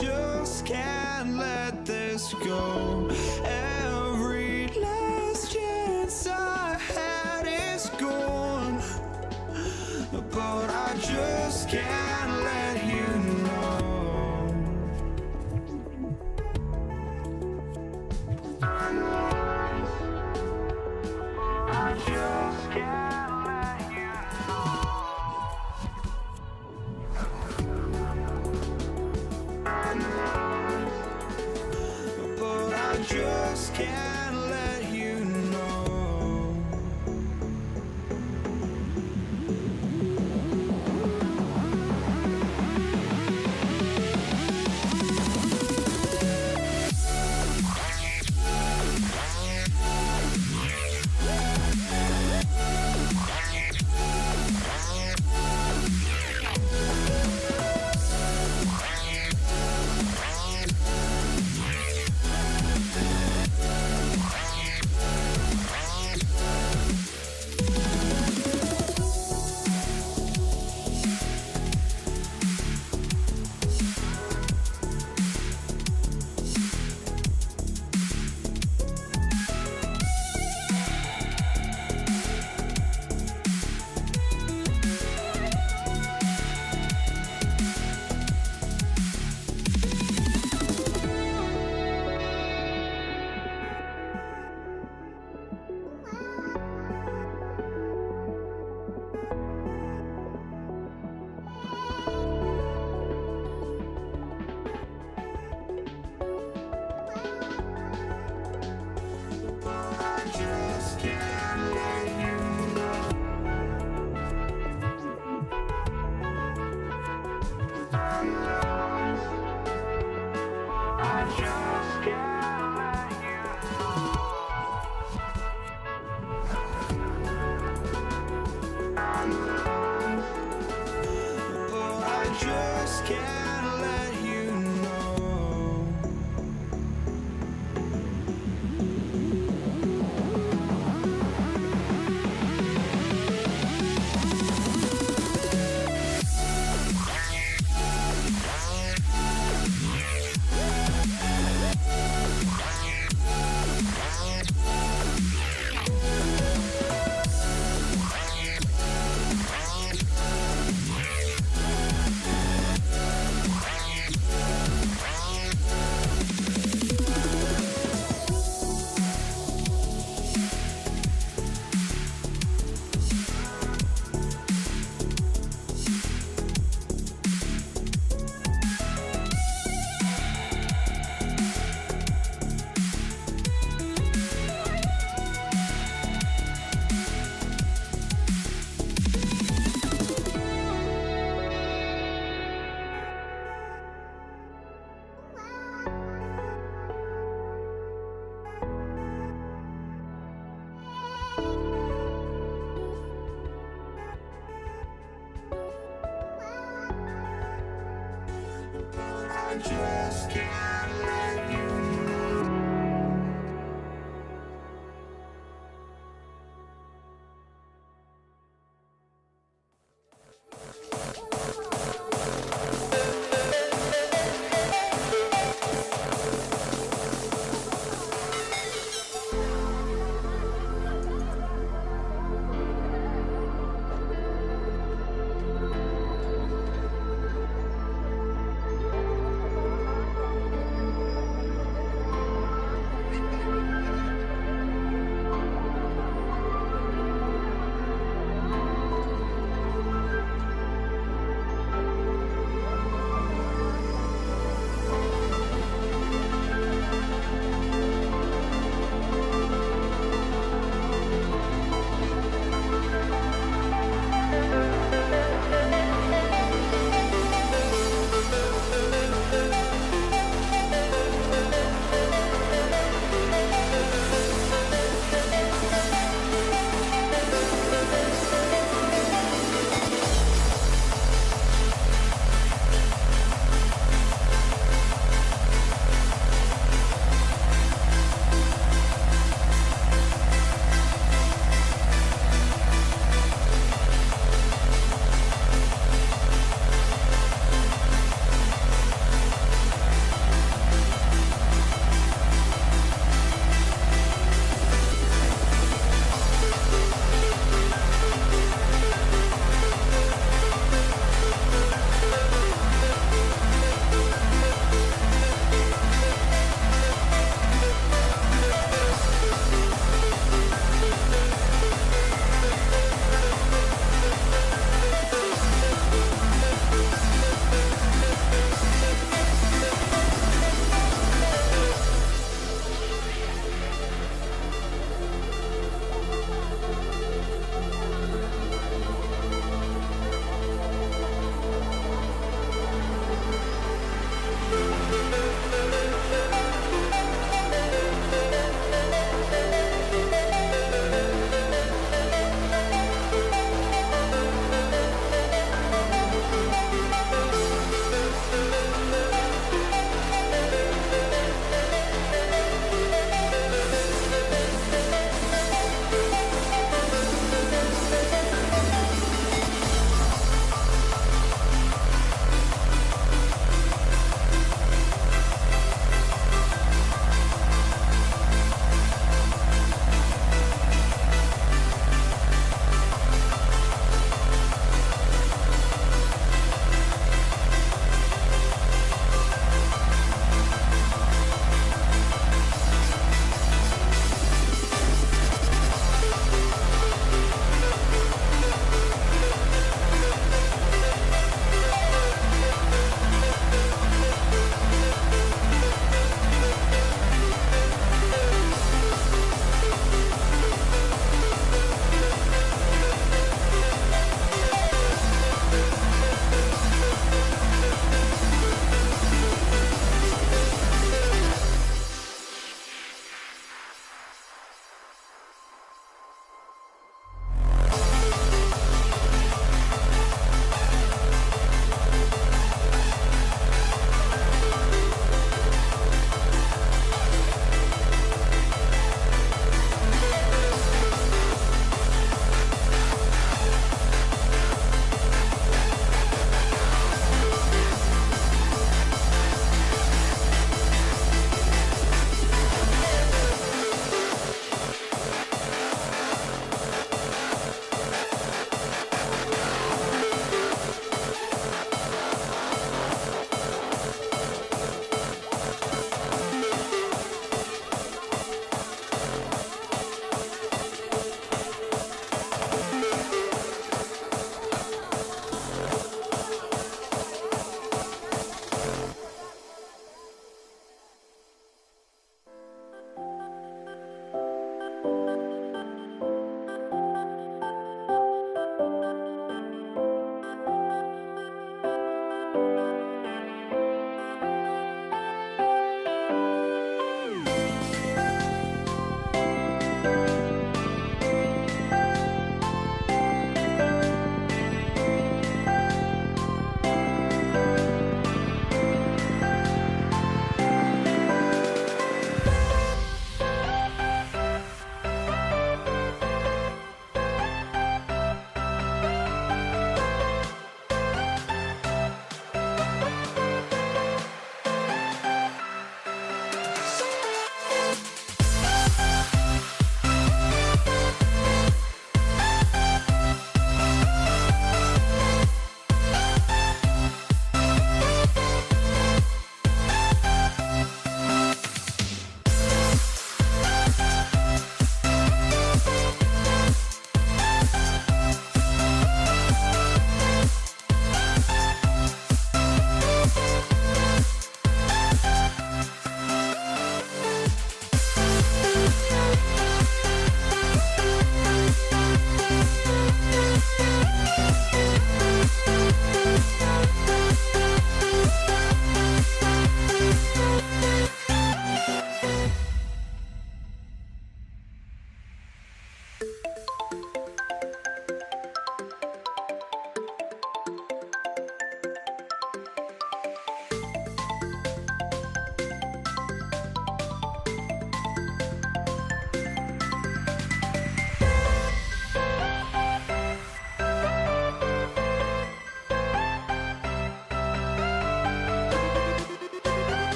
just can't let this go. Every last chance I had is gone, but I just can't let you know. I just can't let you know. But I just can't let you know.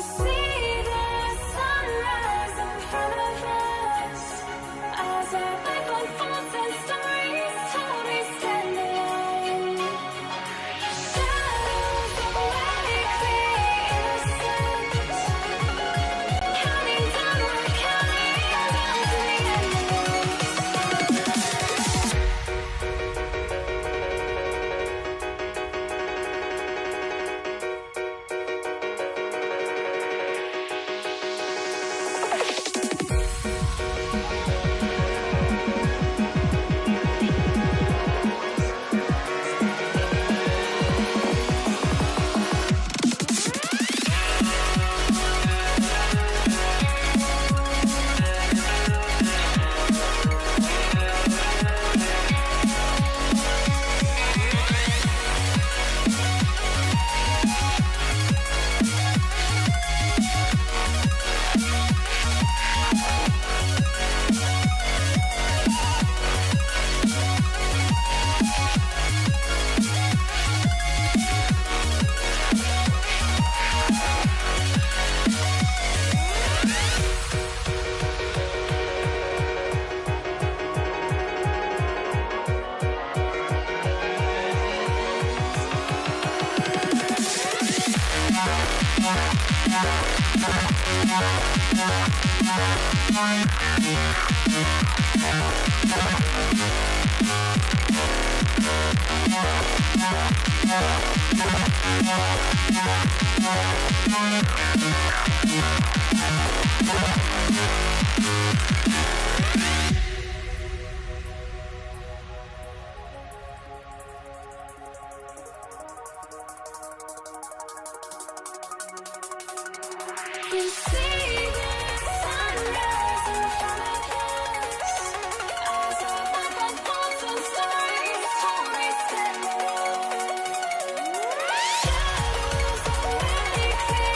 see the sunrise in front of us as our life unfolds and stories told we stand alone. Shadows awake the innocence, counting down, we're counting down to the end of you see the sunrise in front of us as our life unfolds and stories told we stand alone. Shadows awake the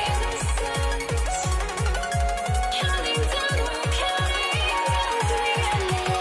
innocence, counting down, we're counting down to the end of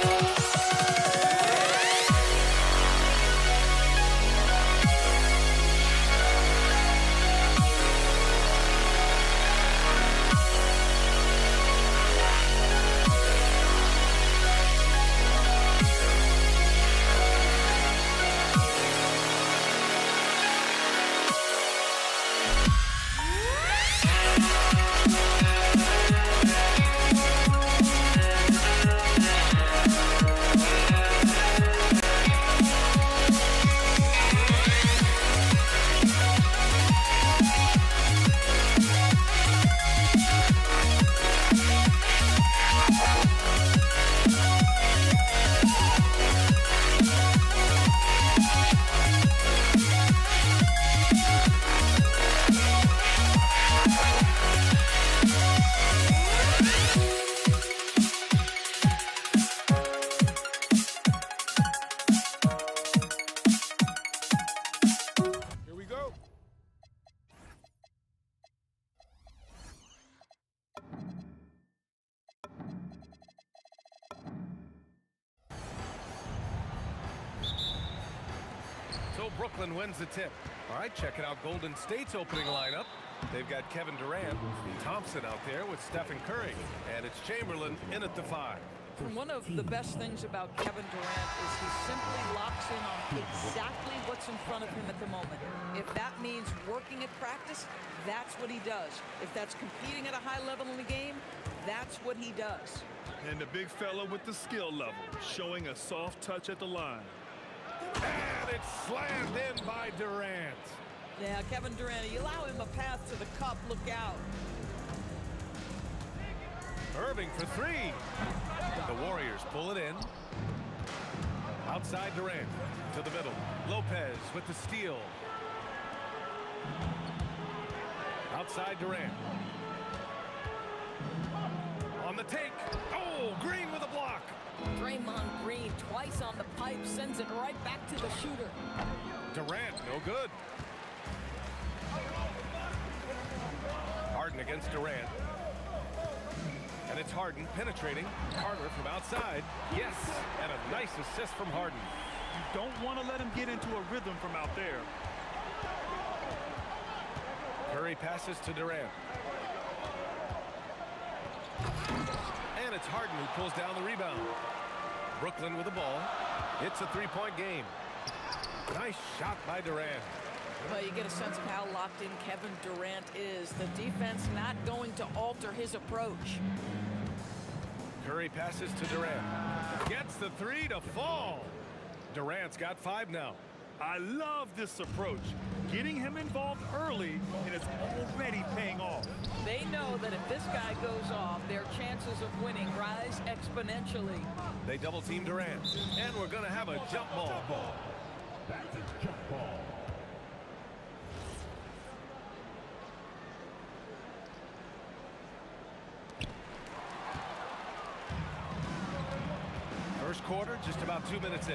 So Brooklyn wins the tip. All right, checking out Golden State's opening lineup. They've got Kevin Durant, Thompson out there with Stephen Curry, and it's Chamberlain in at the 5. And one of the best things about Kevin Durant is he simply locks in on exactly what's in front of him at the moment. If that means working at practice, that's what he does. If that's competing at a high level in the game, that's what he does. And the big fella with the skill level, showing a soft touch at the line. And it's slammed in by Durant. Yeah, Kevin Durant, you allow him a path to the cup, look out. Irving for 3. The Warriors pull it in. Outside Durant to the middle. Lopez with the steal. Outside Durant. On the take. Oh, Green with a block. Draymond Green twice on the pipe, sends it right back to the shooter. Durant, no good. Harden against Durant. And it's Harden penetrating. Carter from outside. Yes, and a nice assist from Harden. You don't want to let him get into a rhythm from out there. Curry passes to Durant. And it's Harden who pulls down the rebound. Brooklyn with the ball. It's a three-point game. Nice shot by Durant. Well, you get a sense of how locked in Kevin Durant is. The defense not going to alter his approach. Curry passes to Durant. Gets the three to fall. Durant's got 5 now. I love this approach. Getting him involved early, and it's already paying off. They know that if this guy goes off, their chances of winning rise exponentially. They double team Durant. And we're going to have a jump ball. That's a jump ball. First quarter, just about 2 minutes in.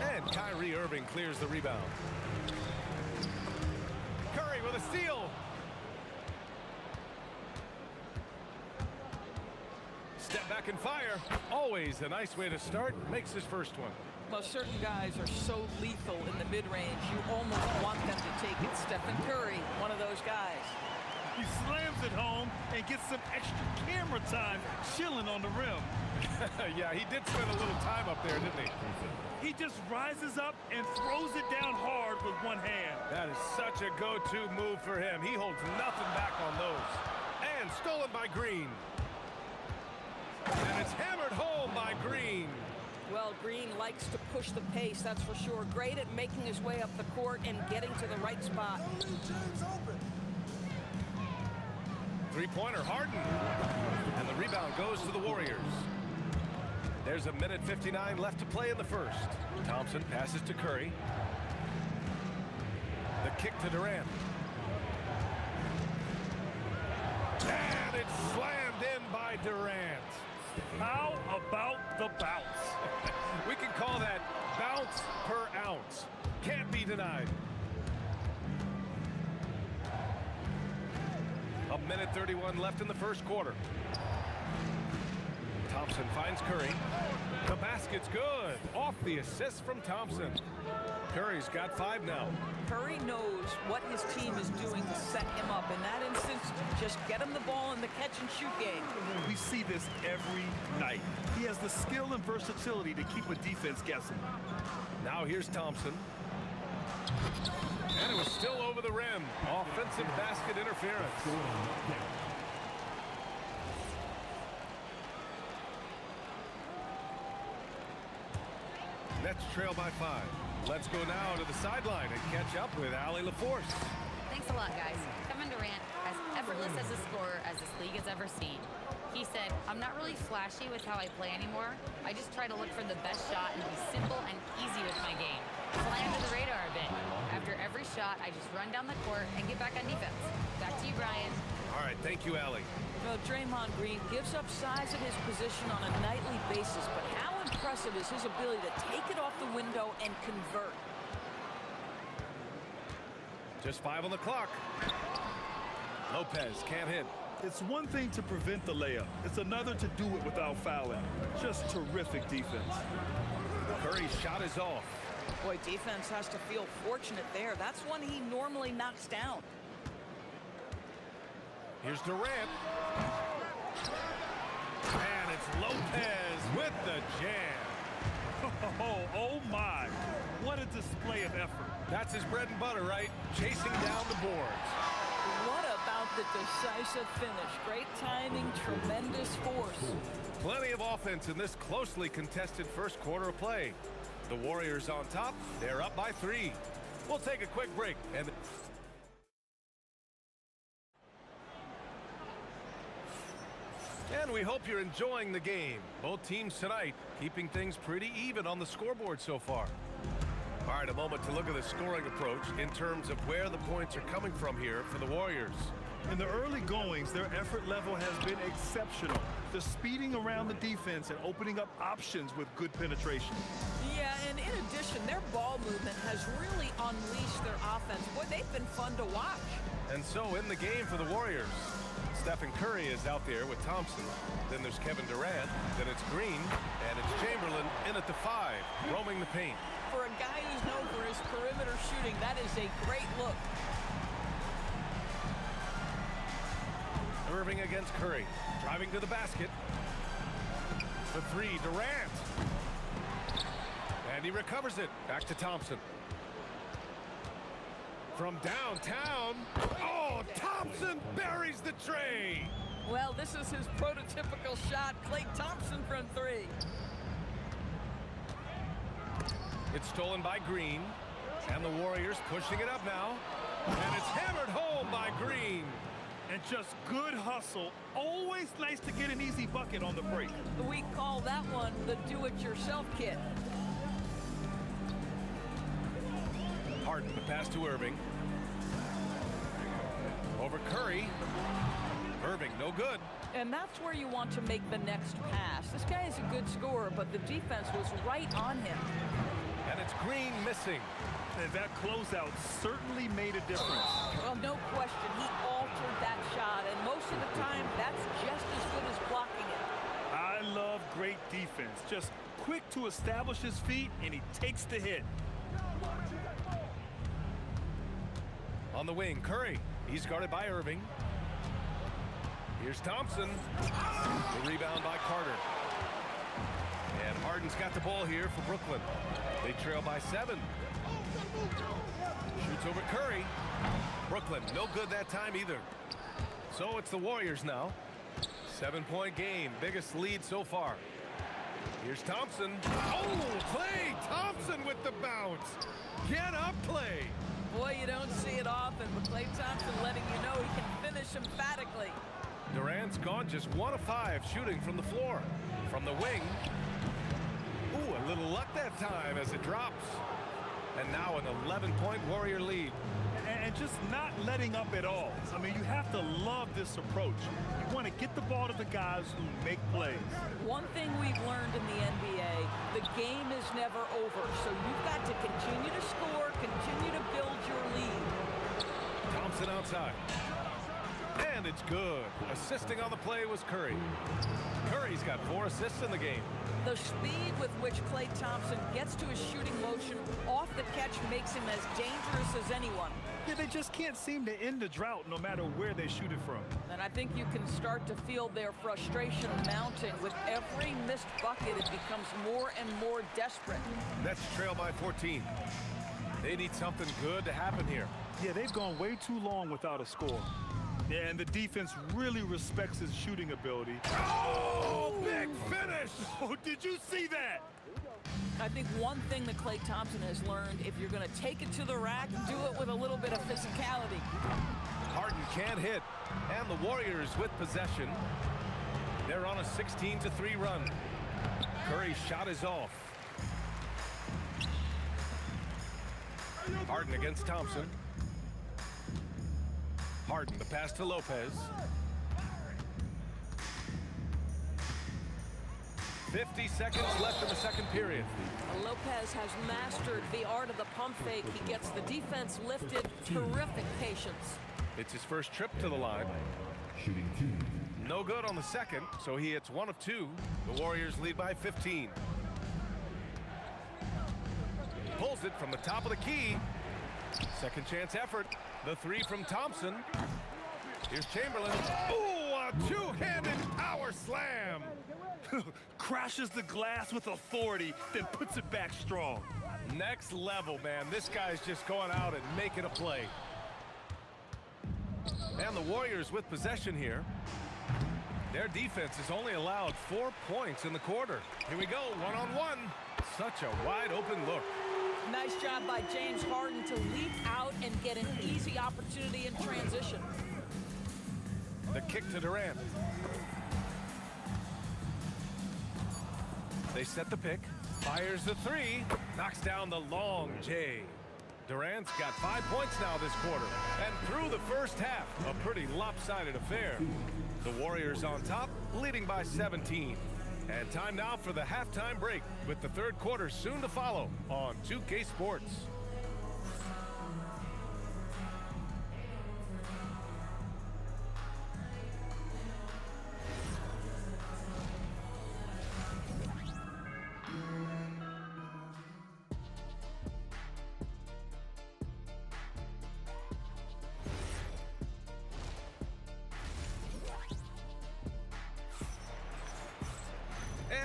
And Kyrie Irving clears the rebound. Curry with a steal. Step back and fire. Always a nice way to start. Makes his first one. Well, certain guys are so lethal in the mid-range, you almost want them to take it. Stephen Curry, one of those guys. He slams it home and gets some extra camera time chilling on the rim. Yeah, he did spend a little time up there, didn't he? He just rises up and throws it down hard with one hand. That is such a go-to move for him. He holds nothing back on those. And stolen by Green. And it's hammered home by Green. Well, Green likes to push the pace, that's for sure. Great at making his way up the court and getting to the right spot. Three-pointer, Harden. And the rebound goes to the Warriors. There's a minute 59 left to play in the first. Thompson passes to Curry. The kick to Durant. And it's slammed in by Durant. How about the bounce? We can call that bounce per ounce. Can't be denied. A minute 31 left in the first quarter. Thompson finds Curry. The basket's good. Off the assist from Thompson. Curry's got 5 now. Curry knows what his team is doing to set him up. In that instance, just get him the ball in the catch-and-shoot game. We see this every night. He has the skill and versatility to keep a defense guessing. Now here's Thompson. And it was still over the rim. Offensive basket interference. Nets trail by 5. Let's go now to the sideline and catch up with Allie LaForce. Thanks a lot, guys. Kevin Durant, as effortless as a scorer as this league has ever seen. He said, I'm not really flashy with how I play anymore. I just try to look for the best shot and be simple and easy with my game. Fly under the radar a bit. After every shot, I just run down the court and get back on defense. Back to you, Brian. All right, thank you, Allie. Well, Draymond Green gives up size at his position on a nightly basis, but how impressive is his ability to take it off the window and convert? Just 5 on the clock. Lopez can't hit. It's one thing to prevent the layup. It's another to do it without fouling. Just terrific defense. Curry's shot is off. Boy, defense has to feel fortunate there. That's one he normally knocks down. Here's Durant. And it's Lopez with the jam. Oh my. What a display of effort. That's his bread and butter, right? Chasing down the boards. What about the decisive finish? Great timing, tremendous force. Plenty of offense in this closely contested first quarter of play. The Warriors on top. They're up by 3. We'll take a quick break. And we hope you're enjoying the game. Both teams tonight keeping things pretty even on the scoreboard so far. All right, a moment to look at the scoring approach in terms of where the points are coming from here for the Warriors. In the early goings, their effort level has been exceptional. They're speeding around the defense and opening up options with good penetration. Yeah, and in addition, their ball movement has really unleashed their offense. Boy, they've been fun to watch. And so in the game for the Warriors, Stephen Curry is out there with Thompson. Then there's Kevin Durant. Then it's Green. And it's Chamberlain in at the 5, roaming the paint. For a guy who's known for his perimeter shooting, that is a great look. Irving against Curry. Driving to the basket. The three, Durant. And he recovers it. Back to Thompson. From downtown. Oh, Thompson buries the tray. Well, this is his prototypical shot. Klay Thompson from three. It's stolen by Green. And the Warriors pushing it up now. And it's hammered home by Green. And just good hustle. Always nice to get an easy bucket on the break. We call that one the do-it-yourself kit. Harden, the pass to Irving. Over Curry. Irving, no good. And that's where you want to make the next pass. This guy is a good scorer, but the defense was right on him. And it's Green missing. And that closeout certainly made a difference. Well, no question, he altered that shot, and most of the time, that's just as good as blocking it. I love great defense. Just quick to establish his feet, and he takes the hit. On the wing, Curry. He's guarded by Irving. Here's Thompson. The rebound by Carter. And Harden's got the ball here for Brooklyn. They trail by 7. Shoots over Curry. Brooklyn, no good that time either. So it's the Warriors now. 7-point game, biggest lead so far. Here's Thompson. Oh, Klay Thompson with the bounce. Get up, Klay. Boy, you don't see it often, but Klay Thompson letting you know he can finish emphatically. Durant's gone just 1 of 5 shooting from the floor. From the wing. Ooh, a little luck that time as it drops. And now an 11-point Warrior lead. And just not letting up at all. I mean, you have to love this approach. You want to get the ball to the guys who make plays. One thing we've learned in the NBA, the game is never over. So you've got to continue to score, continue to build your lead. Thompson outside. And it's good. Assisting on the play was Curry. Curry's got 4 assists in the game. The speed with which Klay Thompson gets to his shooting motion off the catch makes him as dangerous as anyone. Yeah, they just can't seem to end the drought no matter where they shoot it from. And I think you can start to feel their frustration mounting. With every missed bucket, it becomes more and more desperate. Nets trail by 14. They need something good to happen here. Yeah, they've gone way too long without a score. Yeah, and the defense really respects his shooting ability. Oh, big finish! Oh, did you see that? I think one thing that Klay Thompson has learned, if you're going to take it to the rack, do it with a little bit of physicality. Harden can't hit, and the Warriors with possession. They're on a 16-3 run. Curry's shot is off. Harden against Thompson. Harden, the pass to Lopez. 50 seconds left in the second period. Lopez has mastered the art of the pump fake. He gets the defense lifted. Terrific patience. It's his first trip to the line. Shooting 2. No good on the second, so he hits 1 of 2. The Warriors lead by 15. Pulls it from the top of the key. Second chance effort. The 3 from Thompson. Here's Chamberlain. Ooh, a two-handed power slam. Crashes the glass with authority, then puts it back strong. Next level, man. This guy's just going out and making a play. And the Warriors with possession here. Their defense has only allowed 4 points in the quarter. Here we go, one-on-one. Such a wide-open look. Nice job by James Harden to leap out and get an easy opportunity in transition. The kick to Durant. They set the pick. Fires the 3. Knocks down the long J. Durant's got 5 points now this quarter. And through the first half, a pretty lopsided affair. The Warriors on top, leading by 17. And time now for the halftime break, with the third quarter soon to follow on 2K Sports.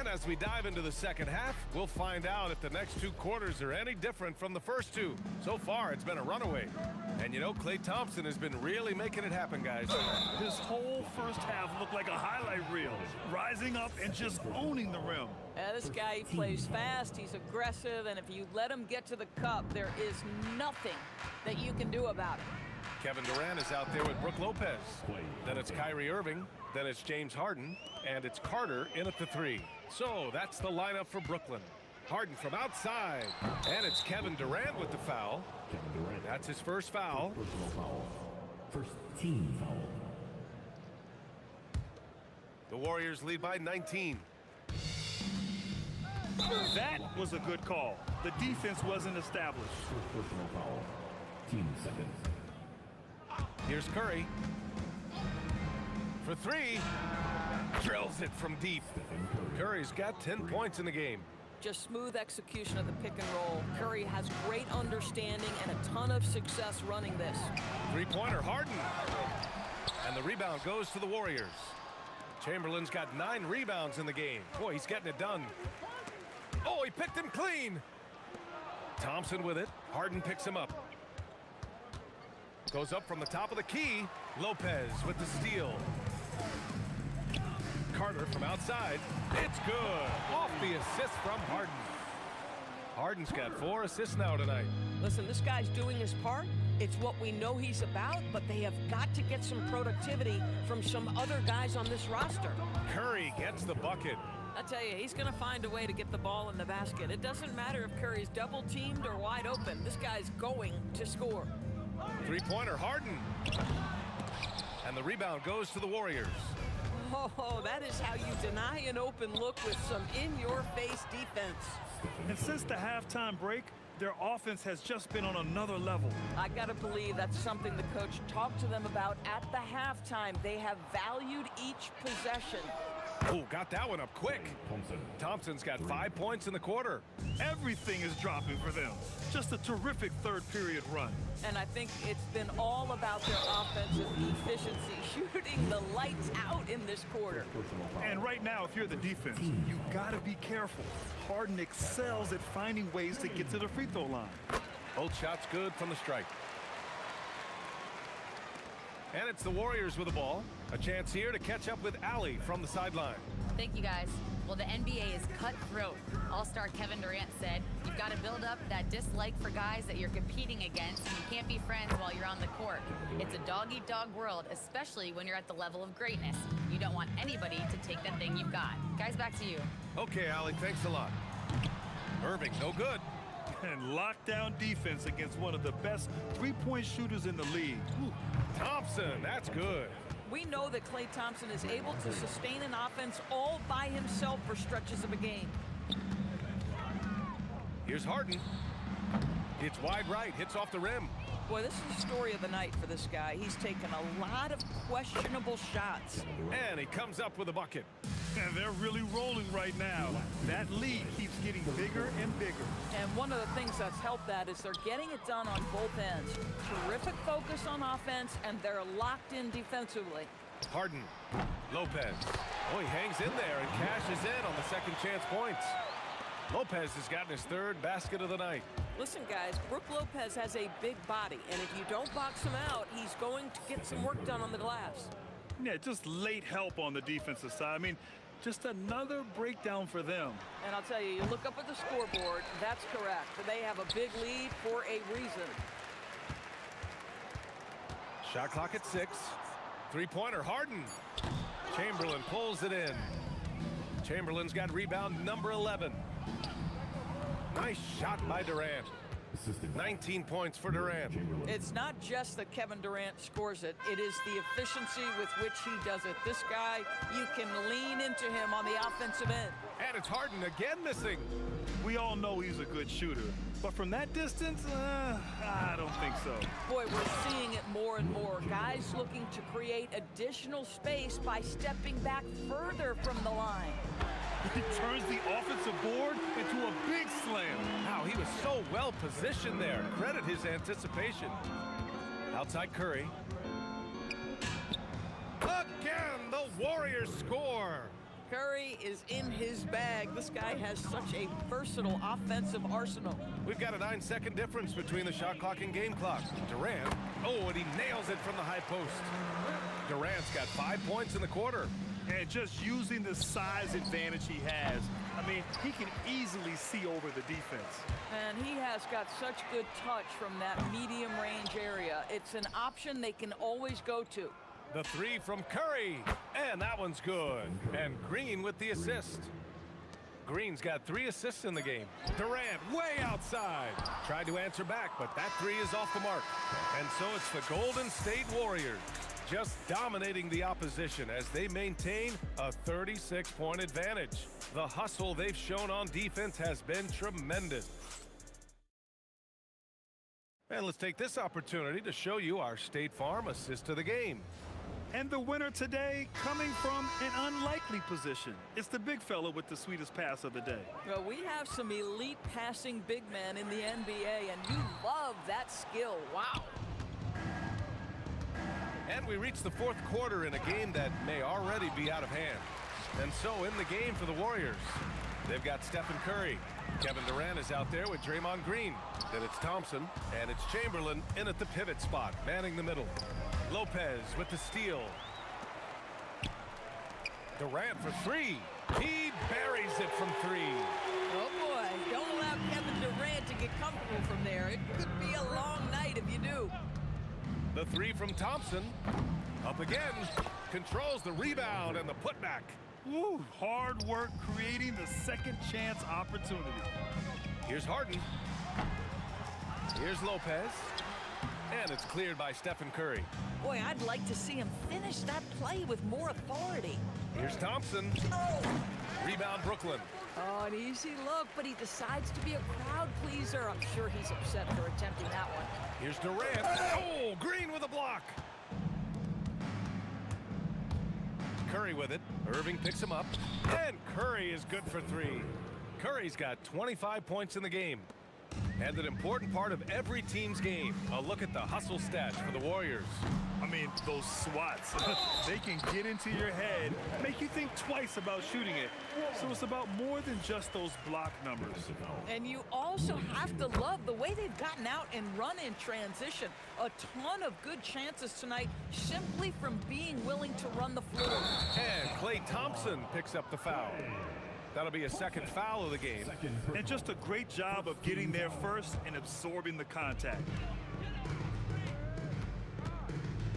And as we dive into the second half, we'll find out if the next 2 quarters are any different from the first 2. So far, it's been a runaway. And you know, Klay Thompson has been really making it happen, guys. His whole first half looked like a highlight reel, rising up and just owning the rim. Yeah, this guy, he plays fast, he's aggressive, and if you let him get to the cup, there is nothing that you can do about it. Kevin Durant is out there with Brook Lopez. Then it's Kyrie Irving. Then it's James Harden. And it's Carter in at the 3. So that's the lineup for Brooklyn. Harden from outside. And it's Kevin Durant with the foul. Kevin Durant. That's his first foul. Personal foul. First team foul. The Warriors lead by 19. That was a good call. The defense wasn't established. First personal foul. Team seconds. Here's Curry. For 3. Drills it from deep. Stephen Curry. Curry's got 10 points in the game. Just smooth execution of the pick and roll. Curry has great understanding and a ton of success running this. 3-pointer Harden. And the rebound goes to the Warriors. Chamberlain's got 9 rebounds in the game. Boy, he's getting it done. Oh, he picked him clean. Thompson with it. Harden picks him up. Goes up from the top of the key. Lopez with the steal. Carter from outside. It's good. Off the assist from Harden. Harden's got 4 assists now tonight. Listen, this guy's doing his part. It's what we know he's about, but they have got to get some productivity from some other guys on this roster. Curry gets the bucket. I tell you, he's going to find a way to get the ball in the basket. It doesn't matter if Curry's double-teamed or wide open. This guy's going to score. 3-pointer Harden. And the rebound goes to the Warriors. Oh, that is how you deny an open look with some in-your-face defense. And since the halftime break, their offense has just been on another level. I got to believe that's something the coach talked to them about at the halftime. They have valued each possession. Oh, got that one up quick. Thompson's got 5 points in the quarter. Everything is dropping for them. Just a terrific third-period run. And I think it's been all about their offensive efficiency, shooting the lights out in this quarter. And right now, if you're the defense, you gotta be careful. Harden excels at finding ways to get to the free throw line. Both shots good from the strike. And it's the Warriors with the ball. A chance here to catch up with Allie from the sideline. Thank you, guys. Well, the NBA is cutthroat. All-star Kevin Durant said, you've got to build up that dislike for guys that you're competing against, and you can't be friends while you're on the court. It's a dog-eat-dog world, especially when you're at the level of greatness. You don't want anybody to take that thing you've got. Guys, back to you. Okay, Allie, thanks a lot. Irving, no good. And lockdown defense against one of the best three-point shooters in the league. Ooh. Thompson, that's good. We know that Klay Thompson is able to sustain an offense all by himself for stretches of a game. Here's Harden. It's wide right, hits off the rim. Boy, this is the story of the night for this guy. He's taken a lot of questionable shots. And he comes up with a bucket. And they're really rolling right now. That lead keeps getting bigger and bigger. And one of the things that's helped that is they're getting it done on both ends. Terrific focus on offense, and they're locked in defensively. Harden, Lopez. Oh, he hangs in there and cashes in on the second chance points. Lopez has gotten his 3rd basket of the night. Listen, guys, Brook Lopez has a big body, and if you don't box him out, he's going to get some work done on the glass. Yeah, just late help on the defensive side. I mean, just another breakdown for them. And I'll tell you, you look up at the scoreboard, that's correct. They have a big lead for a reason. Shot clock at 6. 3-pointer Harden. Chamberlain pulls it in. Chamberlain's got rebound number 11. Nice shot by Durant. 19 points for Durant. It's not just that Kevin Durant scores it. It is the efficiency with which he does it. This guy, you can lean into him on the offensive end. And it's Harden again missing. We all know he's a good shooter. But from that distance, I don't think so. Boy, we're seeing it more and more. Guys looking to create additional space by stepping back further from the line. He turns the offensive board into a big slam. Wow, he was so well positioned there. Credit his anticipation. Outside Curry. Again, the Warriors score. Curry is in his bag. This guy has such a versatile offensive arsenal. We've got a 9-second difference between the shot clock and game clock. Durant, oh, and he nails it from the high post. Durant's got 5 points in the quarter. And just using the size advantage he has, I mean, he can easily see over the defense. And he has got such good touch from that medium range area. It's an option they can always go to. The three from Curry, and that one's good. And Green with the assist. Green's got 3 assists in the game. Durant way outside. Tried to answer back, but that three is off the mark. And so it's the Golden State Warriors just dominating the opposition as they maintain a 36-point advantage. The hustle they've shown on defense has been tremendous. And let's take this opportunity to show you our State Farm assist of the game. And the winner today coming from an unlikely position. It's the big fella with the sweetest pass of the day. Well, we have some elite passing big men in the NBA, and you love that skill. Wow. And we reach the fourth quarter in a game that may already be out of hand. And so in the game for the Warriors, they've got Stephen Curry. Kevin Durant is out there with Draymond Green. Then it's Thompson, and it's Chamberlain in at the pivot spot, manning the middle. Lopez with the steal. Durant for 3. He buries it from 3. Oh, boy. Don't allow Kevin Durant to get comfortable from there. It could be a long night if you do. The 3 from Thompson. Up again. Controls the rebound and the putback. Woo, hard work creating the second chance opportunity. Here's Harden. Here's Lopez. And it's cleared by Stephen Curry. Boy, I'd like to see him finish that play with more authority. Here's Thompson. Rebound Brooklyn. Oh, an easy look, but he decides to be a crowd pleaser. I'm sure he's upset for attempting that one. Here's Durant. Oh, Green with a block. Curry with it. Irving picks him up. And Curry is good for 3. Curry's got 25 points in the game. And an important part of every team's game. A look at the hustle stats for the Warriors. I mean, those swats, they can get into your head, make you think twice about shooting it. So it's about more than just those block numbers. And you also have to love the way they've gotten out and run in transition. A ton of good chances tonight simply from being willing to run the floor. And Klay Thompson picks up the foul. That'll be a second foul of the game. And just a great job of getting there first and absorbing the contact.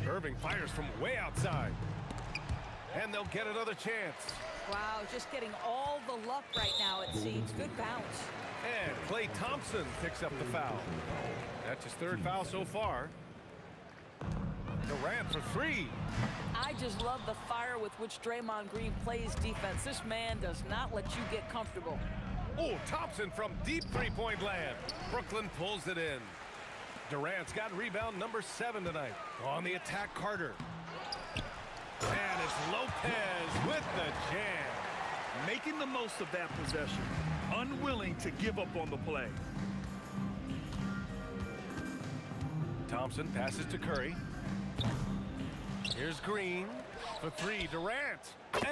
Irving fires from way outside. And they'll get another chance. Wow, just getting all the luck right now, it seems. Good bounce. And Klay Thompson picks up the foul. That's his 3rd foul so far. Durant for 3. I just love the fire with which Draymond Green plays defense. This man does not let you get comfortable. Oh, Thompson from deep 3-point land. Brooklyn pulls it in. Durant's got rebound number 7 tonight. On the attack, Carter. And it's Lopez with the jam. Making the most of that possession. Unwilling to give up on the play. Thompson passes to Curry. Here's Green for 3. Durant.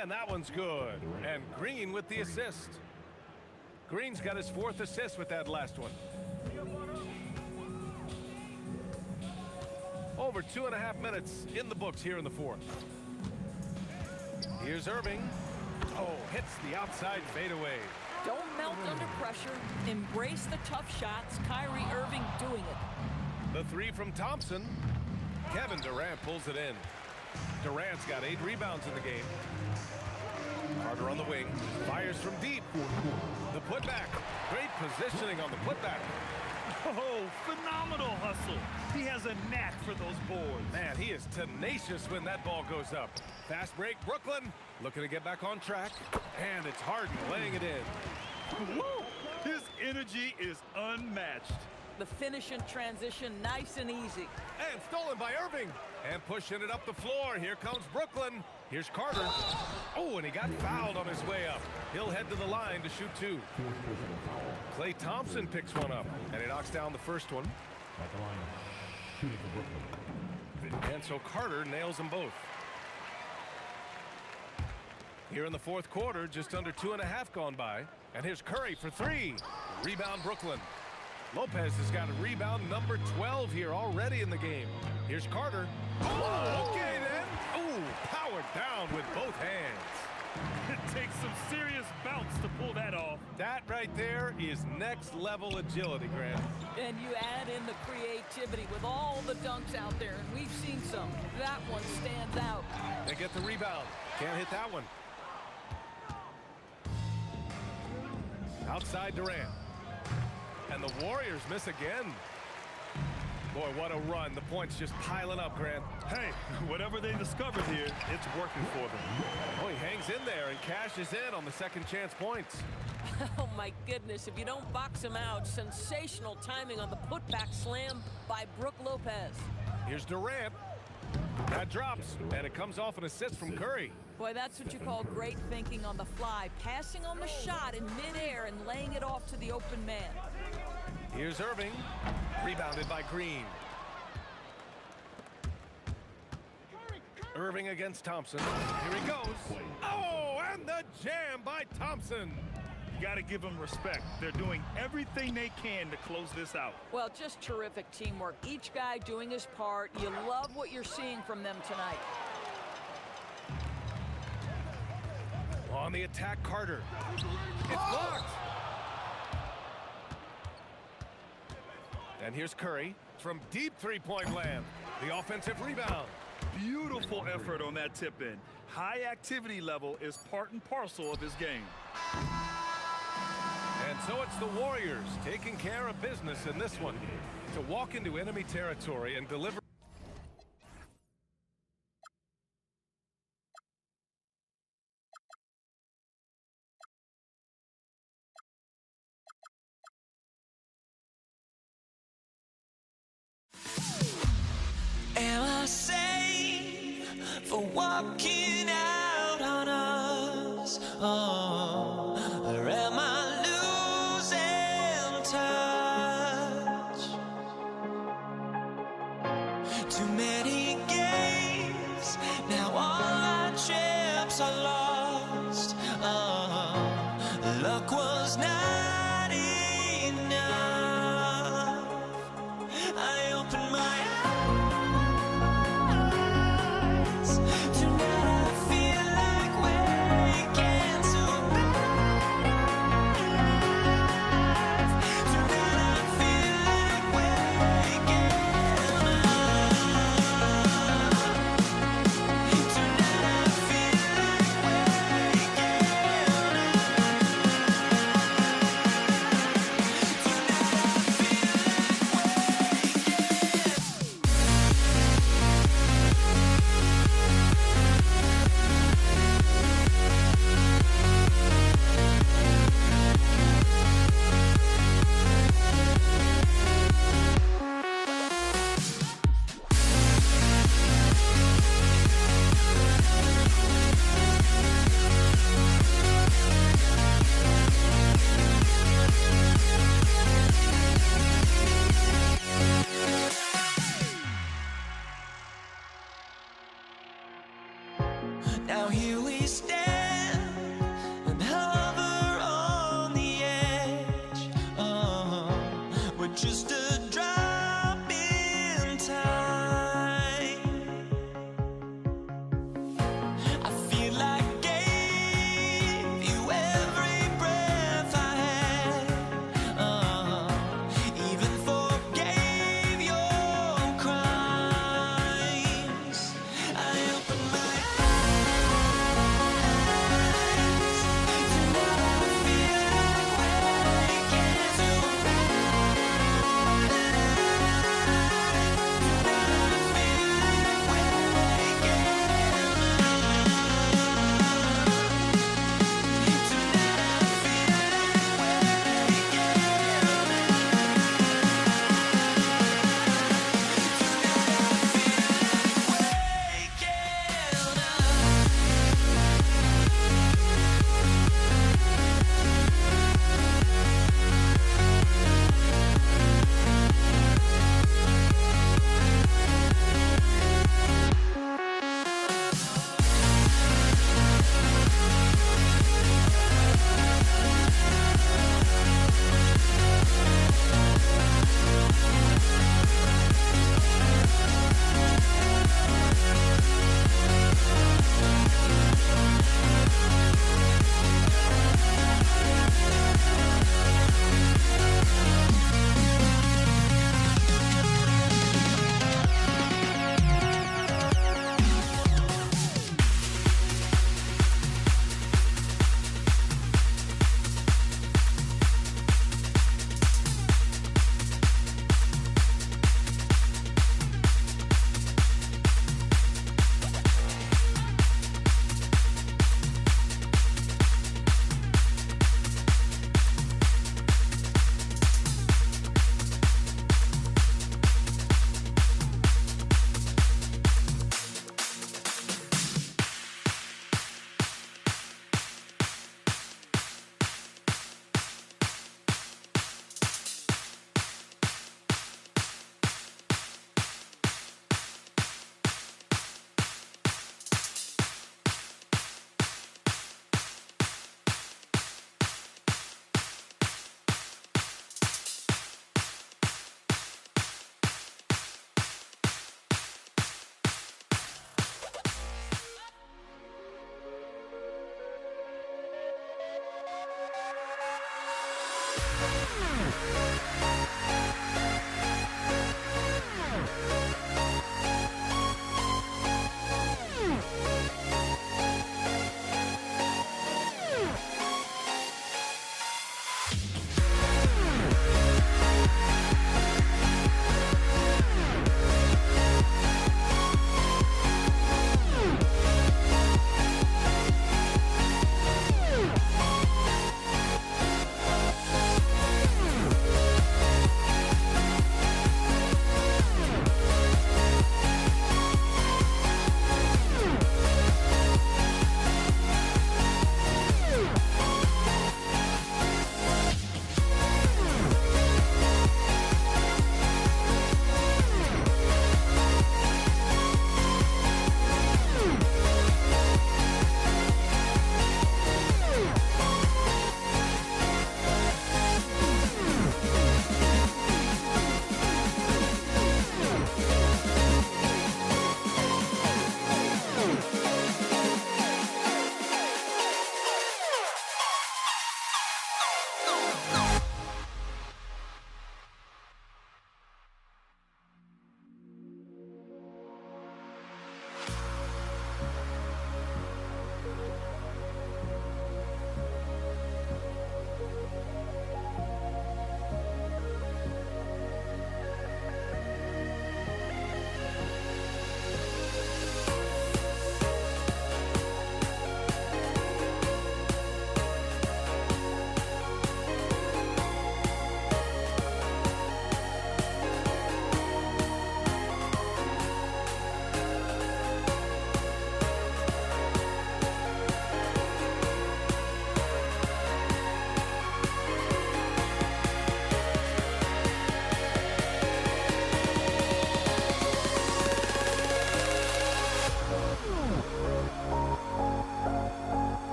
And that one's good. And Green with the assist. Green's got his 4th assist with that last one. Over 2.5 minutes in the books here in the 4th. Here's Irving. Oh, hits the outside fadeaway. Don't melt under pressure. Embrace the tough shots. Kyrie Irving doing it. The 3 from Thompson. Kevin Durant pulls it in. Durant's got 8 rebounds in the game. Carter on the wing. Fires from deep. The putback. Great positioning on the putback. Oh, phenomenal hustle. He has a knack for those boards. Man, he is tenacious when that ball goes up. Fast break, Brooklyn. Looking to get back on track. And it's Harden laying it in. Woo! His energy is unmatched. The finish in transition, nice and easy. And stolen by Irving. And pushing it up the floor. Here comes Brooklyn. Here's Carter. Oh, and he got fouled on his way up. He'll head to the line to shoot 2. Klay Thompson picks one up. And he knocks down the first one. At the line, shooting for Brooklyn. And so Carter nails them both. Here in the fourth quarter, just under 2.5 gone by. And here's Curry for three. Rebound Brooklyn. Lopez has got a rebound number 12 here already in the game. Here's Carter. Oh, okay then. Oh, powered down with both hands. It takes some serious bounce to pull that off. That right there is next level agility, Grant. And you add in the creativity with all the dunks out there, and we've seen some. That one stands out. They get the rebound. Can't hit that one. Outside Durant. And the Warriors miss again. Boy, what a run. The points just piling up, Grant. Hey, whatever they discovered here, it's working for them. Oh, he hangs in there and cashes in on the second chance points. Oh, my goodness. If you don't box him out, sensational timing on the putback slam by Brook Lopez. Here's Durant. That drops, and it comes off an assist from Curry. Boy, that's what you call great thinking on the fly. Passing on the shot in midair and laying it off to the open man. Here's Irving. Rebounded by Green. Irving against Thompson. Here he goes. Oh, and the jam by Thompson. You got to give them respect. They're doing everything they can to close this out. Well, just terrific teamwork. Each guy doing his part. You love what you're seeing from them tonight. On the attack, Carter. It's blocked. And here's Curry from deep three-point land. The offensive rebound. Beautiful effort on that tip-in. High activity level is part and parcel of his game. And so it's the Warriors taking care of business in this one. To walk into enemy territory and deliver. Am I sane for walking out on us? Oh, or am I losing touch? Too many games, now all our chips are lost. Oh, luck was not enough. I opened my Now here we stand and hover on the edge. Oh, we're just a drop in time. I feel like I gave you every breath I had. Even forgave your crimes. I opened my eyes.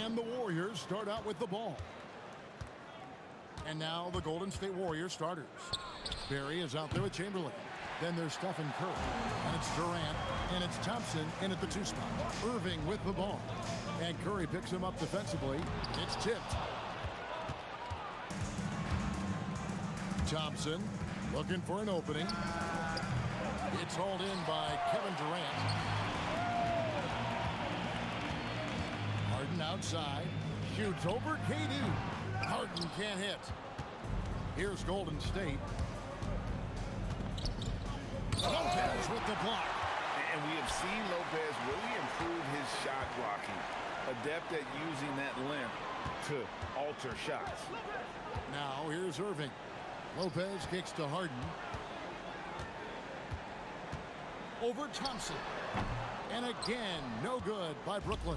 And the Warriors start out with the ball. And now the Golden State Warriors starters. Barry is out there with Chamberlain. Then there's Stephen Curry. And it's Durant. And it's Thompson in at the 2 spot. Irving with the ball. And Curry picks him up defensively. It's tipped. Thompson looking for an opening. It's hauled in by Kevin Durant. Harden outside. Shoots over KD. Harden can't hit. Here's Golden State. Lopez with the block. And we have seen Lopez really improve his shot blocking. Adept at using that length to alter shots. Now here's Irving. Lopez kicks to Harden. Over Thompson. And again, no good by Brooklyn.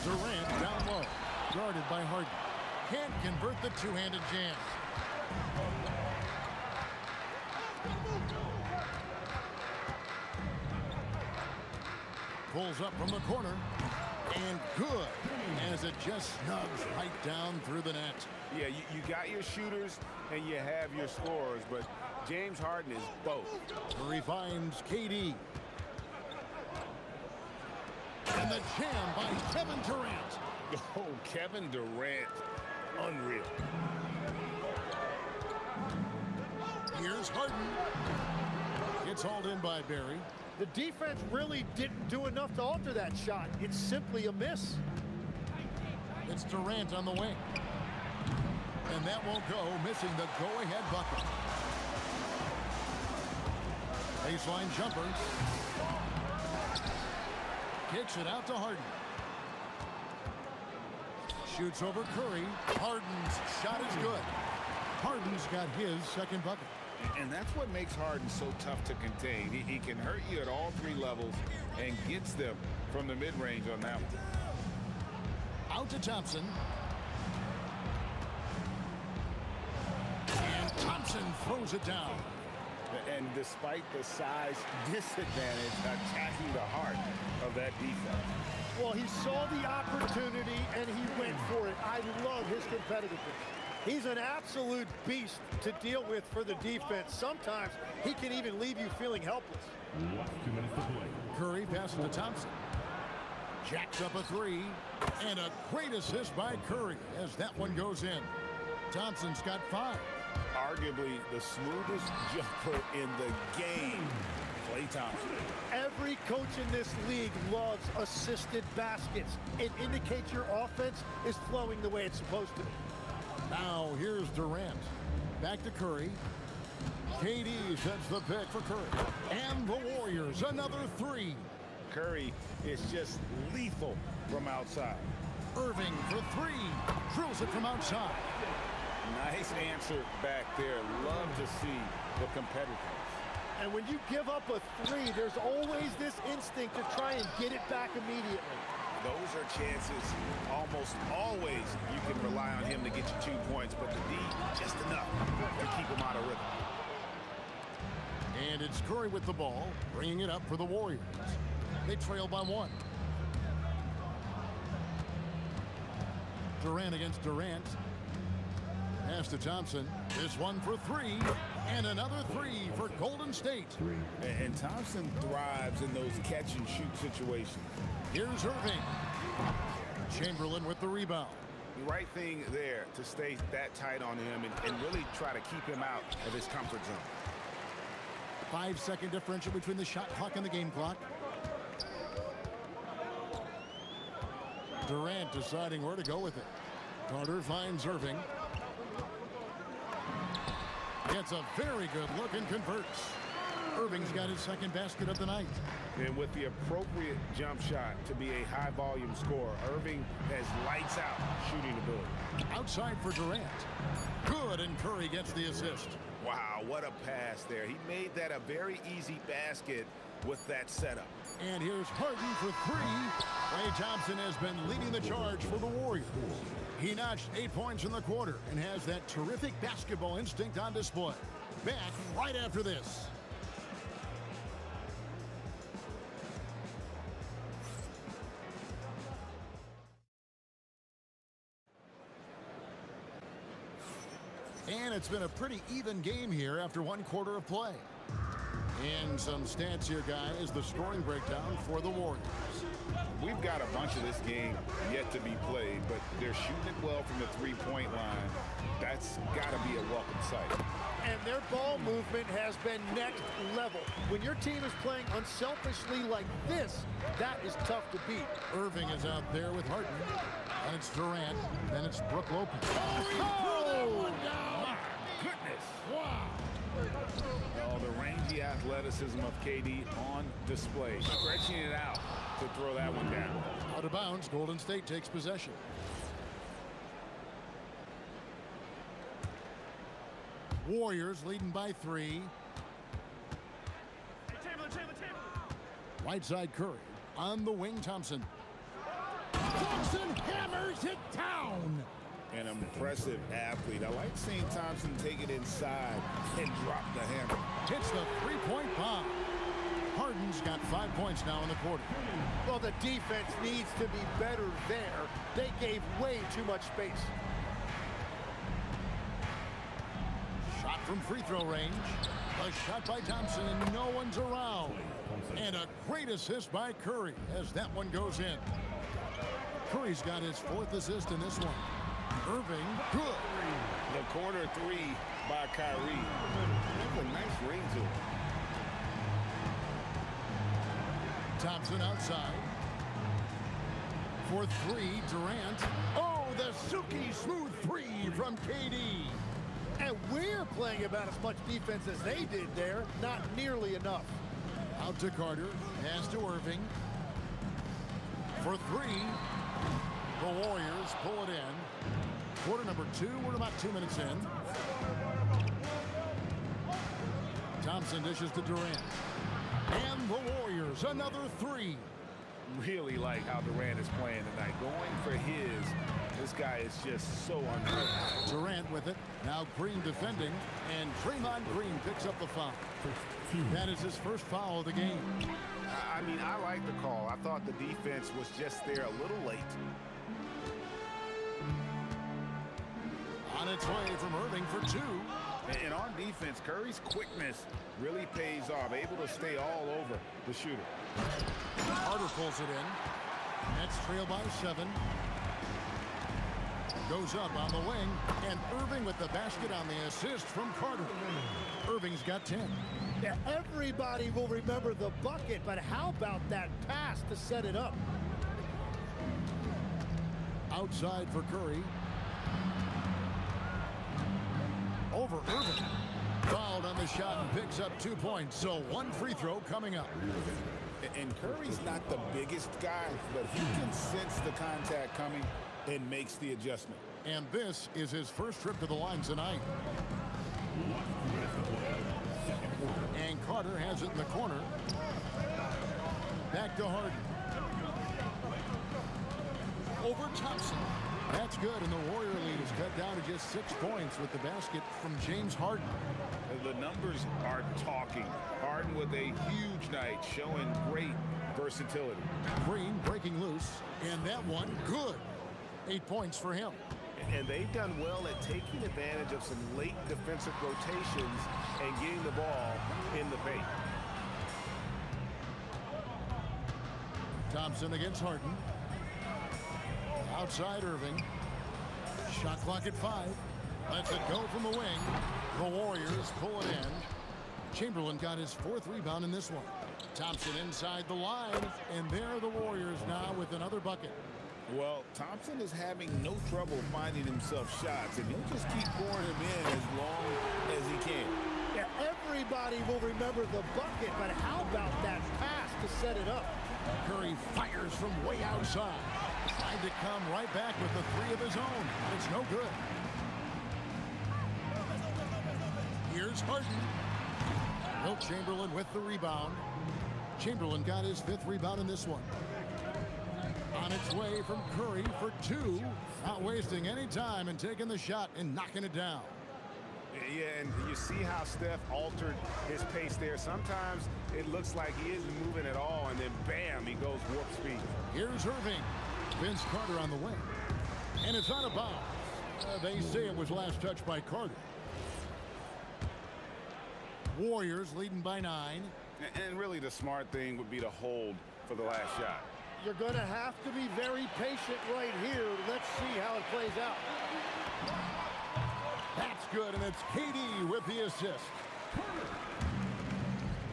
Durant down low. Guarded by Harden. Can't convert the two-handed jam. Pulls up from the corner. And good, as it just snugs right down through the net. Yeah, you got your shooters and you have your scorers, but James Harden is both. Curry finds KD. And the jam by Kevin Durant. Oh, Kevin Durant, unreal. Here's Harden. It's hauled in by Barry. The defense really didn't do enough to alter that shot. It's simply a miss. It's Durant on the wing. And that won't go, missing the go-ahead bucket. Baseline jumper. Kicks it out to Harden. Shoots over Curry. Harden's shot is good. Harden's got his second bucket. And that's what makes Harden so tough to contain. He can hurt you at all 3 levels and gets them from the mid-range on that one. Out to Thompson. And Thompson throws it down. And despite the size disadvantage, attacking the heart of that defense. Well, he saw the opportunity and he went for it. I love his competitiveness. He's an absolute beast to deal with for the defense. Sometimes he can even leave you feeling helpless. 2 minutes to play. Curry passes to Thompson. Jacks up a 3. And a great assist by Curry as that one goes in. Thompson's got 5. Arguably the smoothest jumper in the game, Klay Thompson. Every coach in this league loves assisted baskets. It indicates your offense is flowing the way it's supposed to. Now here's Durant. Back to Curry. KD sets the pick for Curry. And the Warriors, another 3. Curry is just lethal from outside. Irving for 3. Drills it from outside. Nice answer back there. Love to see the competitors. And when you give up a 3, there's always this instinct to try and get it back immediately. Those are chances almost always you can rely on him to get you 2 points, but the D, just enough to keep him out of rhythm. And it's Curry with the ball, bringing it up for the Warriors. They trail by 1. Durant against Durant. Pass to Thompson. This one for 3. And another 3 for Golden State. And Thompson thrives in those catch-and-shoot situations. Here's Irving. Chamberlain with the rebound. The right thing there to stay that tight on him and really try to keep him out of his comfort zone. 5-second differential between the shot clock and the game clock. Durant deciding where to go with it. Carter finds Irving. Gets a very good look and converts. Irving's got his second basket of the night. And with the appropriate jump shot to be a high-volume scorer, Irving has lights-out shooting ability. Outside for Durant. Good, and Curry gets the assist. Wow, what a pass there. He made that a very easy basket with that setup. And here's Harden for 3. Klay Thompson has been leading the charge for the Warriors. He notched 8 points in the quarter and has that terrific basketball instinct on display. Back right after this. It's been a pretty even game here after one quarter of play. And some stats here, guys. The scoring breakdown for the Warriors. We've got a bunch of this game yet to be played, but they're shooting it well from the three-point line. That's got to be a welcome sight. And their ball movement has been next level. When your team is playing unselfishly like this, that is tough to beat. Irving is out there with Harden. And it's Durant. Then it's Brook Lopez. Oh, my goodness. Wow. Oh, the rangy athleticism of KD on display. Stretching it out to throw that one down. Out of bounds, Golden State takes possession. Warriors leading by 3. Right side Curry. On the wing, Thompson. Thompson hammers it down. An impressive athlete. I like seeing Thompson take it inside and drop the hammer. Hits the three-point bomb. Harden's got 5 points now in the quarter. Well, the defense needs to be better there. They gave way too much space. Shot from free throw range. A shot by Thompson, and no one's around. And a great assist by Curry as that one goes in. Curry's got his 4th assist in this one. Irving, good. The corner 3 by Kyrie. That's a nice ring to it. Thompson outside. For 3, Durant. Oh, the silky smooth 3 from KD. And we're playing about as much defense as they did there. Not nearly enough. Out to Carter. Pass to Irving. For 3. The Warriors pull it in. Quarter number 2. We're about 2 minutes in. Thompson dishes to Durant. And the Warriors, another 3. Really like how Durant is playing tonight. Going for his. This guy is just so unreal. Durant with it. Now Green defending. And Draymond Green picks up the foul. That is his first foul of the game. I mean, I like the call. I thought the defense was just there a little late. On its way from Irving for 2. And on defense, Curry's quickness really pays off. Able to stay all over the shooter. Carter pulls it in. Nets trail by 7. Goes up on the wing. And Irving with the basket on the assist from Carter. Irving's got 10. Yeah, everybody will remember the bucket, but how about that pass to set it up? Outside for Curry. Over Irving. Fouled on the shot and picks up 2 points. So 1 free throw coming up. And Curry's not the biggest guy, but he can sense the contact coming and makes the adjustment. And this is his first trip to the line tonight. And Carter has it in the corner. Back to Harden. Over Thompson. That's good, and the Warrior lead is cut down to just 6 points with the basket from James Harden. The numbers are talking. Harden with a huge night, showing great versatility. Green breaking loose, and that one good. 8 points for him. And they've done well at taking advantage of some late defensive rotations and getting the ball in the paint. Thompson against Harden. Outside Irving. Shot clock at 5. Lets it go from the wing. The Warriors pull it in. Chamberlain got his 4th rebound in this one. Thompson inside the line. And there are the Warriors now with another bucket. Well, Thompson is having no trouble finding himself shots, and he'll just keep pouring them in as long as he can. Yeah, everybody will remember the bucket, but how about that pass to set it up? Curry fires from way outside. Tried to come right back with the 3 of his own. It's no good. Here's Harden. Wilt Chamberlain with the rebound. Chamberlain got his 5th rebound in this one. On its way from Curry for 2. Not wasting any time and taking the shot and knocking it down. Yeah, and you see how Steph altered his pace there. Sometimes it looks like he isn't moving at all, and then bam, he goes warp speed. Here's Irving. Vince Carter on the wing. And it's out of bounds. They say it was last touched by Carter. Warriors leading by 9. And really the smart thing would be to hold for the last shot. You're going to have to be very patient right here. Let's see how it plays out. That's good, and it's KD with the assist.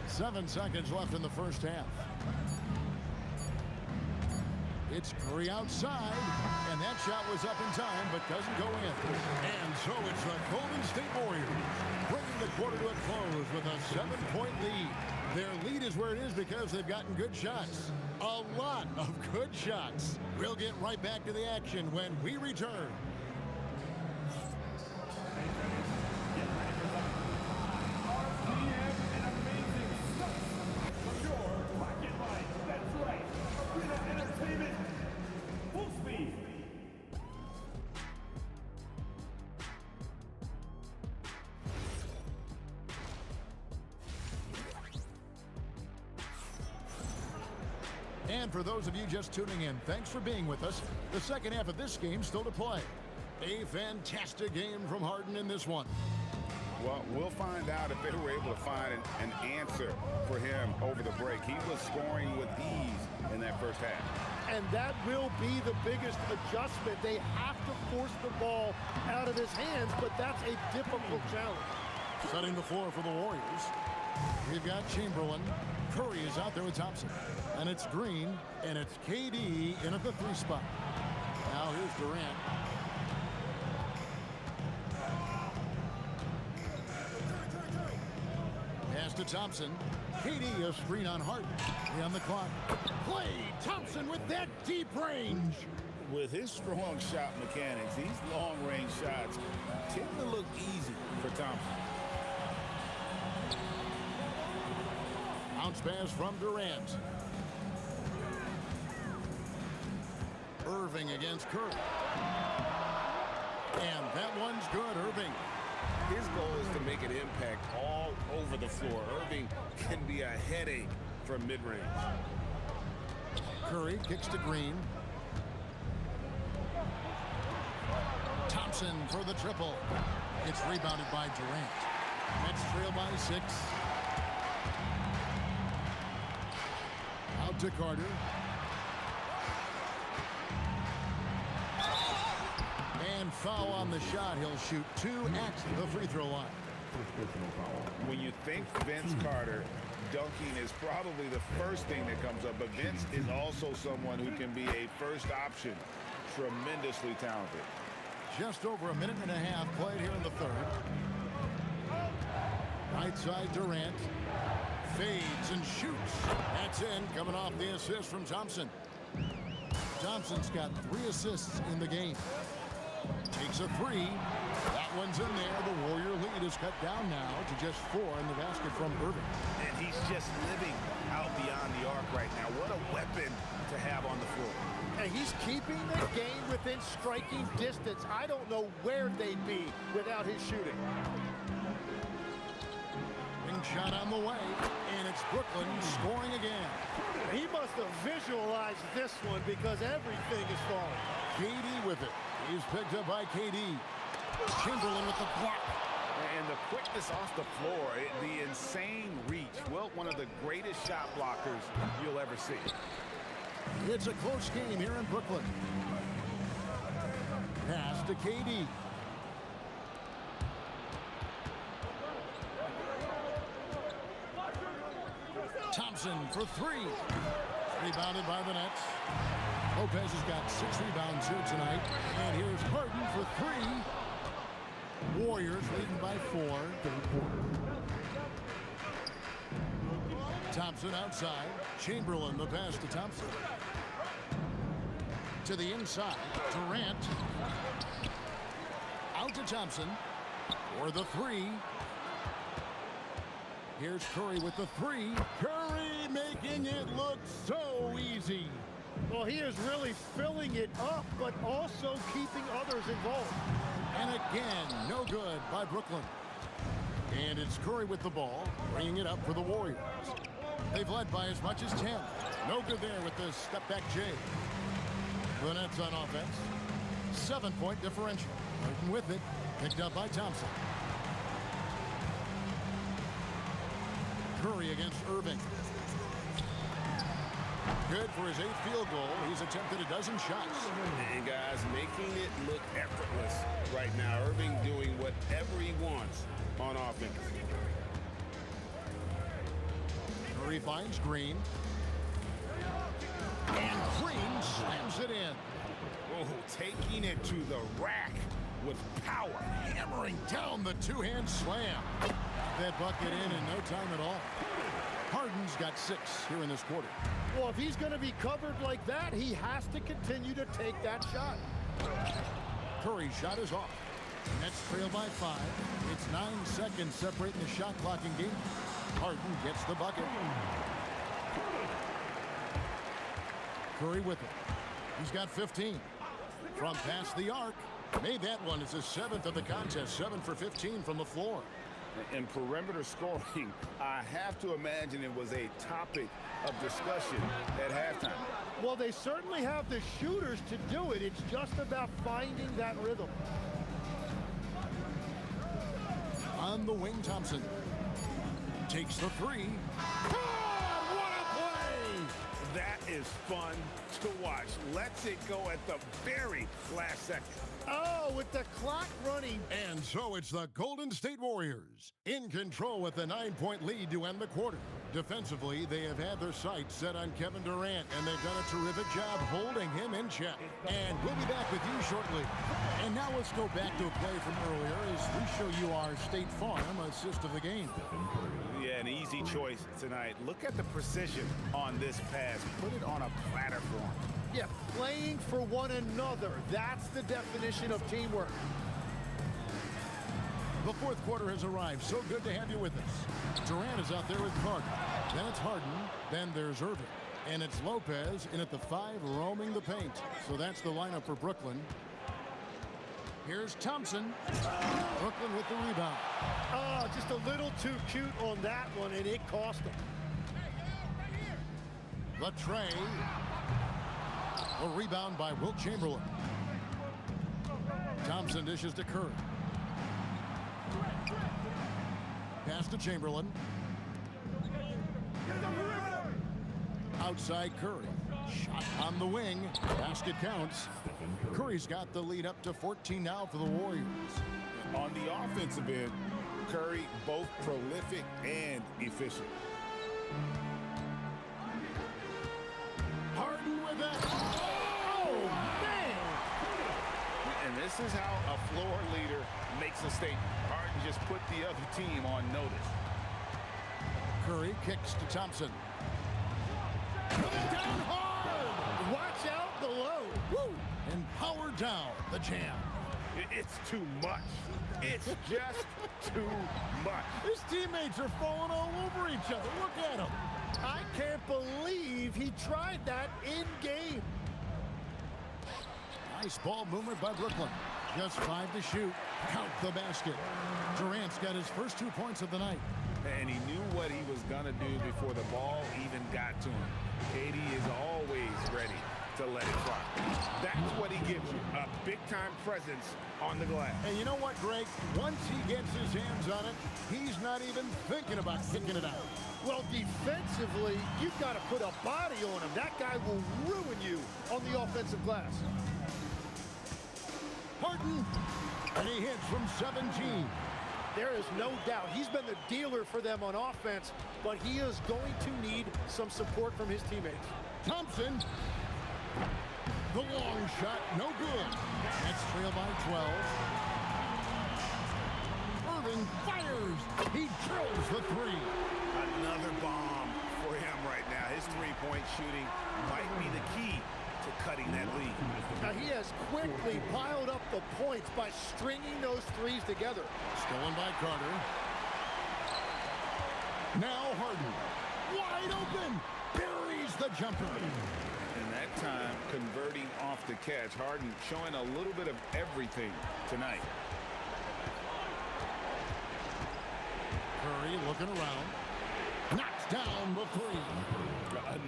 7 seconds left in the first half. It's Curry outside, and that shot was up in time, but doesn't go in. And so it's the Golden State Warriors bringing the quarter to a close with a 7-point lead. Their lead is where it is because they've gotten good shots. A lot of good shots. We'll get right back to the action when we return. And for those of you just tuning in, thanks for being with us. The second half of this game still to play. A fantastic game from Harden in this one. Well, we'll find out if they were able to find an answer for him over the break. He was scoring with ease in that first half. And that will be the biggest adjustment. They have to force the ball out of his hands, but that's a difficult challenge. Setting the floor for the Warriors. We've got Chamberlain. Curry is out there with Thompson. And it's Green, and it's KD in at the 3 spot. Now here's Durant. Pass to Thompson. KD, a screen on Harden. On the clock. Klay Thompson with that deep range. With his strong shot mechanics, these long-range shots tend to look easy for Thompson. Bounce pass from Durant. Irving against Curry. And that one's good, Irving. His goal is to make an impact all over the floor. Irving can be a headache from mid-range. Curry kicks to Green. Thompson for the triple. It's rebounded by Durant. Nets trail by 6. Out to Carter. And foul on the shot. He'll shoot 2 at the free throw line. When you think Vince Carter, dunking is probably the first thing that comes up, but Vince is also someone who can be a first option. Tremendously talented. Just over a minute and a half played here in the third. Right side Durant. Fades and shoots. That's in, coming off the assist from Thompson. Thompson's got 3 assists in the game. Takes a 3. That one's in there. The Warrior lead is cut down now to just 4 in the basket from Irving. And he's just living out beyond the arc right now. What a weapon to have on the floor. And he's keeping the game within striking distance. I don't know where they'd be without his shooting. Ring shot on the way, and it's Brooklyn scoring again. He must have visualized this one because everything is falling. KD with it. He's picked up by KD. Chamberlain with the block. And the quickness off the floor, the insane reach. Well, one of the greatest shot blockers you'll ever see. It's a close game here in Brooklyn. Pass to KD. Thompson for 3. Rebounded by the Nets. Lopez has got 6 rebounds here tonight. And here's Harden for 3. Warriors leading by 4. Thompson outside. Chamberlain the pass to Thompson. To the inside. Durant. Out to Thompson. For the 3. Here's Curry with the 3. Curry making it look so easy. Well, he is really filling it up, but also keeping others involved. And again, no good by Brooklyn. And it's Curry with the ball, bringing it up for the Warriors. They've led by as much as 10. No good there with the step-back J. The Nets on offense. 7-point differential. Harden with it, picked up by Thompson. Curry against Irving. Good for his 8th field goal. He's attempted a dozen shots. And guys, making it look effortless right now. Irving doing whatever he wants on offense. Curry finds Green. And Green slams it in. Oh, taking it to the rack with power. Hammering down the two-hand slam. That bucket in no time at all. Harden's got 6 here in this quarter. Well, if he's going to be covered like that, he has to continue to take that shot. Curry's shot is off. Nets trail by 5. It's 9 seconds separating the shot clock and game. Harden gets the bucket. Curry with it. He's got 15. From past the arc. Made that one. It's his 7th of the contest. 7 for 15 from the floor. In perimeter scoring, I have to imagine it was a topic of discussion at halftime. Well, they certainly have the shooters to do it. It's just about finding that rhythm. On the wing, Thompson takes the 3. What a play! That is fun to watch. Lets it go at the very last second. Oh, with the clock running. And so it's the Golden State Warriors in control with the 9-point lead to end the quarter. Defensively, they have had their sights set on Kevin Durant, and they've done a terrific job holding him in check. And we'll be back with you shortly. And now let's go back to a play from earlier as we show you our State Farm assist of the game. Yeah, an easy choice tonight. Look at the precision on this pass. Put it on a platter for him. Yeah, playing for one another. That's the definition of teamwork. The 4th quarter has arrived. So good to have you with us. Durant is out there with Carter. Then it's Harden. Then there's Irving. And it's Lopez in at the 5 roaming the paint. So that's the lineup for Brooklyn. Here's Thompson. Brooklyn with the rebound. Oh, just a little too cute on that one, and it cost him. The tray. A rebound by Wilt Chamberlain. Thompson dishes to Curry. Pass to Chamberlain. Outside Curry. Shot on the wing. Basket counts. Curry's got the lead up to 14 now for the Warriors. On the offensive end, Curry both prolific and efficient. Harden with that. Oh, man! And this is how a floor leader makes a statement. Harden just put the other team on notice. Curry kicks to Thompson. Down hard! Watch out below. Woo! And power down the jam. It's too much. It's just too much. His teammates are falling all over each other. Look at him. I can't believe he tried that in game. Nice ball movement by Brooklyn. Just 5 to shoot. Count the basket. Durant's got his first 2 points of the night. And he knew what he was going to do before the ball even got to him. KD is always ready to let it fly. That's what he gives you, a big-time presence on the glass. And you know what, Greg? Once he gets his hands on it, he's not even thinking about kicking it out. Well, defensively, you've got to put a body on him. That guy will ruin you on the offensive glass. Harden, and he hits from 17. There is no doubt he's been the dealer for them on offense, but he is going to need some support from his teammates. Thompson, the long shot, no good. That's trail by 12. Irving fires. He drills the 3. Another bomb for him right now. His three-point shooting might be the key to cutting that lead. Now he has quickly piled up the points by stringing those threes together. Stolen by Carter. Now Harden, wide open, buries the jumper. And that time, converting off the catch. Harden showing a little bit of everything tonight. Curry looking around. Knocks down the 3.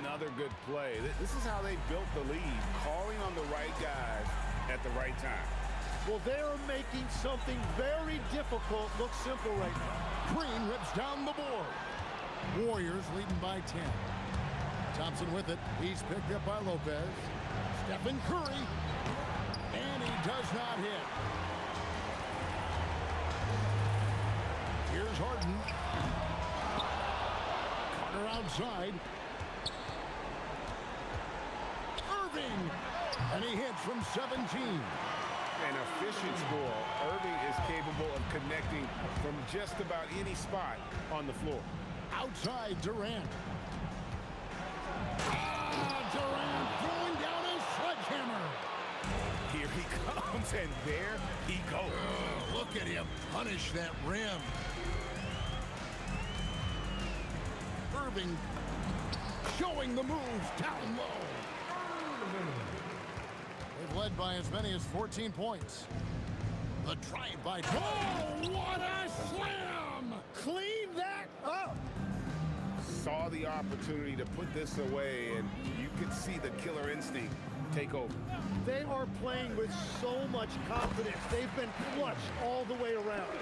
Another good play. This is how they built the lead, calling on the right guys at the right time. Well, they're making something very difficult look simple right now. Green rips down the board. Warriors leading by 10. Thompson with it. He's picked up by Lopez. Stephen Curry. And he does not hit. Here's Harden. Carter outside. Irving. And he hits from 17. An efficient score. Irving is capable of connecting from just about any spot on the floor. Outside Durant. Durant throwing down his sledgehammer. Here he comes, and there he goes. Look at him punish that rim. Irving showing the moves down low. They've led by as many as 14 points. The drive by... Oh, what a slam! Clean that up. Saw the opportunity to put this away, and you could see the killer instinct take over. They are playing with so much confidence. They've been clutch all the way around.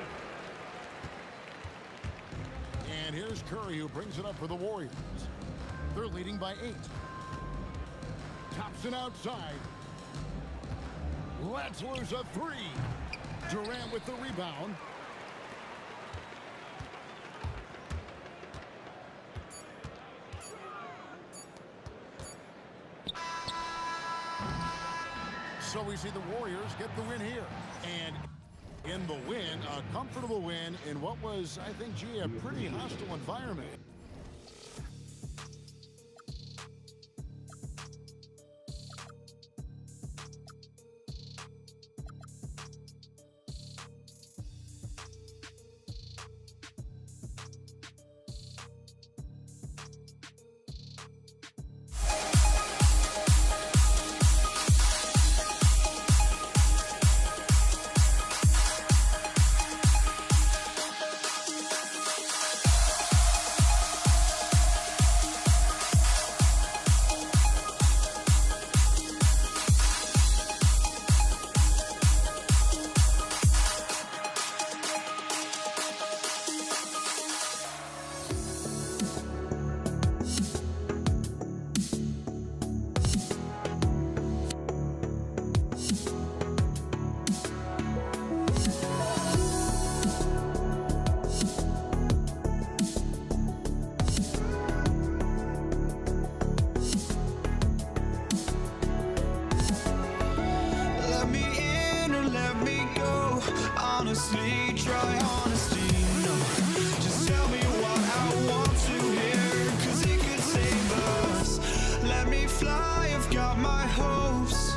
And here's Curry, who brings it up for the Warriors. They're leading by 8. Thompson outside. Letzler's a 3. Durant with the rebound. So we see the Warriors get the win here. And in the win, a comfortable win in what was, I think, gee, a pretty hostile environment. Let me in or let me go. Honestly, try honesty. No, just tell me what I want to hear, 'cause it could save us. Let me fly, I've got my hopes,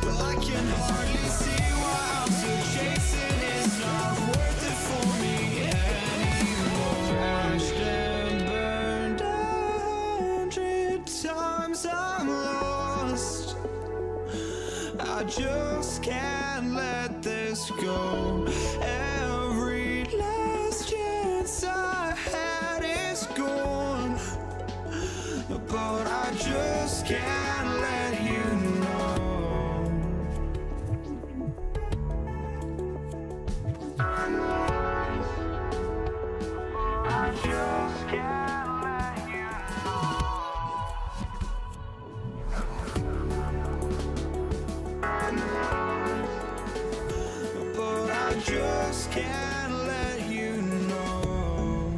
but I can hardly see why I'm still chasing. It's not worth it for me anymore. Crashed and burned 100 times, I'm lost. I just can't let this go. Every last chance I had is gone, but I just can't let you know. I just can't let you know. But I just can't let you know.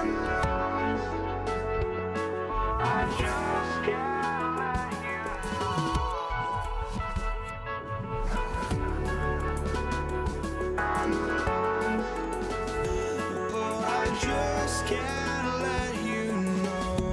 I just can't let you know. I just can't let you know.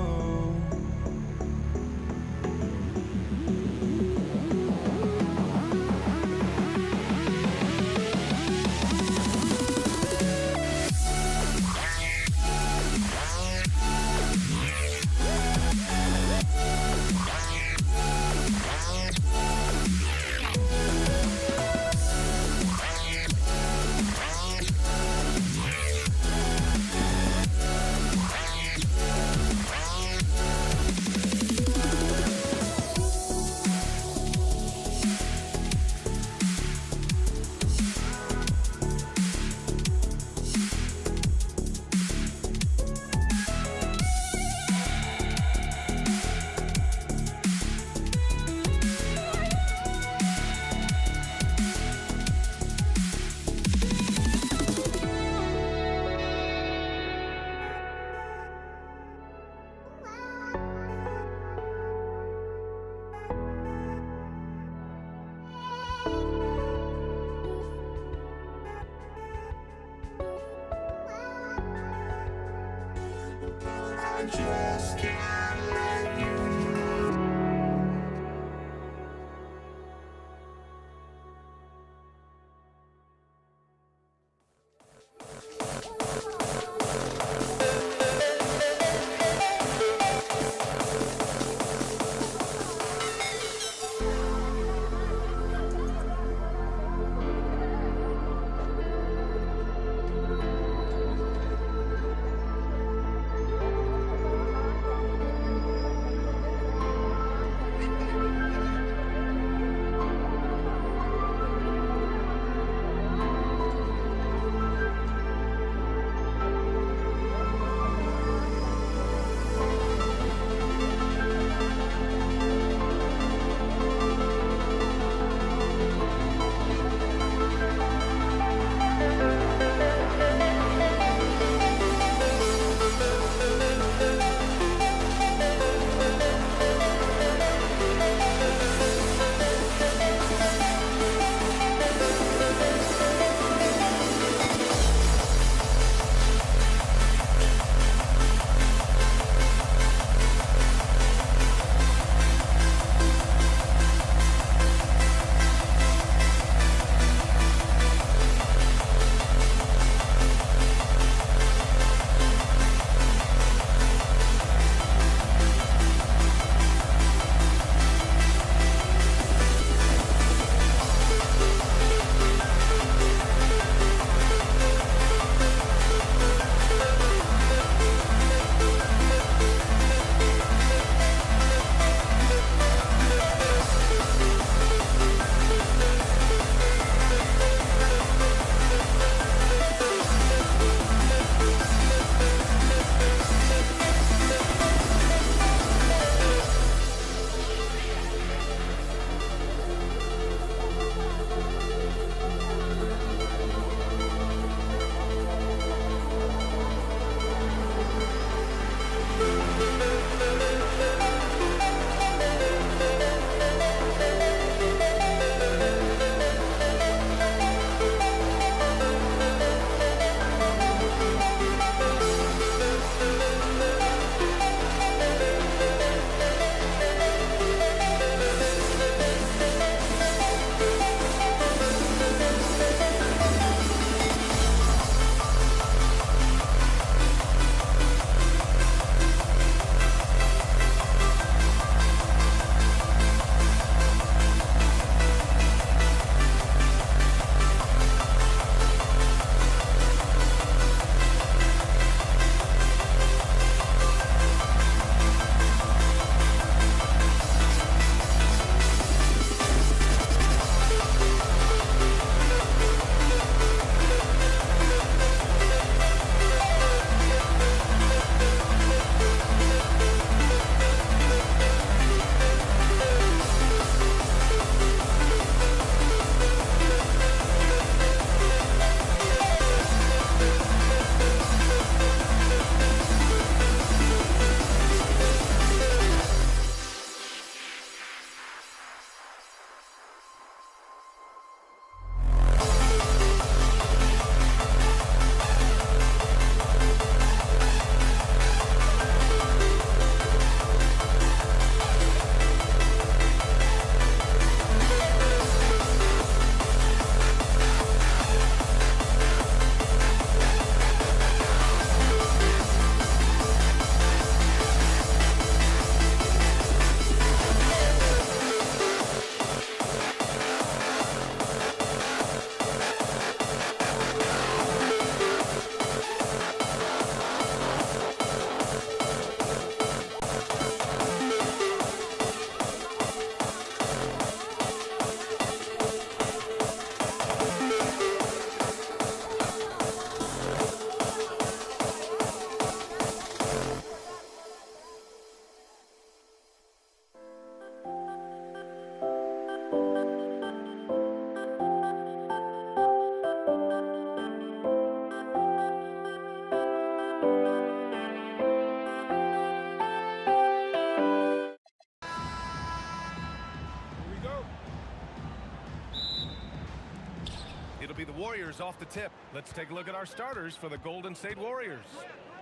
Warriors off the tip. Let's take a look at our starters for the Golden State Warriors.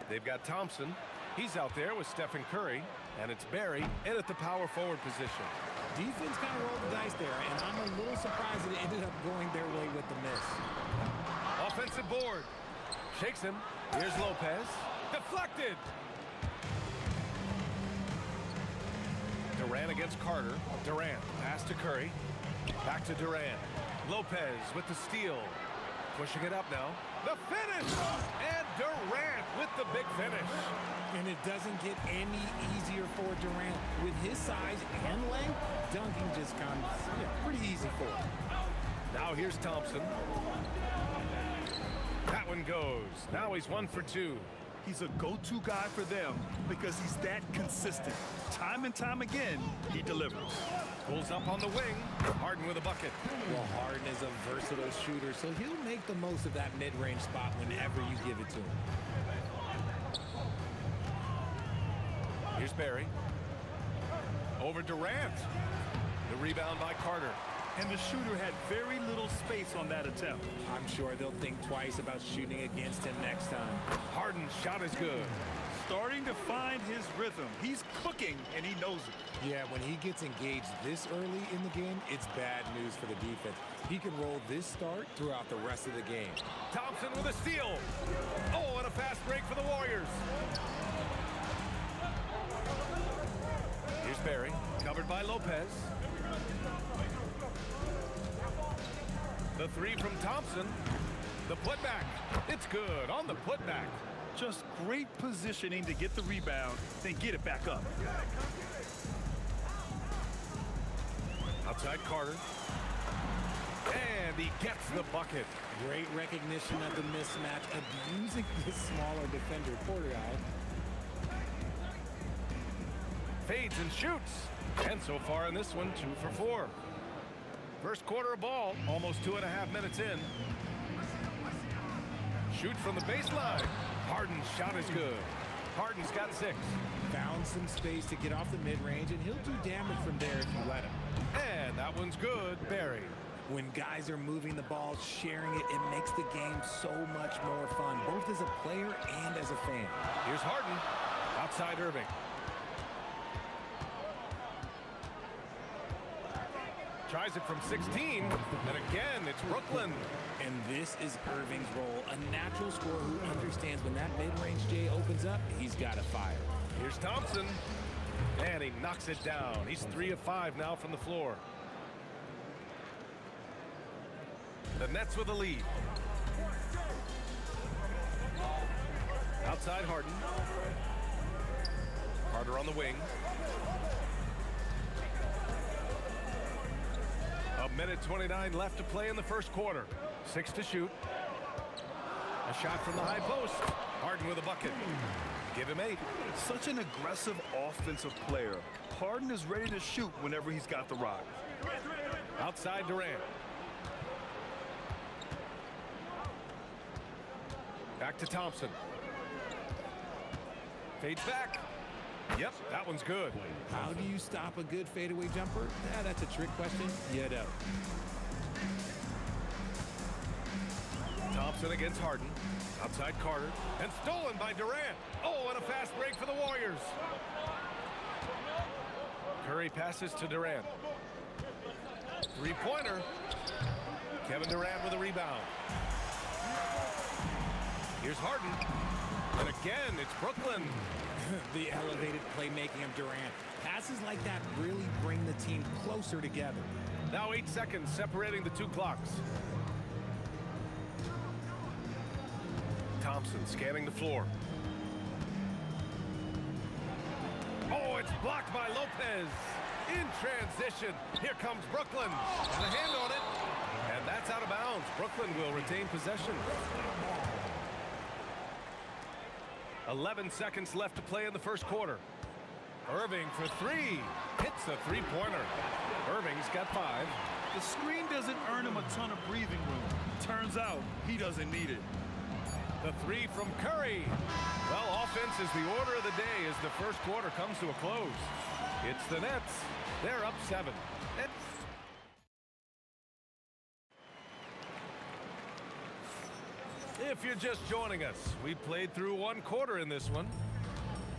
They've got Thompson. He's out there with Stephen Curry. And it's Barry in at the power forward position. Defense kind of rolled the dice there, and I'm a little surprised that it ended up going their way with the miss. Offensive board. Shakes him. Here's Lopez. Deflected. Durant against Carter. Durant. Pass to Curry. Back to Durant. Lopez with the steal. Pushing it up now. The finish! And Durant with the big finish. And it doesn't get any easier for Durant. With his size and length, dunking just comes pretty easy for him. Now here's Thompson. That one goes. Now he's 1 for 2. He's a go-to guy for them because he's that consistent. Time and time again, he delivers. Pulls up on the wing. Harden with a bucket. Well, Harden is a versatile shooter, so he'll make the most of that mid-range spot whenever you give it to him. Here's Barry. Over Durant. The rebound by Carter. And the shooter had very little space on that attempt. I'm sure they'll think twice about shooting against him next time. Harden's shot is good. Starting to find his rhythm. He's cooking, and he knows it. Yeah, when he gets engaged this early in the game, it's bad news for the defense. He can roll this start throughout the rest of the game. Thompson with a steal. Oh, and a fast break for the Warriors. Here's Barry, covered by Lopez. The three from Thompson. The putback. It's good on the putback. Just great positioning to get the rebound, then get it back up. Outside Carter. And he gets the bucket. Great recognition of the mismatch, abusing the smaller defender, Porter out. Fades and shoots. And so far in this one, 2 for 4. First quarter of ball, almost 2.5 minutes in. Shoot from the baseline. Harden's shot is good. Harden's got 6. Found some space to get off the mid-range, and he'll do damage from there if you let him. And that one's good. Barry. When guys are moving the ball, sharing it, it makes the game so much more fun, both as a player and as a fan. Here's Harden. Outside Irving. Tries it from 16, and again, it's Brooklyn. And this is Irving's role, a natural scorer who understands when that mid-range J opens up, he's got to fire. Here's Thompson, and he knocks it down. He's 3 of 5 now from the floor. The Nets with the lead. Outside Harden. Carter on the wing. A minute 29 left to play in the first quarter. 6 to shoot. A shot from the high post. Harden with a bucket. Give him 8. Such an aggressive offensive player. Harden is ready to shoot whenever he's got the rock. Outside Durant. Back to Thompson. Fades back. Yep, that one's good. How do you stop a good fadeaway jumper? That's a trick question. You know. Thompson against Harden. Outside Carter. And stolen by Durant. Oh, and a fast break for the Warriors. Curry passes to Durant. Three-pointer. Kevin Durant with a rebound. Here's Harden. And again, it's Brooklyn. The elevated playmaking of Durant. Passes like that really bring the team closer together. Now 8 seconds separating the 2 clocks. Thompson scanning the floor. Oh, it's blocked by Lopez. In transition. Here comes Brooklyn. Got a hand on it. And that's out of bounds. Brooklyn will retain possession. 11 seconds left to play in the first quarter. Irving for 3. Hits a three-pointer. Irving's got 5. The screen doesn't earn him a ton of breathing room. Turns out he doesn't need it. The 3 from Curry. Well, offense is the order of the day as the first quarter comes to a close. It's the Nets. They're up 7. If you're just joining us, we played through one quarter in this one.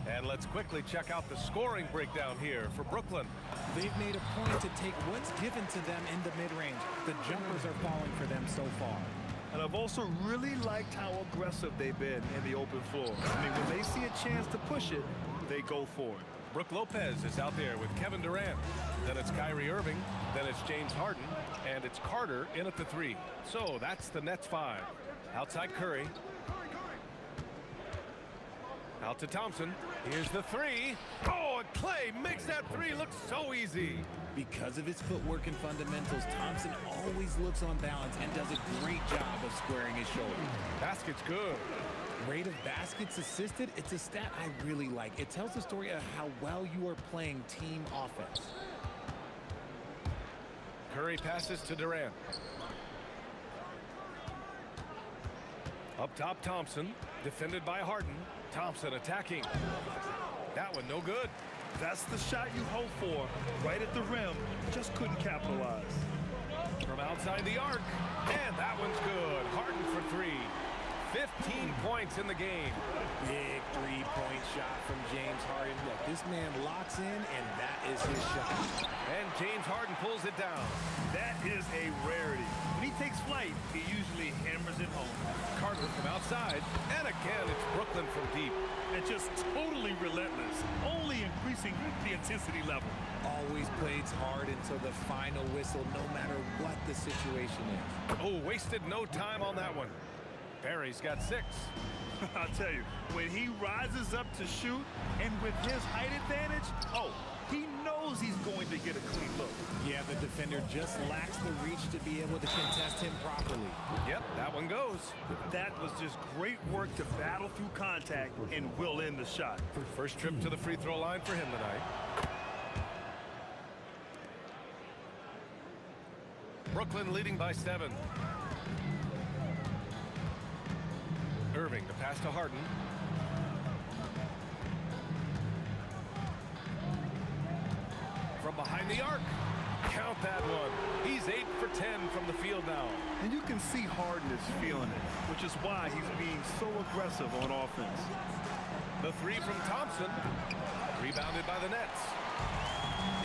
And let's quickly check out the scoring breakdown here for Brooklyn. They've made a point to take what's given to them in the mid-range. The jumpers are falling for them so far. And I've also really liked how aggressive they've been in the open floor. I mean, when they see a chance to push it, they go for it. Brooke Lopez is out there with Kevin Durant. Then it's Kyrie Irving. Then it's James Harden. And it's Carter in at the 3. So that's the Nets 5. Outside Curry. Out to Thompson. Here's the 3. Oh, and Clay makes that 3 look so easy. Because of his footwork and fundamentals, Thompson always looks on balance and does a great job of squaring his shoulder. Basket's good. Rate of baskets assisted, it's a stat I really like. It tells the story of how well you are playing team offense. Curry passes to Durant. Up top, Thompson. Defended by Harden. Thompson attacking. That one no good. That's the shot you hope for. Right at the rim. Just couldn't capitalize. From outside the arc. And that one's good. Harden for 3. 15 points in the game. Big three-point shot from James Harden. Look, this man locks in, and that is his shot. And James Harden pulls it down. That is a rarity. When he takes flight, he usually hammers it home. Carter from outside. And again, it's Brooklyn from deep. And just totally relentless, only increasing the intensity level. Always plays hard until the final whistle, no matter what the situation is. Oh, wasted no time on that one. Barry's got 6. I'll tell you, when he rises up to shoot, and with his height advantage, oh, he knows he's going to get a clean look. Yeah, the defender just lacks the reach to be able to contest him properly. Yep, that one goes. That was just great work to battle through contact and will end the shot. First trip to the free throw line for him tonight. Brooklyn leading by 7. Irving to pass to Harden. From behind the arc. Count that one. He's 8 for 10 from the field now. And you can see Harden is feeling it, which is why he's being so aggressive on offense. The 3 from Thompson. Rebounded by the Nets.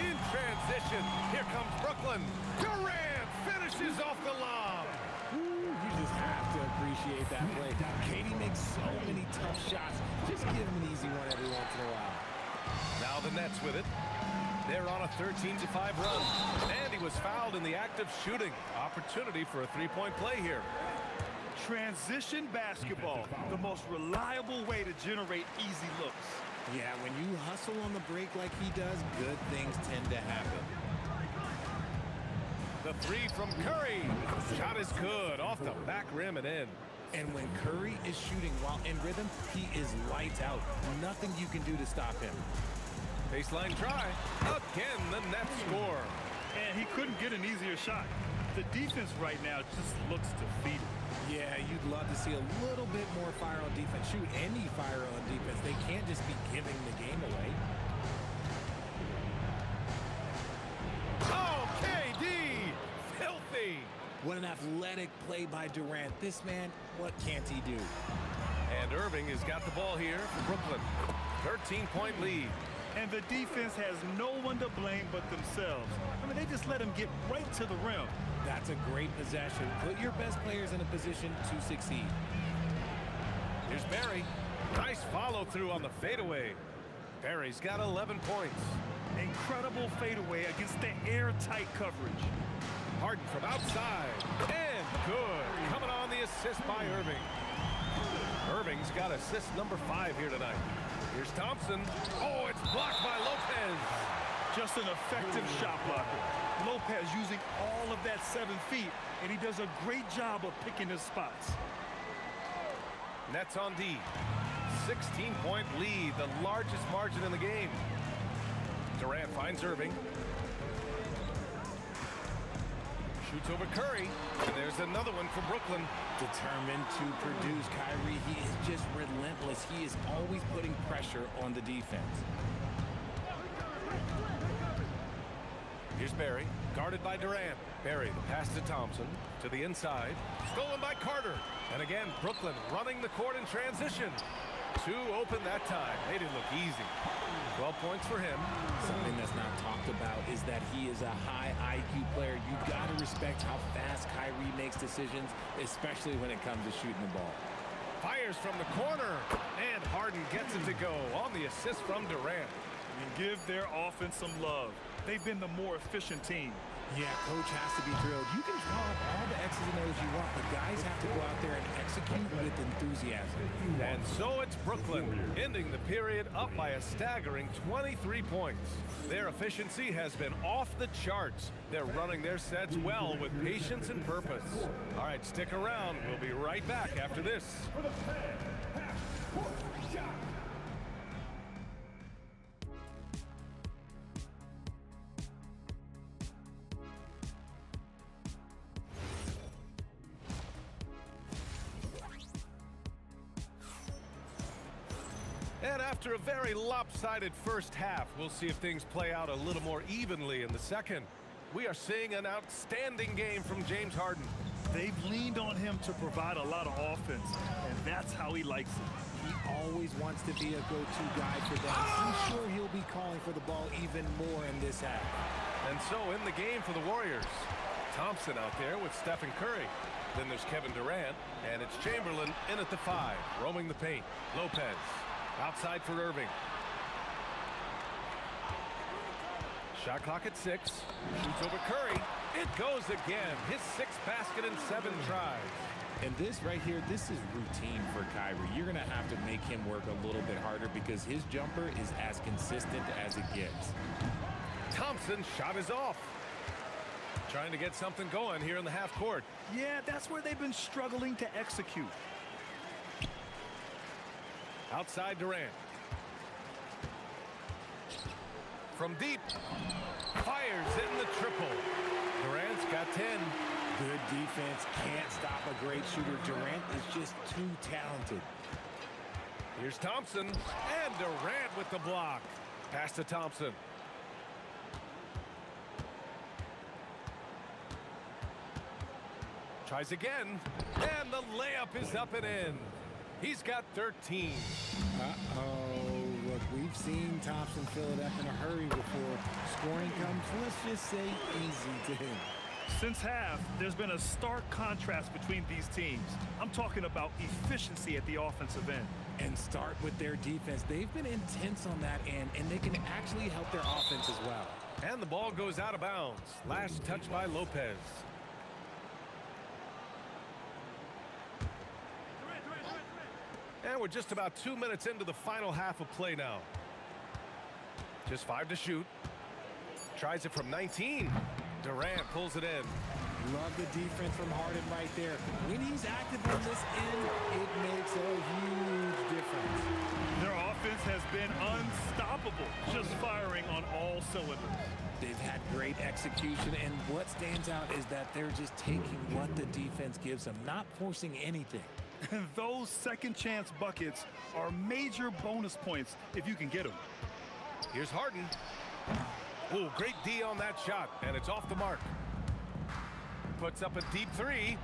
In transition. Here comes Brooklyn. Durant finishes off the lob. You just have to appreciate that play. Katie makes so many tough shots. Just give him an easy one every once in a while. Now the Nets with it. They're on a 13-5 run. And he was fouled in the act of shooting. Opportunity for a 3-point play here. Transition basketball, the most reliable way to generate easy looks. Yeah, when you hustle on the break like he does, good things tend to happen. The 3 from Curry. Shot is good. Off the back rim and in. And when Curry is shooting while in rhythm, he is lights out. Nothing you can do to stop him. Baseline try. Again, the Nets score. And he couldn't get an easier shot. The defense right now just looks defeated. Yeah, you'd love to see a little bit more fire on defense. Shoot, any fire on defense. They can't just be giving the game away. Oh, KD! Filthy! What an athletic play by Durant. This man, what can't he do? And Irving has got the ball here for Brooklyn. 13-point lead. And the defense has no one to blame but themselves. I mean, they just let him get right to the rim. That's a great possession. Put your best players in a position to succeed. Here's Barry. Nice follow-through on the fadeaway. Barry's got 11 points. Incredible fadeaway against the airtight coverage. Harden from outside. And good. Coming on the assist by Irving. Irving's got assist number 5 here tonight. Here's Thompson. Oh, it's blocked by Lopez. Just an effective shot blocker. Lopez using all of that 7 feet, and he does a great job of picking his spots. Nets on D. 16-point lead, the largest margin in the game. Durant finds Irving. Shoots over Curry. And there's another one for Brooklyn. Determined to produce. Kyrie, he is just relentless. He is always putting pressure on the defense. Here's Barry, guarded by Durant. Barry, the pass to Thompson, to the inside. Stolen by Carter. And again, Brooklyn running the court in transition. 2 open that time. Made it look easy. 12 points for him. Something that's not talked about is that he is a high IQ player. You got to respect how fast Kyrie makes decisions, especially when it comes to shooting the ball. Fires from the corner. And Harden gets it to go on the assist from Durant. And give their offense some love. They've been the more efficient team. Yeah, coach has to be thrilled. You can draw up all the X's and O's you want, but guys have to go out there and execute with enthusiasm. And so it's Brooklyn, ending the period up by a staggering 23 points. Their efficiency has been off the charts. They're running their sets well with patience and purpose. All right, stick around. We'll be right back after this. And after a very lopsided first half, we'll see if things play out a little more evenly in the second. We are seeing an outstanding game from James Harden. They've leaned on him to provide a lot of offense, and that's how he likes it. He always wants to be a go-to guy for them. I'm sure he'll be calling for the ball even more in this half. And so in the game for the Warriors, Thompson out there with Stephen Curry. Then there's Kevin Durant, and it's Chamberlain in at the 5, roaming the paint. Lopez. Outside for Irving. Shot clock at 6. Shoots over Curry. It goes again. His 6th basket in 7 tries. And this right here, this is routine for Kyrie. You're going to have to make him work a little bit harder because his jumper is as consistent as it gets. Thompson's shot is off. Trying to get something going here in the half court. Yeah, that's where they've been struggling to execute. Outside Durant. From deep. Fires in the triple. Durant's got 10. Good defense. Can't stop a great shooter. Durant is just too talented. Here's Thompson. And Durant with the block. Pass to Thompson. Tries again. And the layup is up and in. He's got 13. Uh-oh. Look, we've seen Thompson fill it up in a hurry before. Scoring comes, let's just say, easy to him. Since half, there's been a stark contrast between these teams. I'm talking about efficiency at the offensive end. And start with their defense. They've been intense on that end, and they can actually help their offense as well. And the ball goes out of bounds. Last touch by Lopez. And we're just about 2 minutes into the final half of play now. Just 5 to shoot. Tries it from 19. Durant pulls it in. Love the defense from Harden right there. When he's active on this end, it makes a huge difference. Their offense has been unstoppable, just firing on all cylinders. They've had great execution, and what stands out is that they're just taking what the defense gives them, not forcing anything. Those second chance buckets are major bonus points if you can get them. Here's Harden. Oh, great D on that shot, and it's off the mark. Puts up a deep 3.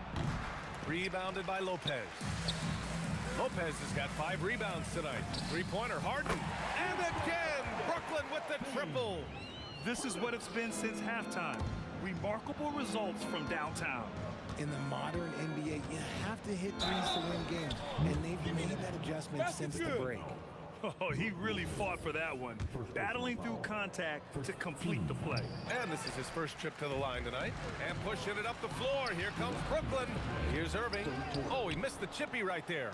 Rebounded by Lopez. Lopez has got 5 rebounds tonight. 3-pointer Harden. And again, Brooklyn with the triple. This is what it's been since halftime. Remarkable results from downtown. In the modern NBA, you have to hit threes to win games, and they've made that adjustment since the break. Oh, he really fought for that one, battling through contact to complete the play. And this is his first trip to the line tonight. And pushing it up the floor. Here comes Brooklyn. Here's Irving. Oh, he missed the chippy right there.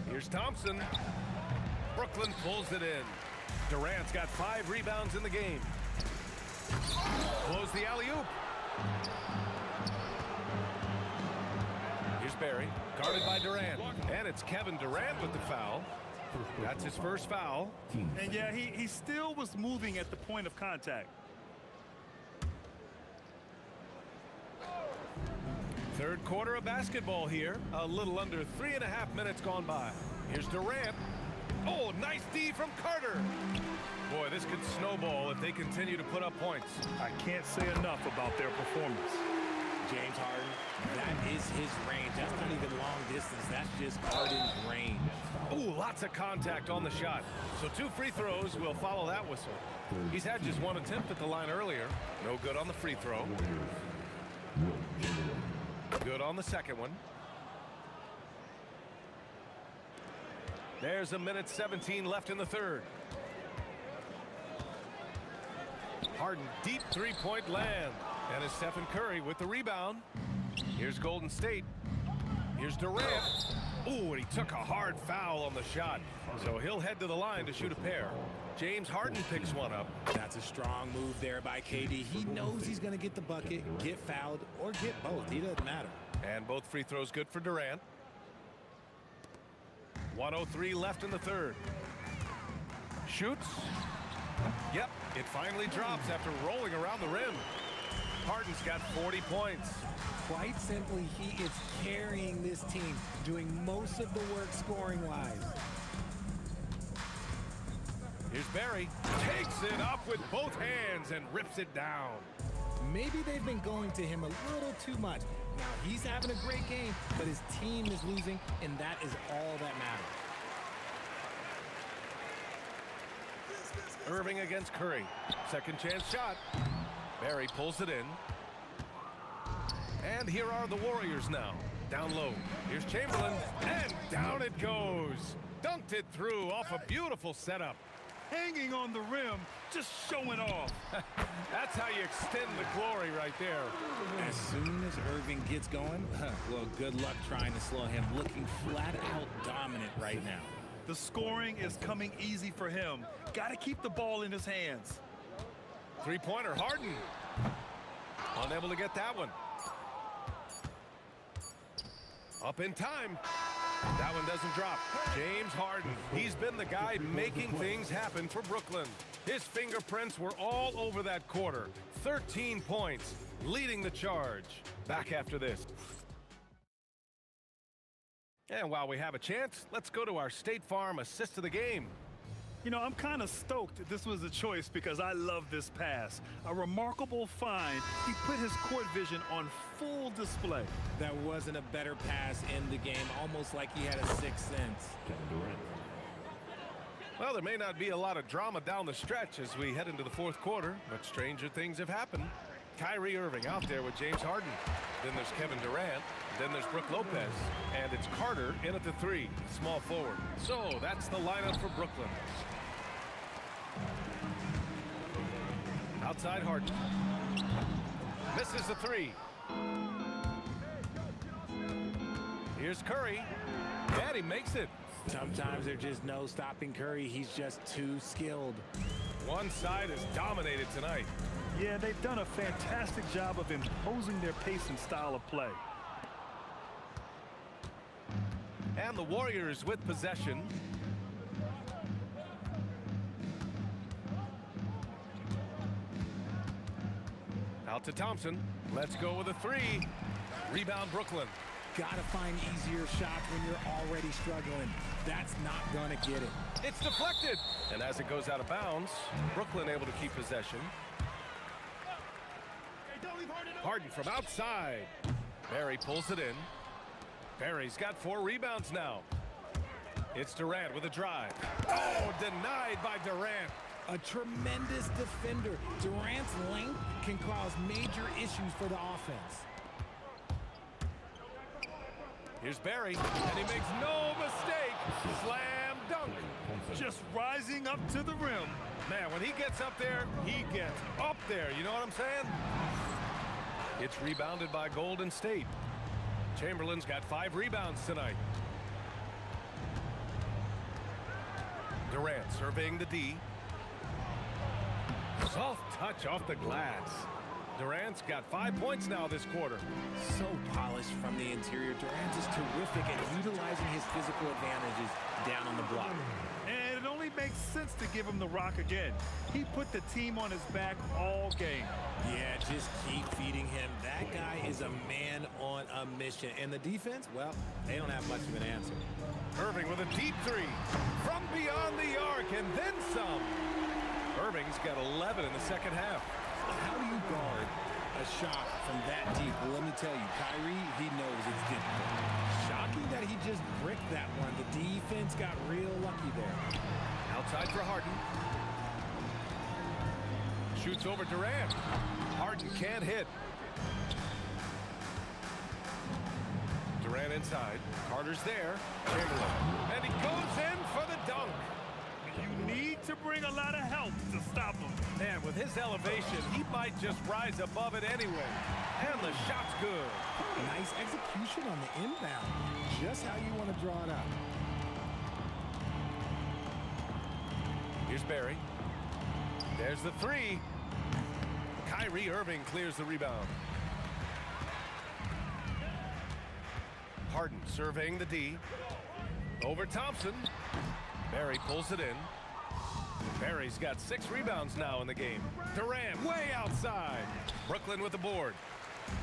Here's Thompson. Brooklyn pulls it in. Durant's got 5 rebounds in the game. Blows the alley-oop. Here's Barry, guarded by Durant. And it's Kevin Durant with the foul. That's his first foul. And yeah, he still was moving at the point of contact. Third quarter of basketball here. A little under 3.5 minutes gone by. Here's Durant. Oh, nice D from Carter. Boy, this could snowball if they continue to put up points. I can't say enough about their performance. James Harden, that is his range. That's not even long distance. That's just Harden's range. Ooh, lots of contact on the shot. So 2 free throws will follow that whistle. He's had just 1 attempt at the line earlier. No good on the free throw. Good on the second one. There's 1:17 left in the third. Harden, deep three-point land. And it's Stephen Curry with the rebound. Here's Golden State. Here's Durant. Ooh, and he took a hard foul on the shot. So he'll head to the line to shoot a pair. James Harden picks one up. That's a strong move there by KD. He knows he's going to get the bucket, get fouled, or get both. He doesn't matter. And both free throws good for Durant. 1:03 left in the third. Shoots. Yep, it finally drops after rolling around the rim. Harden's got 40 points. Quite simply, he is carrying this team, doing most of the work scoring-wise. Here's Barry. Takes it up with both hands and rips it down. Maybe they've been going to him a little too much. Now, he's having a great game, but his team is losing, and that is all that matters. Irving against Curry. Second chance shot. Barry pulls it in. And here are the Warriors now. Down low. Here's Chamberlain. And down it goes. Dunked it through off a beautiful setup. Hanging on the rim, just showing off. That's how you extend the glory right there. As soon as Irving gets going, well, good luck trying to slow him. Looking flat out dominant right now. The scoring is coming easy for him. Got to keep the ball in his hands. Three-pointer, Harden. Unable to get that one. Up in time. That one doesn't drop. James Harden. He's been the guy making things happen for Brooklyn. His fingerprints were all over that quarter. 13 points, leading the charge. Back after this. And while we have a chance, let's go to our State Farm assist of the game. You know, I'm kind of stoked this was a choice because I love this pass. A remarkable find. He put his court vision on full display. That wasn't a better pass in the game, almost like he had a sixth sense. Well, there may not be a lot of drama down the stretch as we head into the fourth quarter, but stranger things have happened. Kyrie Irving out there with James Harden. Then there's Kevin Durant. Then there's Brook Lopez. And it's Carter in at the 3, small forward. So that's the lineup for Brooklyn. Outside Harden. Misses the 3. Here's Curry. And he makes it. Sometimes there's just no stopping Curry. He's just too skilled. One side is dominated tonight. Yeah, they've done a fantastic job of imposing their pace and style of play. And the Warriors with possession. Out to Thompson. Let's go with a 3. Rebound Brooklyn. Gotta find easier shots when you're already struggling. That's not gonna get it. It's deflected. And as it goes out of bounds, Brooklyn able to keep possession. Harden from outside. Barry pulls it in. Barry's got 4 rebounds now. It's Durant with a drive. Oh, denied by Durant. A tremendous defender. Durant's length can cause major issues for the offense. Here's Barry, and he makes no mistake. Slam dunk. Just rising up to the rim. Man, when he gets up there, he gets up there. You know what I'm saying? It's rebounded by Golden State. Chamberlain's got 5 rebounds tonight. Durant surveying the D. Soft touch off the glass. Durant's got 5 points now this quarter. So polished from the interior. Durant is terrific at utilizing his physical advantages down on the block. And it only makes sense to give him the rock again. He put the team on his back all game. Yeah, just keep feeding him. That guy is a man on a mission. And the defense, well, they don't have much of an answer. Irving with a deep 3 from beyond the arc and then some. Irving's got 11 in the second half. How do you guard a shot from that deep. Well, let me tell you, Kyrie, he knows it's difficult. Shocking that he just bricked that one. The defense got real lucky there. Outside for Harden. Shoots over Durant. Harden can't hit. Durant inside. Carter's there. Chamberlain. And he goes in for the dunk. You need to bring a lot of help to stop him. Man, with his elevation, he might just rise above it anyway. And the shot's good. Nice execution on the inbound. Just how you want to draw it up. Here's Barry. There's the three. Kyrie Irving clears the rebound. Harden surveying the D. Over Thompson. Barry pulls it in. Barry's got 6 rebounds now in the game. Durant way outside. Brooklyn with the board.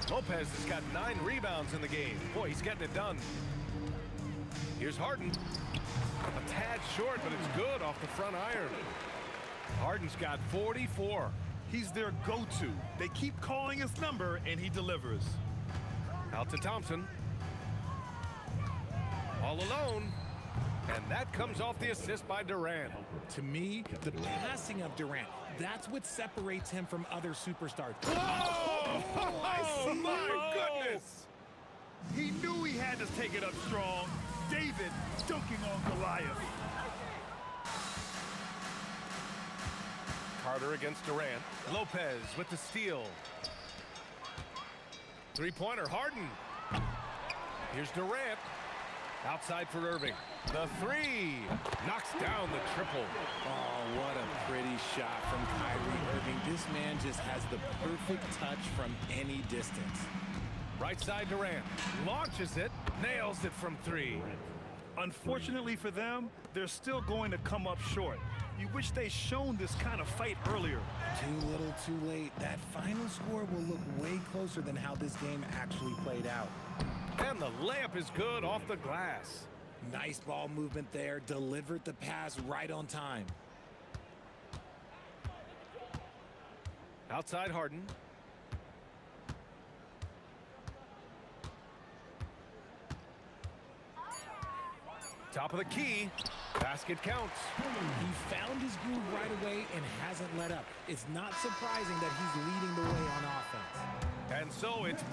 Lopez has got 9 rebounds in the game. Boy, he's getting it done. Here's Harden. A tad short, but it's good off the front iron. Harden's got 44. He's their go-to. They keep calling his number, and he delivers. Out to Thompson. All alone. And that comes off the assist by Durant. To me, the passing of Durant, that's what separates him from other superstars. Oh, my goodness. He knew he had to take it up strong. David dunking on Goliath. Carter against Durant. Lopez with the steal. Three-pointer, Harden. Here's Durant. Outside for Irving. The three. Knocks down the triple. Oh, what a pretty shot from Kyrie Irving. This man just has the perfect touch from any distance. Right side Durant. Launches it. Nails it from 3. Unfortunately for them, they're still going to come up short. You wish they shown this kind of fight earlier. Too little, too late. That final score will look way closer than how this game actually played out. And the layup is good off the glass. Nice ball movement there. Delivered the pass right on time. Outside Harden. Top of the key. Basket counts. He found his groove right away and hasn't let up. It's not surprising that he's leading the way on offense. And so it's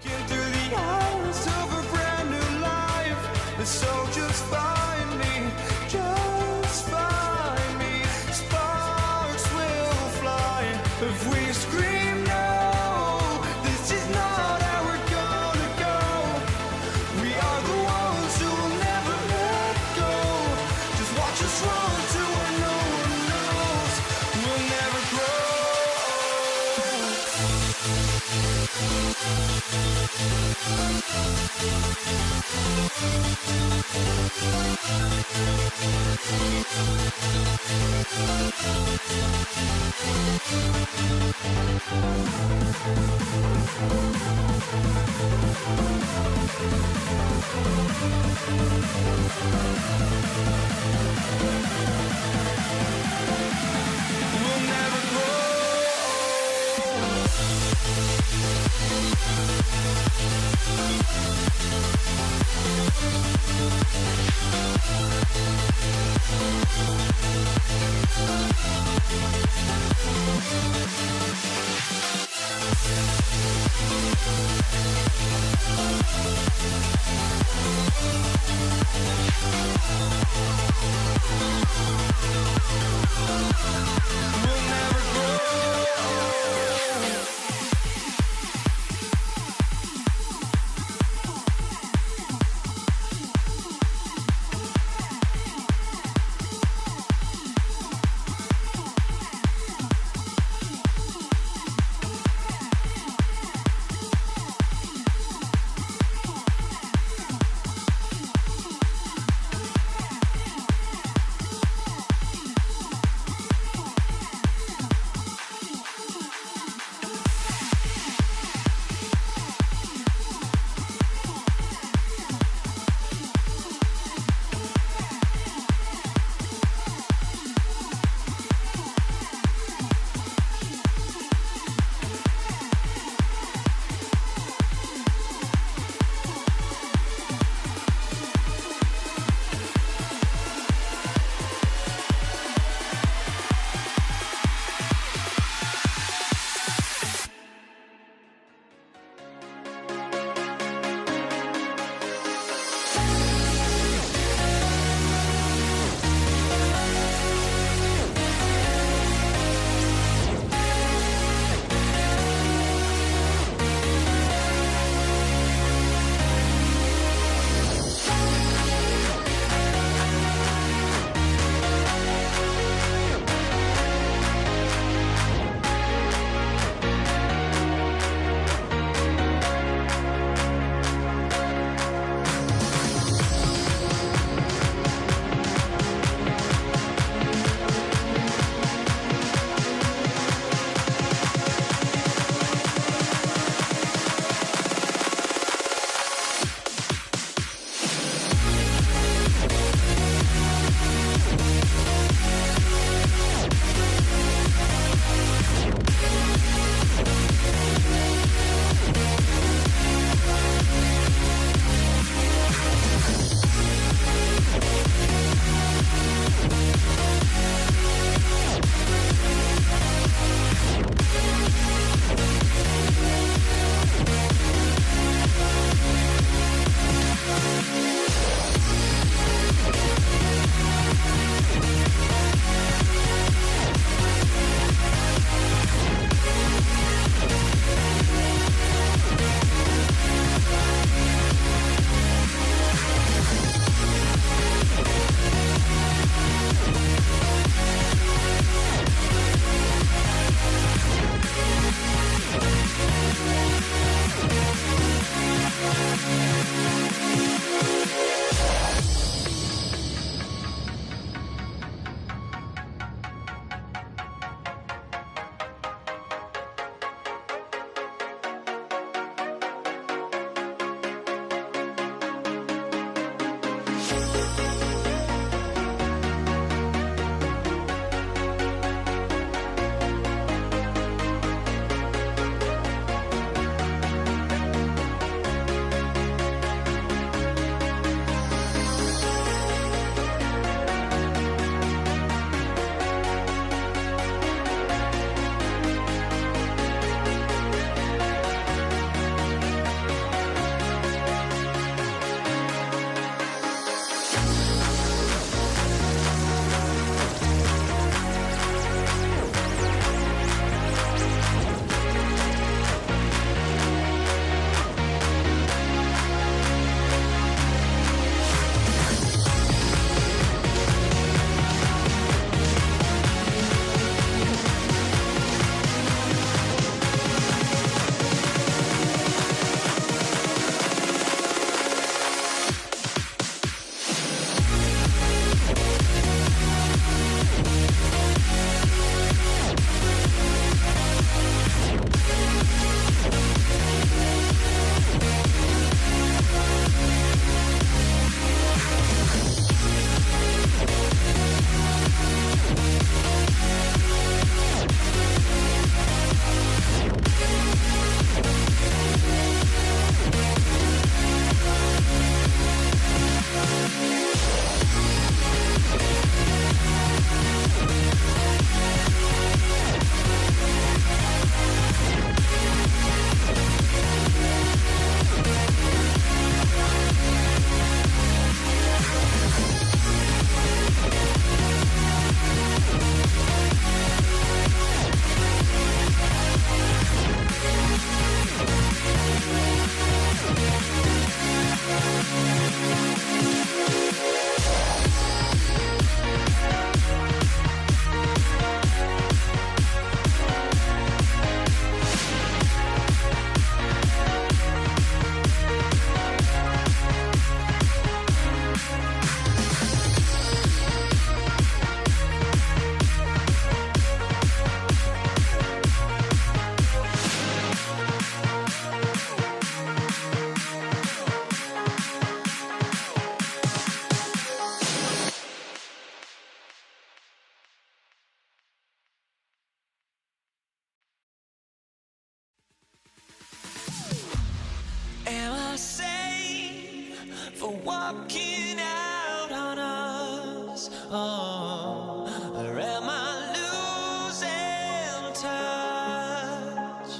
Through the hours of a brand new life, and so just find me, just find me. Sparks will fly if we scream no. This is not how we're gonna go. We are the ones who will never looking out on us. Oh, or am I losing touch?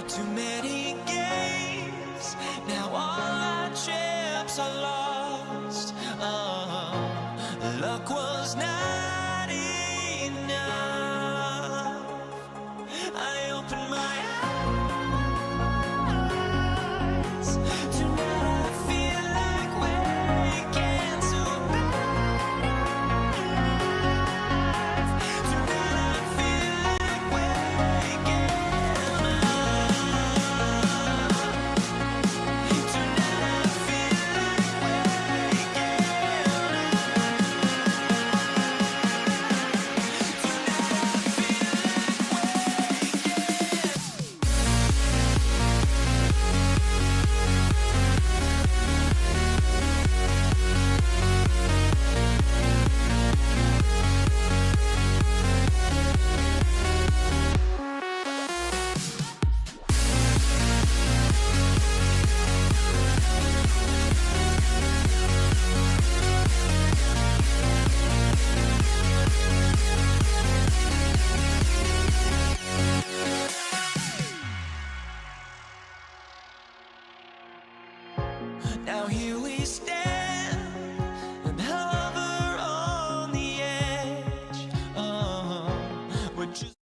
Too many games, now all our chips are lost. Oh, luck was not enough. I opened my eyes. Tonight I feel like waking to life. Tonight I feel like waking up. Tonight I feel like waking Now here we stand and hover on the edge. We're just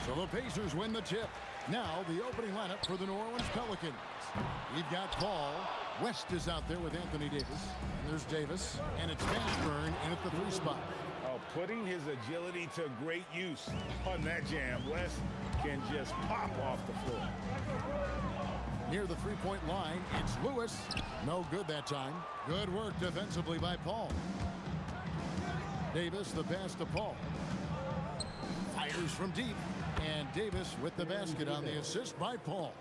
So the Pacers win the tip. Now the opening lineup for the New Orleans Pelicans. We've got Paul. West is out there with Anthony Davis. And there's Davis. And it's Mashburn in at the 3 spot. Oh, putting his agility to great use on that jam. West can just pop off the floor. Near the 3-point line, it's Lewis. No good that time. Good work defensively by Paul. Davis, the pass to Paul. Fires from deep. And Davis with the basket on the assist by Paul.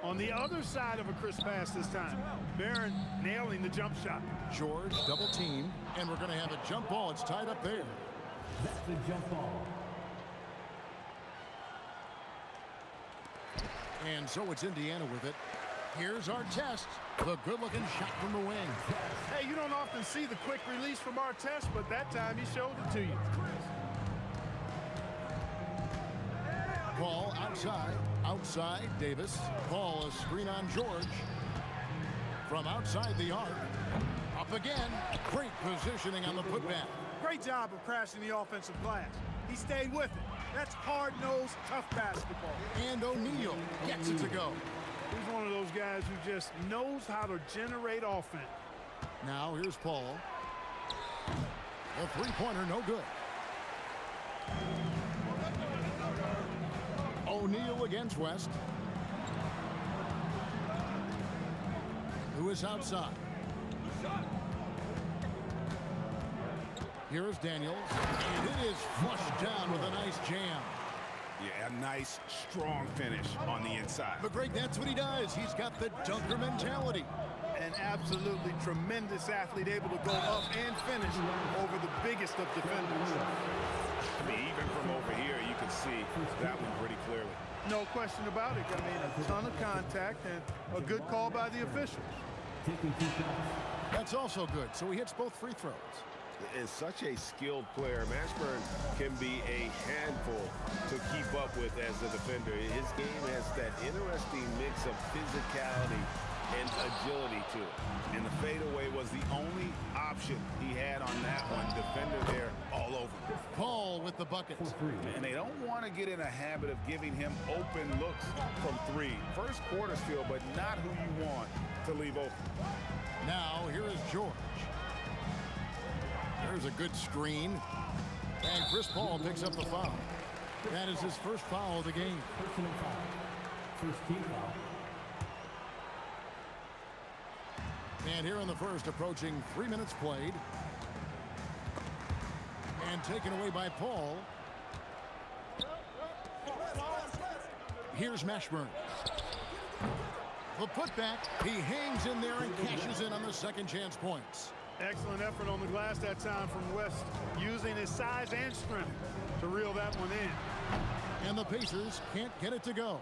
On the other side of a crisp pass this time. Barron nailing the jump shot. George double team. And we're going to have a jump ball. It's tied up there. That's the jump ball. And so it's Indiana with it. Here's our test. The good-looking shot from the wing. Hey, you don't often see the quick release from Artest, but that time he showed it to you. Paul outside. Outside Davis. Paul a screen on George. From outside the arc. Up again. Great positioning on the putback. Great job of crashing the offensive glass. He stayed with it. That's hard-nosed, tough basketball. And O'Neal gets it to go. He's one of those guys who just knows how to generate offense. Now here's Paul. A three-pointer, no good. O'Neal against West. Lewis outside. Here is Daniels. And it is flushed down with a nice jam. Yeah, a nice, strong finish on the inside. But Greg, that's what he does. He's got the dunker mentality. An absolutely tremendous athlete, able to go up and finish over the biggest of defenders. I mean, even from over here, you can see that one pretty clearly. No question about it. I mean, a ton of contact and a good call by the officials. Taking 2 shots. That's also good. So he hits both free throws. Is such a skilled player. Mashburn can be a handful to keep up with as a defender. His game has that interesting mix of physicality and agility to it. And the fadeaway was the only option he had on that one. Defender there all over. Paul with the bucket. And they don't want to get in a habit of giving him open looks from three. First quarter still, but not who you want to leave open. Now here is George. There's a good screen. And Chris Paul picks up the foul. That is his first foul of the game. Personal foul. First team foul. And here in the first, approaching 3 minutes played. And taken away by Paul. Here's Mashburn. The putback. He hangs in there and cashes in on the second chance points. Excellent effort on the glass that time from West, using his size and strength to reel that one in. And the Pacers can't get it to go.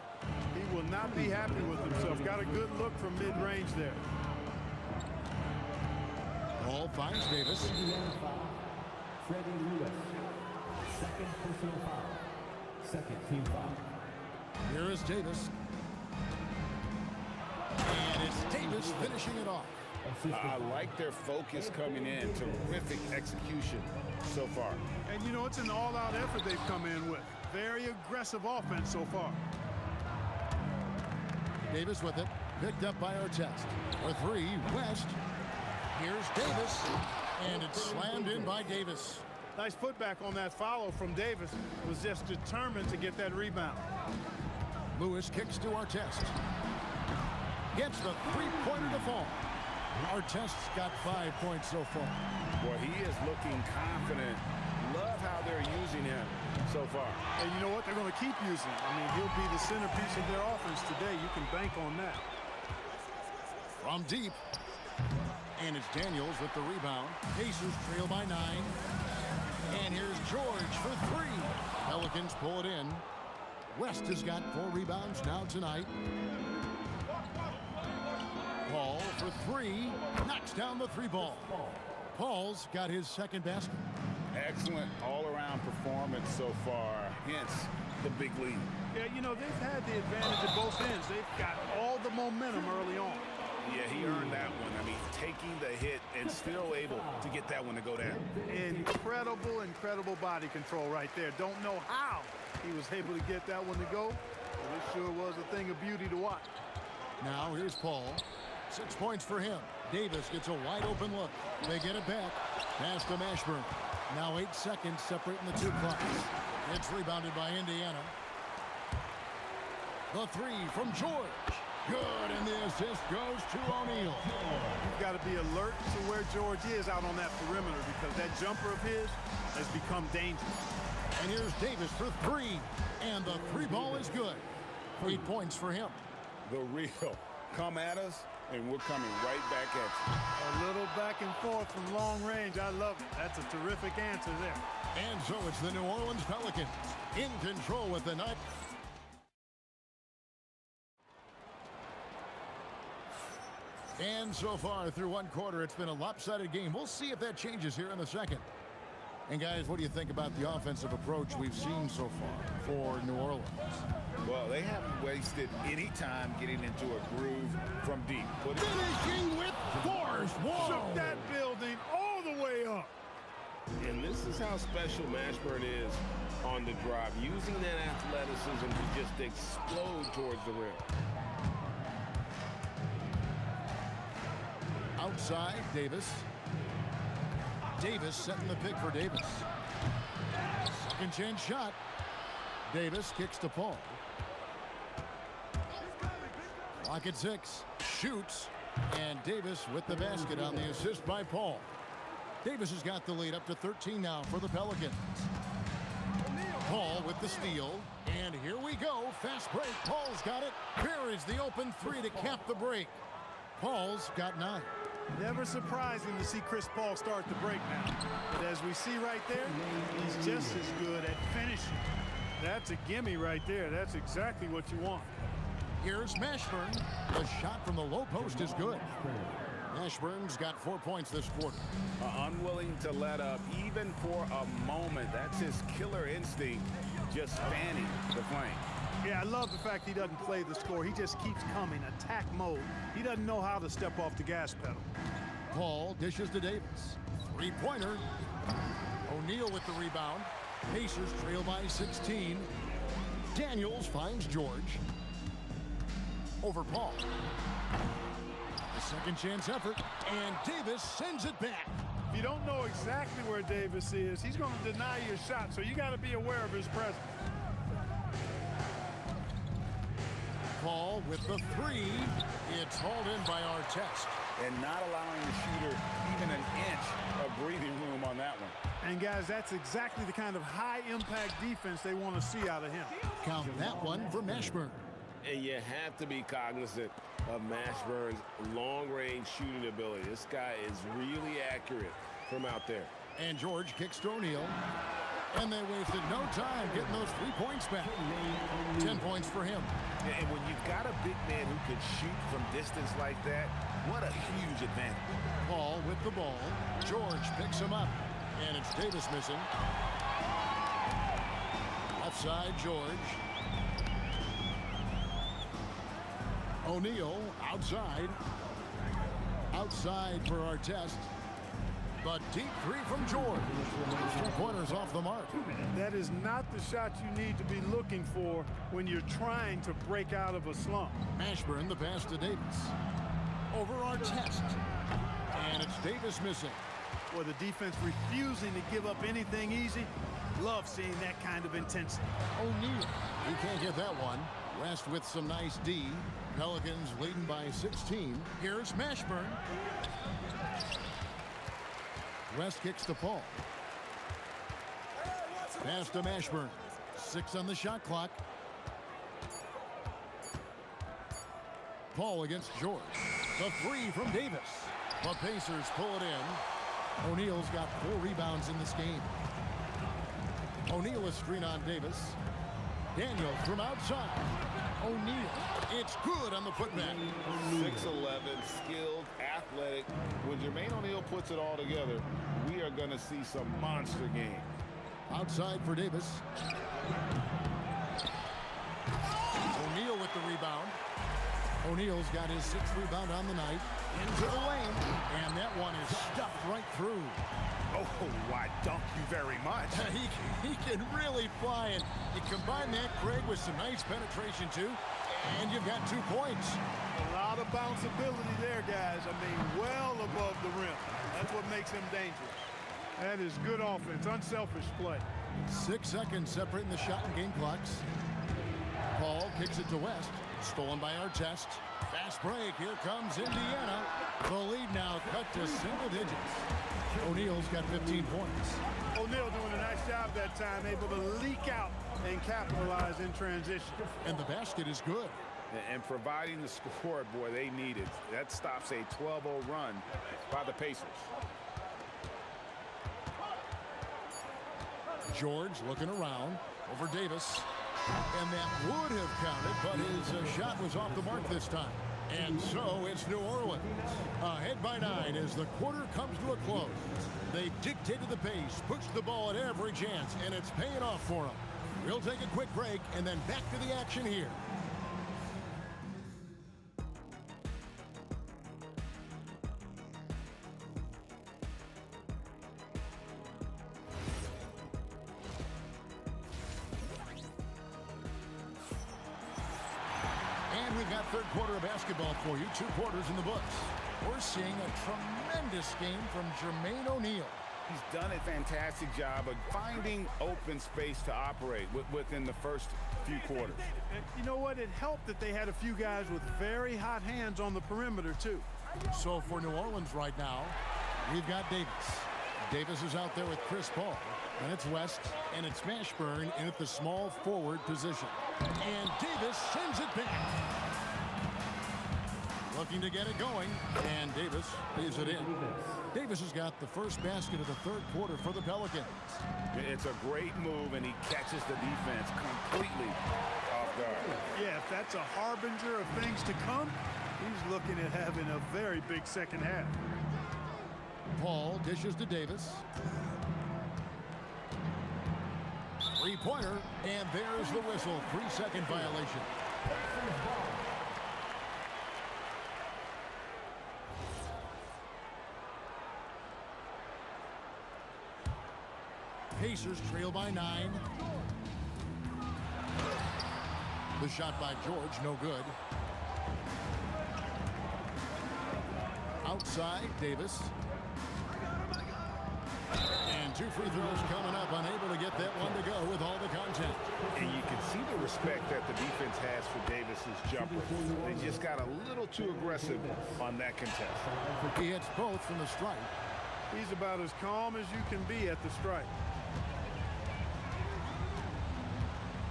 He will not be happy with himself. Got a good look from mid-range there. Ball finds Davis. Freddie Lewis. Second personal foul. Second team foul. Here is Davis. And it's Davis finishing it off. I like their focus coming in. Terrific execution so far. And, you know, it's an all-out effort they've come in with. Very aggressive offense so far. Davis with it. Picked up by Artest. For three, West. Here's Davis. And it's slammed in by Davis. Nice putback on that foul from Davis. Was just determined to get that rebound. Lewis kicks to Artest. Gets the three-pointer to fall. Artest's got 5 points so far. Boy, he is looking confident. Love how they're using him so far. And you know what? They're going to keep using him. I mean, he'll be the centerpiece of their offense today. You can bank on that. From deep. And it's Daniels with the rebound. Pacers trail by 9. And here's George for three. Pelicans pull it in. West has got 4 rebounds now tonight. Paul for three. Knocks down the three ball. Paul's got his second basket. Excellent all-around performance so far, hence the big lead. Yeah, you know, they've had the advantage at both ends. They've got all the momentum early on. Yeah, he earned that one. I mean, taking the hit and still able to get that one to go down. Incredible body control right there. Don't know how he was able to get that one to go, but it sure was a thing of beauty to watch. Now here's Paul. 6 points for him. Davis gets a wide open look. They get it back. Pass to Mashburn. Now 8 seconds separating the two clocks. It's rebounded by Indiana. The three from George. Good, and the assist goes to O'Neal. You've got to be alert to where George is out on that perimeter because that jumper of his has become dangerous. And here's Davis for three. And the three ball is good. 8 points for him. The real. Come at us, and we're coming right back at you. A little back and forth from long range. I love it. That's a terrific answer there. And so it's the New Orleans Pelicans in control with the night. And so far through one quarter, it's been a lopsided game. We'll see if that changes here in the second. And guys, what do you think about the offensive approach we've seen so far for New Orleans? Well, they haven't wasted any time getting into a groove from deep. Finishing with force. Whoa! Shook that building all the way up. And this is how special Mashburn is on the drive, using that athleticism to just explode towards the rim. Outside, Davis. Davis setting the pick for Davis. Second chance shot. Davis kicks to Paul. Clock at 6. Shoots. And Davis with the basket on the assist by Paul. Davis has got the lead up to 13 now for the Pelicans. Paul with the steal. And here we go. Fast break. Paul's got it. Here is the open three to cap the break. Paul's got 9. Never surprising to see Chris Paul start the break now. But as we see right there, he's just as good at finishing. That's a gimme right there. That's exactly what you want. Here's Mashburn. The shot from the low post is good. Mashburn's got 4 points this quarter. Unwilling to let up even for a moment. That's his killer instinct, just fanning the flame. Yeah, I love the fact he doesn't play the score. He just keeps coming, attack mode. He doesn't know how to step off the gas pedal. Paul dishes to Davis. Three-pointer. O'Neal with the rebound. Pacers trail by 16. Daniels finds George. Over Paul. The second chance effort. And Davis sends it back. If you don't know exactly where Davis is, he's going to deny your shot, so you got to be aware of his presence. Paul with the three. It's hauled in by Artest. And not allowing the shooter even an inch of breathing room on that one. And guys, that's exactly the kind of high-impact defense they want to see out of him. Count that one for Mashburn. And you have to be cognizant of Mashburn's long-range shooting ability. This guy is really accurate from out there. And George kicks to O'Neal. And they wasted no time getting those 3 points back. 10 points for him. And when you've got a big man who can shoot from distance like that, what a huge advantage. Paul with the ball. George picks him up. And it's Davis missing. Offside, George. O'Neal outside. Outside for our test. But deep three from George. 3-pointers off the mark. That is not the shot you need to be looking for when you're trying to break out of a slump. Mashburn, the pass to Davis. Over our test. And it's Davis missing. Or the defense refusing to give up anything easy. Love seeing that kind of intensity. O'Neal. He can't get that one. West with some nice D. Pelicans leading by 16. Here's Mashburn. West kicks to Paul. Pass to Mashburn. 6 on the shot clock. Paul against George. The 3 from Davis. The Pacers pull it in. O'Neal's got 4 rebounds in this game. O'Neal is screen on Davis. Daniel from outside. O'Neal. It's good on the putback. 6'11", skilled, athletic. When Jermaine O'Neal puts it all together, we are going to see some monster games. Outside for Davis. O'Neal with the rebound. O'Neal's got his 6th rebound on the night. Into the lane. And that one is stuffed right through. Oh, why, thank you very much. He can really fly, and you combine that, Craig, with some nice penetration, too, and you've got 2 points. A lot of bounceability there, guys. I mean, well above the rim. That's what makes him dangerous. That is good offense, unselfish play. 6 seconds separating the shot and game clocks. Paul kicks it to West. Stolen by our test. Fast break. Here comes Indiana. The lead now cut to single digits. O'Neal's got 15 points. O'Neal doing a nice job that time, able to leak out and capitalize in transition. And the basket is good. And providing the score, boy, they need it. That stops a 12-0 run by the Pacers. George looking around over Davis. And that would have counted, but his shot was off the mark this time. And so it's New Orleans. Ahead by 9 as the quarter comes to a close. They dictated the pace, pushed the ball at every chance, and it's paying off for them. We'll take a quick break and then back to the action here. And we've got third quarter of basketball for you. 2 quarters in the books. We're seeing a tremendous game from Jermaine O'Neal. He's done a fantastic job of finding open space to operate within the first few quarters. You know what? It helped that they had a few guys with very hot hands on the perimeter, too. So for New Orleans right now, we've got Davis. Davis is out there with Chris Paul. And it's West, and it's Mashburn in at the small forward position. And Davis sends it back. Looking to get it going, and Davis leaves it in. Davis has got the first basket of the third quarter for the Pelicans. It's a great move, and he catches the defense completely off guard. Yeah, if that's a harbinger of things to come, he's looking at having a very big second half. Paul dishes to Davis. 3-pointer, and there's the whistle. 3-second violation. Pacers trail by 9. The shot by George, no good. Outside, Davis. And 2 free throws coming up, unable to get that one to go with all the contact. And you can see the respect that the defense has for Davis's jumper. They just got a little too aggressive on that contest. He hits both from the stripe. He's about as calm as you can be at the stripe.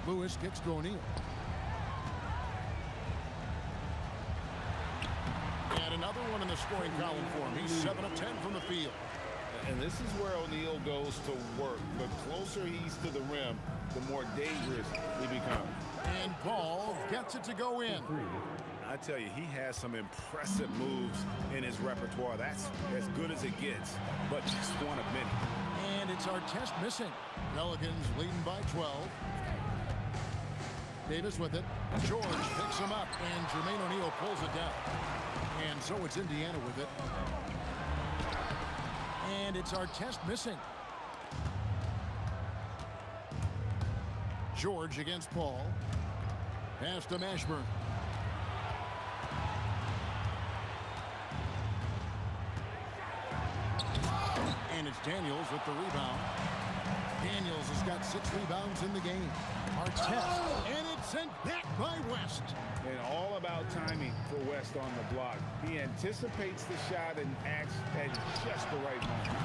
Lewis kicks to O'Neal. And another one in the scoring column for him. He's 7 of 10 from the field. And this is where O'Neal goes to work. The closer he's to the rim, the more dangerous he becomes. And Paul gets it to go in. I tell you, he has some impressive moves in his repertoire. That's as good as it gets, but just one of many. And it's Artest missing. Pelicans leading by 12. Davis with it. George picks him up, and Jermaine O'Neal pulls it down. And so it's Indiana with it. And it's Artest missing. George against Paul. Pass to Mashburn. And it's Daniels with the rebound. Daniels has got 6 rebounds in the game. Artest, and it's sent back by West. And all about timing for West on the block. He anticipates the shot and acts at just the right moment.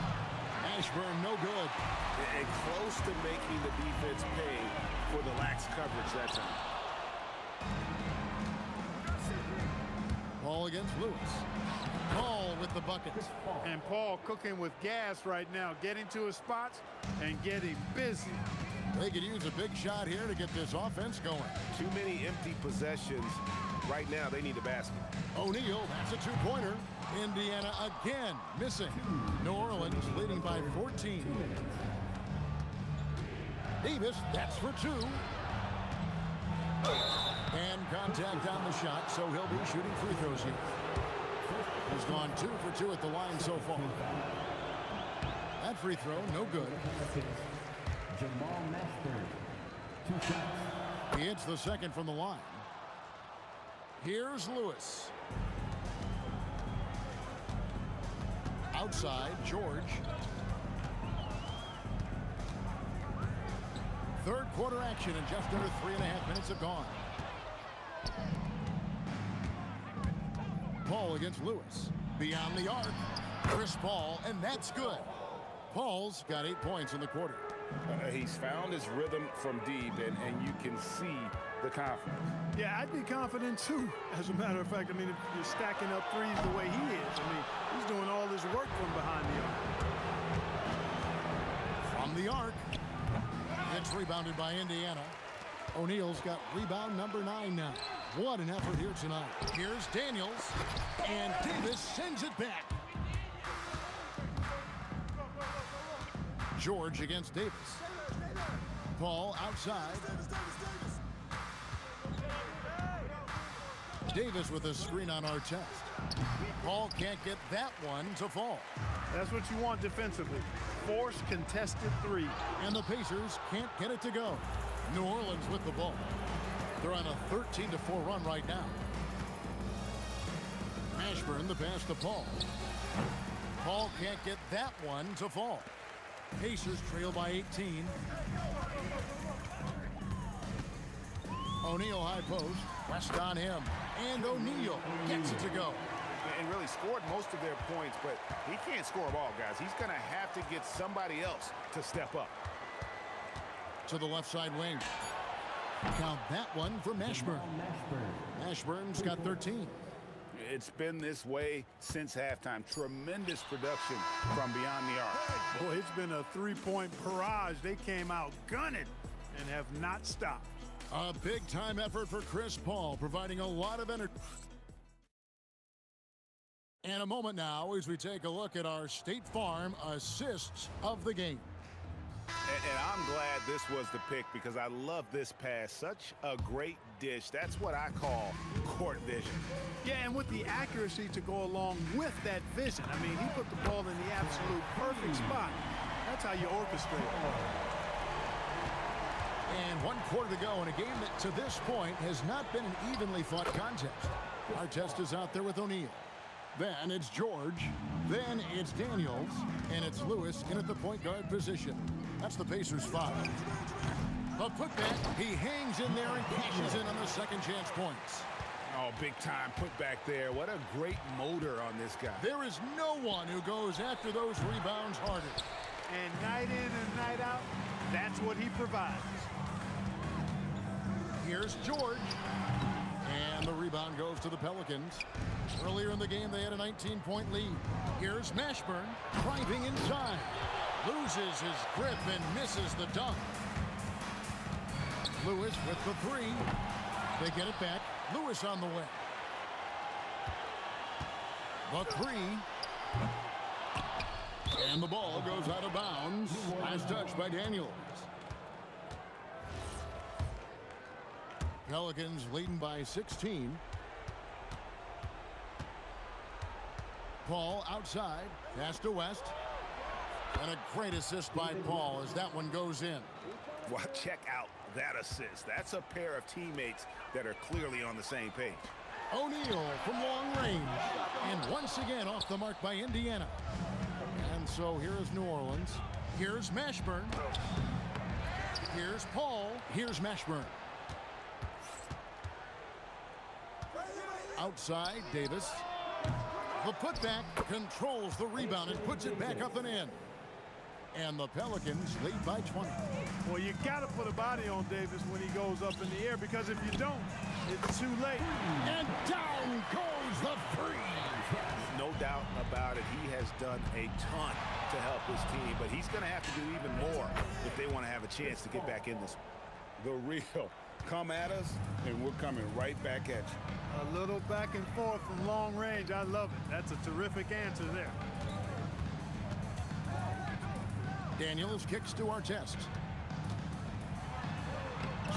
Ashburn, no good. And close to making the defense pay for the lax coverage that time. Paul against Lewis. Paul with the buckets. And Paul cooking with gas right now, getting to his spots and getting busy. They could use a big shot here to get this offense going. Too many empty possessions. Right now, they need a basket. O'Neal, that's a 2-pointer. Indiana again missing. New Orleans leading by 14. Davis, that's for 2. And contact on the shot, so he'll be shooting free throws here. He's gone 2 for 2 at the line so far. That free throw, no good. Jamal Mashburn, 2 shots. He hits the second from the line. Here's Lewis. Outside, George. Third quarter action, and just under 3.5 minutes have gone. Paul against Lewis. Beyond the arc. Chris Paul, and that's good. Paul's got 8 points in the quarter. He's found his rhythm from deep, and you can see the confidence. Yeah, I'd be confident too. As a matter of fact, I mean, if you're stacking up threes the way he is, I mean, he's doing all this work from behind the arc. From the arc. It's rebounded by Indiana. O'Neal's got rebound number 9 now. What an effort here tonight. Here's Daniels, and Davis sends it back. George against Davis. Paul outside. Davis with a screen on Artest. Paul can't get that one to fall. That's what you want defensively. Force contested 3. And the Pacers can't get it to go. New Orleans with the ball. They're on a 13-4 run right now. Mashburn, the pass to Paul. Paul can't get that one to fall. Pacers trail by 18. O'Neal high post. West on him. And O'Neal gets it to go. And really scored most of their points, but he can't score them all, guys. He's going to have to get somebody else to step up. To the left side wing. Count that one for Mashburn. Mashburn's got 13. It's been this way since halftime. Tremendous production from beyond the arc. Boy, it's been a 3-point barrage. They came out gunning and have not stopped. A big-time effort for Chris Paul, providing a lot of energy. And a moment now as we take a look at our State Farm assists of the game. And I'm glad this was the pick because I love this pass. Such a great dish. That's what I call court vision. Yeah, and with the accuracy to go along with that vision. I mean, he put the ball in the absolute perfect spot. That's how you orchestrate it. And 1 quarter to go in a game that to this point has not been an evenly fought contest. Artest is out there with O'Neal. Then it's George. Then it's Daniels. And it's Lewis in at the point guard position. That's the Pacers' foul. The putback, he hangs in there and cashes in on the second chance points. Oh, big time putback there. What a great motor on this guy. There is no one who goes after those rebounds harder. And night in and night out, that's what he provides. Here's George. And And the rebound goes to the Pelicans. Earlier in the game, they had a 19-point lead. Here's Mashburn driving inside. Loses his grip and misses the dunk. Lewis with the three. They get it back. Lewis on the way. The three. And the ball goes out of bounds. Last touch by Daniels. Pelicans leading by 16. Paul outside. Pass to West. And a great assist by Paul as that one goes in. Well, check out that assist. That's a pair of teammates that are clearly on the same page. O'Neal from long range. And once again off the mark by Indiana. And so here is New Orleans. Here's Mashburn. Here's Paul. Here's Mashburn. Outside, Davis. The putback controls the rebound and puts it back up and in. And the Pelicans lead by 20. Well, you got to put a body on Davis when he goes up in the air, because if you don't, it's too late. And down goes the freeze. No doubt about it. He has done a ton to help his team, but he's going to have to do even more if they want to have a chance to get back in this. The real. Come at us, and we're coming right back at you. A little back and forth from long range. I love it. That's a terrific answer there. Daniels kicks to Artest.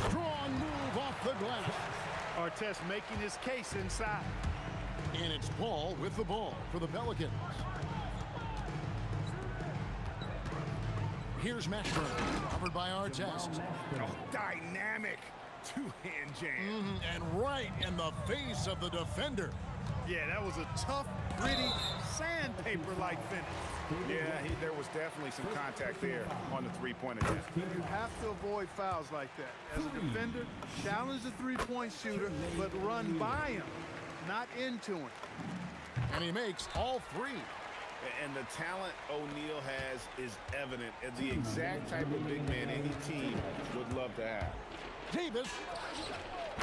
Strong move off the glass. Artest making his case inside. And it's Paul with the ball for the Pelicans. Here's Mashburn, covered by Artest. Oh, dynamic two-hand jam. And right in the face of the defender. Yeah, that was a tough, gritty, sandpaper-like finish. Yeah, there was definitely some contact there on the three-point attempt. You have to avoid fouls like that. As a defender, challenge the three-point shooter, but run by him, not into him. And he makes all three. And the talent O'Neal has is evident, and the exact type of big man any team would love to have. Davis.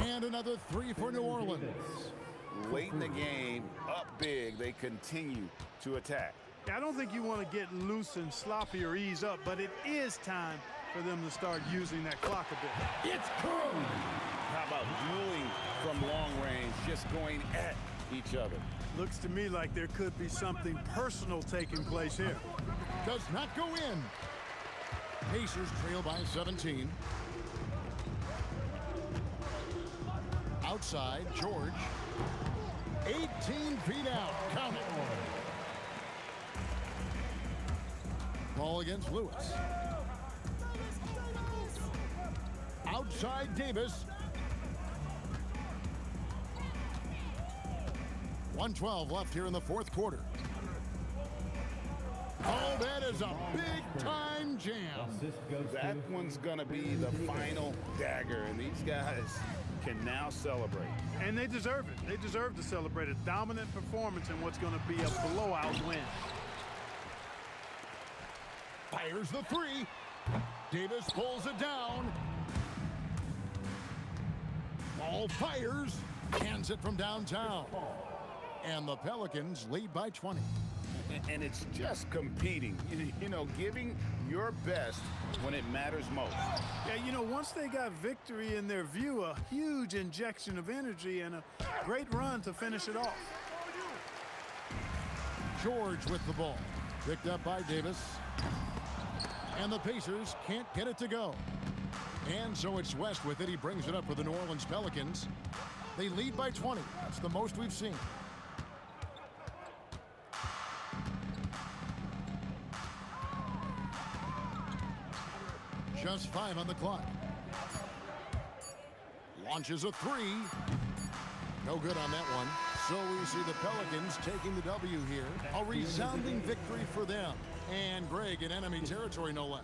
And another three for New Orleans. Late in the game, up big, they continue to attack. I don't think you want to get loose and sloppy or ease up, but it is time for them to start using that clock a bit. It's Curry. How about dueling from long range, just going at each other? Looks to me like there could be something personal taking place here. Does not go in. Pacers trail by 17. Outside, George. 18 feet out. Count it. Ball against Lewis. Outside, Davis. 1:12 left here in the fourth quarter. Oh, that is a big-time jam. That one's going to be the final dagger, and these guys can now celebrate. And they deserve it. They deserve to celebrate a dominant performance in what's going to be a blowout win. Fires the three. Davis pulls it down. Ball fires. Hands it from downtown. And the Pelicans lead by 20. And it's just competing, you know, giving your best when it matters most. Yeah, you know, once they got victory in their view, a huge injection of energy and a great run to finish it off. George with the ball. Picked up by Davis. And the Pacers can't get it to go. And so it's West with it. He brings it up for the New Orleans Pelicans. They lead by 20. That's the most we've seen. Just 5 on the clock. Launches a three. No good on that one. So we see the Pelicans taking the W here. A resounding victory for them. And Greg in enemy territory, no less.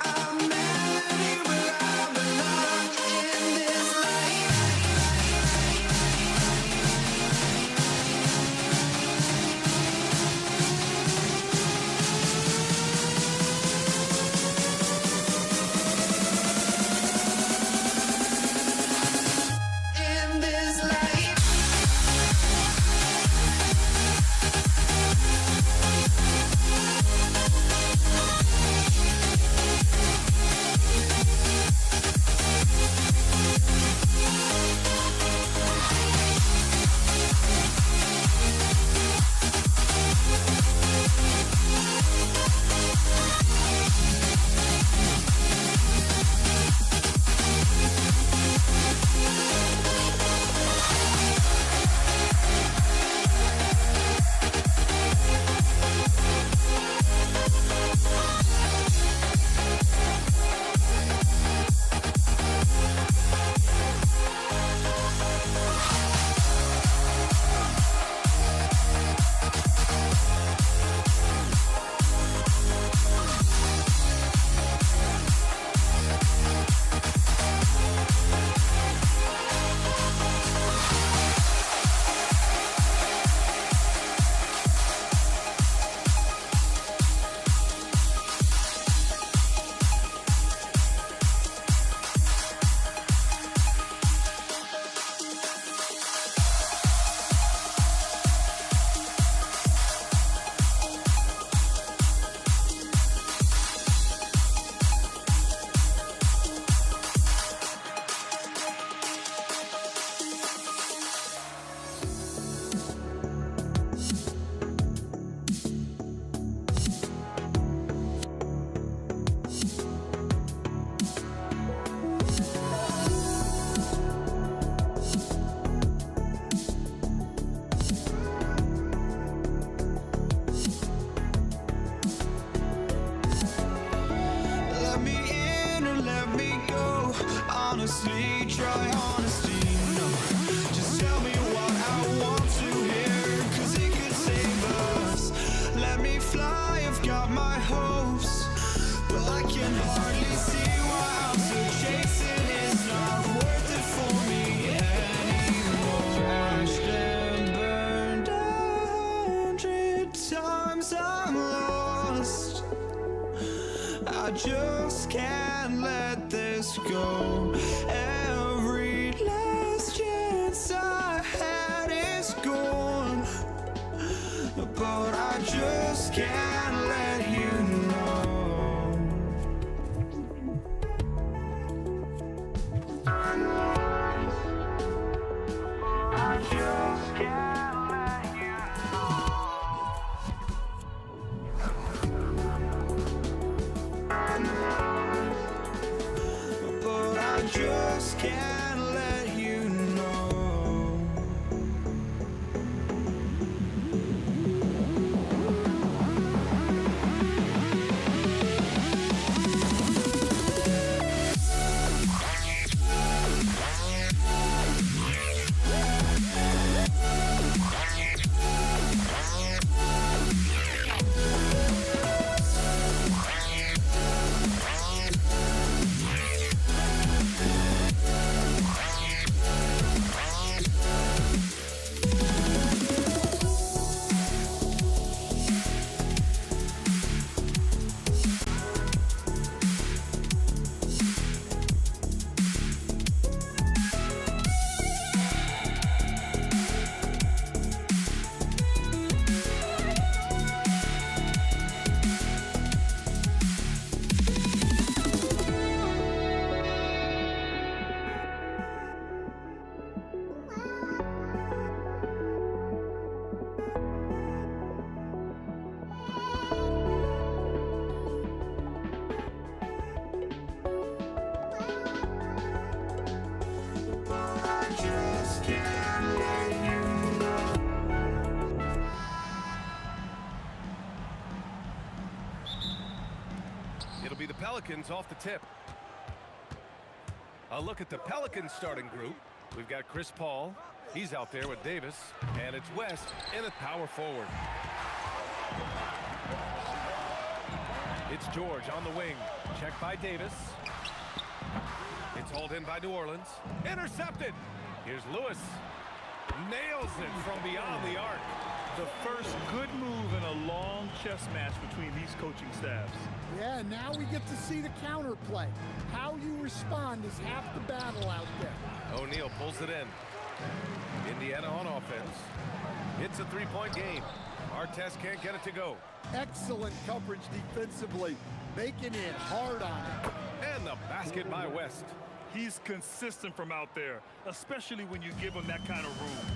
I'm honestly, try honesty. No, just tell me what I want to hear, 'cause it could save us. Let me fly, I've got my hopes, but I can hardly see why I'm still chasing. It's not worth it for me anymore. Crashed and burned 100 times, I'm lost. I just can't let this go. Every last chance I had is gone, but I just can't let you know. I just can't let you know. But I just can't let you know. It'll be the Pelicans off the tip. A look at the Pelicans starting group. We've got Chris Paul. He's out there with Davis. And it's West in at power forward. It's George on the wing. Checked by Davis. It's hauled in by New Orleans. Intercepted. Here's Lewis. Nails it from beyond the arc. The first good move in a long chess match between these coaching staffs. Yeah, now we get to see the counterplay. How you respond is half the battle out there. O'Neal pulls it in. Indiana on offense. It's a three-point game. Artest can't get it to go. Excellent coverage defensively, making it hard on him. And the basket by West. He's consistent from out there, especially when you give him that kind of room.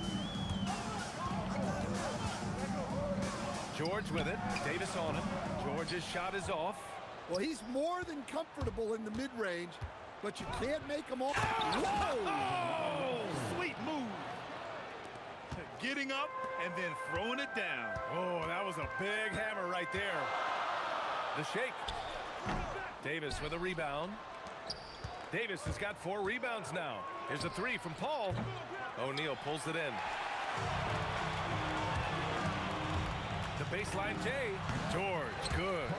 George with it. Davis on him. George's shot is off. Well, he's more than comfortable in the mid-range, but you can't make him all. Whoa! Oh, sweet move. Getting up and then throwing it down. Oh, that was a big hammer right there. The shake. Davis with a rebound. Davis has got 4 rebounds now. Here's a 3 from Paul. O'Neal pulls it in. The baseline J. George, good.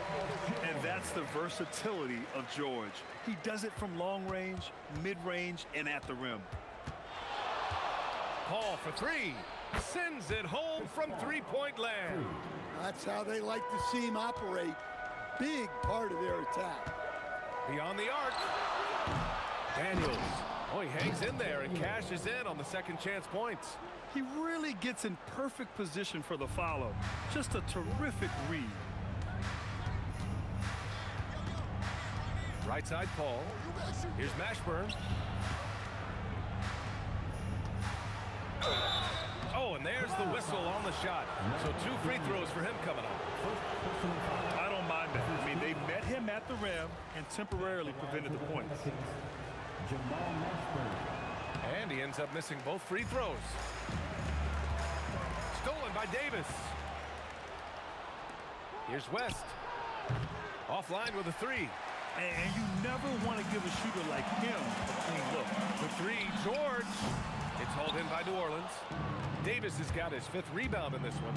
And that's the versatility of George. He does it from long range, mid-range, and at the rim. Paul for 3. Sends it home from three-point land. That's how they like to see him operate. Big part of their attack. Beyond the arc. Daniels. Oh, he hangs in there and cashes in on the second chance points. He really gets in perfect position for the follow. Just a terrific read. Right side Paul. Here's Mashburn. Oh, and there's the whistle on the shot. So 2 free throws for him coming up. I don't mind that. I mean, they met him at the rim and temporarily prevented the points. And he ends up missing both free throws. Stolen by Davis. Here's West. Offline with a 3. And you never want to give a shooter like him a clean look. The three, George. It's hauled in by New Orleans. Davis has got his 5th rebound in this one.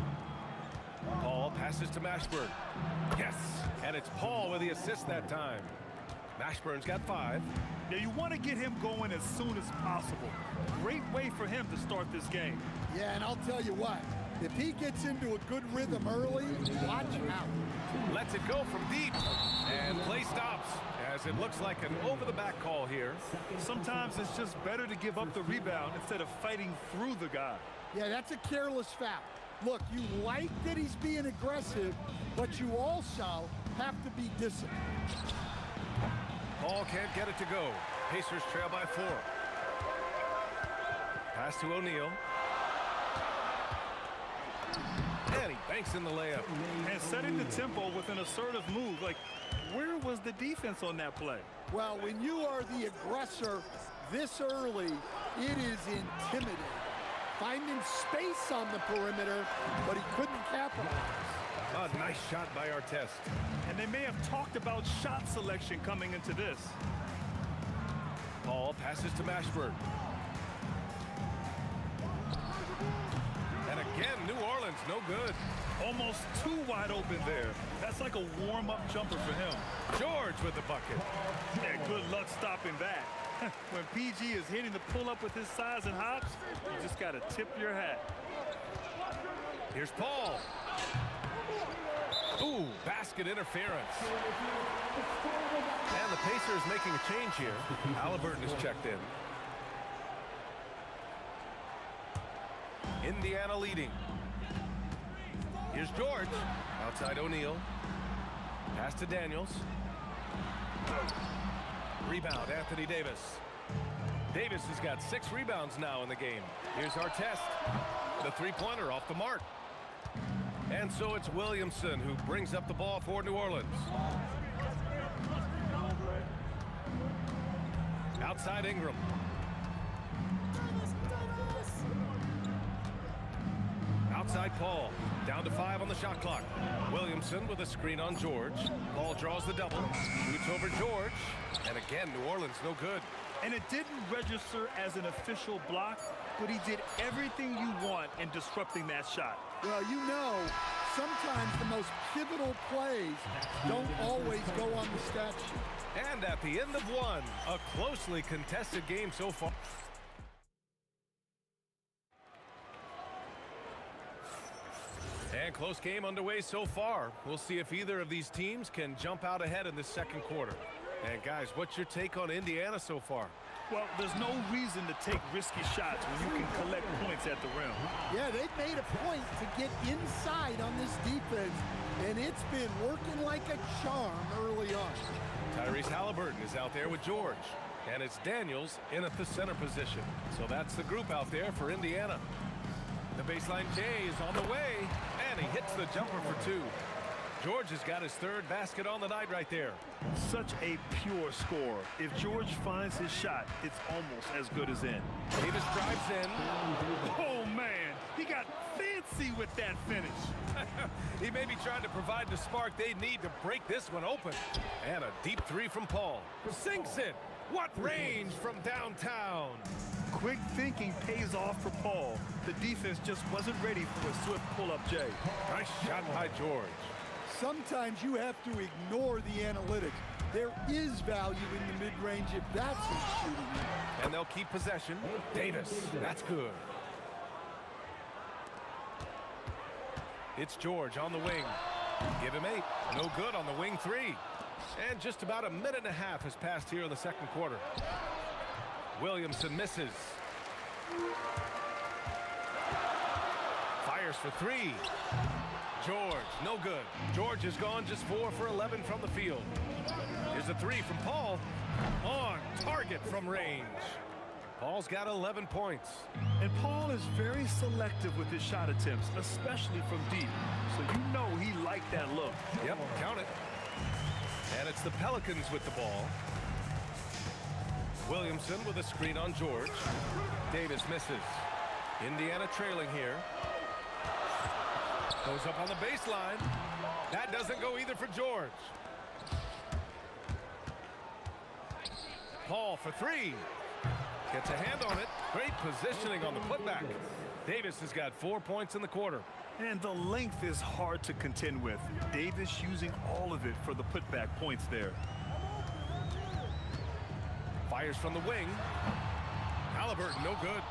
Paul passes to Mashburn. Yes, and it's Paul with the assist that time. Mashburn's got 5. Now you want to get him going as soon as possible. Great way for him to start this game. Yeah, and I'll tell you what, if he gets into a good rhythm early, watch out. Lets it go from deep, and play stops as it looks like an over-the-back call here. Sometimes it's just better to give up the rebound instead of fighting through the guy. Yeah, that's a careless foul. Look, you like that he's being aggressive, but you also have to be disciplined. Paul can't get it to go. Pacers trail by 4. Pass to O'Neal. And he banks in the layup. And setting the tempo with an assertive move. Like, where was the defense on that play? Well, when you are the aggressor this early, it is intimidating. Finding space on the perimeter, but he couldn't capitalize. A nice shot by Artest. And they may have talked about shot selection coming into this. Paul passes to Mashburn. And again, New Orleans, no good. Almost too wide open there. That's like a warm-up jumper for him. George with the bucket. Yeah, good luck stopping that. When PG is hitting the pull-up with his size and hops, you just got to tip your hat. Here's Paul. Ooh, basket interference. And the Pacers making a change here. Halliburton is checked in. Indiana leading. Here's George. Outside O'Neal. Pass to Daniels. Rebound, Anthony Davis. Davis has got 6 rebounds now in the game. Here's Artest. The three-pointer off the mark. And so it's Williamson who brings up the ball for New Orleans. Outside Ingram. Outside Paul. Down to 5 on the shot clock. Williamson with a screen on George. Paul draws the double. Shoots over George. And again, New Orleans no good. And it didn't register as an official block, but he did everything you want in disrupting that shot. Well, you know, sometimes the most pivotal plays don't always go on the stat sheet. And at the end of one, a closely contested game so far. And close game underway so far. We'll see if either of these teams can jump out ahead in this second quarter. And guys, what's your take on Indiana so far? Well, there's no reason to take risky shots when you can collect points at the rim. Yeah, they've made a point to get inside on this defense, and it's been working like a charm early on. Tyrese Halliburton is out there with George. And it's Daniels in at the center position. So that's the group out there for Indiana. The baseline J is on the way, and he hits the jumper for 2. George has got his 3rd basket on the night right there. Such a pure scorer. If George finds his shot, it's almost as good as in. Davis drives in. Oh, man. He got fancy with that finish. He may be trying to provide the spark they need to break this one open. And a deep 3 from Paul. Sinks it. What range from downtown. Quick thinking pays off for Paul. The defense just wasn't ready for a swift pull-up J. Nice shot by George. Sometimes you have to ignore the analytics. There is value in the mid-range if that's who's shooting it. And they'll keep possession. Davis, that's good. It's George on the wing. Give him 8. No good on the wing 3. And just about a minute and a half has passed here in the second quarter. Williamson misses. Fires for 3. George, no good. George is gone just 4 for 11 from the field. Here's a 3 from Paul. On target from range. Paul's got 11 points. And Paul is very selective with his shot attempts, especially from deep. So you know he liked that look. Yep, count it. And it's the Pelicans with the ball. Williamson with a screen on George. Davis misses. Indiana trailing here. Goes up on the baseline. That doesn't go either for George. Paul for three. Gets a hand on it. Great positioning on the putback. Davis has got 4 points in the quarter. And the length is hard to contend with. Davis using all of it for the putback points there. Fires from the wing. Halliburton, no good.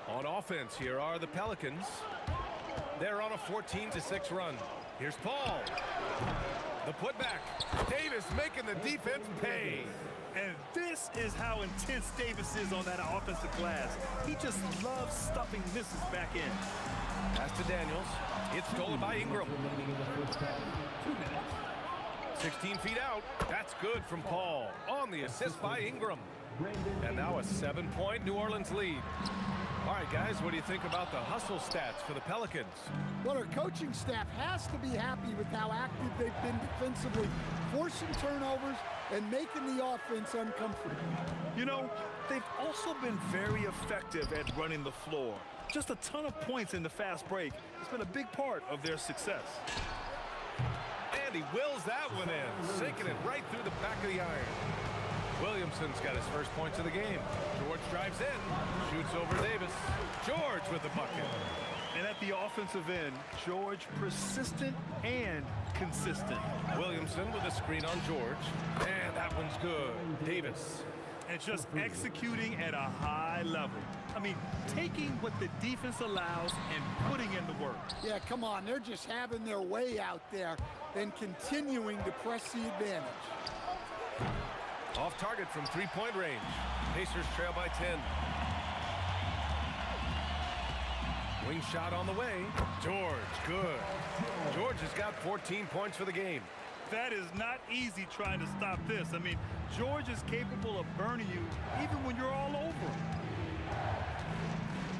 On offense, here are the Pelicans. They're on a 14-6 run. Here's Paul. The putback. Davis making the defense pay. And this is how intense Davis is on that offensive glass. He just loves stuffing misses back in. Pass to Daniels. It's stolen by Ingram. 16 feet out. That's good from Paul. On the assist by Ingram. And now a 7-point New Orleans lead. All right, guys, what do you think about the hustle stats for the Pelicans? Well, our coaching staff has to be happy with how active they've been defensively, forcing turnovers and making the offense uncomfortable. You know, they've also been very effective at running the floor. Just a ton of points in the fast break. It's been a big part of their success. And he wills that one in, sinking it right through the back of the iron. Williamson's got his first points of the game. George drives in, shoots over Davis. George with the bucket. And at the offensive end, George persistent and consistent. Williamson with a screen on George. And that one's good. Davis. And just executing at a high level. I mean, taking what the defense allows and putting in the work. Yeah, come on. They're just having their way out there and continuing to press the advantage. Off target from three-point range. Pacers trail by 10. Wing shot on the way. George, good. George has got 14 points for the game. That is not easy trying to stop this. I mean, George is capable of burning you even when you're all over him.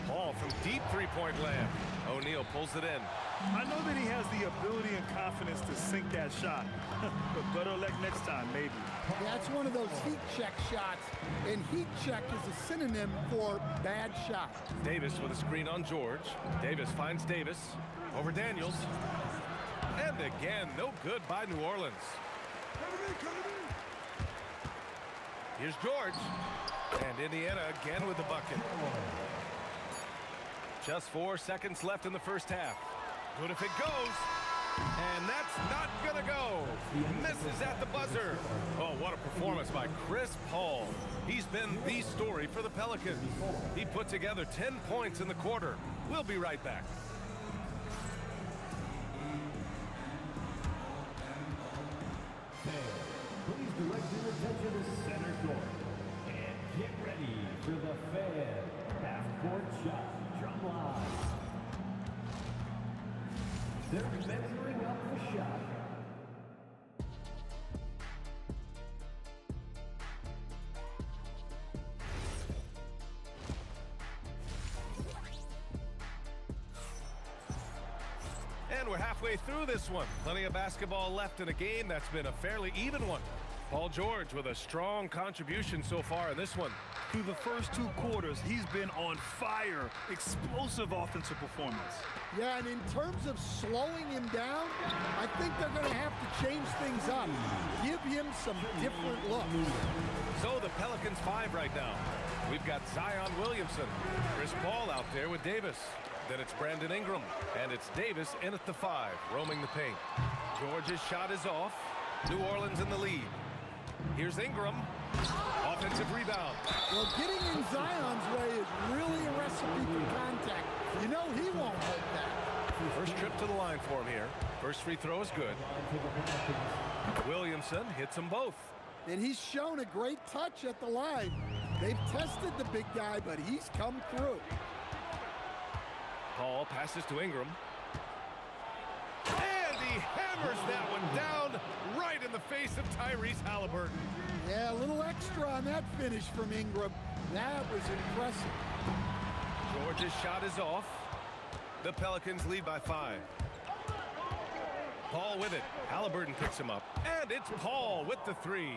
Paul from deep three-point land. O'Neal pulls it in. I know that he has the ability and confidence to sink that shot. But better luck next time, maybe. Yeah, it's one of those heat check shots, and heat check is a synonym for bad shot. Davis with a screen on George. Davis finds Davis over Daniels. And again, no good by New Orleans. Here's George. And Indiana again with the bucket. Just 4 seconds left in the first half. Good if it goes. And that's not gonna go. Misses at the buzzer. Oh, what a performance by Chris Paul. He's been the story for the Pelicans. He put together 10 points in the quarter. We'll be right back. Please direct your attention to center court. And get ready for the Fan half-court shot drum line. They're measuring up the shot. And we're halfway through this one. Plenty of basketball left in a game that's been a fairly even one. Paul George with a strong contribution so far in this one. Through the first 2 quarters, he's been on fire. Explosive offensive performance. Yeah, and in terms of slowing him down, I think they're going to have to change things up. Give him some different looks. So the Pelicans 5 right now. We've got Zion Williamson. Chris Paul out there with Davis. Then it's Brandon Ingram. And it's Davis in at the 5, roaming the paint. George's shot is off. New Orleans in the lead. Here's Ingram. Offensive rebound. Well, getting in Zion's way is really a recipe for contact. You know he won't hold that. First trip to the line for him here. First free throw is good. Williamson hits them both. And he's shown a great touch at the line. They've tested the big guy, but he's come through. Paul passes to Ingram. And he hammers that one down right in the face of Tyrese Halliburton. Yeah, a little extra on that finish from Ingram. That was impressive. George's shot is off. The Pelicans lead by 5. Paul with it. Halliburton picks him up. And it's Paul with the 3.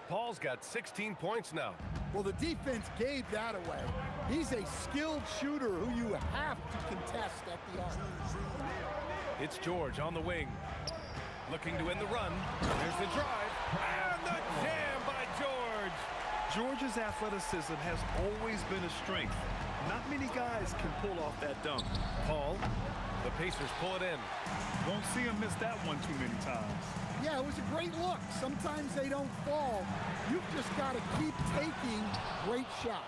Paul's got 16 points now. Well, the defense gave that away. He's a skilled shooter who you have to contest at the arc. It's George on the wing. Looking to end the run. There's the drive. And the jam by George. Georgia's athleticism has always been a strength. Not many guys can pull off that dunk. Paul, the Pacers pull it in. Won't see him miss that one too many times. Yeah, it was a great look. Sometimes they don't fall. You've just got to keep taking great shots.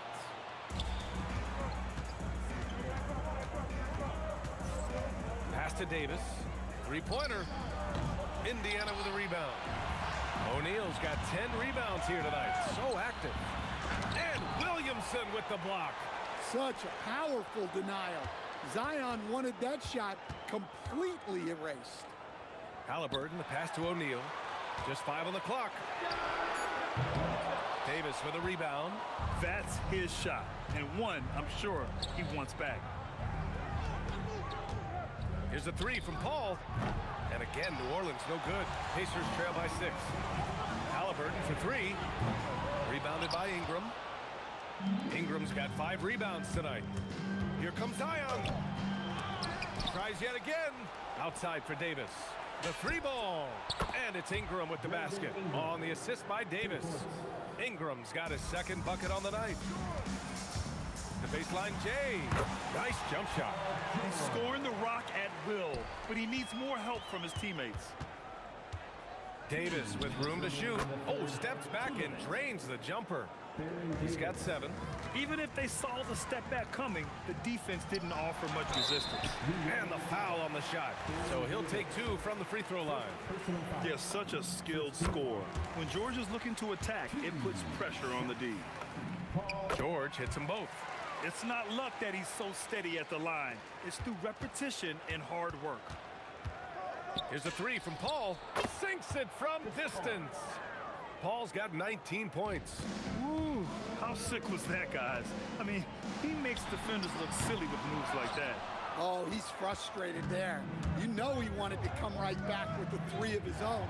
Pass to Davis. Three-pointer. Indiana with a rebound. O'Neal's got 10 rebounds here tonight. So active. And Williamson with the block. Such a powerful denial. Zion wanted that shot completely erased. Halliburton, the pass to O'Neal. Just 5 on the clock. Davis with a rebound. That's his shot, and one I'm sure he wants back. Here's a three from Paul. And again, New Orleans no good. Pacers trail by 6. Halliburton for 3. Rebounded by Ingram. Ingram's got 5 rebounds tonight. Here comes Zion. Tries yet again. Outside for Davis. The 3-ball. And it's Ingram with the basket. On the assist by Davis. Ingram's got his second bucket on the night. The baseline Jay. Nice jump shot. He's scoring the rock at will, but he needs more help from his teammates. Davis with room to shoot. Oh, steps back and drains the jumper. He's got 7. Even if they saw the step back coming, the defense didn't offer much resistance. And the foul on the shot. So he'll take 2 from the free throw line. Yeah, such a skilled scorer. When Georgia's looking to attack, it puts pressure on the D. George hits them both. It's not luck that he's so steady at the line. It's through repetition and hard work. Here's a 3 from Paul. Sinks it from distance. Paul's got 19 points. Ooh, how sick was that, guys? I mean, he makes defenders look silly with moves like that. Oh, he's frustrated there. You know he wanted to come right back with the 3 of his own.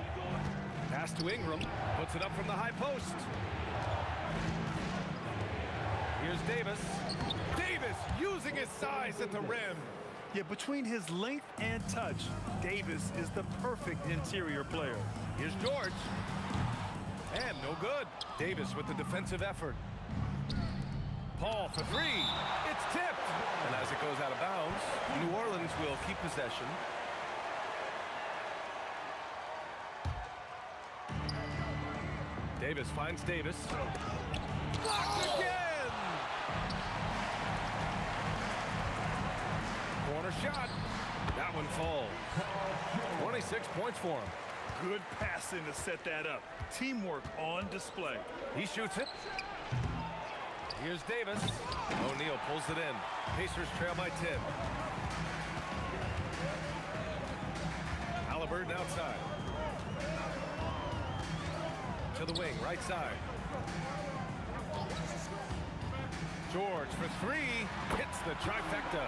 Pass to Ingram. Puts it up from the high post. Here's Davis. Davis using his size at the rim. Yeah, between his length and touch, Davis is the perfect interior player. Here's George. And no good. Davis with the defensive effort. Paul for 3. It's tipped. And as it goes out of bounds, New Orleans will keep possession. Davis finds Davis. Blocked again! Corner shot. That one falls. 26 points for him. Good passing to set that up. Teamwork on display. He shoots it. Here's Davis. O'Neal pulls it in. Pacers trail by 10. Halliburton outside. To the wing, right side. George for 3. Hits the trifecta.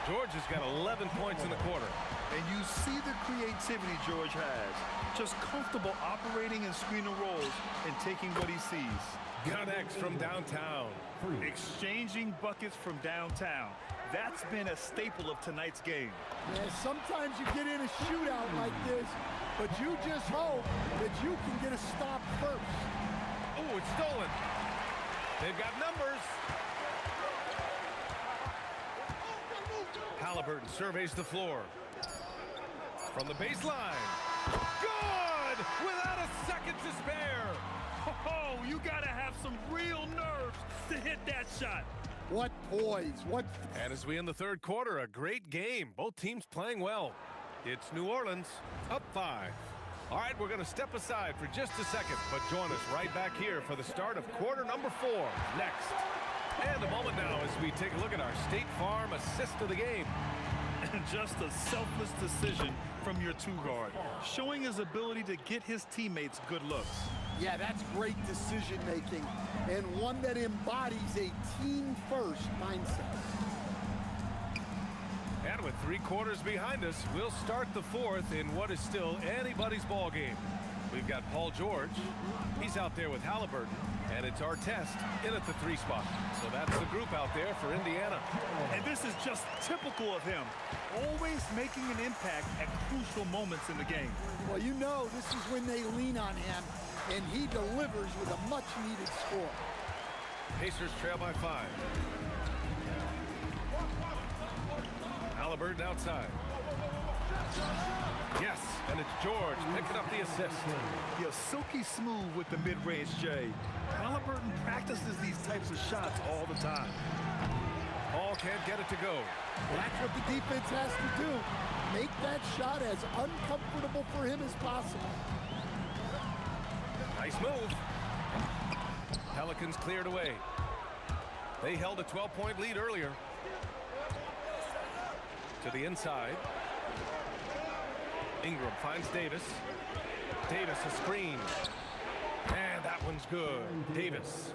George has got 11 points in the quarter. And you see the creativity George has. Just comfortable operating in screen and rolls and taking what he sees. Connects from downtown. Exchanging buckets from downtown. That's been a staple of tonight's game. Yeah, sometimes you get in a shootout like this, but you just hope that you can get a stop first. Oh, it's stolen. They've got numbers. Halliburton surveys the floor. From the baseline. Good! Without a second to spare. Oh, you gotta have some real nerves to hit that shot. What poise, what... And as we end the third quarter, a great game. Both teams playing well. It's New Orleans up 5. All right, we're going to step aside for just a second, but join us right back here for the start of quarter number 4 next. And a moment now as we take a look at our State Farm assist of the game. And just a selfless decision from your 2-guard, showing his ability to get his teammates good looks. Yeah, that's great decision-making, and one that embodies a team-first mindset. And with 3 quarters behind us, we'll start the 4th in what is still anybody's ball game. We've got Paul George. He's out there with Halliburton, and it's our test in at the 3 spot. So that's the group out there for Indiana. And this is just typical of him, always making an impact at crucial moments in the game. Well, you know this is when they lean on him, and he delivers with a much-needed score. Pacers trail by 5. Halliburton outside. Yes, and it's George picking up the assist. You're silky smooth with the mid-range, Jay. Halliburton practices these types of shots all the time. Paul can't get it to go. Well, that's what the defense has to do. Make that shot as uncomfortable for him as possible. Nice move. Pelicans cleared away. They held a 12-point lead earlier. To the inside. Ingram finds Davis. Davis a screen. And that one's good. Davis.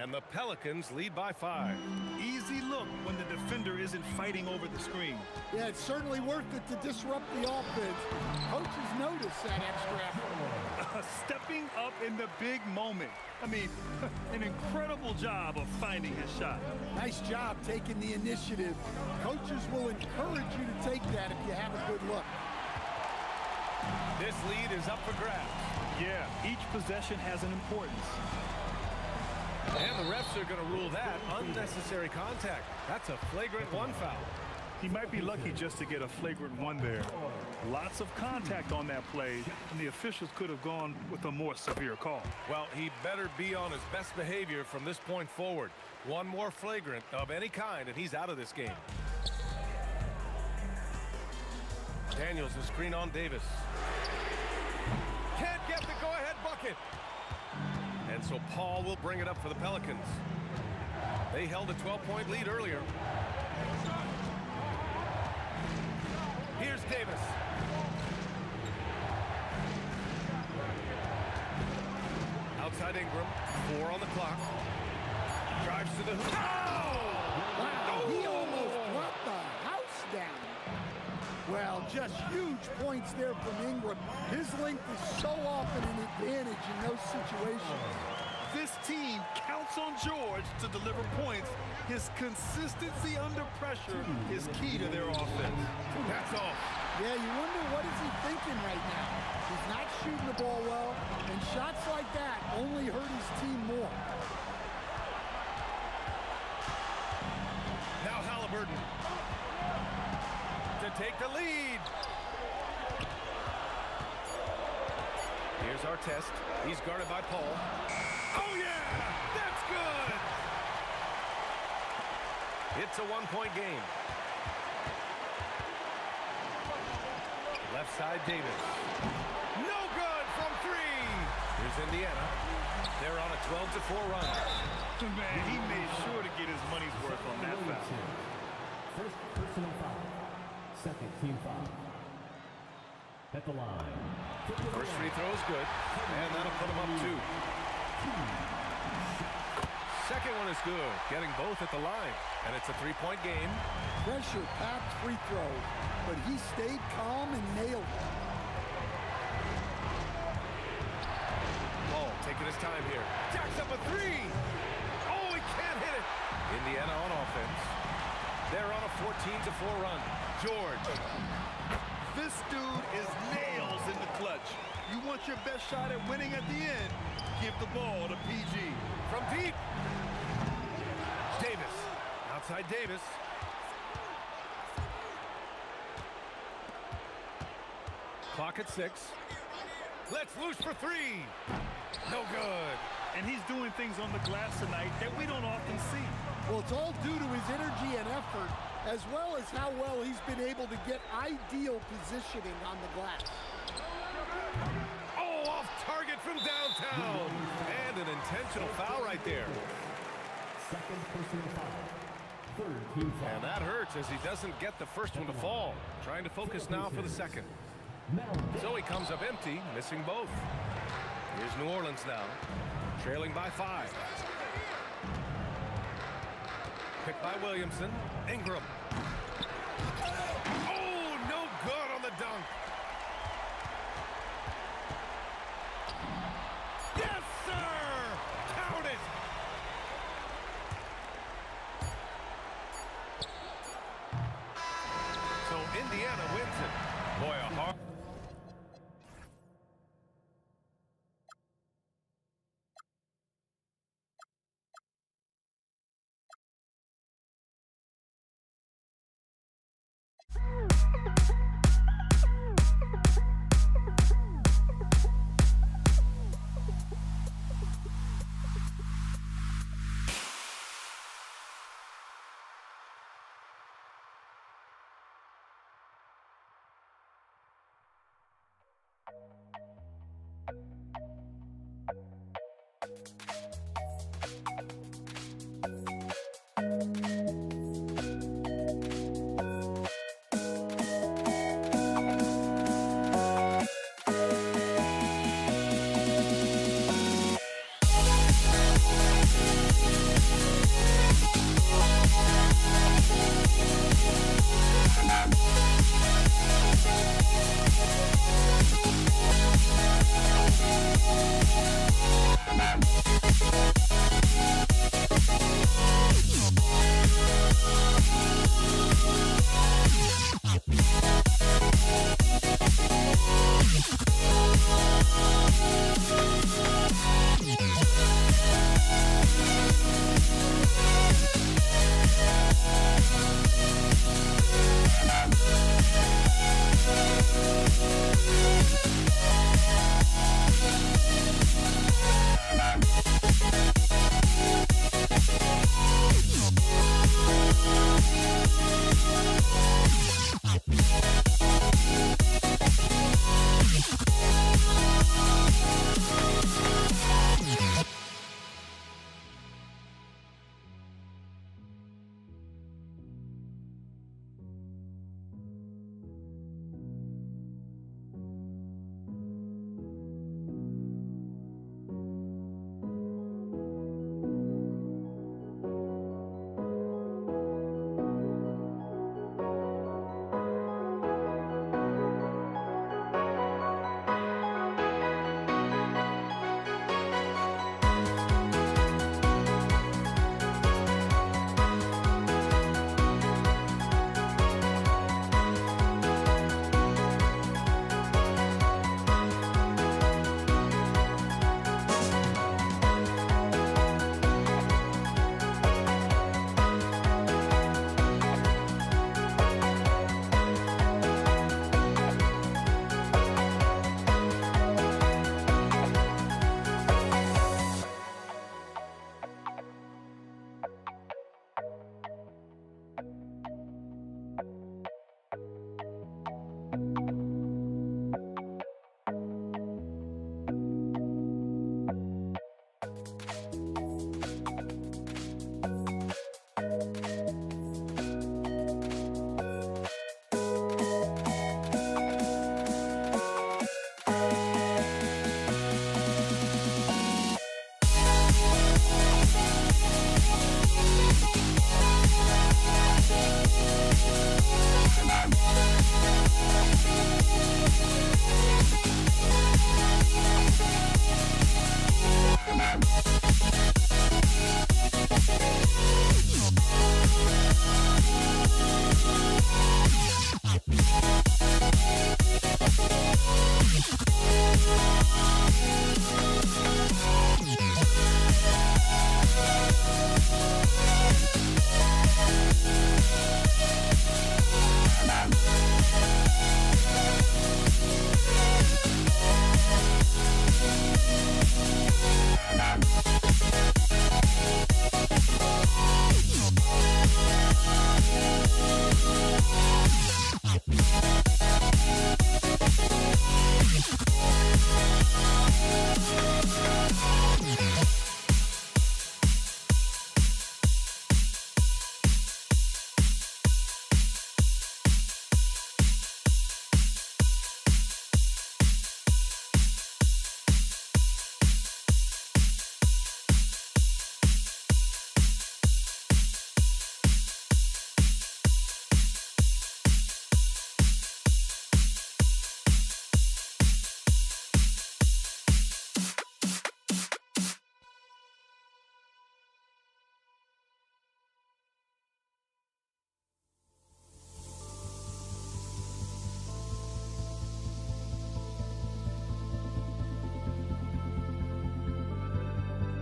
And the Pelicans lead by 5. Easy look when the defender isn't fighting over the screen. Yeah, it's certainly worth it to disrupt the offense. Coaches notice that extra effort. Stepping up in the big moment. I mean, an incredible job of finding his shot. Nice job taking the initiative. Coaches will encourage you to take that if you have a good look. This lead is up for grabs. Yeah, each possession has an importance. And the refs are going to rule that unnecessary contact. That's a flagrant 1 foul. He might be lucky just to get a flagrant 1 there. Lots of contact on that play, and the officials could have gone with a more severe call. Well, he better be on his best behavior from this point forward. One more flagrant of any kind, and he's out of this game. Daniels a screen on Davis. Can't get the go-ahead bucket. And so Paul will bring it up for the Pelicans. They held a 12-point lead earlier. Here's Davis. Outside Ingram. 4 on the clock. Drives to the hoop. Oh! Wow, he almost brought the house down. Well, just huge points there from Ingram. His length is so often an advantage in those situations. This team counts on George to deliver points. His consistency under pressure is key to their offense. That's all. Yeah, you wonder what is he thinking right now. He's not shooting the ball well, and shots like that only hurt his team more. Now Halliburton to take the lead. Here's our test. He's guarded by Paul. Oh, yeah! That's good! It's a 1-point game. Left side, Davis. No good from 3. Here's Indiana. They're on a 12-4 run. Man, he made sure to get his money's worth on that foul. First personal foul. Second team foul. At the line. First free throw is good, and that'll put him up 2. Second one is good, getting both at the line, and it's a 3-point game. Pressure-packed free throw, but he stayed calm and nailed it. Paul taking his time here. Jacks up a 3. Oh, he can't hit it. Indiana on offense. They're on a 14-4 run. George. This dude is nails in the clutch. You want your best shot at winning at the end, give the ball to PG. From deep. Davis. Outside Davis. Clock at 6. Let's loose for 3. No good. And he's doing things on the glass tonight that we don't often see. Well, it's all due to his energy and effort, as well as how well he's been able to get ideal positioning on the glass. Oh, off target from downtown. And an intentional foul right there. Second personal foul. Third team foul. And that hurts as he doesn't get the first one to fall. Trying to focus now for the second. So he comes up empty, missing both. Here's New Orleans now, trailing by 5. Picked by Williamson. Ingram. Oh, no good on the dunk. Yes, sir! Count it! So Indiana wins it. Boy, a hard...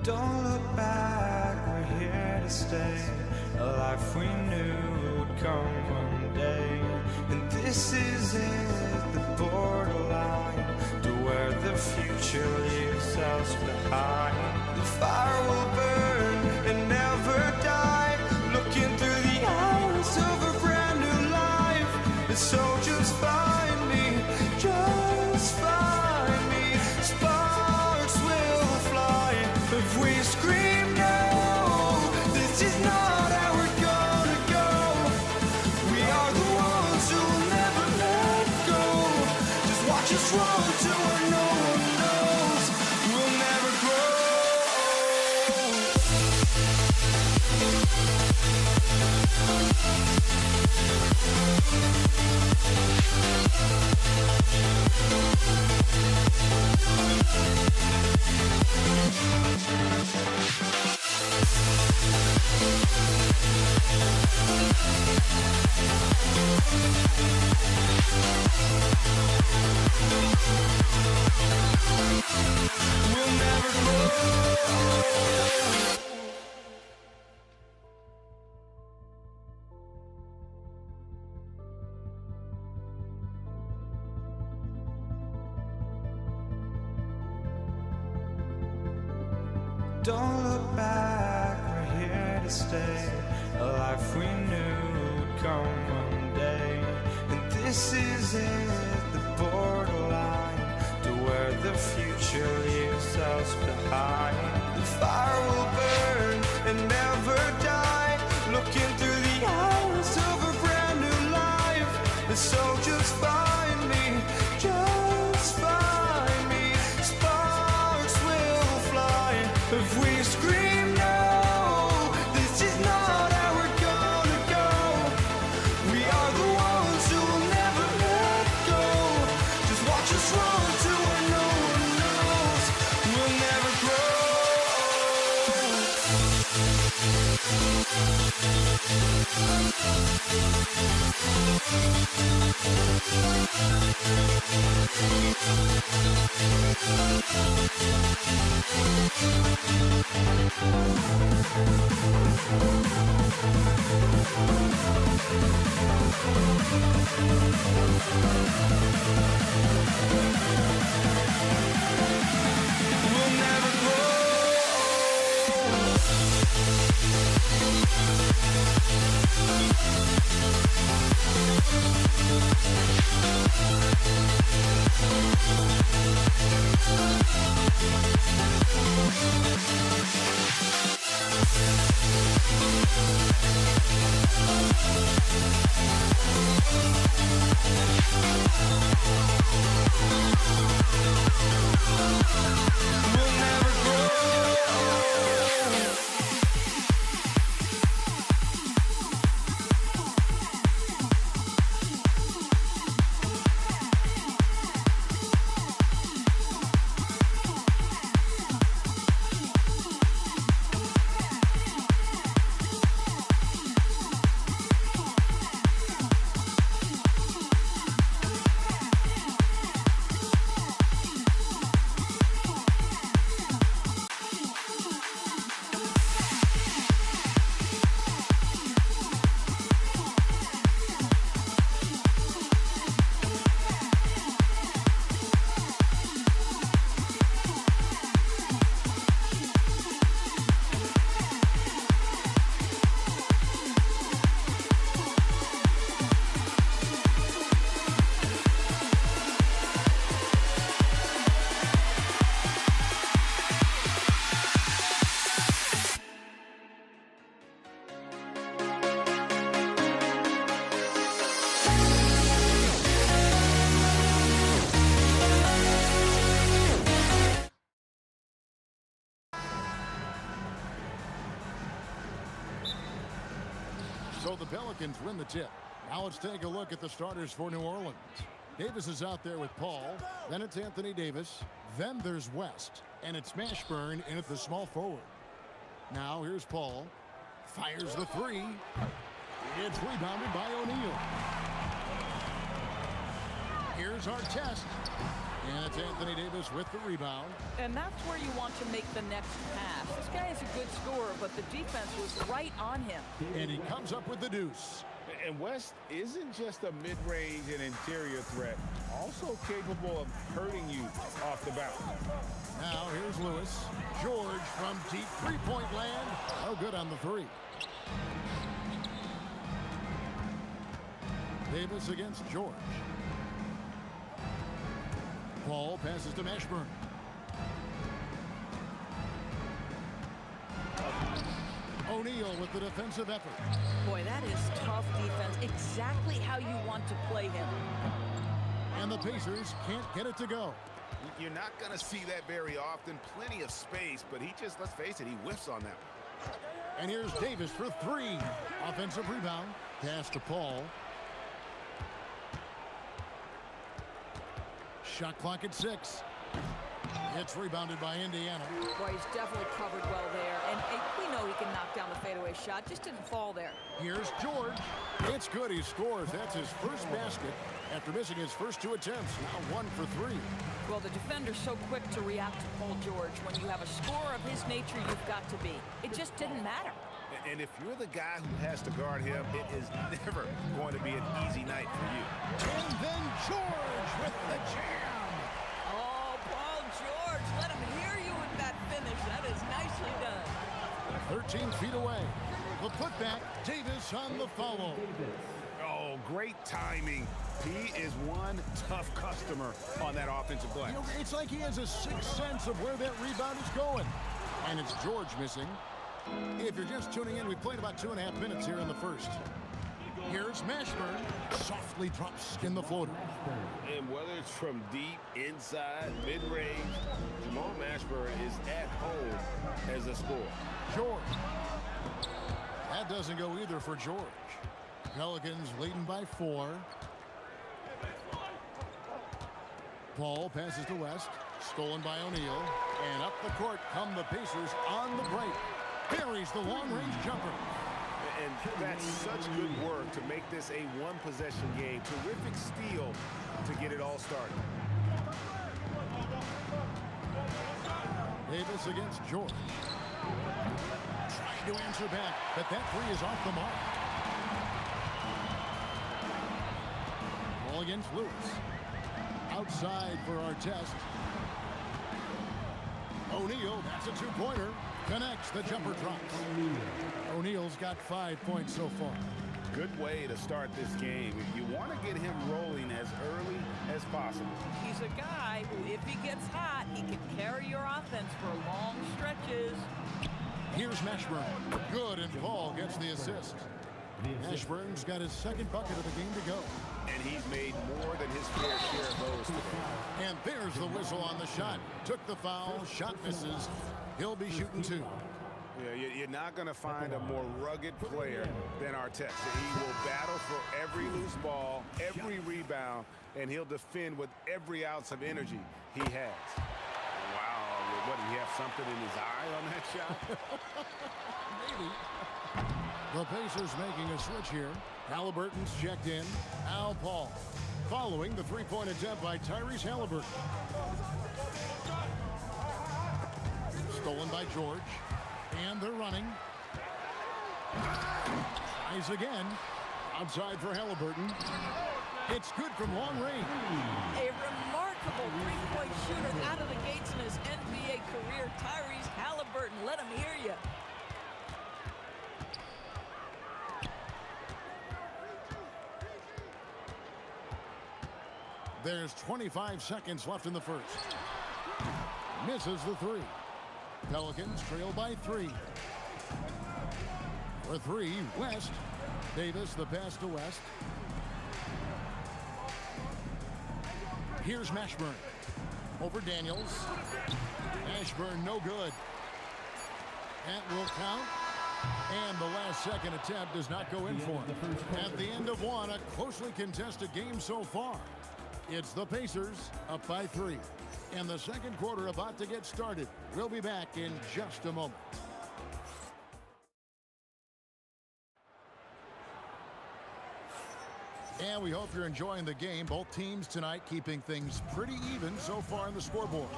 Don't look back, we're here to stay. A life we knew would come one day. And this is it, the borderline to where the future leaves us behind. The fire will burn and never die, looking through the eyes of a brand new life. And so just find me, just find me. Sparks will fly if we scream no. This is not how we're gonna go. We are the ones who will never let go. Just watch us run to where no one knows. We'll never grow. We'll never grow. Don't look back, we're here to stay. A life we knew would come one day. And this is it, the borderline to where the future leaves us behind. The fire will burn and never die, looking through the eyes of a brand new life. And so just find me, just find me. Sparks will fly if we scream no. This is not how we're gonna go. We are the ones who will never let go. Just watch us run to where no one knows. We'll never grow. We'll never grow. We'll never grow. So the Pelicans win the tip. Now let's take a look at the starters for New Orleans. Davis is out there with Paul. Then it's Anthony Davis. Then there's West. And it's Mashburn in at the small forward. Now here's Paul. Fires the three. It's rebounded by O'Neal. Here's Artest. And it's Anthony Davis with the rebound. And that's where you want to make the next pass. This guy is a good scorer, but the defense was right on him. And he comes up with the deuce. And West isn't just a mid-range and interior threat, also capable of hurting you off the bounce. Now here's Lewis. George from deep three-point land. Oh, good on the three. Davis against George. Paul passes to Mashburn. O'Neal with the defensive effort. Boy, that is tough defense. Exactly how you want to play him. And the Pacers can't get it to go. You're not going to see that very often. Plenty of space, but he just, let's face it, he whiffs on that. And here's Davis for three. Offensive rebound. Pass to Paul. Shot clock at 6. It's rebounded by Indiana. Boy, he's definitely covered well there. And we know he can knock down the fadeaway shot. Just didn't fall there. Here's George. It's good. He scores. That's his first basket after missing his first 2 attempts. Now 1 for 3. Well, the defender's so quick to react to Paul George. When you have a scorer of his nature, you've got to be. It just didn't matter. And if you're the guy who has to guard him, it is never going to be an easy night for you. And then George with the jam. Oh, Paul George, let him hear you with that finish. That is nicely done. 13 feet away. The putback. Davis on the follow. Oh, great timing. He is one tough customer on that offensive glass. You know, it's like he has a sixth sense of where that rebound is going. And it's George missing. If you're just tuning in, we played about 2.5 minutes here in the first. Here's Mashburn. Softly drops in the floater. And whether it's from deep, inside, mid-range, Jamal Mashburn is at home as a scorer. George. That doesn't go either for George. Pelicans leading by 4. Paul passes to West. Stolen by O'Neal. And up the court come the Pacers on the break. Buries the long-range jumper. And that's such good work to make this a one-possession game. Terrific steal to get it all started. Davis against George. Trying to answer back, but that three is off the mark. Ball against Lewis. Outside for our test. O'Neal, that's a 2-pointer. Connects, the jumper drops. O'Neal's got 5 points so far. Good way to start this game. You want to get him rolling as early as possible. He's a guy who, if he gets hot, he can carry your offense for long stretches. Here's Mashburn. Good, and Paul gets the assist. Mashburn's got his second bucket of the game to go. And he's made more than his fair share of those today. And there's the whistle on the shot. Took the foul, shot misses. He'll be shooting 2. Yeah, you're not going to find a more rugged player than Artest. He will battle for every loose ball, every rebound, and he'll defend with every ounce of energy he has. Wow, what, did he have something in his eye on that shot? Maybe. The Pacers making a switch here. Halliburton's checked in. Al Paul following the 3-point attempt by Tyrese Halliburton. Stolen by George. And they're running. Tries again. Outside for Halliburton. It's good from long range. A remarkable three-point shooter out of the gates in his NBA career, Tyrese Halliburton. Let him hear you. There's 25 seconds left in the first. Misses the 3. Pelicans trail by 3. For 3, West. Davis, the pass to West. Here's Mashburn. Over Daniels. Mashburn, no good. That will count. And the last second attempt does not go in for him. At the end of 1, a closely contested game so far. It's the Pacers up by 3. And the second quarter about to get started. We'll be back in just a moment. And we hope you're enjoying the game. Both teams tonight keeping things pretty even so far on the scoreboard.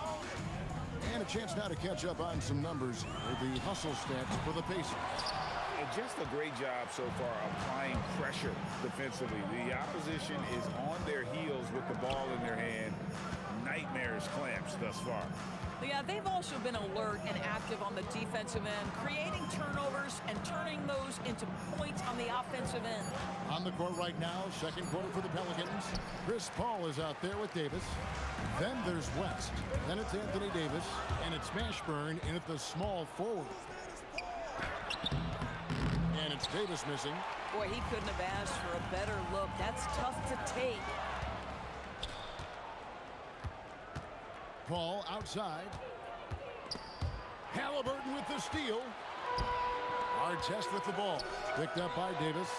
And a chance now to catch up on some numbers with the hustle stats for the Pacers. And just a great job so far applying pressure defensively. The opposition is on their heels with the ball in their hand. Nightmarish clamps thus far. Yeah, they've also been alert and active on the defensive end, creating turnovers and turning those into points on the offensive end. On the court right now, second quarter for the Pelicans. Chris Paul is out there with Davis. Then there's West. Then it's Anthony Davis. And it's Mashburn in at the small forward. And it's Davis missing. Boy, he couldn't have asked for a better look. That's tough to take. Paul outside. Halliburton with the steal. Artest with the ball. Picked up by Davis.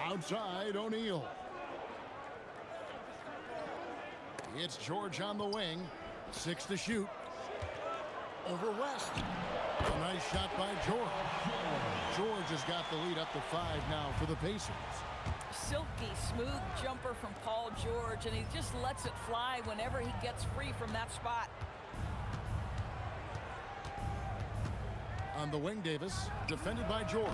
Outside, O'Neal. It's George on the wing. 6 to shoot. Over West. A nice shot by George. George has got the lead up to 5 now for the Pacers. Silky smooth jumper from Paul George, and he just lets it fly whenever he gets free from that spot. On the wing, Davis, defended by George.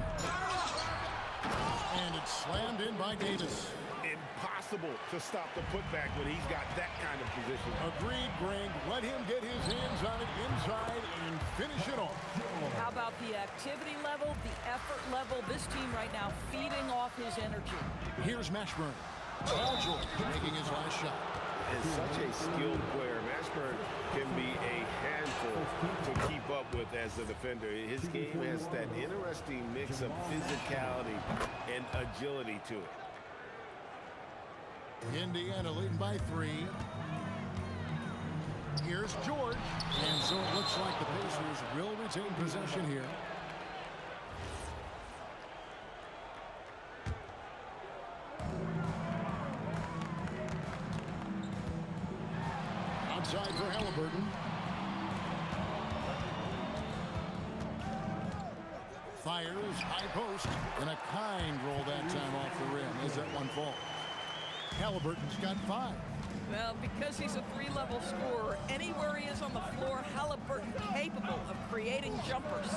And it's slammed in by Davis. Impossible to stop the putback when he's got that kind of position. Agreed, Greg. Let him get his hands on it inside and finish it off. How about the activity level, the effort level? This team right now feeding off his energy. Here's Mashburn. Paul George making his last shot. And such a skilled player. Mashburn can be a handful to keep up with as a defender. His game has that interesting mix of physicality and agility to it. Indiana leading by 3. Here's George. And so it looks like the Pacers will retain possession here. Outside for Halliburton. Fires, high post, and a kind roll that time off the rim as that one falls. Halliburton's got 5. Well, because he's a 3-level scorer, anywhere he is on the floor, Halliburton capable of creating jumpers.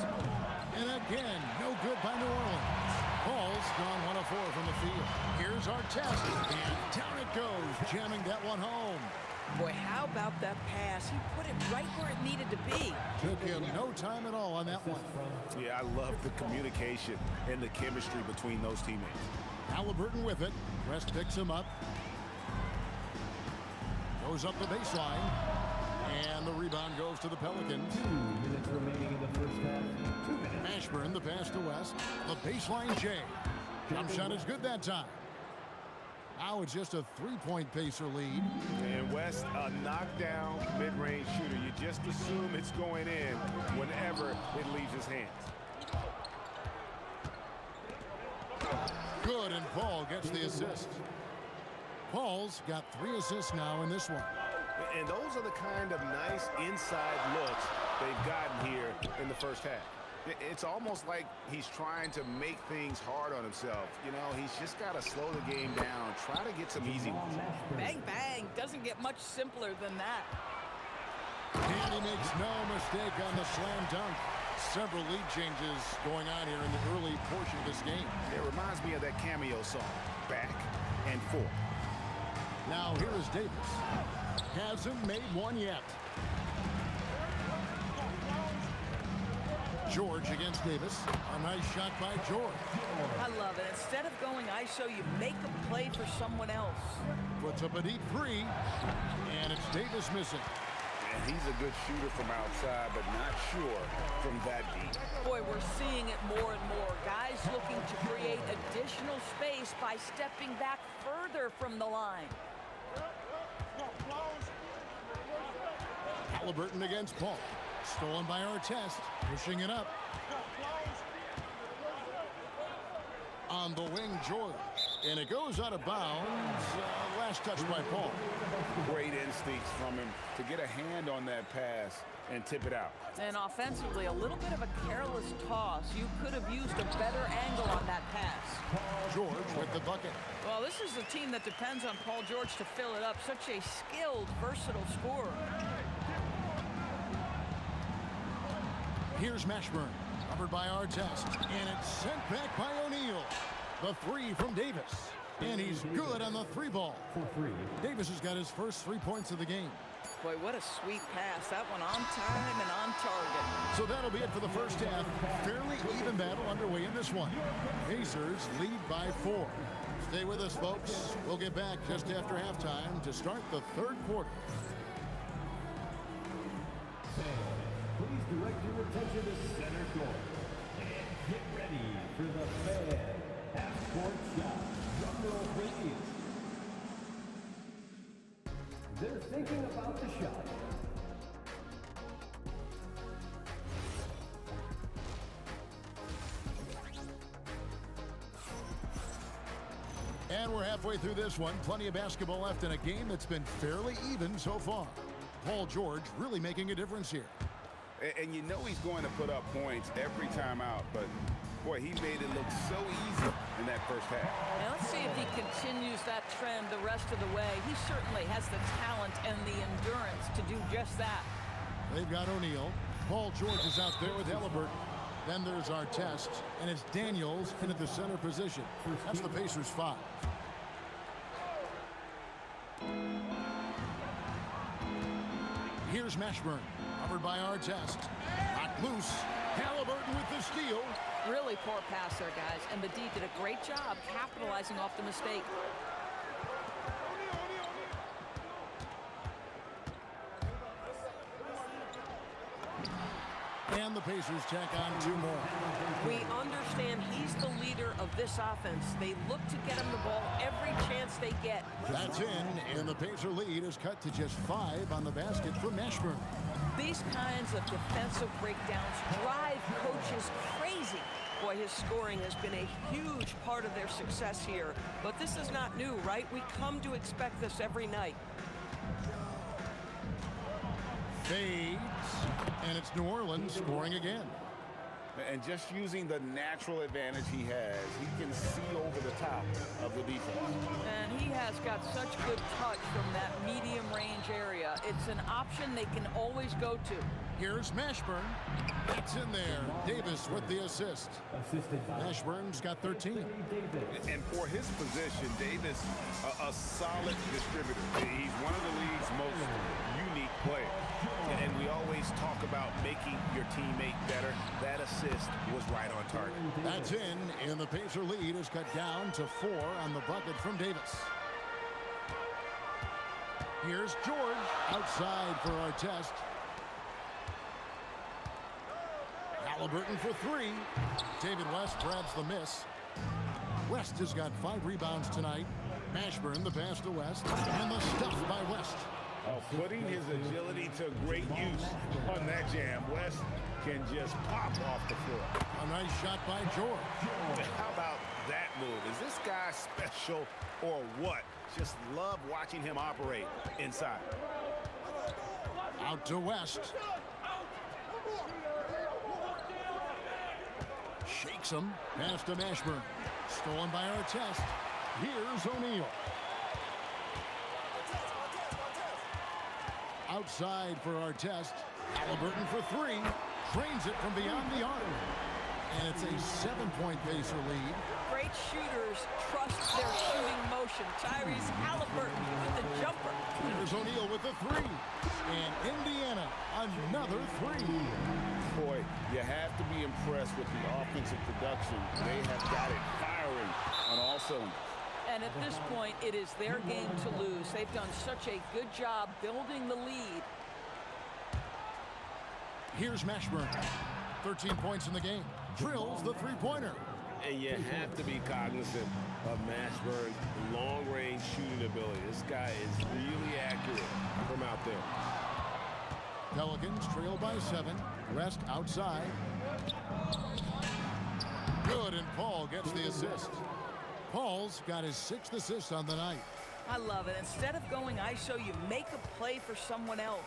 And again, no good by New Orleans. Paul's gone 1 of 4 from the field. Here's Artest, and down it goes, jamming that one home. Boy, how about that pass? He put it right where it needed to be. Took him no time at all on that one. Yeah, I love the communication and the chemistry between those teammates. Halliburton with it. West picks him up. Goes up the baseline. And the rebound goes to the Pelicans. 2 minutes remaining in the first half. 2 minutes. Mashburn, the pass to West. The baseline J. Jump shot is good that time. Now it's just a 3-point Pacer lead. And West, a knockdown mid-range shooter. You just assume it's going in whenever it leaves his hands. Good, and Paul gets the assist. Paul's got 3 assists now in this one. And those are the kind of nice inside looks they've gotten here in the first half. It's almost like he's trying to make things hard on himself. You know, he's just got to slow the game down, try to get some easy ones. Bang, bang. Doesn't get much simpler than that. And he makes no mistake on the slam dunk. Several lead changes going on here in the early portion of this game. It reminds me of that cameo song, Back and Forth. Now here is Davis. Hasn't made one yet. George against Davis. A nice shot by George. I love it. Instead of going ISO, you make a play for someone else. Puts up a deep 3. And it's Davis missing. And he's a good shooter from outside, but not sure from that deep. Boy, we're seeing it more and more. Guys looking to create additional space by stepping back further from the line. Halliburton against Paul. Stolen by Artest. Pushing it up. On the wing, George. And it goes out of bounds. Last touch by Paul. Great instincts from him to get a hand on that pass and tip it out. And offensively, a little bit of a careless toss. You could have used a better angle on that pass. George with the bucket. Well, this is a team that depends on Paul George to fill it up. Such a skilled, versatile scorer. Here's Mashburn, covered by Artest, and it's sent back by O'Neal. The three from Davis, and he's good on the three ball. Davis has got his first 3 points of the game. Boy, what a sweet pass. That one on time and on target. So that'll be it for the first half. Fairly even battle underway in this one. Pacers lead by 4. Stay with us, folks. We'll get back just after halftime to start the third quarter. Please direct your attention to center court. And get ready for the Fan half-court shot. Drum roll, please. They're thinking about the shot. And we're halfway through this one. Plenty of basketball left in a game that's been fairly even so far. Paul George really making a difference here. And you know he's going to put up points every time out, but boy, he made it look so easy in that first half. Now let's see if he continues that trend the rest of the way. He certainly has the talent and the endurance to do just that. They've got O'Neal. Paul George is out there with Halliburton. Then there's Artest, and it's Daniels in at the center position. That's the Pacers' 5. Here's Mashburn, covered by Artest. Knocked loose. Halliburton with the steal. Really poor pass there, guys, and the D did a great job capitalizing off the mistake. And the Pacers tack on 2 more. We understand he's the leader of this offense. They look to get him the ball every chance they get. That's in, and the Pacer lead is cut to just 5 on the basket for Mashburn. These kinds of defensive breakdowns drive coaches crazy. Boy, his scoring has been a huge part of their success here. But this is not new, right? We come to expect this every night. Fades, and it's New Orleans scoring again. And just using the natural advantage he has, he can see over the top of the defense. And he has got such good touch from that medium range area. It's an option they can always go to. Here's Mashburn. That's in there. Davis with the assist. Mashburn's got 13. And for his position, Davis, a solid distributor. He's one of the league's most unique players. And we always talk about making your teammate better. That assist was right on target. That's in, and the Pacer lead is cut down to 4 on the bucket from Davis. Here's George outside for Artest. Halliburton for 3. David West grabs the miss. West has got 5 rebounds tonight. Mashburn the pass to West, and the stuff by West. Putting his agility to great use on that jam. West can just pop off the floor. A nice shot by George. How about that move? Is this guy special or what? Just love watching him operate inside. Out to West. Shakes him. Pass to Mashburn. Stolen by Artest. Here's O'Neal. Outside for Artest. Halliburton for 3. Trains it from beyond the arc. And it's a 7-point Pacer lead. Great shooters trust their shooting motion. Tyrese Halliburton with the jumper. Here's O'Neal with the 3. And Indiana, another 3. Boy, you have to be impressed with the offensive production. They have got it firing on all cylinders. And at this point, it is their game to lose. They've done such a good job building the lead. Here's Mashburn. 13 points in the game. Drills the 3-pointer. And you have to be cognizant of Mashburn's long-range shooting ability. This guy is really accurate from out there. Pelicans trail by 7. West outside. Good, and Paul gets the assist. Paul's got his 6th assist on the night. I love it. Instead of going ISO, you make a play for someone else.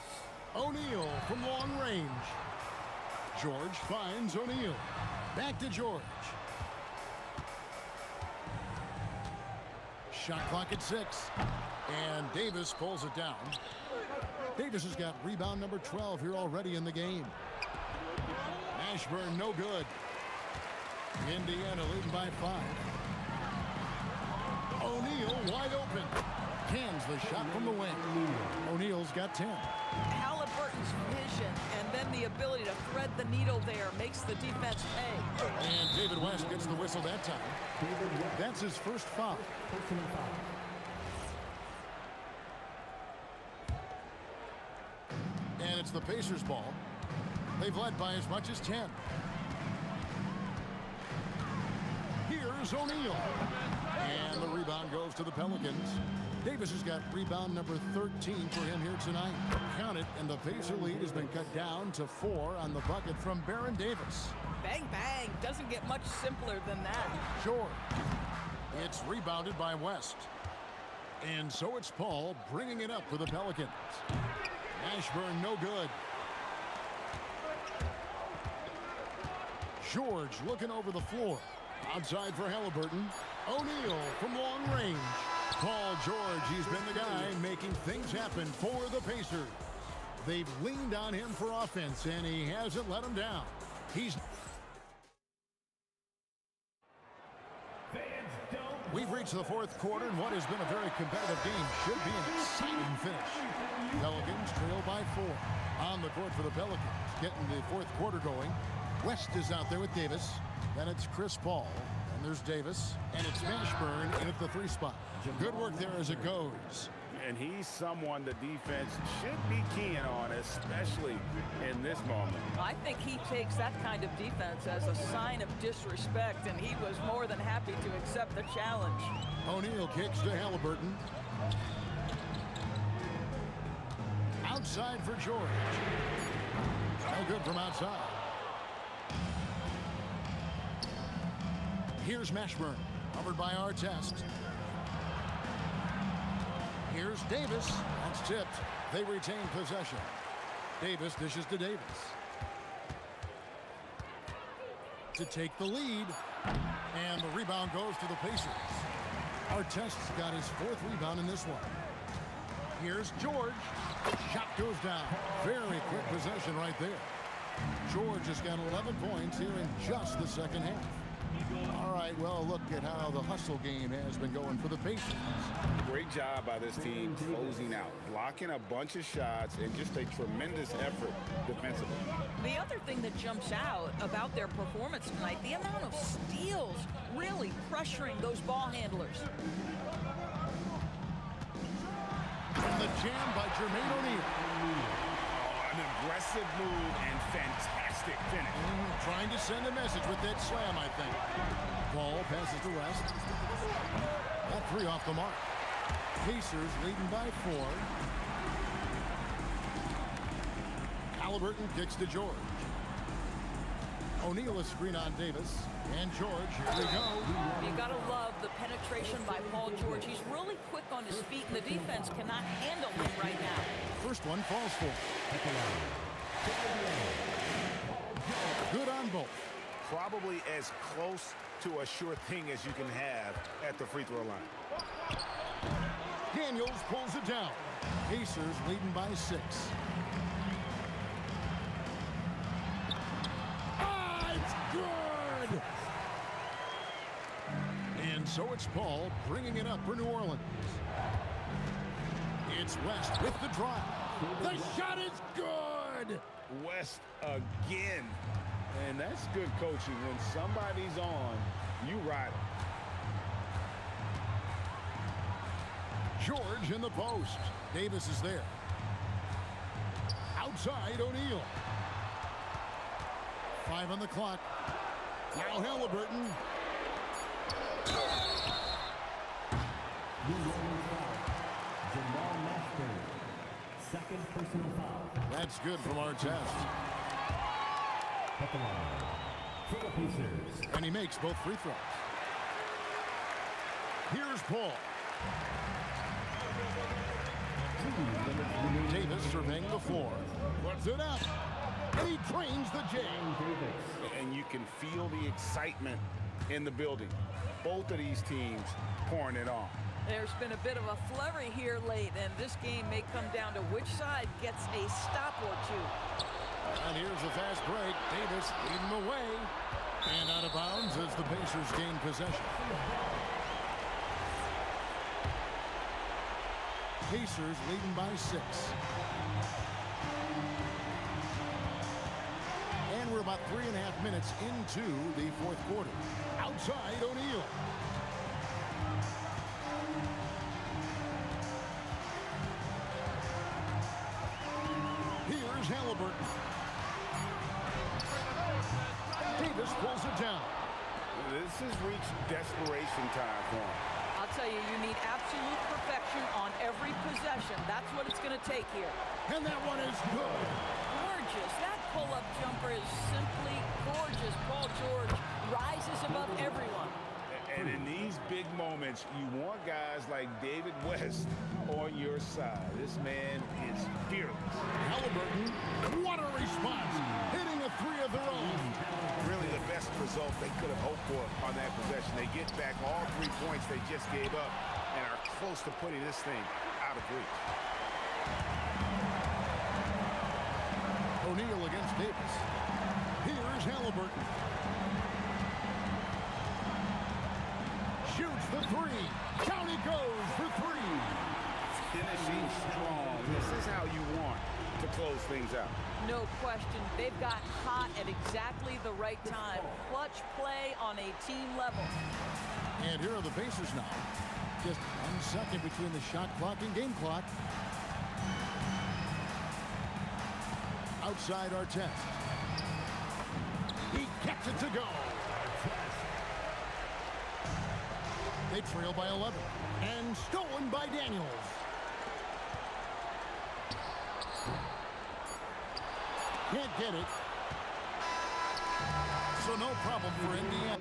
O'Neal from long range. George finds O'Neal. Back to George. Shot clock at 6. And Davis pulls it down. Davis has got rebound number 12 here already in the game. Ashburn no good. Indiana leading by 5. O'Neal wide open. Cans the shot from the wing. O'Neal's got 10. Halliburton's vision and then the ability to thread the needle there makes the defense pay. And David West gets the whistle that time. That's his first foul. And it's the Pacers' ball. They've led by as much as 10. Here's O'Neal. And the rebound goes to the Pelicans. Davis has got rebound number 13 for him here tonight. Count it, and the Pacer lead has been cut down to 4 on the bucket from Baron Davis. Bang, bang. Doesn't get much simpler than that. George. It's rebounded by West. And so it's Paul bringing it up for the Pelicans. Ashburn no good. George looking over the floor. Outside for Halliburton. O'Neal from long range. Paul George, he's been the guy making things happen for the Pacers. They've leaned on him for offense, and he hasn't let them down. We've reached the 4th quarter, and what has been a very competitive game should be an exciting finish. Pelicans trail by 4. On the court for the Pelicans, getting the 4th quarter going. West is out there with Davis. Then it's Chris Paul. And there's Davis. And it's Mashburn in at the 3 spot. Good work there as it goes. And he's someone the defense should be keying on, especially in this moment. I think he takes that kind of defense as a sign of disrespect, and he was more than happy to accept the challenge. O'Neal kicks to Halliburton. Outside for George. No good from outside. Here's Mashburn, covered by Artest. Here's Davis. That's tipped. They retain possession. Davis dishes to Davis. To take the lead. And the rebound goes to the Pacers. Artest's got his 4th rebound in this one. Here's George. Shot goes down. Very quick possession right there. George has got 11 points here in just the 2nd half. All right, well, look at how the hustle game has been going for the Pacers. Great job by this team closing out, blocking a bunch of shots, and just a tremendous effort defensively. The other thing that jumps out about their performance tonight, the amount of steals really pressuring those ball handlers. And the jam by Jermaine O'Neal. An aggressive move and fantastic finish. Trying to send a message with that slam, I think. Ball passes to West. That 3 off the mark. Pacers leading by 4. Halliburton kicks to George. O'Neal is screen on Davis. And George, here we go. You gotta love the penetration by Paul George. He's really quick on his feet, and the defense cannot handle him right now. First one falls for. Good on both. Probably as close to a sure thing as you can have at the free throw line. Daniels pulls it down. Pacers leading by 6. Ah, it's good! And so it's Paul bringing it up for New Orleans. It's West with the drive. The shot is good! West again. And that's good coaching. When somebody's on, you ride them. George in the post. Davis is there. Outside, O'Neal. 5 on the clock. Now Halliburton. Second personal foul. That's good from Artest. for the Pacers. And he makes both free throws. Here's Paul. Davis surveying the floor. Puts it up. And he drains the J. And you can feel the excitement in the building. Both of these teams pouring it on. There's been a bit of a flurry here late, and this game may come down to which side gets a stop or two. And here's a fast break. Davis leading the way. And out of bounds as the Pacers gain possession. Pacers leading by 6. And we're about 3.5 minutes into the fourth quarter. Outside, O'Neal. Here's Halliburton. Davis pulls it down. This has reached desperation time for him. I'll tell you, you need absolute perfection on every possession. That's what it's going to take here. And that one is good. Gorgeous. That pull-up jumper is simply gorgeous. Paul George rises above everyone. And in these big moments, you want guys like David West on your side. This man is fearless. Halliburton, what a response. Hitting a 3 of their own. Really the best result they could have hoped for on that possession. They get back all 3 points they just gave up and are close to putting this thing out of reach. O'Neal against Davis. Here's Halliburton. Shoots the 3. Down he goes for 3. Finishing strong. This is how you want to close things out. No question. They've got hot at exactly the right time. Clutch play on a team level. And here are the Pacers now. Just 1 second between the shot clock and game clock. Outside Artest. He gets it to go. They trail by 11. And stolen by Daniels. Can't get it. So no problem for Indiana.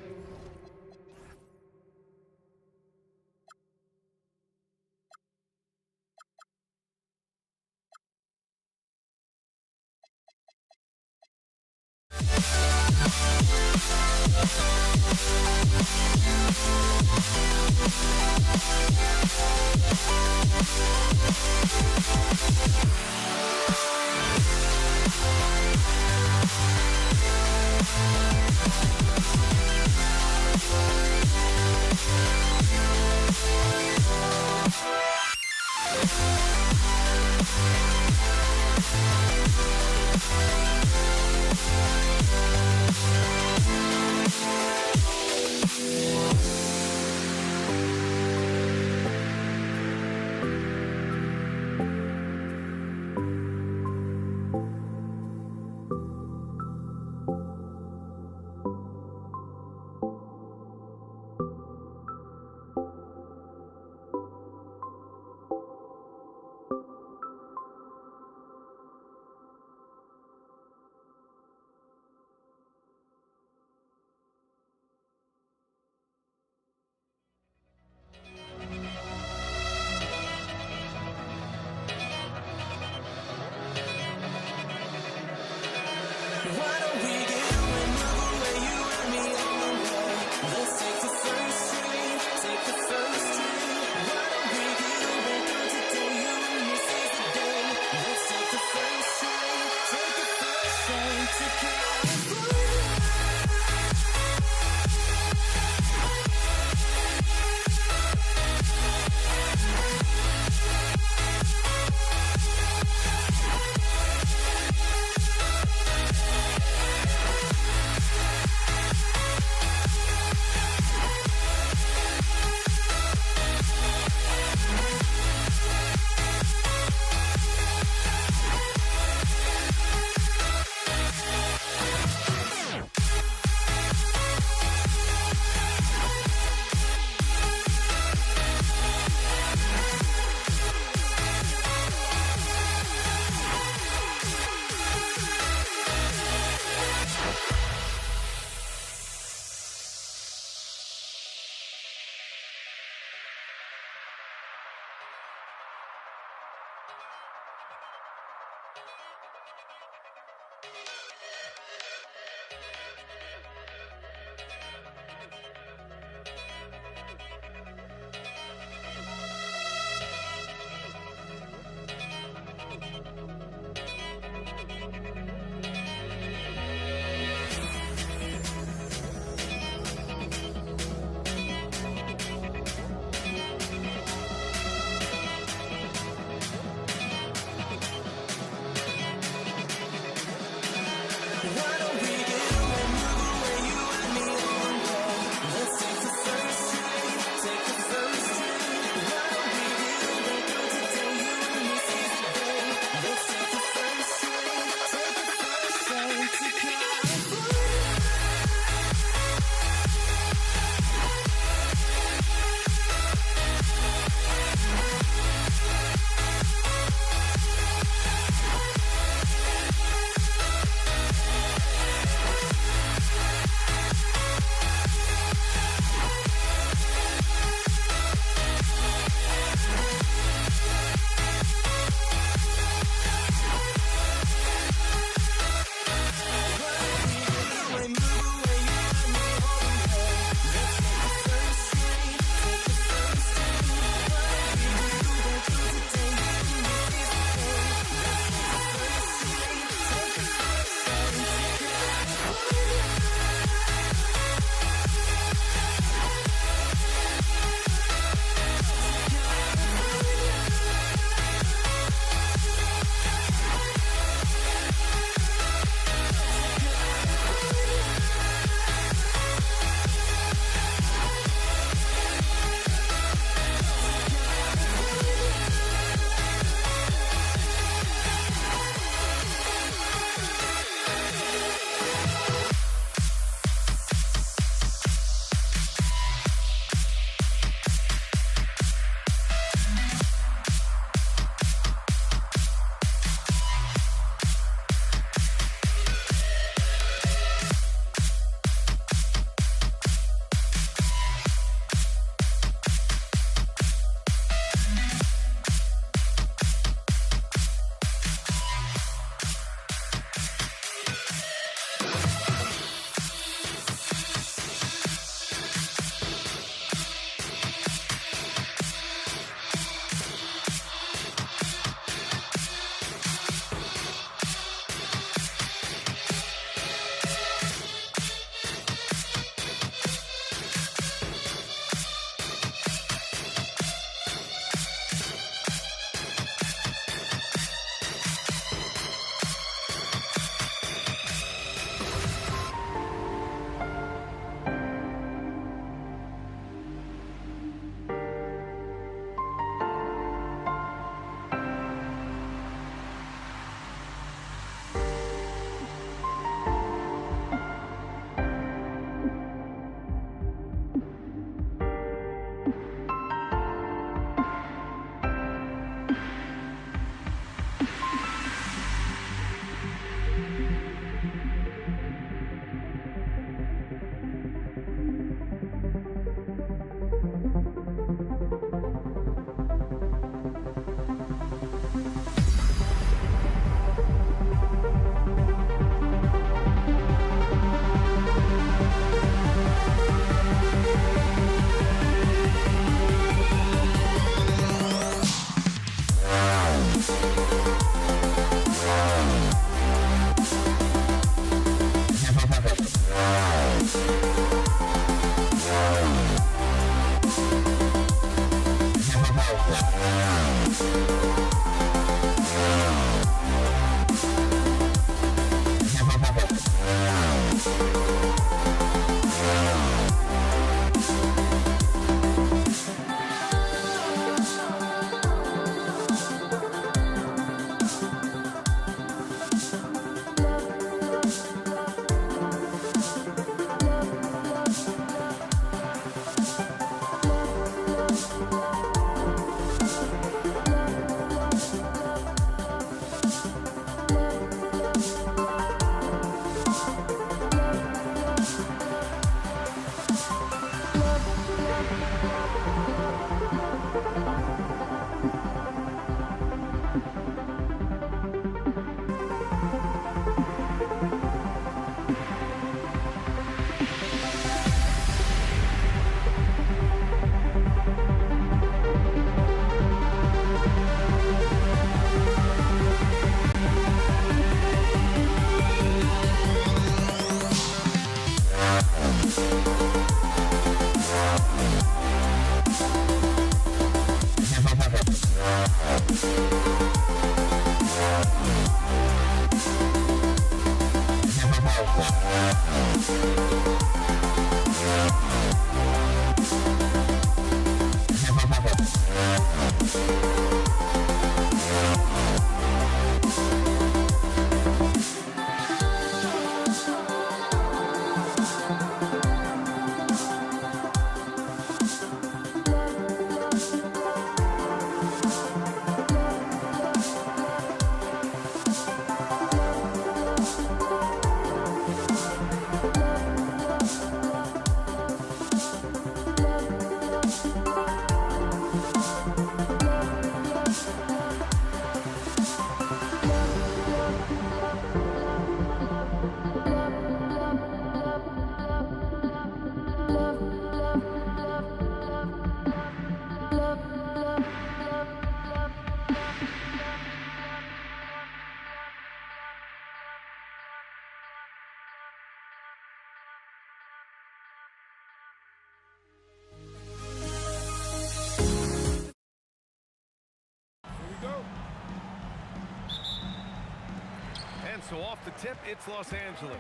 And so off the tip, it's Los Angeles.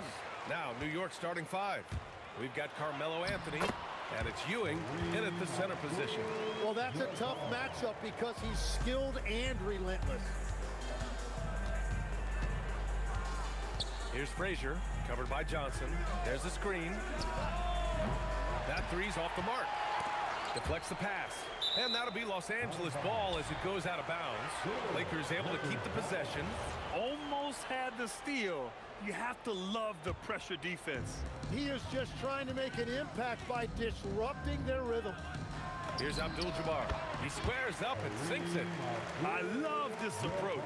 Now, New York starting 5. We've got Carmelo Anthony, and it's Ewing in at the center position. Well, that's a tough matchup because he's skilled and relentless. Here's Frazier, covered by Johnson. There's the screen. That three's off the mark. Deflects the pass. And that'll be Los Angeles ball as it goes out of bounds. Lakers able to keep the possession. Almost had the steal. You have to love the pressure defense. He is just trying to make an impact by disrupting their rhythm. Here's Abdul-Jabbar. He squares up and sinks it. I love this approach.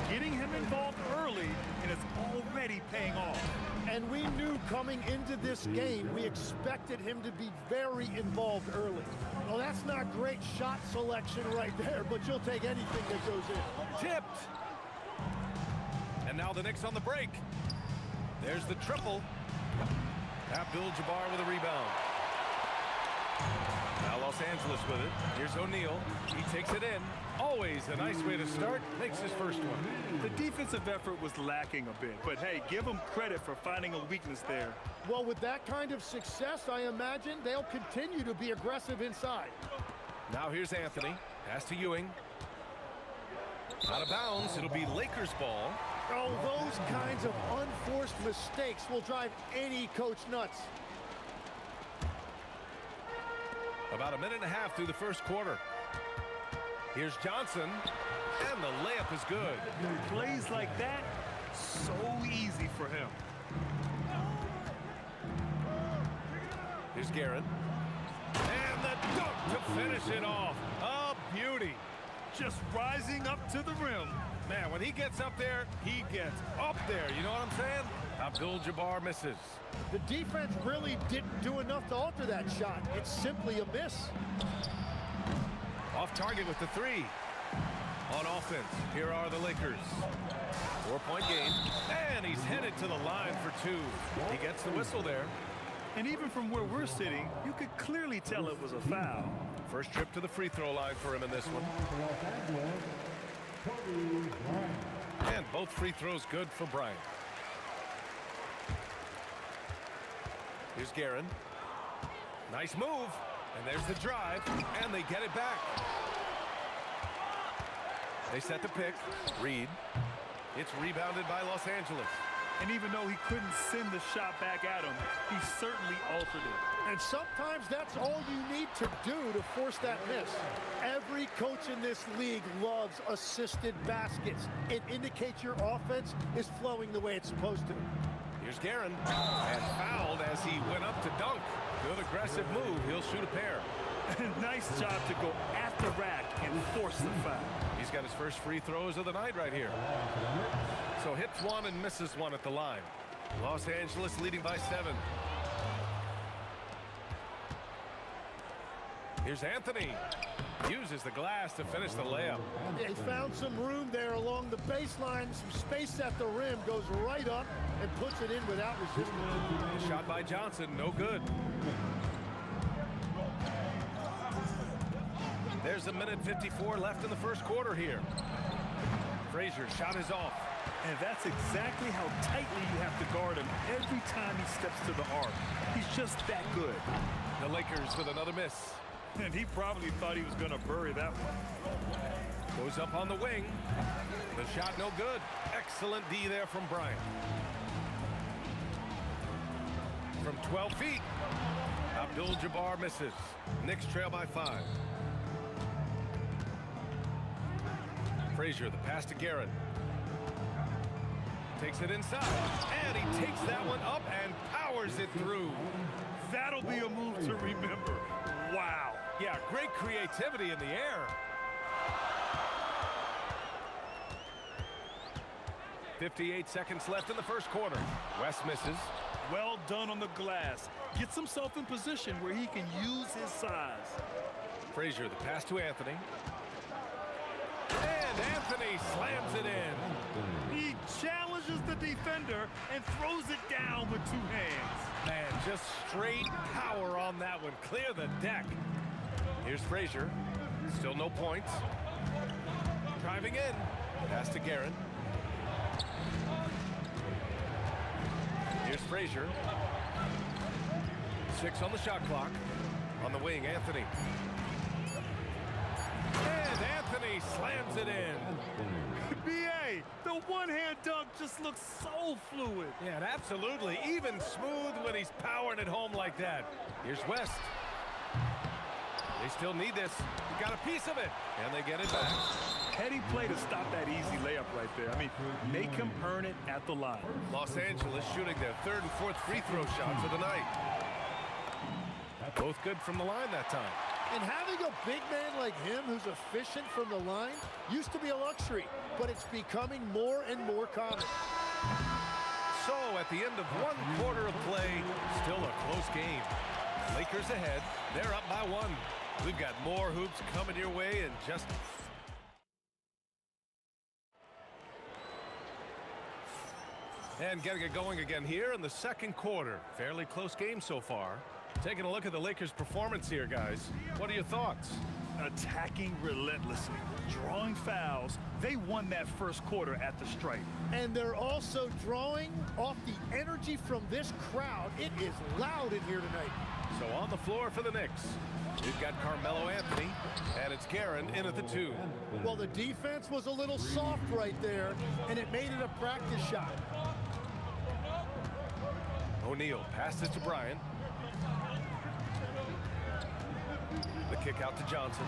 Getting him involved early, and it's already paying off. And we knew coming into this game, we expected him to be very involved early. Well, that's not great shot selection right there, but you'll take anything that goes in. Tipped. And now the Knicks on the break. There's the triple. Abdul-Jabbar with a rebound. Now Los Angeles with it. Here's O'Neal. He takes it in. Always a nice way to start. Makes his first one. The defensive effort was lacking a bit, but hey, give them credit for finding a weakness there. Well, with that kind of success, I imagine they'll continue to be aggressive inside. Now here's Anthony. Pass to Ewing. Out of bounds. It'll be Lakers ball. Oh, those kinds of unforced mistakes will drive any coach nuts. About a minute and a half through the first quarter. Here's Johnson, and the layup is good. Plays like that, so easy for him. Here's Guerin. And the dunk to finish it off. A beauty. Just rising up to the rim. Man, when he gets up there, he gets up there. You know what I'm saying? Abdul-Jabbar misses. The defense really didn't do enough to alter that shot. It's simply a miss. Off target with the three. On offense, here are the Lakers. 4-point game, and he's headed to the line for two. He gets the whistle there. And even from where we're sitting, you could clearly tell it was a foul. First trip to the free throw line for him in this one. And both free throws good for Bryant. Here's Guerin. Nice move. And there's the drive. And they get it back. They set the pick. Reed. It's rebounded by Los Angeles. And even though he couldn't send the shot back at him, he certainly altered it. And sometimes that's all you need to do to force that miss. Every coach in this league loves assisted baskets. It indicates your offense is flowing the way it's supposed to. Here's Guerin. And fouled as he went up to dunk. Good aggressive move. He'll shoot a pair. Nice job to go at the rack and force the foul. He's got his first free throws of the night right here. So hits one and misses one at the line. Los Angeles leading by 7. Here's Anthony. Uses the glass to finish the layup. They found some room there along the baseline. Some space at the rim. Goes right up and puts it in without resistance. Shot by Johnson. No good. There's a minute 54 left in the first quarter here. Frazier's shot is off. And that's exactly how tightly you have to guard him every time he steps to the arc. He's just that good. The Lakers with another miss. And he probably thought he was going to bury that one. Goes up on the wing. The shot no good. Excellent D there from Bryant. From 12 feet, Abdul-Jabbar misses. Knicks trail by 5. Frazier, the pass to Garrett. Takes it inside, and he takes that one up and powers it through. That'll be a move to remember. Wow. Yeah, great creativity in the air. 58 seconds left in the first quarter. West misses. Well done on the glass. Gets himself in position where he can use his size. Frazier, the pass to Anthony. And Anthony slams it in. He challenges the defender and throws it down with 2 hands. Man, just straight power on that one. Clear the deck. Here's Frazier. Still no points. Driving in. Pass to Garrett. Here's Frazier. 6 on the shot clock. On the wing, Anthony. And Anthony slams it in. B.A., the one-hand dunk just looks so fluid. Yeah, and absolutely. Even smooth when he's powering it home like that. Here's West. They still need this. Got a piece of it. And they get it back. Heady play to stop that easy layup right there. I mean, make him earn it at the line. Los Angeles shooting their 3rd and 4th free throw shots of the night. Both good from the line that time. And having a big man like him who's efficient from the line used to be a luxury, but it's becoming more and more common. So at the end of 1 quarter of play, still a close game. Lakers ahead. They're up by 1. We've got more hoops coming your way in just... And getting it going again here in the second quarter. Fairly close game so far. Taking a look at the Lakers' performance here, guys. What are your thoughts? Attacking relentlessly, drawing fouls. They won that first quarter at the stripe. And they're also drawing off the energy from this crowd. It is loud in here tonight. So on the floor for the Knicks, we've got Carmelo Anthony, and it's Guerin in at the 2. Well, the defense was a little soft right there, and it made it a practice shot. O'Neal passes to Bryant. The kick out to Johnson.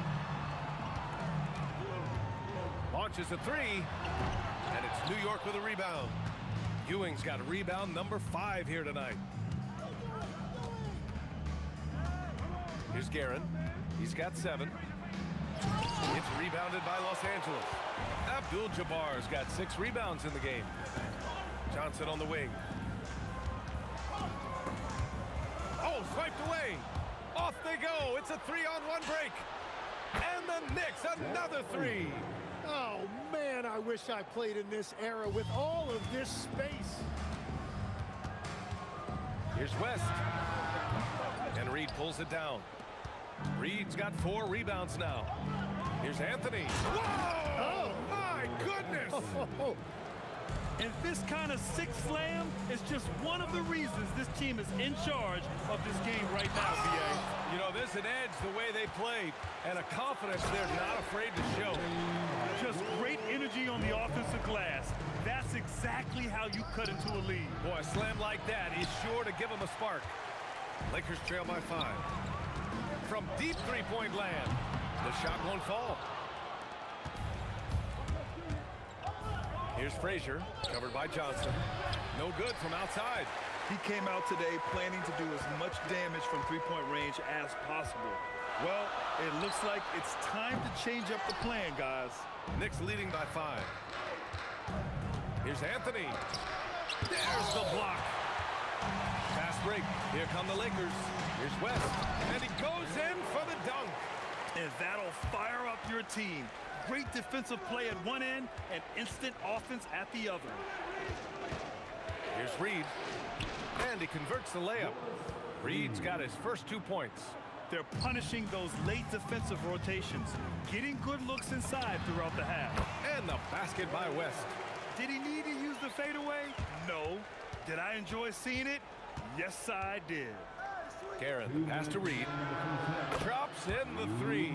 Launches a 3, and it's New York with a rebound. Ewing's got a rebound number 5 here tonight. Here's Guerin. He's got 7. It's rebounded by Los Angeles. Abdul-Jabbar's got 6 rebounds in the game. Johnson on the wing. Oh, swiped away. Off they go. It's a 3-on-1 break. And the Knicks, another 3. Oh, man, I wish I played in this era with all of this space. Here's West. And Reed pulls it down. Reed's got 4 rebounds now. Here's Anthony. Whoa! Oh, my goodness! And this kind of sick slam is just one of the reasons this team is in charge of this game right now, B.A. You know, there's an edge the way they played and a confidence they're not afraid to show. Just great energy on the offensive glass. That's exactly how you cut into a lead. Boy, a slam like that is sure to give them a spark. Lakers trail by 5. From deep three-point land, the shot won't fall. Here's Frazier, covered by Johnson. No good from outside. He came out today planning to do as much damage from three-point range as possible. Well, it looks like it's time to change up the plan, guys. Knicks leading by 5. Here's Anthony. There's the block. Fast break. Here come the Lakers. Here's West. And he goes in for the dunk. And that'll fire up your team. Great defensive play at one end and instant offense at the other. Here's Reed. And he converts the layup. Reed's got his first 2 points. They're punishing those late defensive rotations, getting good looks inside throughout the half. And the basket by West. Did he need to use the fadeaway? No. Did I enjoy seeing it? Yes, I did. Garrett, the pass to Reed. Drops in the 3.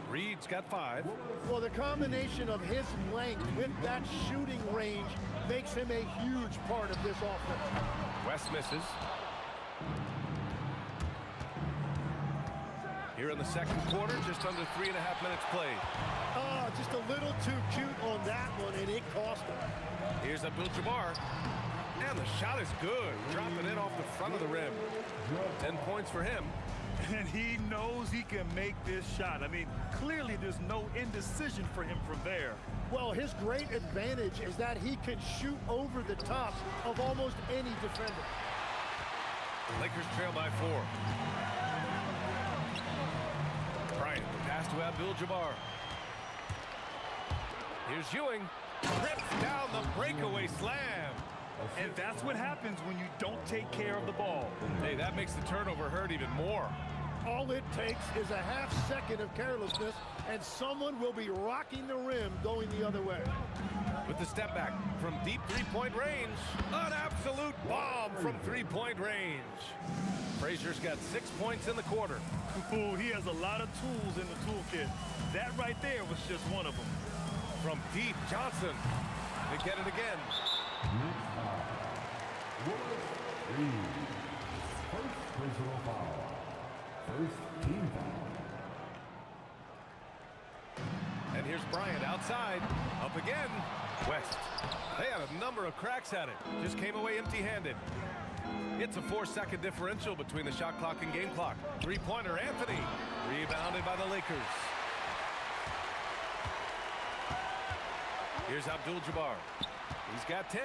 Reed's got 5. Well, the combination of his length with that shooting range makes him a huge part of this offense. West misses. Here in the second quarter, just under 3.5 minutes played. Oh, just a little too cute on that one, and it cost him. Here's Abdul-Jabbar. And the shot is good. Dropping in off the front of the rim. 10 points for him. And he knows he can make this shot. I mean, clearly there's no indecision for him from there. Well, his great advantage is that he can shoot over the top of almost any defender. Lakers trail by 4. Bryant, the pass to Abdul-Jabbar. Here's Ewing. Rips down the breakaway slam. And that's what happens when you don't take care of the ball. Hey, that makes the turnover hurt even more. All it takes is a half second of carelessness, and someone will be rocking the rim going the other way. With the step back from deep three-point range. An absolute bomb from three-point range. Frazier's got 6 points in the quarter. Ooh, he has a lot of tools in the toolkit. That right there was just one of them. From deep, Johnson. They get it again. First personal foul. First team foul. And here's Bryant outside. Up again. West. They had a number of cracks at it. Just came away empty-handed. It's a 4-second differential between the shot clock and game clock. Three-pointer, Anthony. Rebounded by the Lakers. Here's Abdul-Jabbar. He's got 10.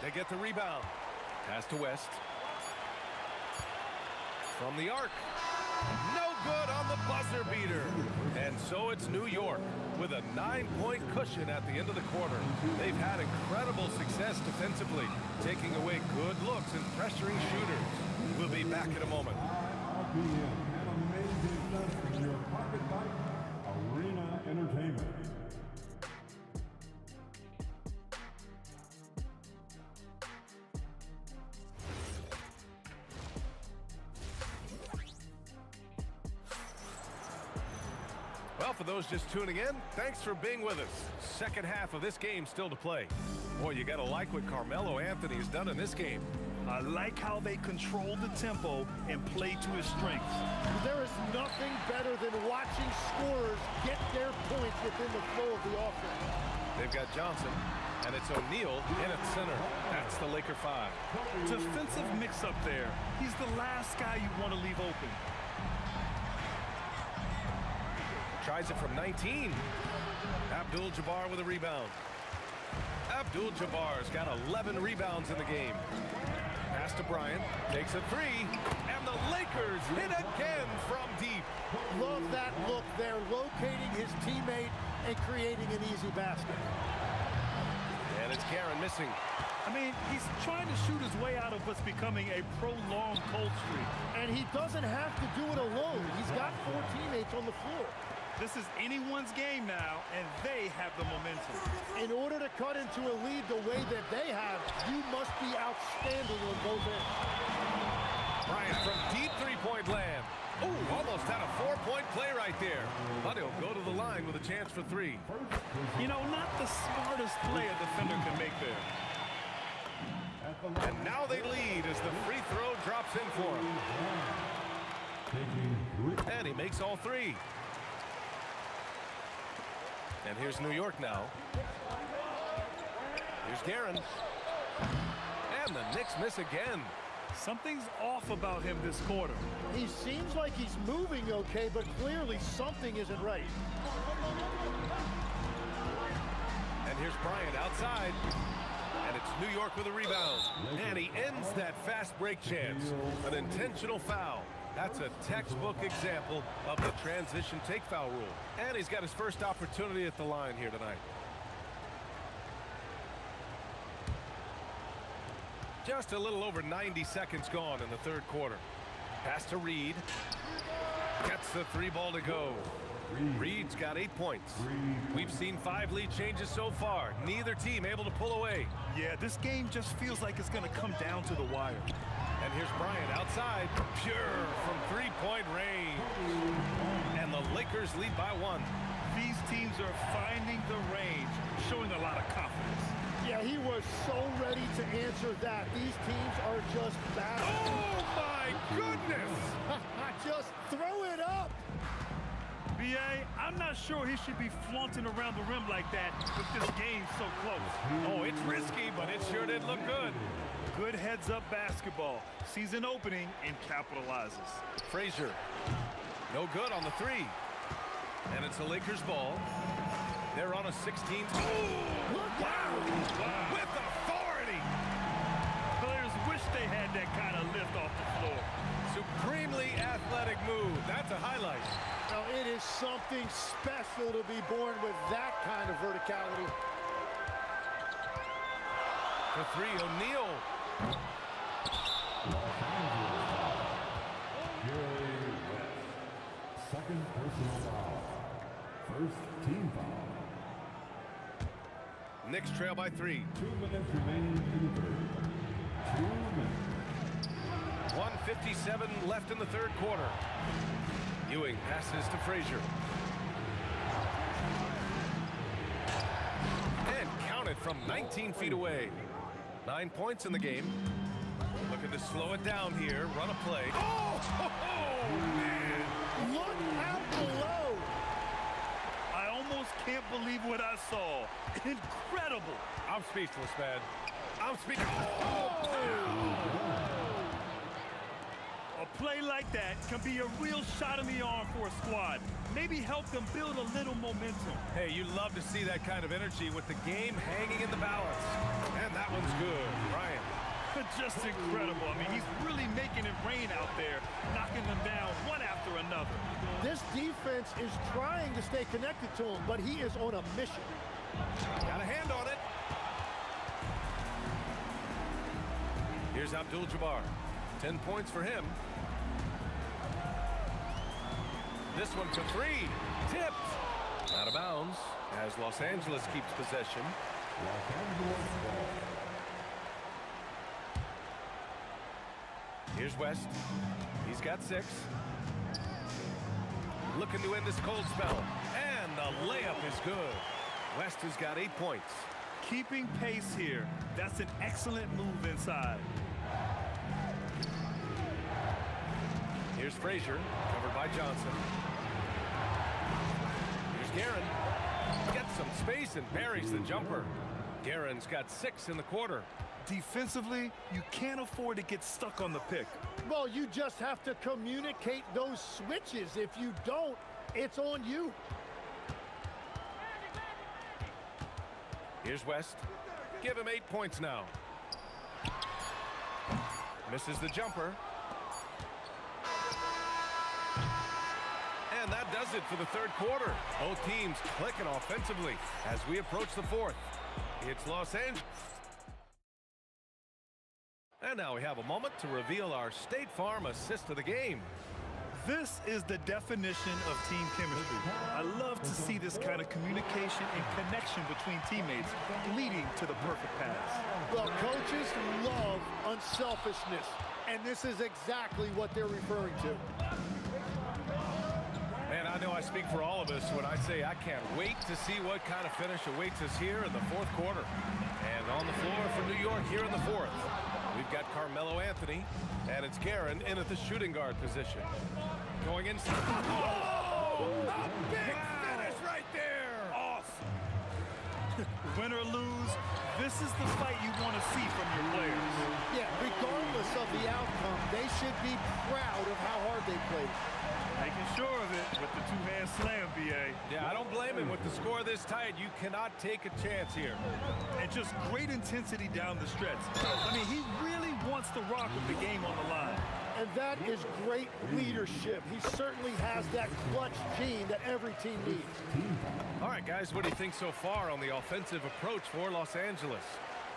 They get the rebound. Pass to West. From the arc. No good on the buzzer beater. And so it's New York with a 9-point cushion at the end of the quarter. They've had incredible success defensively, taking away good looks and pressuring shooters. We'll be back in a moment. An amazing stuff from your Pocket Bike Arena Entertainment. Well, for those just tuning in, thanks for being with us. Second half of this game still to play. Boy, you gotta like what Carmelo Anthony's done in this game. I like how they control the tempo and play to his strengths. There is nothing better than watching scorers get their points within the flow of the offense. They've got Johnson, and it's O'Neal in at center. That's the Laker 5. Defensive mix-up there. He's the last guy you want to leave open. Tries it from 19. Abdul-Jabbar with a rebound. Abdul-Jabbar's got 11 rebounds in the game. Pass to Bryant, takes a 3, and the Lakers hit again from deep. Love that look there, locating his teammate and creating an easy basket. And it's Karen missing. I mean, he's trying to shoot his way out of what's becoming a prolonged cold streak. And he doesn't have to do it alone. He's got 4 teammates on the floor. This is anyone's game now, and they have the momentum. In order to cut into a lead the way that they have, you must be outstanding on both ends. Bryant from deep three-point land. Ooh, almost had a 4-point play right there. But he'll go to the line with a chance for 3. You know, not the smartest play a defender can make there. And now they lead as the free throw drops in for him. And he makes all 3. And here's New York now. Here's Guerin. And the Knicks miss again. Something's off about him this quarter. He seems like he's moving okay, but clearly something isn't right. And here's Bryant outside. And it's New York with a rebound. And he ends that fast break chance. An intentional foul. That's a textbook example of the transition take foul rule. And he's got his first opportunity at the line here tonight. Just a little over 90 seconds gone in the third quarter. Pass to Reed. Gets the 3 ball to go. Reed's got 8 points. We've seen 5 lead changes so far. Neither team able to pull away. Yeah, this game just feels like it's going to come down to the wire. And here's Bryant outside. Pure from 3-point range. And the Lakers lead by 1. These teams are finding the range, showing a lot of confidence. Yeah, he was so ready to answer that. These teams are just bad. Oh, my goodness! Just throw it up. B.A., I'm not sure he should be flaunting around the rim like that with this game so close. Oh, it's risky, but it sure did look good. Good heads-up basketball. Sees an opening and capitalizes. Frazier, no good on the 3. And it's a Lakers ball. They're on a 16. Wow! With authority! Players wish they had that kind of lift off the floor. Supremely athletic move. That's a highlight. Now, it is something special to be born with that kind of verticality. For 3, O'Neal. Second personal foul. First team foul. Knicks trail by 3. 2 minutes remaining in the third. 2 minutes. 1:57 left in the third quarter. Ewing passes to Frazier. And counted from 19 feet away. 9 points in the game. Looking to slow it down here. Run a play. Oh, man. Look out below. I almost can't believe what I saw. Incredible. I'm speechless, man. I'm speechless. Oh! A play like that can be a real shot in the arm for a squad. Maybe help them build a little momentum. Hey, you love to see that kind of energy with the game hanging in the balance. And that one's good. Ryan. Just incredible. I mean, he's really making it rain out there, knocking them down one after another. This defense is trying to stay connected to him, but he is on a mission. Got a hand on it. Here's Abdul-Jabbar. 10 points for him. This one for 3. Tipped. Out of bounds as Los Angeles keeps possession. Here's West. He's got 6. Looking to end this cold spell. And the layup is good. West has got 8 points. Keeping pace here. That's an excellent move inside. Here's Frazier, covered by Johnson. Here's Guerin. Gets some space and buries the jumper. Guerin's got 6 in the quarter. Defensively, you can't afford to get stuck on the pick. Well, you just have to communicate those switches. If you don't, it's on you. Here's West. Give him 8 points now. Misses the jumper. And that does it for the third quarter. Both teams clicking offensively as we approach the fourth. It's Los Angeles. And now we have a moment to reveal our State Farm assist of the game. This is the definition of team chemistry. I love to see this kind of communication and connection between teammates leading to the perfect pass. Well, coaches love unselfishness, and this is exactly what they're referring to. Man, I know I speak for all of us when I say I can't wait to see what kind of finish awaits us here in the fourth quarter. And on the floor for New York here in the fourth, we've got Carmelo Anthony, and it's Guerin in at the shooting guard position. Going inside. Oh! A big finish right there! Awesome. Win or lose, this is the fight you want to see from your players. Yeah, regardless of the outcome, they should be proud of how hard they played. Making sure of it with the two-hand slam, B.A. Yeah, I don't blame him. With the score this tight, you cannot take a chance here. And just great intensity down the stretch. I mean, he really wants to rock with the game on the line. And that is great leadership. He certainly has that clutch gene that every team needs. All right, guys, what do you think so far on the offensive approach for Los Angeles?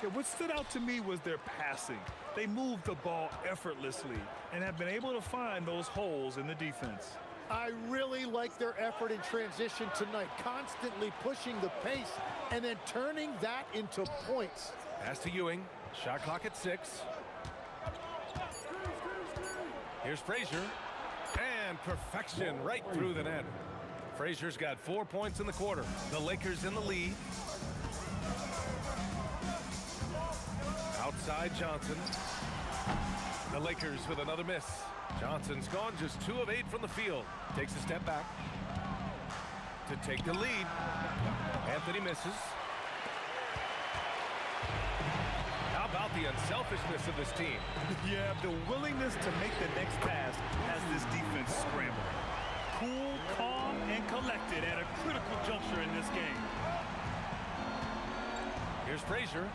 Yeah, what stood out to me was their passing. They moved the ball effortlessly and have been able to find those holes in the defense. I really like their effort in transition tonight, constantly pushing the pace and then turning that into points. Pass to Ewing. Shot clock at 6. Here's Frazier. And perfection right through the net. Frazier's got 4 points in the quarter. The Lakers in the lead. Outside Johnson. The Lakers with another miss. Johnson's gone just 2 of 8 from the field. Takes a step back to take the lead. Anthony misses. How about the unselfishness of this team? Yeah, the willingness to make the next pass has this defense scrambling. Cool, calm, and collected at a critical juncture in this game. Here's Frazier.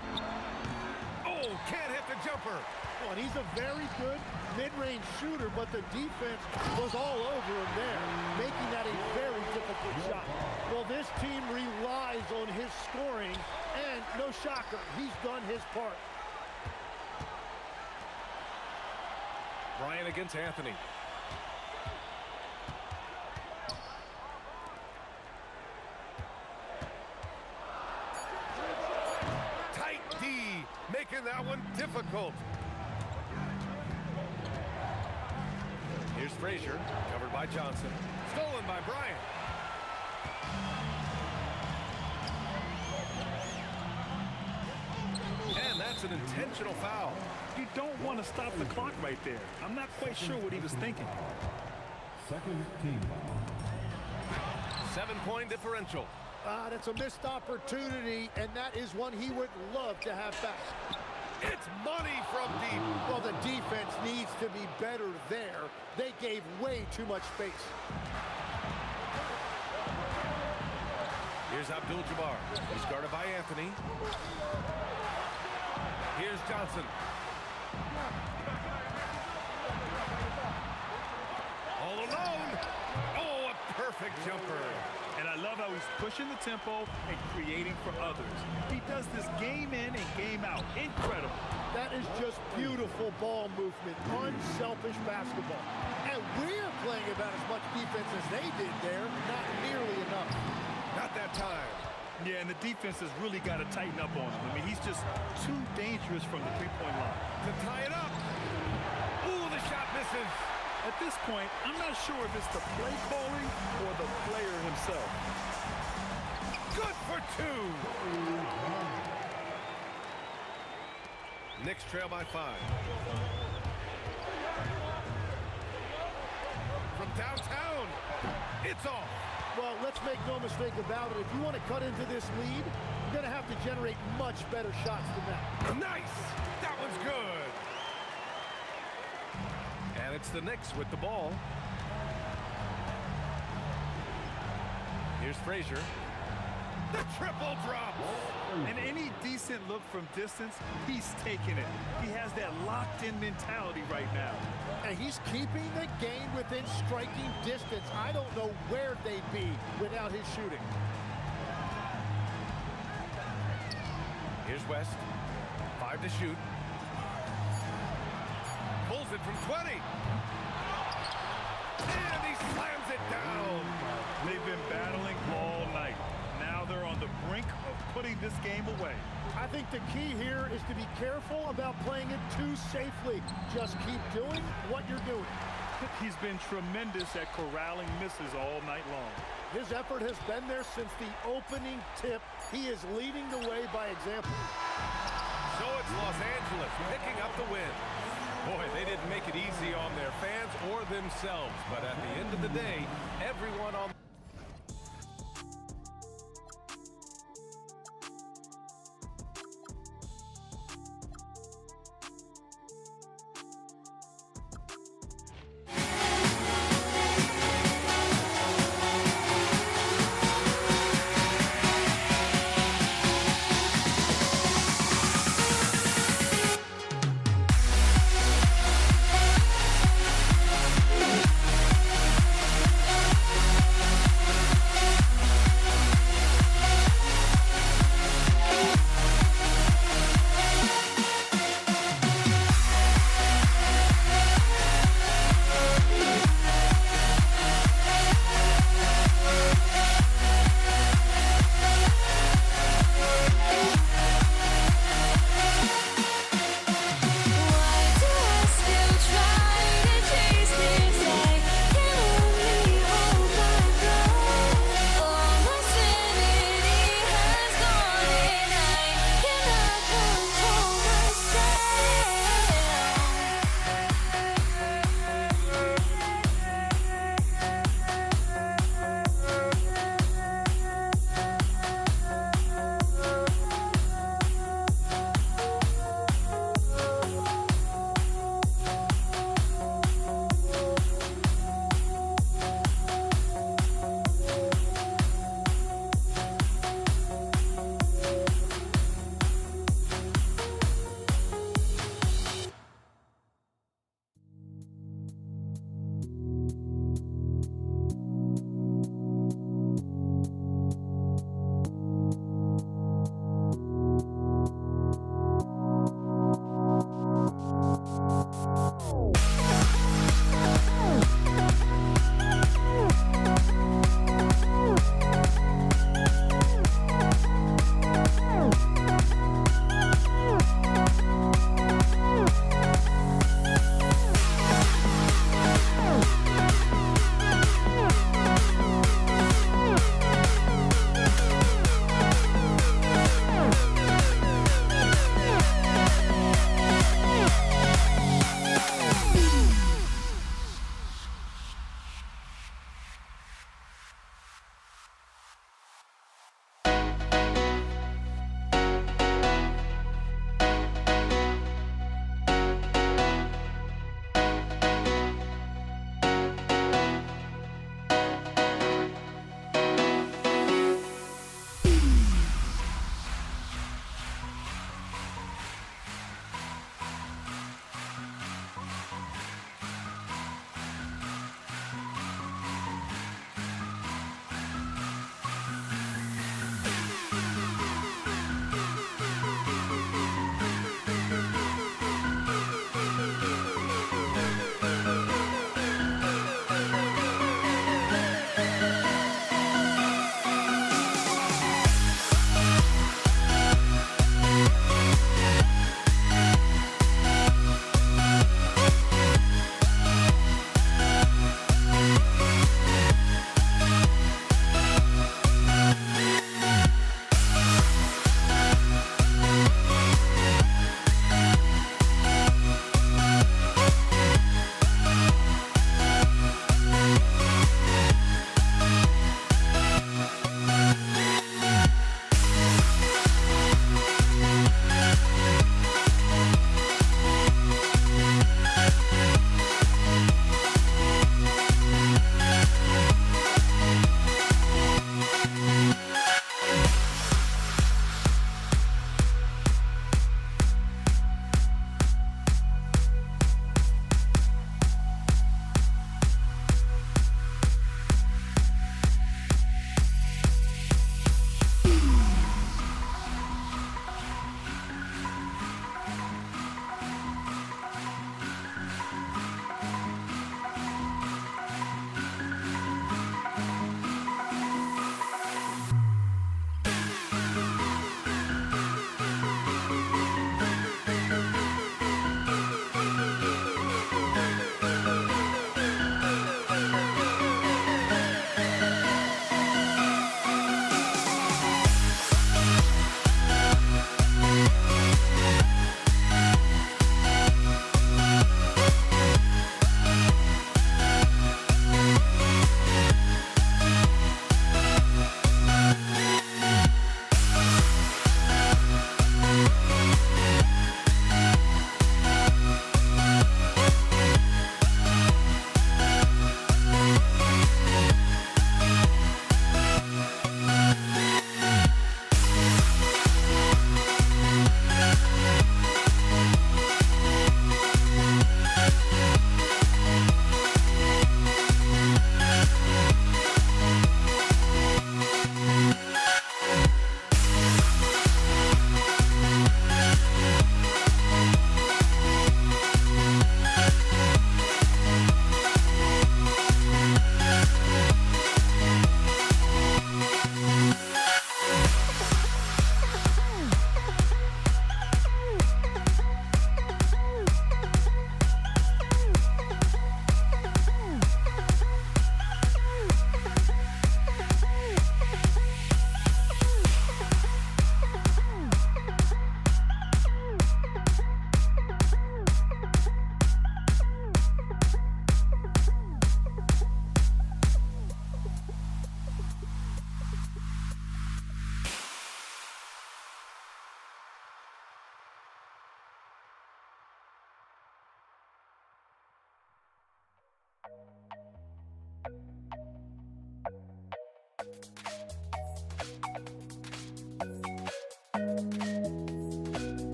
Oh, can't hit the jumper. Well, and he's a very good mid-range shooter, but the defense was all over him there, making that a very difficult shot. Well, this team relies on his scoring, and no shocker, he's done his part. Bryant against Anthony. Tight D, making that one difficult. Here's Frazier, covered by Johnson. Stolen by Bryant. And that's an intentional foul. You don't want to stop the clock right there. I'm not quite sure what he was thinking. Second team foul. 7-point differential. That's a missed opportunity, and that is one he would love to have back. It's money from deep. Well, the defense needs to be better there. They gave way too much space. Here's Abdul-Jabbar. He's guarded by Anthony. Here's Johnson. All alone. Oh, a perfect jumper. And I love how he's pushing the tempo and creating for others. He does this game in and game out. Incredible. That is just beautiful ball movement, unselfish basketball. And we're playing about as much defense as they did there, not nearly enough. Not that time. Yeah, and the defense has really got to tighten up on him. I mean, he's just too dangerous from the three-point line. To tie it up. Ooh, the shot misses. At this point, I'm not sure if it's the play calling or the player himself. Good for 2. Knicks trail by 5. From downtown, it's off. Well, let's make no mistake about it. If you want to cut into this lead, you're going to have to generate much better shots than that. Nice! That one's good. And it's the Knicks with the ball. Here's Frazier. The triple drop. And any decent look from distance, he's taking it. He has that locked-in mentality right now. And he's keeping the game within striking distance. I don't know where they'd be without his shooting. Here's West. 5 to shoot. Pulls it from 20. And he slams it down. They've been battling all night. Now they're on the brink of putting this game away. I think the key here is to be careful about playing it too safely. Just keep doing what you're doing. He's been tremendous at corralling misses all night long. His effort has been there since the opening tip. He is leading the way by example. So it's Los Angeles picking up the win. Boy, they didn't make it easy on their fans or themselves. But at the end of the day, everyone on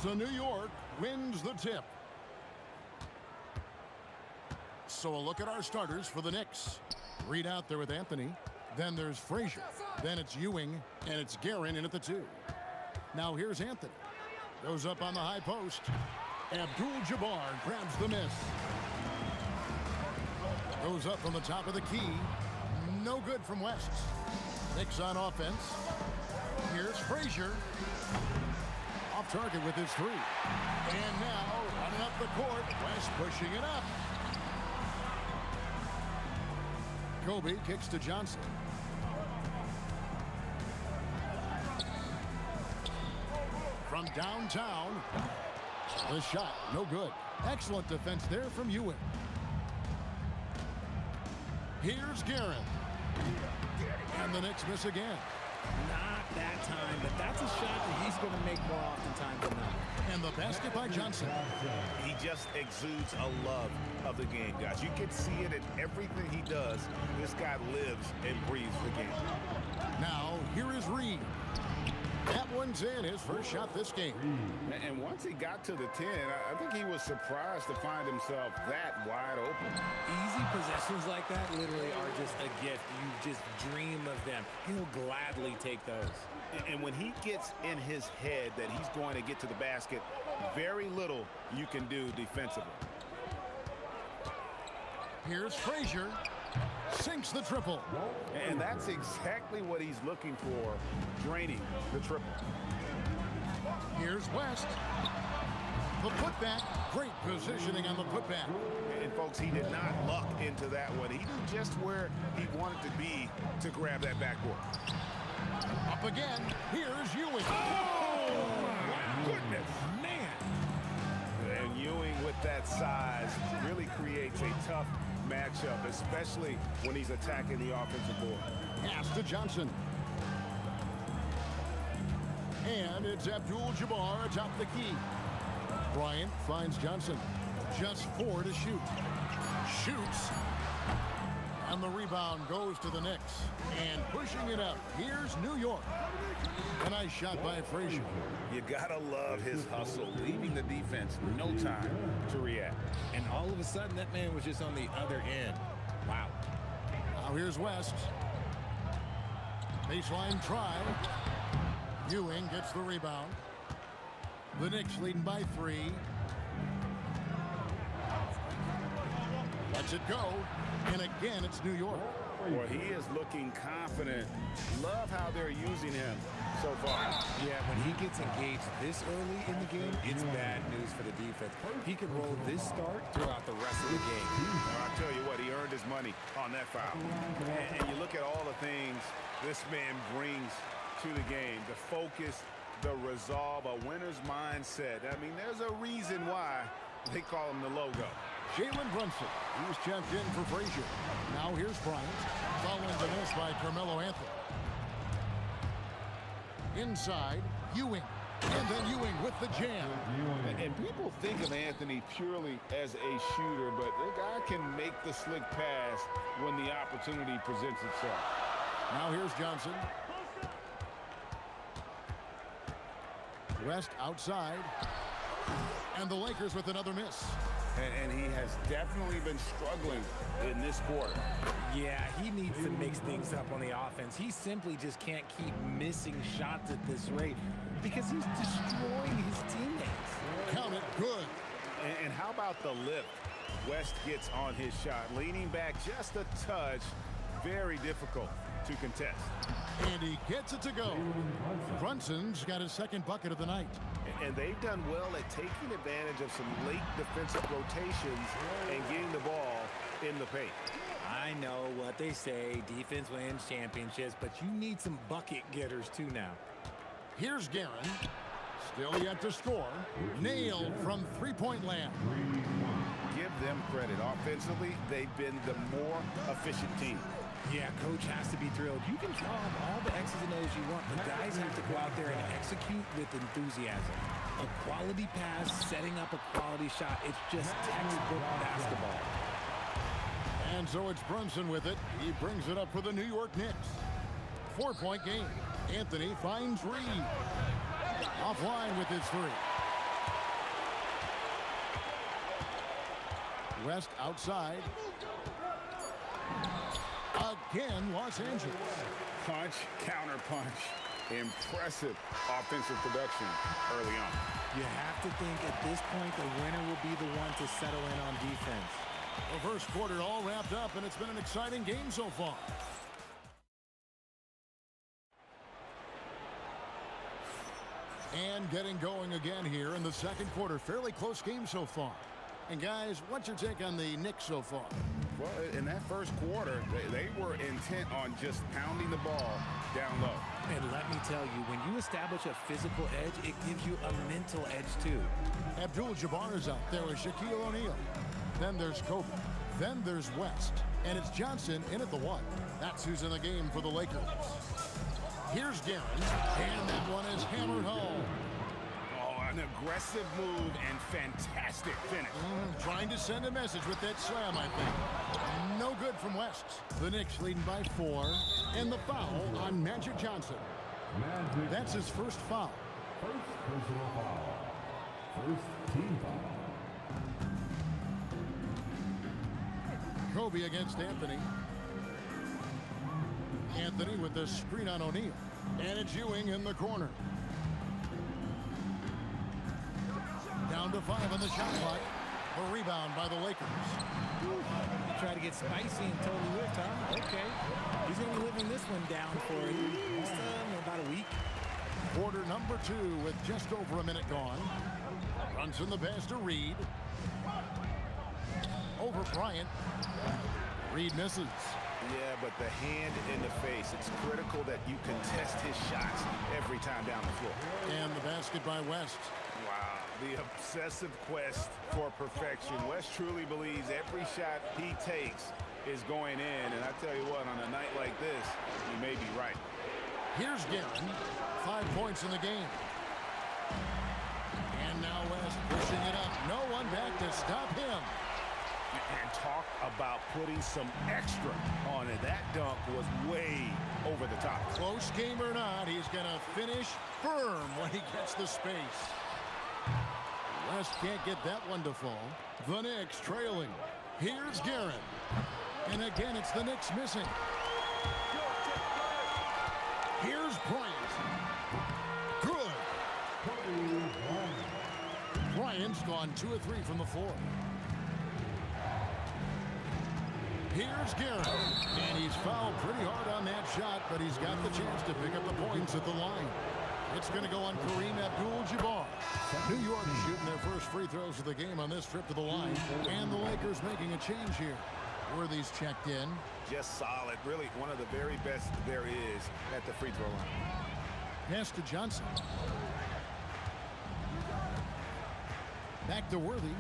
So New York wins the tip. So a look at our starters for the Knicks. Reed out there with Anthony. Then there's Frazier. Then it's Ewing, and it's Guerin in at the 2. Now here's Anthony. Goes up on the high post. Abdul-Jabbar grabs the miss. Goes up from the top of the key. No good from West. Knicks on offense. Here's Frazier. Off target with his 3. And now running up the court. West pushing it up. Kobe kicks to Johnson. From downtown. The shot, no good. Excellent defense there from Ewing. Here's Guerin. And the Knicks miss again. Not that time, but that's a shot that he's going to make more oftentimes than not. And the basket by Johnson. He just exudes a love of the game, guys. You can see it in everything he does. This guy lives and breathes the game. Now, here is Reed. That one's in, his first shot this game. And once he got to the 10, I think he was surprised to find himself that wide open. Easy possessions like that literally are just a gift. You just dream of them. He'll gladly take those. And when he gets in his head that he's going to get to the basket, very little you can do defensively. Here's Frazier. Sinks the triple. And that's exactly what he's looking for, draining the triple. Here's West. The putback. Great positioning on the putback. And folks, he did not luck into that one. He knew just where he wanted to be to grab that backboard. Up again. Here's Ewing. Oh, my goodness. Man. And Ewing with that size really creates a tough matchup, especially when he's attacking the offensive board. Pass to Johnson. And it's Abdul-Jabbar atop the key. Bryant finds Johnson. Just 4 to shoot. Shoots. And the rebound goes to the Knicks. And pushing it up, here's New York. A nice shot by Frazier. You gotta love his hustle, leaving the defense no time to react. And all of a sudden, that man was just on the other end. Wow. Now here's West. Baseline try. Ewing gets the rebound. The Knicks leading by 3. Lets it go. And again, it's New York. Well, he is looking confident. Love how they're using him so far. Yeah, when he gets engaged this early in the game, it's bad news for the defense. He could roll this start throughout the rest of the game. I'll tell you what, he earned his money on that foul. And you look at all the things this man brings to the game. The focus, the resolve, a winner's mindset. I mean, there's a reason why they call him the logo. Jalen Brunson. He was checked in for Frazier. Now here's Bryant. Following the miss by Carmelo Anthony. Inside, Ewing. And then Ewing with the jam. And people think of Anthony purely as a shooter, but the guy can make the slick pass when the opportunity presents itself. Now here's Johnson. West outside. And the Lakers with another miss. And he has definitely been struggling in this quarter. Yeah, he needs to mix things up on the offense. He simply just can't keep missing shots at this rate because he's destroying his teammates. Count it good. And how about the lift West gets on his shot? Leaning back just a touch. Very difficult to contest. And he gets it to go. Brunson's got his second bucket of the night. And they've done well at taking advantage of some late defensive rotations and getting the ball in the paint. I know what they say, defense wins championships, but you need some bucket getters too now. Here's Guerin. Still yet to score. Nailed from three-point land. Give them credit. Offensively, they've been the more efficient team. Yeah, coach has to be thrilled. You can draw up all the X's and O's you want, but guys have to go out there and execute with enthusiasm. A quality pass, setting up a quality shot. It's just textbook basketball. And so it's Brunson with it. He brings it up for the New York Knicks. 4-point game. Anthony finds Reed. Offline with his 3. West outside. Again, Los Angeles. Punch, counter punch. Impressive offensive production early on. You have to think at this point the winner will be the one to settle in on defense. The first quarter all wrapped up, and it's been an exciting game so far. And getting going again here in the second quarter. Fairly close game so far. And guys, what's your take on the Knicks so far? Well, in that first quarter, they were intent on just pounding the ball down low. And let me tell you, when you establish a physical edge, it gives you a mental edge too. Abdul-Jabbar is out there with Shaquille O'Neal. Then there's Kobe. Then there's West. And it's Johnson in at the 1. That's who's in the game for the Lakers. Here's Guerin. And that one is hammered home. An aggressive move and fantastic finish. Trying to send a message with that slam, I think. No good from West. The Knicks leading by 4. And the foul on Magic Johnson. That's his first foul. First personal foul. First team foul. Kobe against Anthony. Anthony with the screen on O'Neal. And it's Ewing in the corner. Down to 5 on the shot clock. A rebound by the Lakers. Try to get spicy and totally whiffed, huh? Okay. He's going to be living this one down for about a week. Quarter number 2 with just over a minute gone. Runs in the pass to Reed. Over Bryant. Reed misses. Yeah, but the hand in the face. It's critical that you contest his shots every time down the floor. And the basket by West. Wow, the obsessive quest for perfection. West truly believes every shot he takes is going in. And I tell you what, on a night like this, you may be right. Here's Guerin. 5 points in the game. And now West pushing it up. No one back to stop him. And talk about putting some extra on it. That dunk was way over the top. Close game or not, he's going to finish firm when he gets the space. West can't get that one to fall. The Knicks trailing. Here's Guerin. And again, it's the Knicks missing. Here's Bryant. Good. Bryant's gone 2 of 3 from the floor. Here's Guerin. And he's fouled pretty hard on that shot, but he's got the chance to pick up the points at the line. It's going to go on Kareem Abdul-Jabbar. New York shooting their first free throws of the game on this trip to the line. And the Lakers making a change here. Worthy's checked in. Just solid. Really one of the very best there is at the free throw line. Pass to Johnson. Back to Worthy.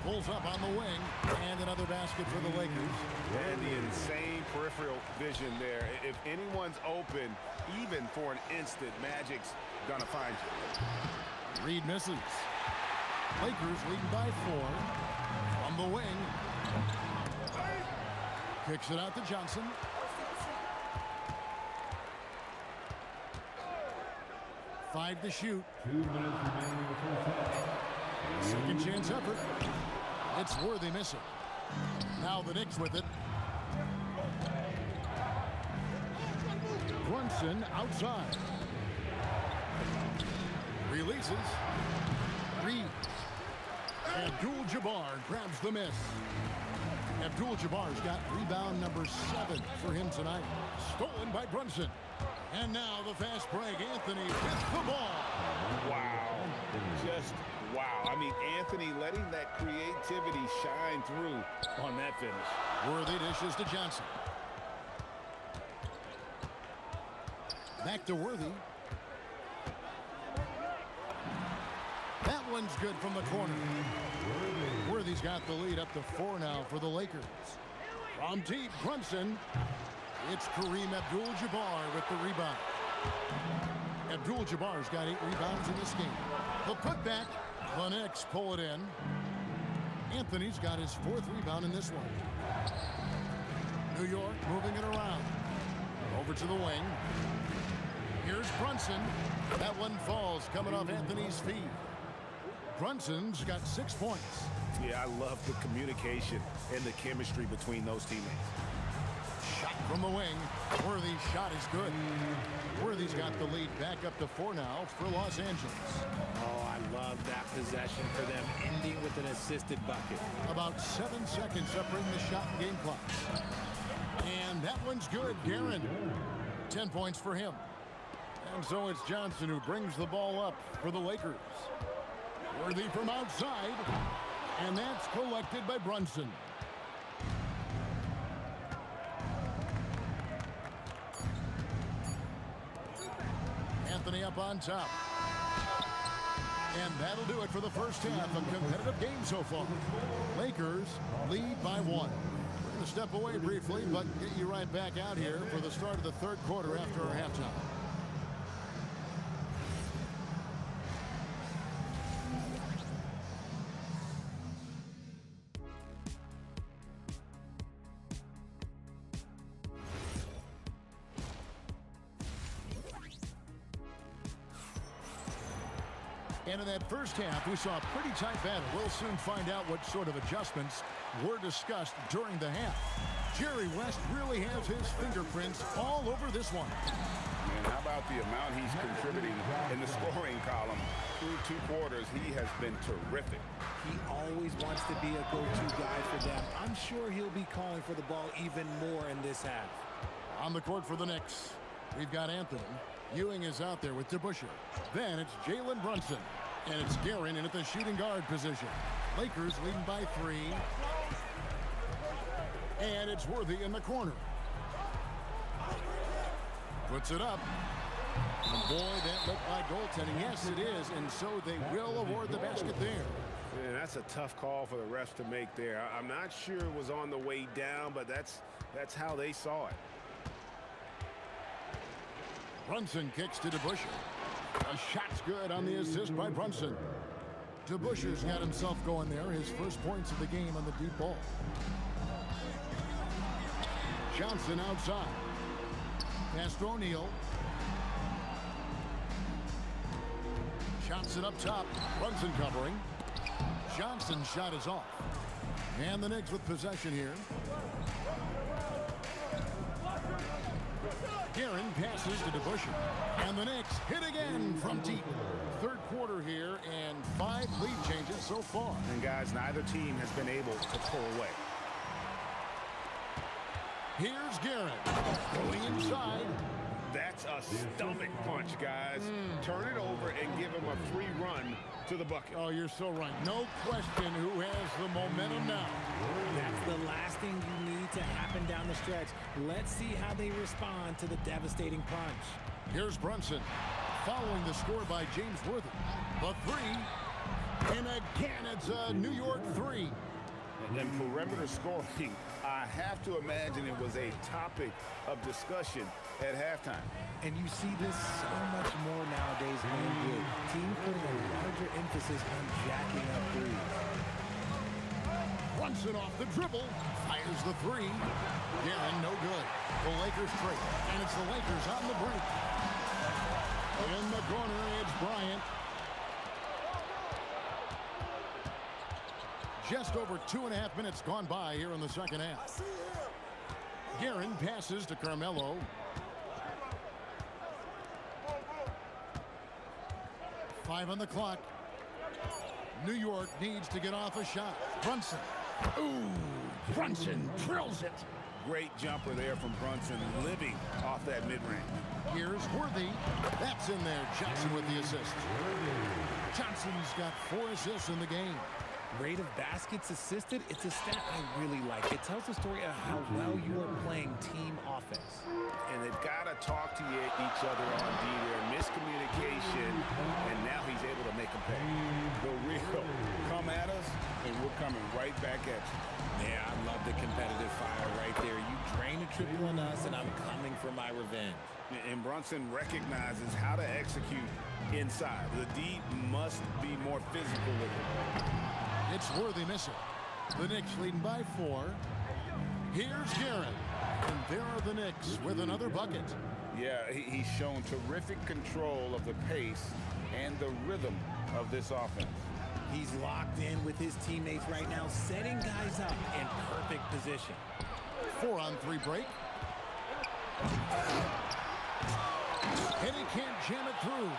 Pulls up on the wing. And another basket for the Lakers. And the insane peripheral vision there. If anyone's open, even for an instant, Magic's gonna find you. Reed misses. Lakers leading by 4. From the wing. Kicks it out to Johnson. Five to shoot. 2 minutes remaining in the first half. Second chance effort. It's Worthy missing. Now the Knicks with it. Brunson outside. Releases. Reed. Abdul-Jabbar grabs the miss. Abdul-Jabbar's got rebound number 7 for him tonight. Stolen by Brunson. And now the fast break. Anthony with the ball. Wow. Just wow. I mean, Anthony letting that creativity shine through on that finish. Worthy dishes to Johnson. Back to Worthy. That one's good from the corner. Worthy's got the lead up to 4 now for the Lakers. From deep, Brunson. It's Kareem Abdul-Jabbar with the rebound. Abdul-Jabbar's got 8 rebounds in this game. The putback. The Knicks pull it in. Anthony's got his 4th rebound in this one. New York moving it around. Over to the wing. Here's Brunson. That one falls coming off Anthony's feet. Brunson's got 6 points. Yeah, I love the communication and the chemistry between those teammates. Shot from the wing. Worthy's shot is good. Worthy's got the lead back up to 4 now for Los Angeles. Oh, I love that possession for them, ending with an assisted bucket. About 7 seconds separating the shot and game clocks. And that one's good. Guerin, 10 points for him. And so it's Johnson who brings the ball up for the Lakers. Worthy from outside. And that's collected by Brunson. Anthony up on top. And that'll do it for the first half. A competitive game so far. Lakers lead by 1. We're going to step away briefly, but get you right back out here for the start of the third quarter after our halftime. And in that first half, we saw a pretty tight battle. We'll soon find out what sort of adjustments were discussed during the half. Jerry West really has his fingerprints all over this one. Man, how about the amount he's contributing in the scoring column? Through 2 quarters, he has been terrific. He always wants to be a go-to guy for them. I'm sure he'll be calling for the ball even more in this half. On the court for the Knicks, we've got Anthony. Ewing is out there with DeBusschere. Then it's Jalen Brunson. And it's Guerin in at the shooting guard position. Lakers leading by 3. And it's Worthy in the corner. Puts it up. And boy, that looked like goaltending. Yes, it is. And so they will award the basket there. Man, that's a tough call for the refs to make there. I'm not sure it was on the way down, but that's how they saw it. Brunson kicks to DeBusschere. A shot's good on the assist by Brunson. DeBusschere's got himself going there. His first points of the game on the deep ball. Johnson outside. Pass to O'Neal. Johnson up top. Brunson covering. Johnson's shot is off. And the Knicks with possession here. Guerin passes to DeBusschere. And the Knicks hit again from deep. Third quarter here and 5 lead changes so far. And guys, neither team has been able to pull away. Here's Guerin going inside. That's a stomach punch, guys. Turn it over and give him a free run to the bucket. Oh, you're so right. No question who has the momentum now. That's the last thing you need to happen down the stretch. Let's see how they respond to the devastating punch. Here's Brunson following the score by James Worthy. The 3. And again, it's a New York 3. And perimeter scoring, I have to imagine it was a topic of discussion at halftime. And you see this so much more nowadays in the NBA. Team putting a larger emphasis on jacking up threes. Brunson off the dribble, fires the 3. Guerin, no good. The Lakers trade, and it's the Lakers on the break. In the corner, it's Bryant. Just over 2.5 minutes gone by here in the second half. Guerin passes to Carmelo. Five on the clock. New York needs to get off a shot. Brunson. Ooh, Brunson drills it. Great jumper there from Brunson, living off that mid-range. Here's Worthy. That's in there. Johnson with the assist. Johnson's got 4 assists in the game. Rate of baskets assisted, it's a stat I really like. It tells the story of how well you are playing team offense. And they've got to talk to each other on D there. Miscommunication, and now he's able to make them pay. The real come at us, and we're coming right back at you. Yeah, I love the competitive fire right there. You drain a triple on us, and I'm coming for my revenge. And Brunson recognizes how to execute inside. The D must be more physical with it. It's Worthy missing. The Knicks leading by 4. Here's Guerin. And there are the Knicks with another bucket. Yeah, he's shown terrific control of the pace and the rhythm of this offense. He's locked in with his teammates right now, setting guys up in perfect position. 4-on-3 break. And he can't jam it through.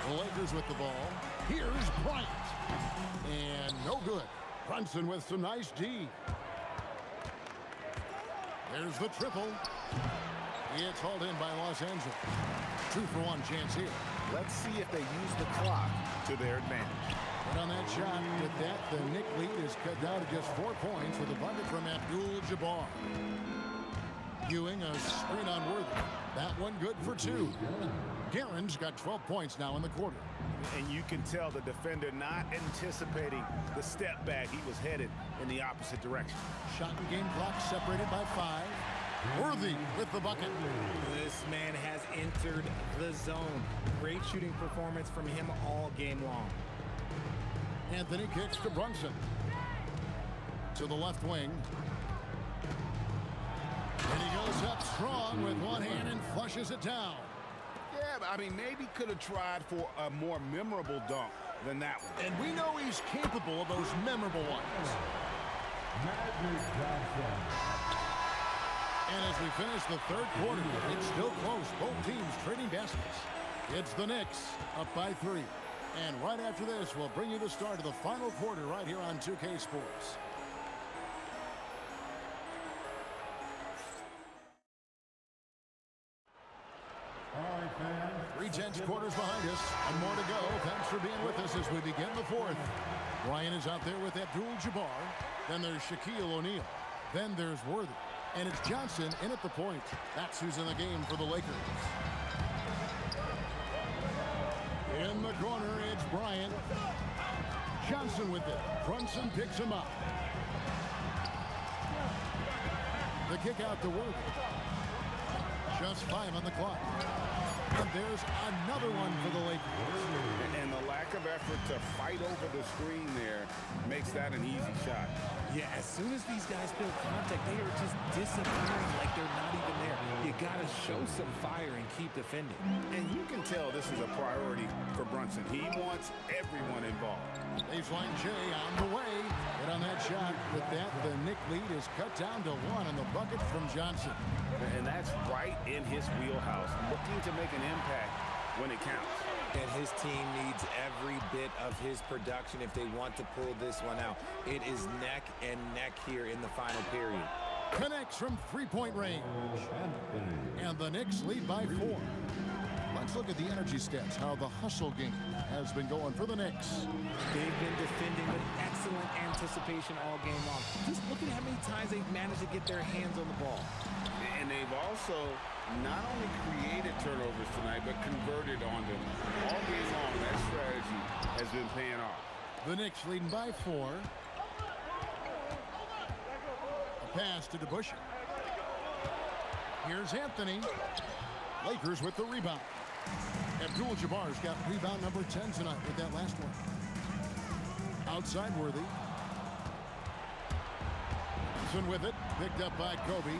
The Lakers with the ball. Here's Bryant. And no good. Brunson with some nice D. There's the triple. It's hauled in by Los Angeles. 2-for-1 chance here. Let's see if they use the clock to their advantage. And on that shot, with that, the Knick lead is cut down to just 4 points with a bucket from Abdul-Jabbar. Ewing a screen on Worthy. That one good for 2. Guerin's got 12 points now in the quarter. And you can tell the defender not anticipating the step back. He was headed in the opposite direction. Shot and game clock separated by 5. Worthy with the bucket. This man has entered the zone. Great shooting performance from him all game long. Anthony kicks to Brunson. To the left wing. And he goes up strong with one hand and flushes it down. Yeah, but I mean, maybe could have tried for a more memorable dunk than that one. And we know he's capable of those memorable ones. And as we finish the third quarter, it's still close. Both teams trading baskets. It's the Knicks up by 3. And right after this, we'll bring you the start of the final quarter right here on 2K Sports. All right, fans. 3/10 quarters behind us, and more to go. Thanks for being with us as we begin the fourth. Bryant is out there with Abdul-Jabbar. Then there's Shaquille O'Neal. Then there's Worthy. And it's Johnson in at the point. That's who's in the game for the Lakers. In the corner, it's Bryant. Johnson with it. Brunson picks him up. The kick out to Worthy. Just 5 on the clock. And there's another one for the Lakers. And the lack of effort to fight over the screen there makes that an easy shot. Yeah, as soon as these guys feel contact, they are just disappearing like they're not even there. You got to show some fire and keep defending. And you can tell this is a priority for Brunson. He wants everyone involved. Baseline J on the way. Hit on that shot. With that, the Knick lead is cut down to 1 on the bucket from Johnson. And that's right in his wheelhouse, looking to make an impact when it counts. And his team needs every bit of his production if they want to pull this one out. It is neck and neck here in the final period. Connects from 3-point range. And the Knicks lead by 4. Let's look at the energy stats, how the hustle game has been going for the Knicks. They've been defending with excellent anticipation all game long. Just look at how many times they've managed to get their hands on the ball. And they've also not only created turnovers tonight, but converted on them. All game long, that strategy has been paying off. The Knicks leading by 4. A pass to DeBusschere. Here's Anthony. Lakers with the rebound. Abdul-Jabbar's got rebound number 10 tonight with that last one. Outside Worthy. Johnson with it. Picked up by Kobe.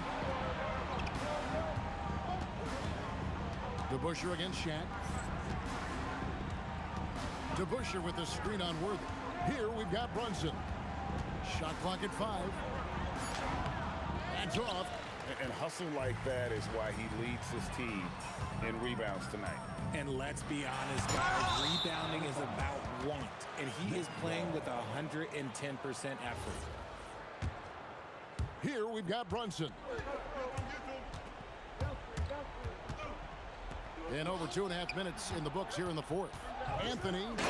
DeBusschere against Shaq. DeBusschere with the screen on Worthy. Here we've got Brunson. Shot clock at 5. That's off. And hustle like that is why he leads his team in rebounds tonight. And let's be honest, guys, rebounding is about want. And he is playing with 110% effort. Here we've got Brunson. And over 2.5 minutes in the books here in the fourth. Anthony. Oh, look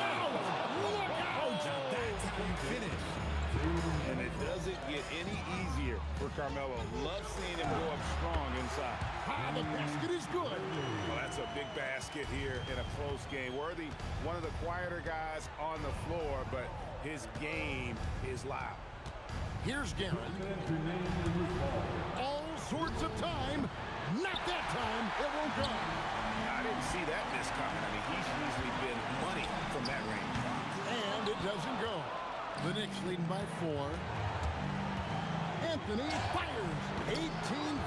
out! Look out! Now that's how you finish. And it doesn't get any easier for Carmelo. Love seeing him go up strong inside. Ah, the basket is good. Well, that's a big basket here in a close game. Worthy, one of the quieter guys on the floor, but his game is loud. Here's Guerin. All sorts of time. Not that time. It won't go. I didn't see that miss coming. I mean, he's usually been money from that range. And it doesn't go. The Knicks leading by 4. Anthony fires. 18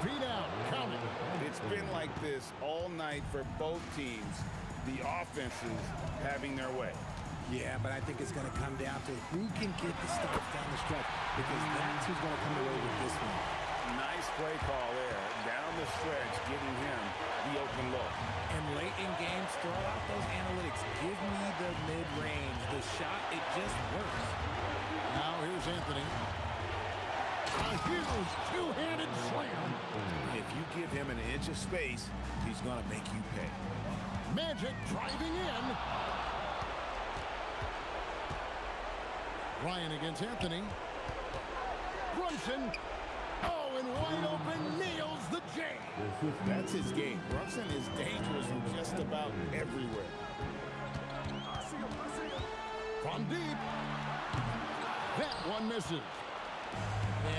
feet out. Counting. It's been like this all night for both teams. The offenses having their way. Yeah, but I think it's going to come down to who can get the stops down the stretch, because that's who's going to come away with this one. Nice play call there. Down the stretch, giving him the open look. And late in games, throw out those analytics. Give me the mid-range. The shot, it just works. Now here's Anthony. A huge two-handed slam. If you give him an inch of space, he's going to make you pay. Magic driving in. Ryan against Anthony. Brunson. Oh, and wide open, nails the J. That's his game. Brunson is dangerous from just about everywhere. From deep. That one misses.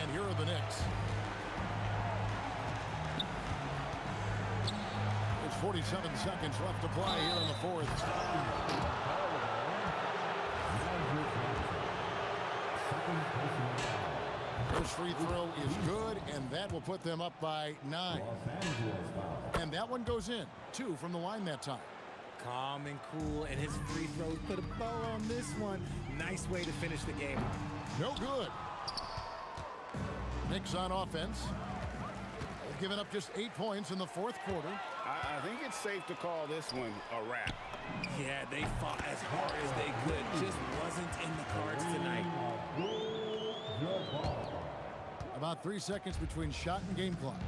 And here are the Knicks. It's 47 seconds left to play here in the fourth. First free throw is good, and that will put them up by 9. And that one goes in. 2 from the line that time. Calm and cool, and his free throws put a bow on this one. Nice way to finish the game. No good. Knicks on offense. They've given up just 8 points in the fourth quarter. I think it's safe to call this one a wrap. Yeah, they fought as hard as they could. Just wasn't in the cards tonight. About 3 seconds between shot and game clock.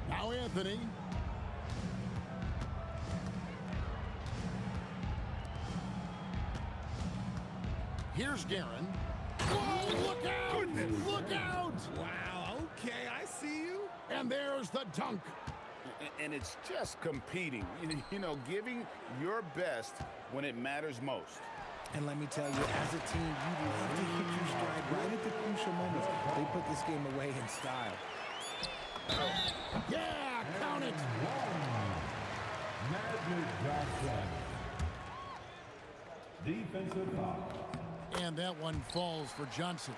Now Anthony. Here's Guerin. Whoa, look out! Goodness. Look out! Wow, okay, I see you. And there's the dunk. And it's just competing. You know, giving your best when it matters most. And let me tell you, as a team, you love to hit your stride right at the crucial moments. They put this game away in style. Yeah, count it. Magic Johnson. Defensive foul. And that one falls for Johnson.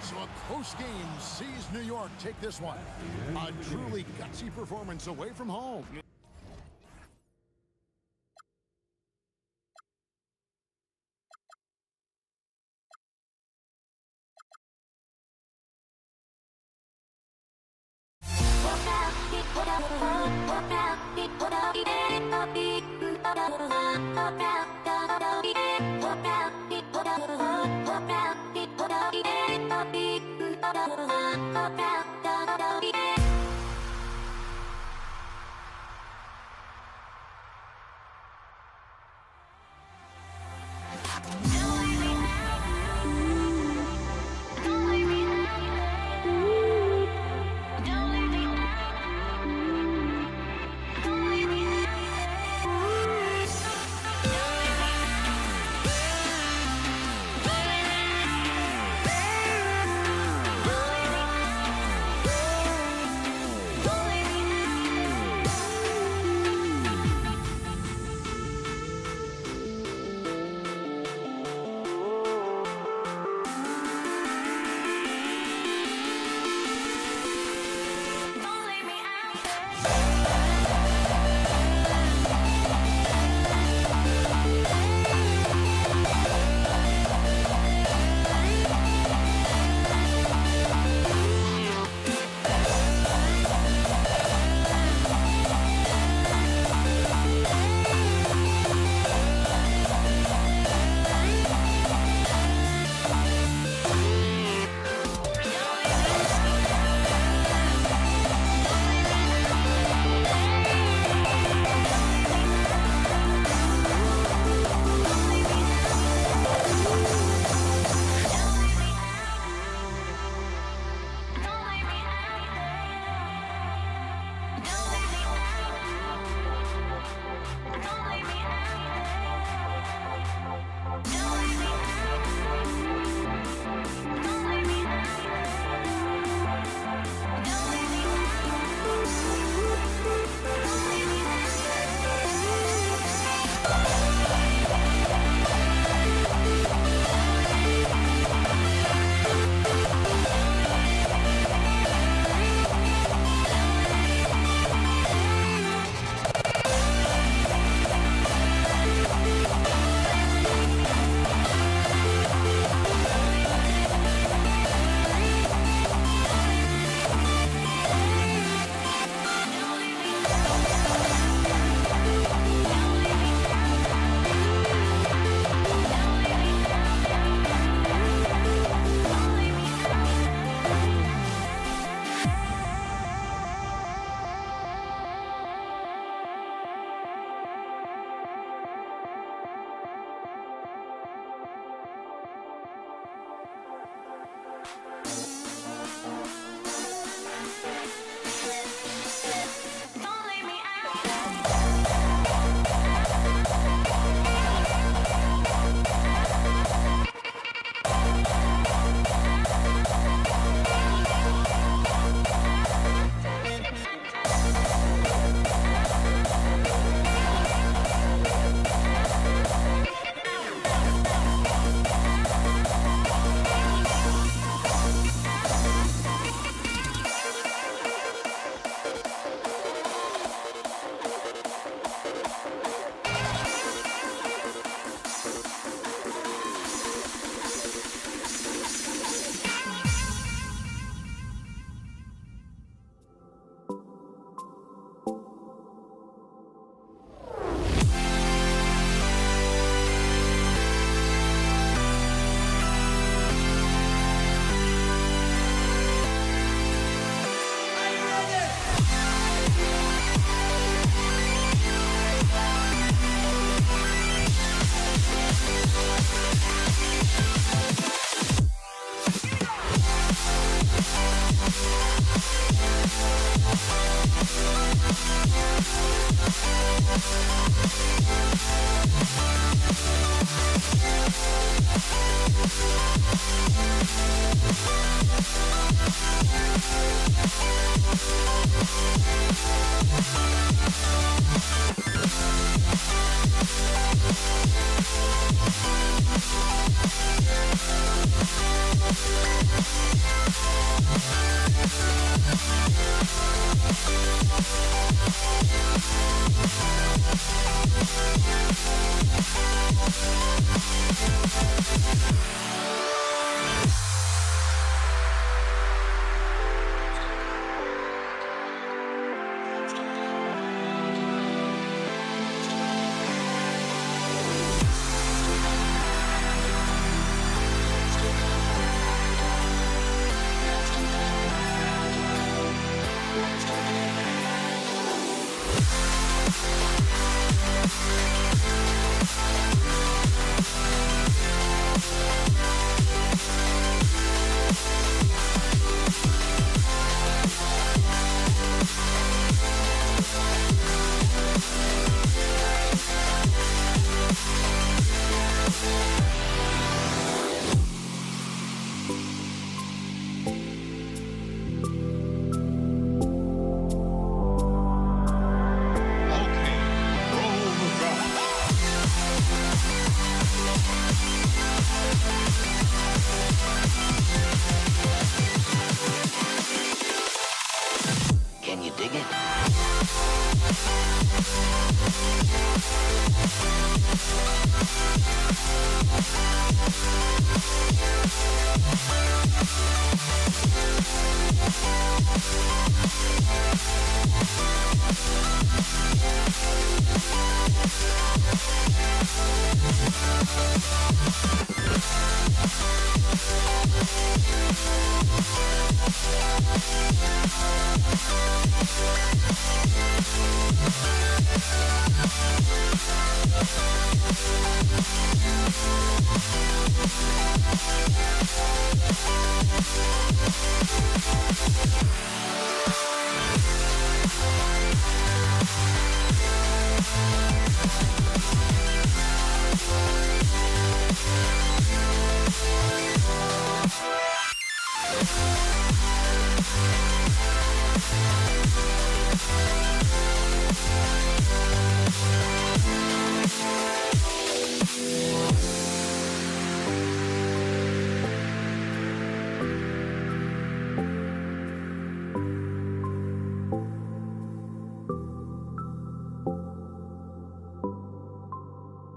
So a close game sees New York take this one. A truly gutsy performance away from home.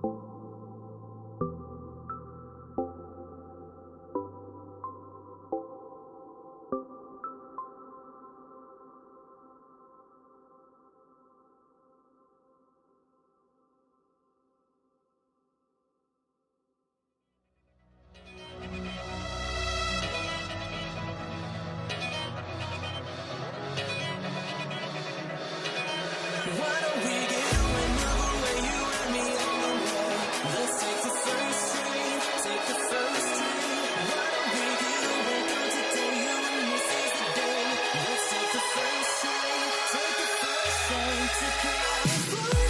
Why don't we get another way you and me on the road? Let's take the first train, take the first train. Why don't we get away from today? You and this is the day. Let's take the first train, take the first train to California.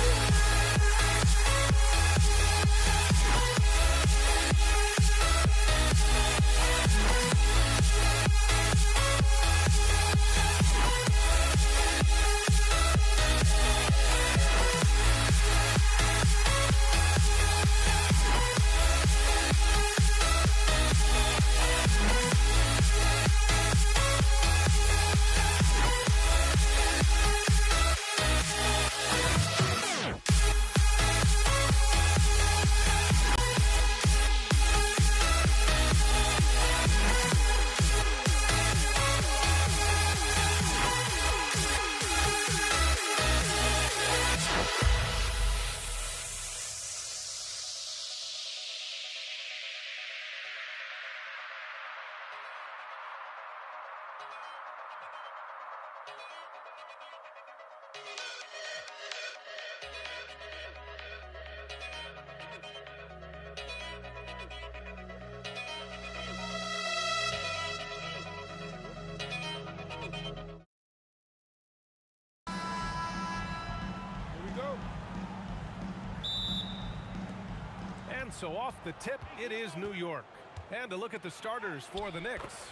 So off the tip, it is New York. And to look at the starters for the Knicks.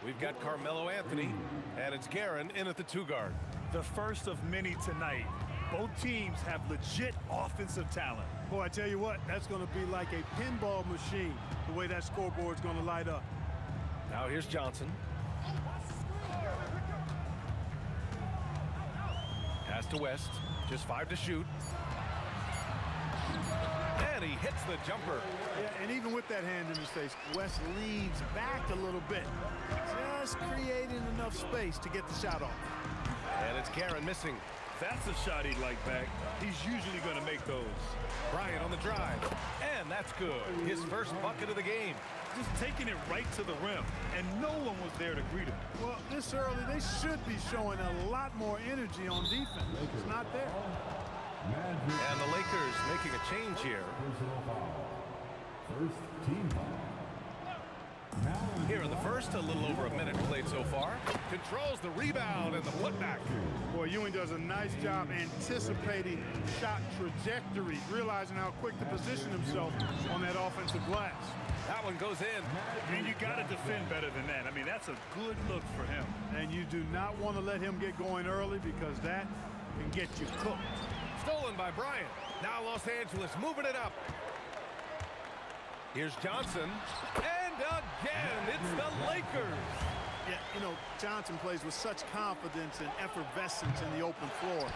We've got Carmelo Anthony, and it's Guerin in at the 2 guard. The first of many tonight. Both teams have legit offensive talent. Boy, I tell you what, that's going to be like a pinball machine, the way that scoreboard's going to light up. Now here's Johnson. Pass to West, just 5 to shoot. And he hits the jumper. Yeah, and even with that hand in his face, West leans back a little bit, just creating enough space to get the shot off. And it's Guerin missing. That's a shot he'd like back. He's usually going to make those. Bryant on the drive. And that's good. His first bucket of the game. Just taking it right to the rim, and no one was there to greet him. Well, this early, they should be showing a lot more energy on defense. It's not there. And the Lakers making a change here. First team foul. Here in the first, a little over a minute played so far. Controls the rebound and the putback. Boy, Ewing does a nice job anticipating shot trajectory, realizing how quick to position himself on that offensive glass. That one goes in. And you got to defend better than that. I mean, that's a good look for him. And you do not want to let him get going early because that can get you cooked. Stolen by Bryant. Now Los Angeles moving it up. Here's Johnson. And again, it's the Lakers. Yeah, you know, Johnson plays with such confidence and effervescence in the open floor.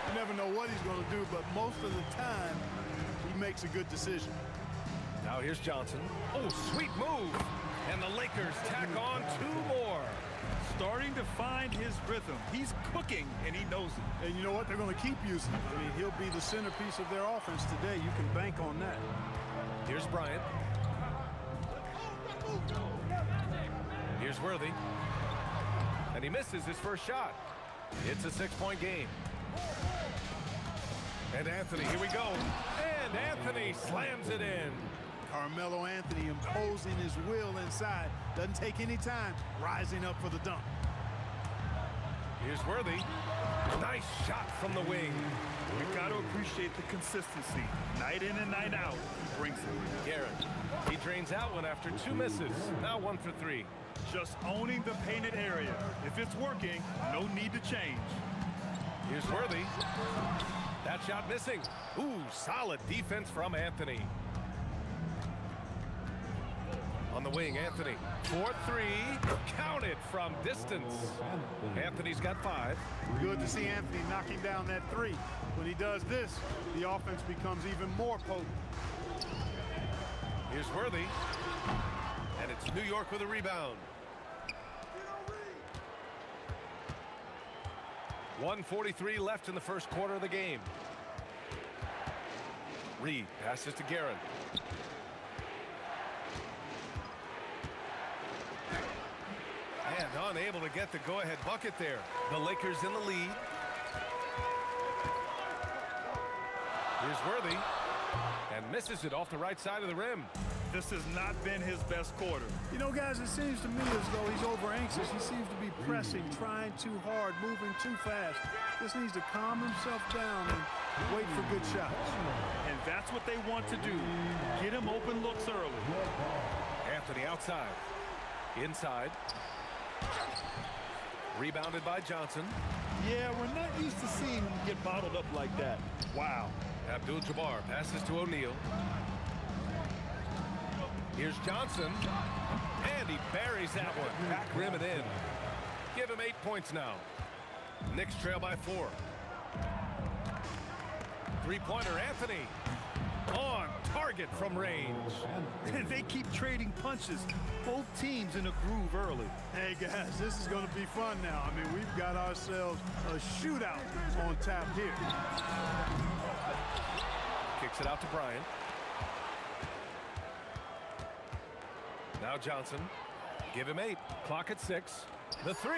You never know what he's going to do, but most of the time, he makes a good decision. Now here's Johnson. Oh, sweet move. And the Lakers tack on 2 more. Starting to find his rhythm. He's cooking, and he knows it. And you know what? They're going to keep using him. I mean, he'll be the centerpiece of their offense today. You can bank on that. Here's Bryant. Here's Worthy. And he misses his first shot. It's a 6-point game. And Anthony, here we go. And Anthony slams it in. Carmelo Anthony imposing his will inside. Doesn't take any time. Rising up for the dunk. Here's Worthy. Nice shot from the wing. We've got to appreciate the consistency. Night in and night out, he brings it. Guerin. He drains out one after 2 misses. Now 1 for 3. Just owning the painted area. If it's working, no need to change. Here's Worthy. That shot missing. Ooh, solid defense from Anthony. On the wing, Anthony. 4-3. Count it from distance. Anthony's got 5. Good to see Anthony knocking down that 3. When he does this, the offense becomes even more potent. Here's Worthy. And it's New York with a rebound. 1:43 left in the first quarter of the game. Reed passes to Guerin. And unable to get the go-ahead bucket there. The Lakers in the lead. Here's Worthy. And misses it off the right side of the rim. This has not been his best quarter. You know, guys, it seems to me as though he's over anxious. He seems to be pressing, trying too hard, moving too fast. Just needs to calm himself down and wait for good shots. And that's what they want to do. Get him open looks early. Anthony outside. Inside. Rebounded by Johnson. Yeah, we're not used to seeing him get bottled up like that. Wow. Abdul-Jabbar passes to O'Neal. Here's Johnson. And he buries that one. Back rim and in. Give him 8 points now. Knicks trail by 4. Three-pointer Anthony. On target from range. And they keep trading punches. Both teams in a groove early. Hey, guys, this is going to be fun now. I mean, we've got ourselves a shootout on tap here. Kicks it out to Bryant. Now Johnson. Give him 8. Clock at 6. The 3.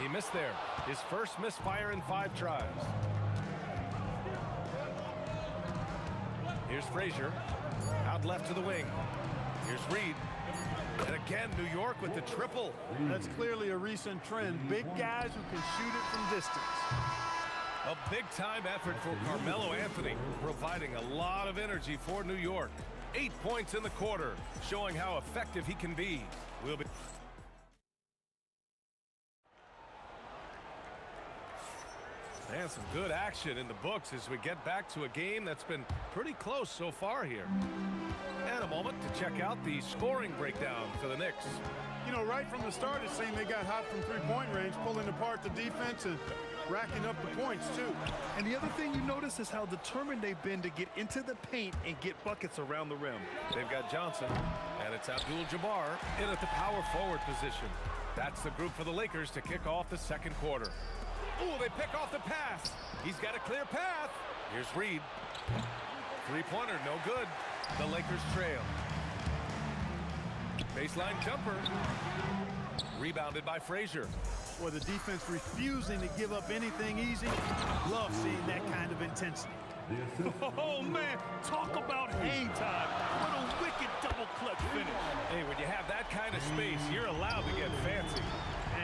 He missed there. His first misfire in 5 tries. Here's Frazier. Out left to the wing. Here's Reed. And again, New York with the triple. That's clearly a recent trend. Big guys who can shoot it from distance. A big-time effort for Carmelo Anthony, providing a lot of energy for New York. 8 points in the quarter, showing how effective he can be. We'll be... And some good action in the books as we get back to a game that's been pretty close so far here. And a moment to check out the scoring breakdown for the Knicks. You know, right from the start, it seemed they got hot from three-point range, pulling apart the defense and racking up the points, too. And the other thing you notice is how determined they've been to get into the paint and get buckets around the rim. They've got Johnson, and it's Abdul-Jabbar in at the power forward position. That's the group for the Lakers to kick off the second quarter. Ooh, they pick off the pass. He's got a clear path. Here's Reed. Three-pointer, no good. The Lakers trail. Baseline jumper. Rebounded by Frazier. Boy, the defense refusing to give up anything easy. Love seeing that kind of intensity. Oh, man, talk about hang time. What a wicked double-clutch finish. Hey, when you have that kind of space, you're allowed to get fancy.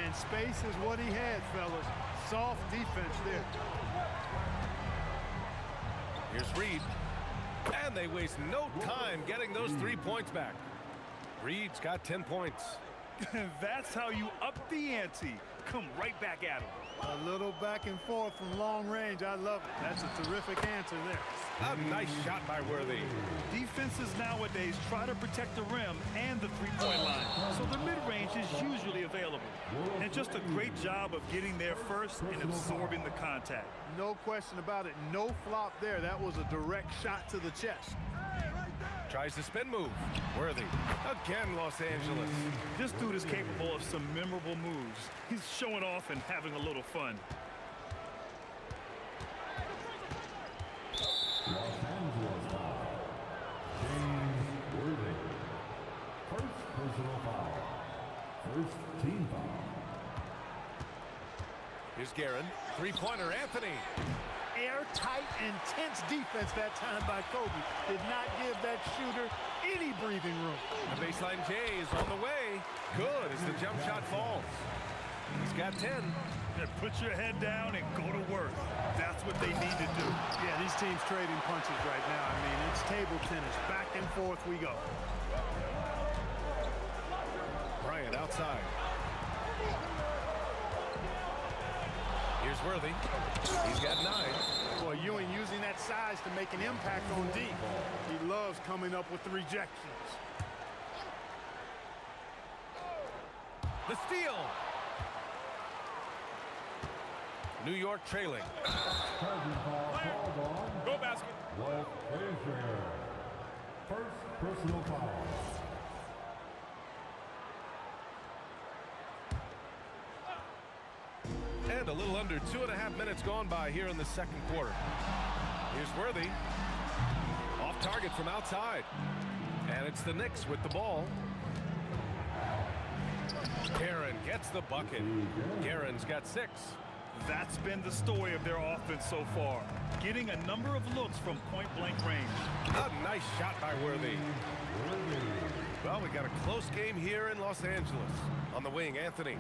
And space is what he had, fellas. Soft defense there. Here's Reed. And they waste no time getting those 3 points back. Reed's got 10 points. That's how you up the ante. Come right back at him. A little back and forth from long range. I love it. That's a terrific answer there. A nice shot by Worthy. Defenses nowadays try to protect the rim and the three-point line, so the mid-range is usually available. And just a great job of getting there first and absorbing the contact. No question about it. No flop there. That was a direct shot to the chest. Tries the spin move. Worthy. Again, Los Angeles. This dude is capable of some memorable moves. He's showing off and having a little fun. Los Angeles foul. James Worthy. First personal foul. First team foul. Here's Guerin. Three-pointer, Anthony. Airtight, intense defense that time by Kobe. Did not give that shooter any breathing room. The baseline J is on the way. Good as the jump shot falls. He's got 10. Put your head down and go to work. That's what they need to do. Yeah, these teams trading punches right now. I mean, it's table tennis. Back and forth we go. Bryant outside. Here's Worthy. He's got 9. Boy, Ewing using that size to make an impact on D. He loves coming up with the rejections. The steal. New York trailing. Charging foul called on. Go basket. Walt Frazier. First personal foul. And a little under 2.5 minutes gone by here in the second quarter. Here's Worthy. Off target from outside. And it's the Knicks with the ball. Guerin gets the bucket. Guerin's got 6. That's been the story of their offense so far. Getting a number of looks from point-blank range. A nice shot by Worthy. Well, we got a close game here in Los Angeles. On the wing, Anthony.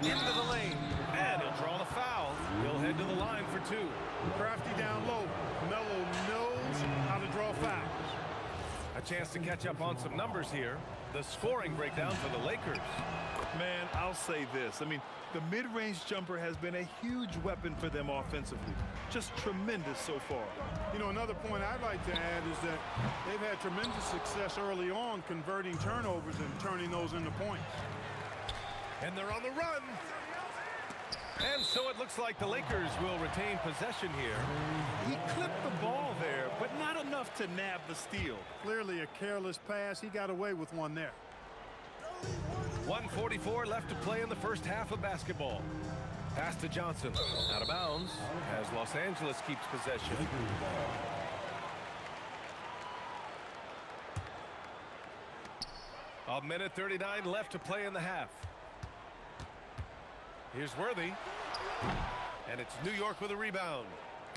Into the lane. And he'll draw the foul. He'll head to the line for 2. Crafty down low. Melo knows how to draw fouls. A chance to catch up on some numbers here. The scoring breakdown for the Lakers. Man, I'll say this. I mean, the mid-range jumper has been a huge weapon for them offensively. Just tremendous so far. You know, another point I'd like to add is that they've had tremendous success early on converting turnovers and turning those into points. And they're on the run. And so it looks like the Lakers will retain possession here. He clipped the ball there, but not enough to nab the steal. Clearly a careless pass. He got away with one there. 1:44 left to play in the first half of basketball. Pass to Johnson. Out of bounds as Los Angeles keeps possession. A minute 39 left to play in the half. Here's Worthy. And it's New York with a rebound.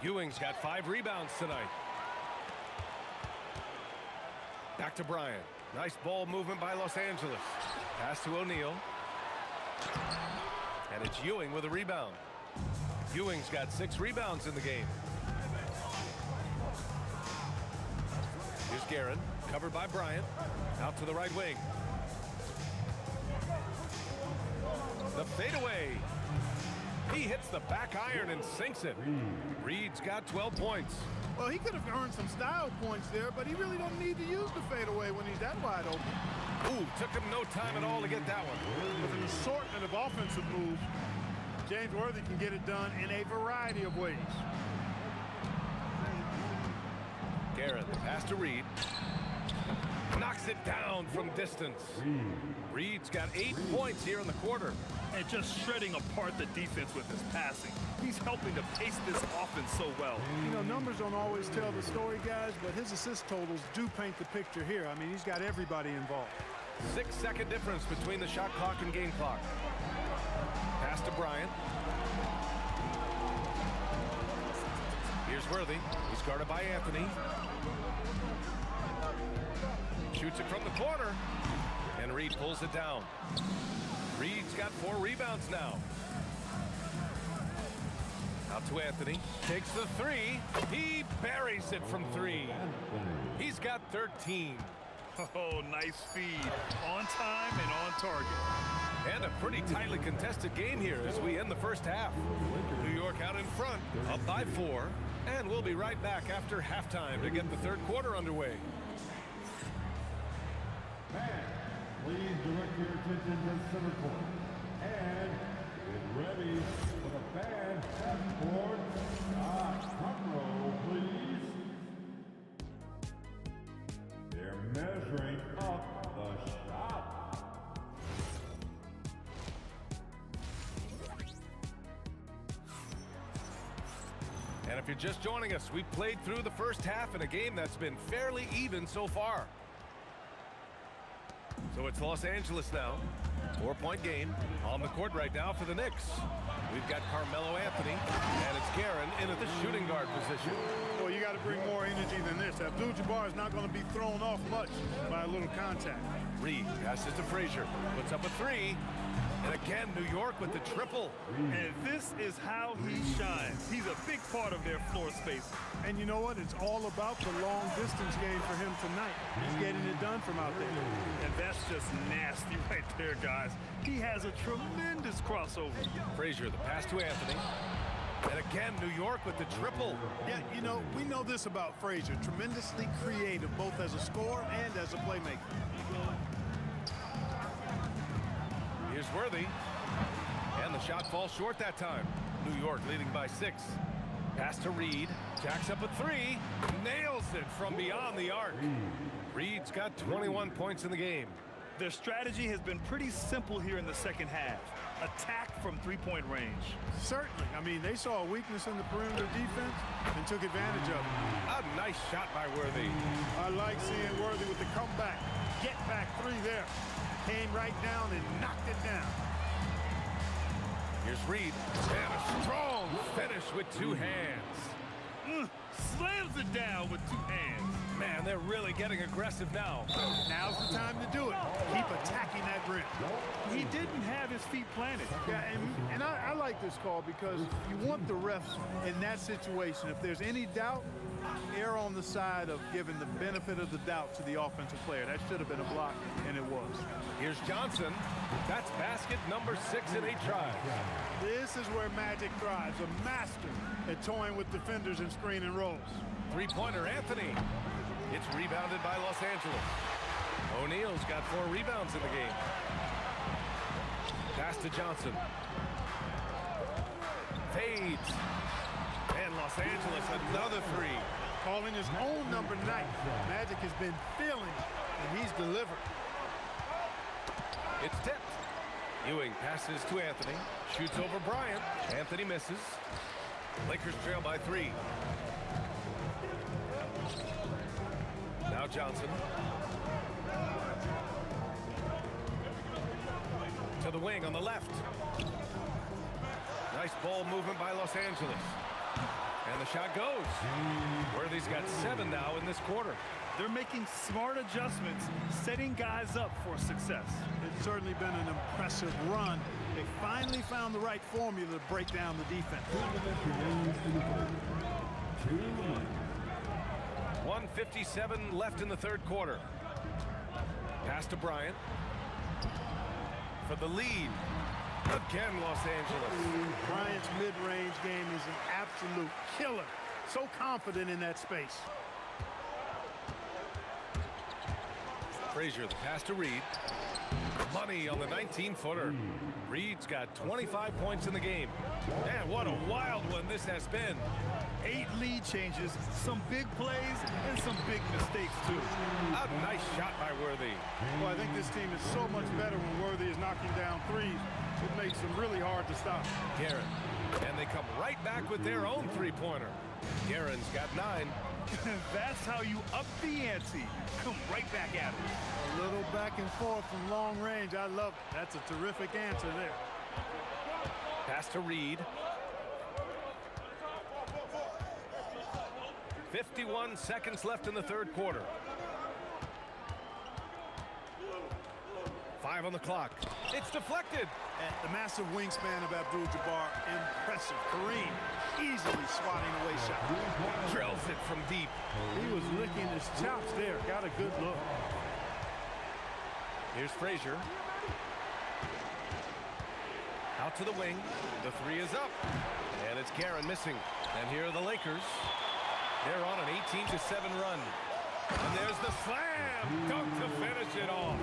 Ewing's got 5 rebounds tonight. Back to Bryant. Nice ball movement by Los Angeles. Pass to O'Neal. And it's Ewing with a rebound. Ewing's got 6 rebounds in the game. Here's Guerin, covered by Bryant. Out to the right wing. The fadeaway. He hits the back iron and sinks it. Reed's got 12 points. Well, he could have earned some style points there, but he really don't need to use the fadeaway when he's that wide open. Ooh, took him no time at all to get that one. With an assortment of offensive moves, James Worthy can get it done in a variety of ways. Guerin, pass to Reed. Knocks it down from distance. Reed's got 8 points here in the quarter. And just shredding apart the defense with his passing. He's helping to pace this offense so well. You know, numbers don't always tell the story, guys, but his assist totals do paint the picture here. I mean, he's got everybody involved. 6-second difference between the shot clock and game clock. Pass to Bryant. Here's Worthy. He's guarded by Anthony. Shoots it from the corner. And Reed pulls it down. Reed's got 4 rebounds now. Out to Anthony. Takes the 3. He buries it from 3. He's got 13. Oh, nice feed. On time and on target. And a pretty tightly contested game here as we end the first half. New York out in front, up by 4. And we'll be right back after halftime to get the third quarter underway. Please direct your attention to center court. And get ready for the fan half-court shot. Front row, please. They're measuring up the shot. And if you're just joining us, we played through the first half in a game that's been fairly even so far. So it's Los Angeles now. 4-point game on the court right now for the Knicks. We've got Carmelo Anthony, and it's Guerin in at the shooting guard position. Well, you got to bring more energy than this. Abdul-Jabbar is not going to be thrown off much by a little contact. Reed passes to Frazier, puts up a 3. And again, New York with the triple. And this is how he shines. He's a big part of their floor space. And you know what? It's all about the long distance game for him tonight. He's getting it done from out there. And that's just nasty right there, guys. He has a tremendous crossover. Frazier, the pass to Anthony. And again, New York with the triple. Yeah, you know, we know this about Frazier. Tremendously creative, both as a scorer and as a playmaker. Here's Worthy. And the shot falls short that time. New York leading by 6. Pass to Reed. Jacks up a three. Nails it from beyond the arc. Reed's got 21 points in the game. Their strategy has been pretty simple here in the second half. Attack from three-point range. Certainly. I mean, they saw a weakness in the perimeter defense and took advantage of it. A nice shot by Worthy. I like seeing Worthy with the comeback. Get back three there. Came right down and knocked it down. Here's Reed. And a strong finish with two hands. Slams it down with two hands. Man, they're really getting aggressive now. Now's the time to do it. Keep attacking that rim. He didn't have his feet planted. Yeah, and I like this call because you want the refs in that situation. If there's any doubt, err on the side of giving the benefit of the doubt to the offensive player. That should have been a block, and it was. Here's Johnson. That's basket number 6 in 8 tries. This is where Magic thrives, a master at toying with defenders and screen and rolls. Three-pointer Anthony. It's rebounded by Los Angeles. O'Neal's got 4 rebounds in the game. Pass to Johnson. Fades. And Los Angeles another 3. Calling his own number 9. Magic has been feeling it, and he's delivered. It's tipped. Ewing passes to Anthony. Shoots over Bryant. Anthony misses. Lakers trail by 3. Now Johnson. To the wing on the left. Nice ball movement by Los Angeles. And the shot goes. Worthy's got 7 now in this quarter. They're making smart adjustments, setting guys up for success. It's certainly been an impressive run. They finally found the right formula to break down the defense. 1:57 left in the third quarter. Pass to Bryant. For the lead. Again, Los Angeles. Bryant's mid-range game is an absolute killer. So confident in that space. Frazier, the pass to Reed. Money on the 19-footer. Reed's got 25 points in the game. Man, what a wild one this has been. 8 lead changes, some big plays, and some big mistakes, too. A nice shot by Worthy. Well, I think this team is so much better when Worthy is knocking down threes. It makes them really hard to stop. Guerin. And they come right back with their own three-pointer. Guerin's got 9. That's how you up the ante. Come right back at it. A little back and forth from long range. I love it. That's a terrific answer there. Pass to Reed. 51 seconds left in the third quarter. 5 on the clock. It's deflected. The massive wingspan of Abdul-Jabbar, impressive. Kareem easily swatting away shot. Drills it from deep. He was licking his chops there. Got a good look. Here's Frazier. Out to the wing. The 3 is up. And it's Guerin missing. And here are the Lakers. They're on an 18-7 run. And there's the slam. Dunk to finish it off.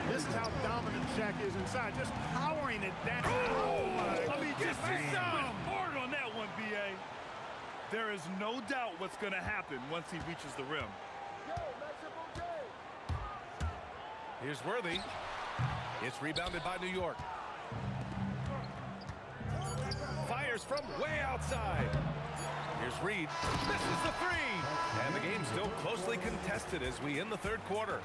This is how dominant Shaq is inside. Just powering it down. Oh my! I mean, just hard on that one, B.A. There is no doubt what's going to happen once he reaches the rim. Here's Worthy. It's rebounded by New York. Fires from way outside. Here's Reed. Misses the 3. And the game's still closely contested as we end the third quarter.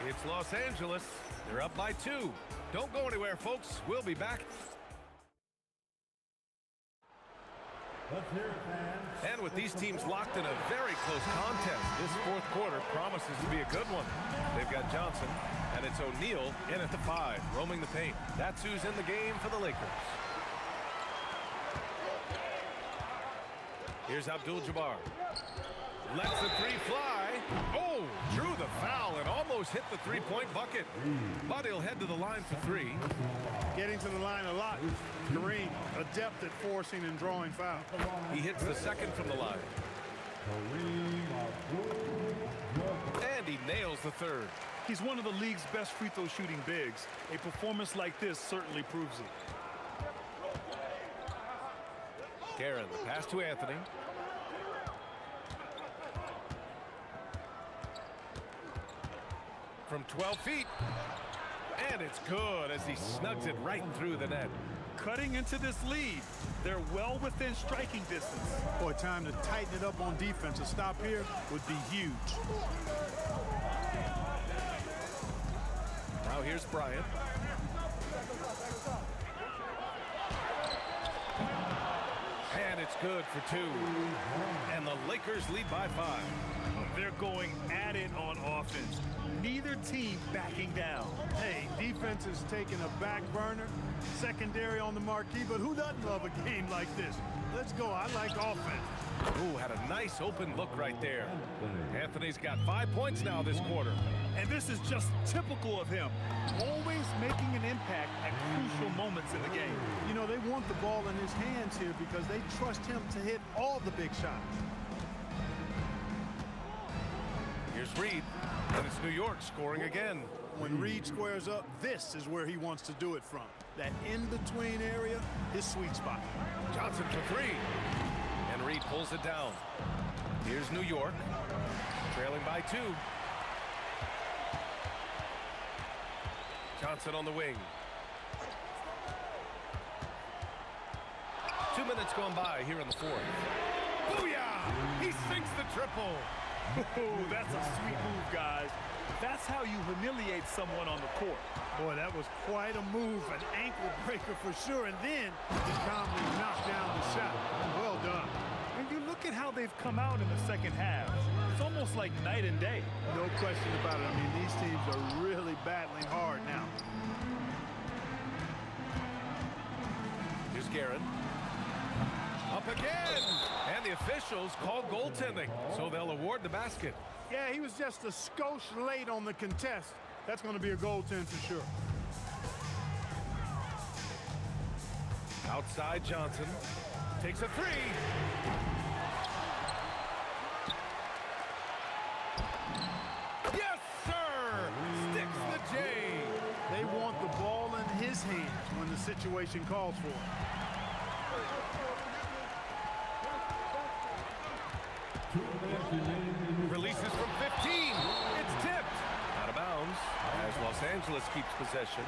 It's Los Angeles. They're up by 2. Don't go anywhere, folks. We'll be back. And with these teams locked in a very close contest, this fourth quarter promises to be a good one. They've got Johnson, and it's O'Neal in at the 5, roaming the paint. That's who's in the game for the Lakers. Here's Abdul-Jabbar. Lets the 3 fly. Oh, drew the foul and almost hit the three-point bucket. But he'll head to the line for 3. Getting to the line a lot. Kareem, adept at forcing and drawing fouls. He hits the second from the line. And he nails the 3rd. He's one of the league's best free throw shooting bigs. A performance like this certainly proves it. Guerin, the pass to Anthony. from 12 feet. And it's good as he snugs it right through the net. Cutting into this lead. They're well within striking distance. Boy, time to tighten it up on defense. A stop here would be huge. Now here's Bryant. And it's good for 2. And the Lakers lead by 5. They're going at it on offense. Neither team backing down. Hey, defense is taking a back burner, secondary on the marquee, but who doesn't love a game like this? Let's go. I like offense. Ooh, had a nice open look right there. Anthony's got 5 points now this quarter. And this is just typical of him. Always making an impact at crucial moments in the game. You know, they want the ball in his hands here because they trust him to hit all the big shots. Here's Reed, and it's New York scoring again. When Reed squares up, this is where he wants to do it from. That in-between area, his sweet spot. Johnson for 3. And Reed pulls it down. Here's New York, trailing by 2. Johnson on the wing. 2 minutes gone by here in the 4th. Booyah! He sinks the triple. Oh, that's a sweet move, guys. That's how you humiliate someone on the court. Boy, that was quite a move, an ankle breaker for sure, and then he calmly knocked down the shot. Well done. And you look at how they've come out in the second half. It's almost like night and day. No question about it. I mean, these teams are really battling hard now. Here's Guerin. Up again! And the officials call goaltending, so they'll award the basket. Yeah, he was just a skosh late on the contest. That's going to be a goaltend for sure. Outside Johnson. Takes a 3. Yes, sir! Sticks the J. They want the ball in his hands when the situation calls for it. Releases from 15. It's tipped. Out of bounds as Los Angeles keeps possession.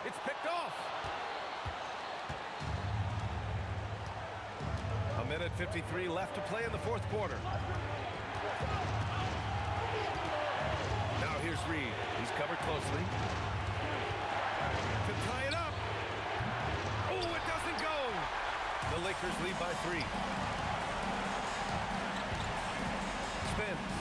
It's picked off. 1:53 left to play in the 4th quarter. Now here's Reed. He's covered closely. To tie it up. Oh, it doesn't go. The Lakers lead by 3. Spins.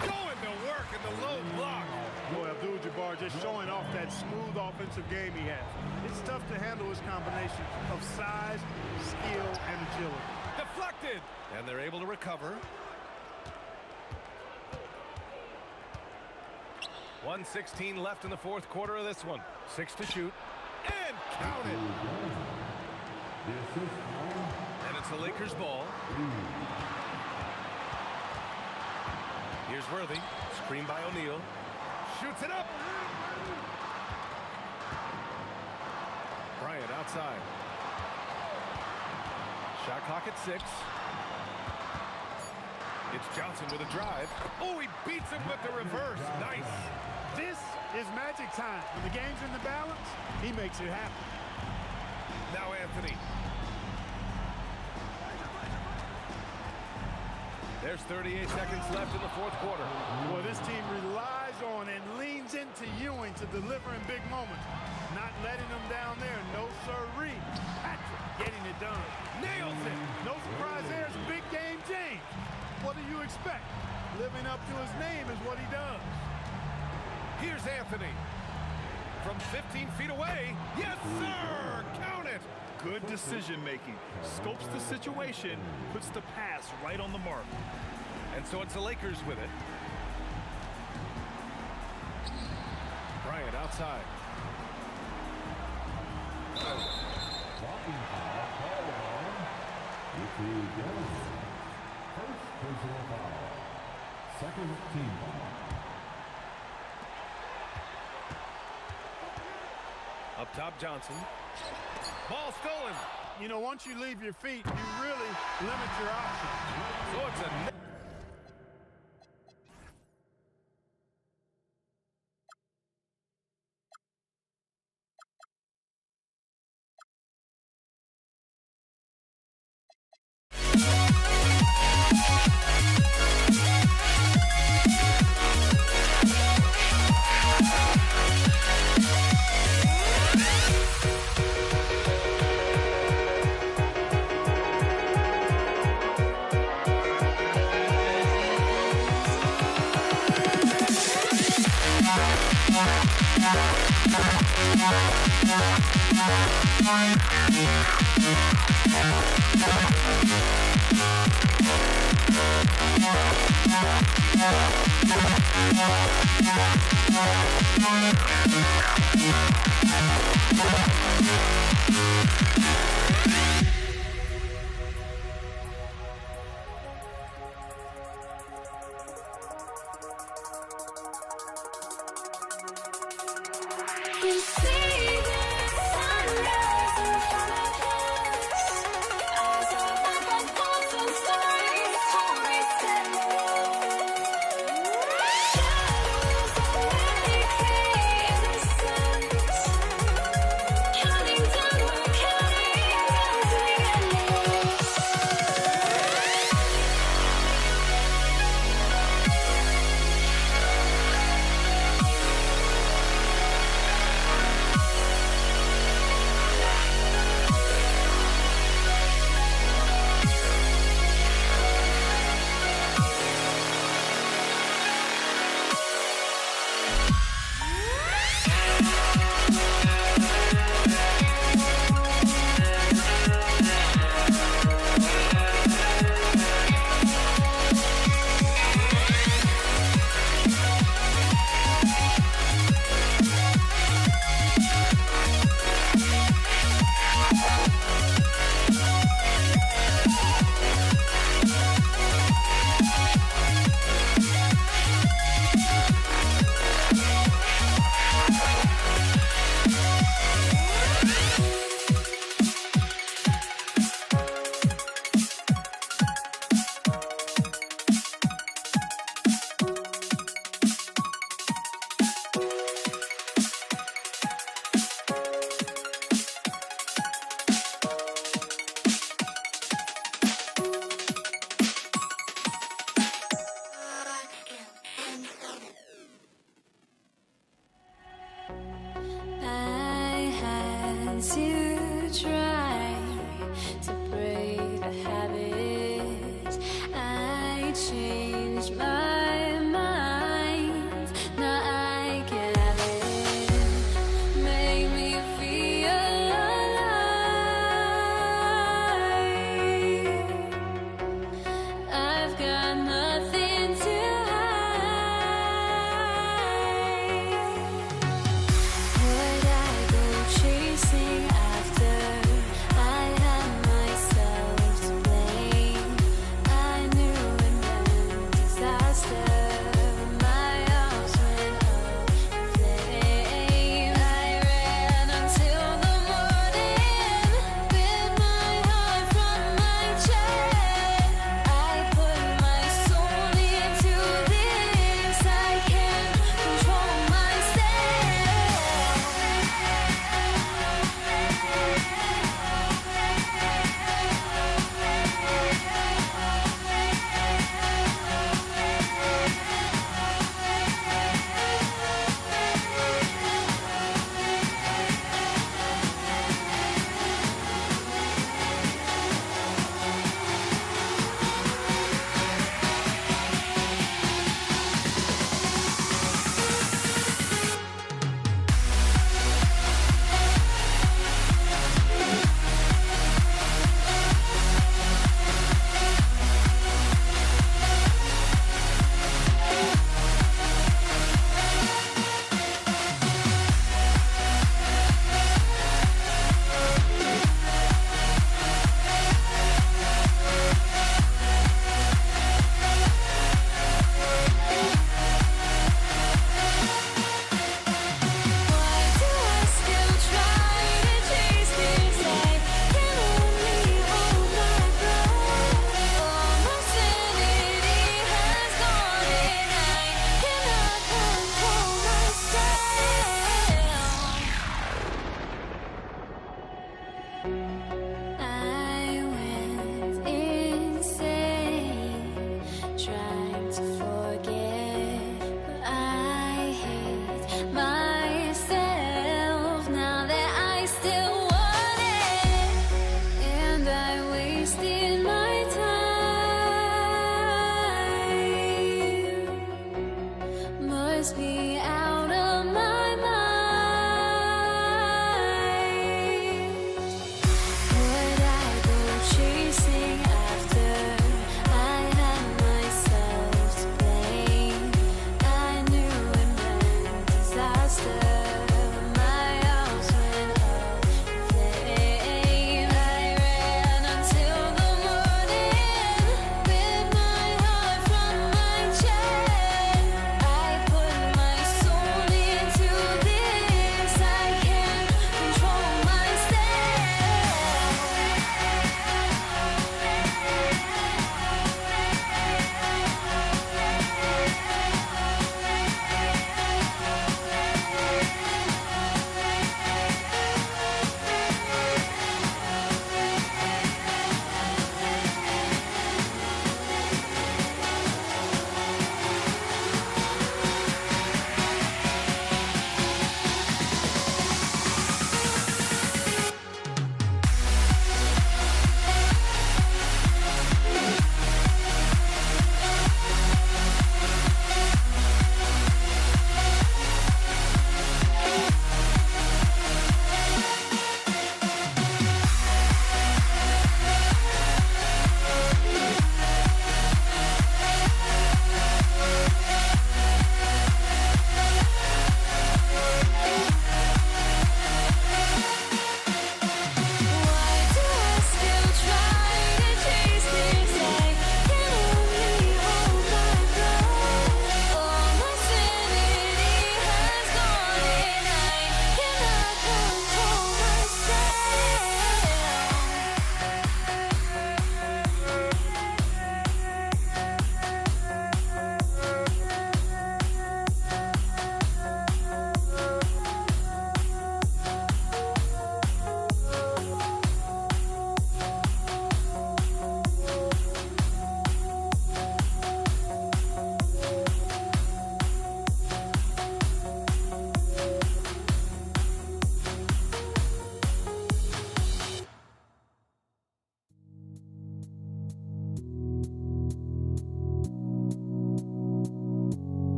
Going to work in the low block. Boy, Abdul-Jabbar just showing off that smooth offensive game he has. It's tough to handle his combination of size, skill, and agility. Deflected. And they're able to recover. 1:16 left in the 4th quarter of this one. 6 to shoot. And counted. And it's the Lakers' ball. Here's Worthy. Screen by O'Neal. Shoots it up. Bryant outside. Shot clock at 6. It's Johnson with a drive. Oh, he beats him with the reverse. Nice. This is magic time. When the game's in the balance, he makes it happen. Now Anthony. There's 38 seconds left in the 4th quarter. Boy, this team relies on and leans into Ewing to deliver in big moments. Not letting them down there. No sirree. Patrick getting it done. Nails it. No surprise there. It's big game James. What do you expect? Living up to his name is what he does. Here's Anthony. From 15 feet away. Yes, sir! Count it! Good decision-making. Scopes the situation, puts the pass right on the mark. And so it's the Lakers with it. Bryant outside. Second team ball. Up top, Johnson. Ball stolen. you know, once you leave your feet, you really limit your options. So it's a net. You see the sunrise in front of us. Eyes are like golden stars, always stand shadows already innocent. Counting down, we're counting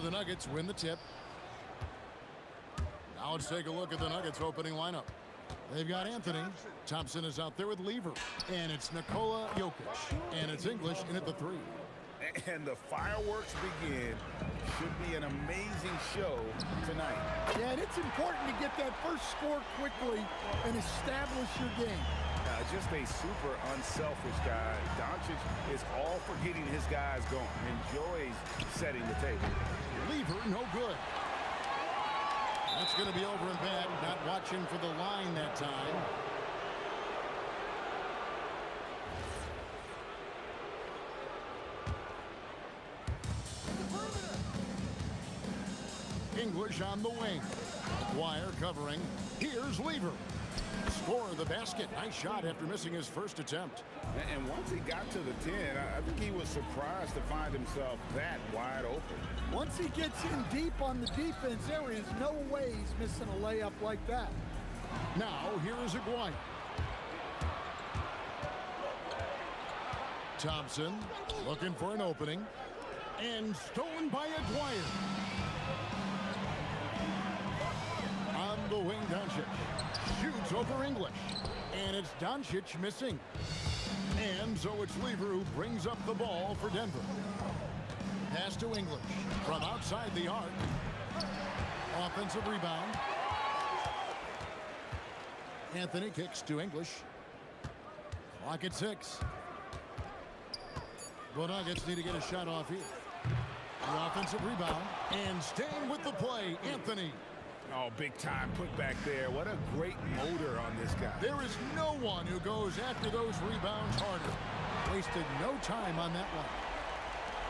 So the Nuggets win the tip. Now let's take a look at the Nuggets opening lineup. They've got Anthony. Thompson is out there with Lever. And it's Nikola Jokic. And it's English in at the 3. And the fireworks begin. Should be an amazing show tonight. Yeah, and it's important to get that first score quickly and establish your game. Just a super unselfish guy. Doncic is all for getting his guys going. Enjoys setting the table. Lever, no good. That's going to be over and back. Not watching for the line that time. English on the wing. McGuire covering. Here's Lever. Score the basket. Nice shot after missing his first attempt. And once he got to the 10, I think he was surprised to find himself that wide open. Once he gets in deep on the defense, there is no way he's missing a layup like that. Now, here is Aguirre. Thompson looking for an opening. And stolen by Aguirre. On the wing, Doncic. Shoots over English. And it's Doncic missing. And so it's Lever who brings up the ball for Denver. Pass to English from outside the arc. Offensive rebound. Anthony kicks to English. Clock at 6. The Nuggets need to get a shot off here. The offensive rebound. And staying with the play, Anthony. Oh, big time put back there. What a great motor on this guy. There is no one who goes after those rebounds harder. Wasted no time on that one.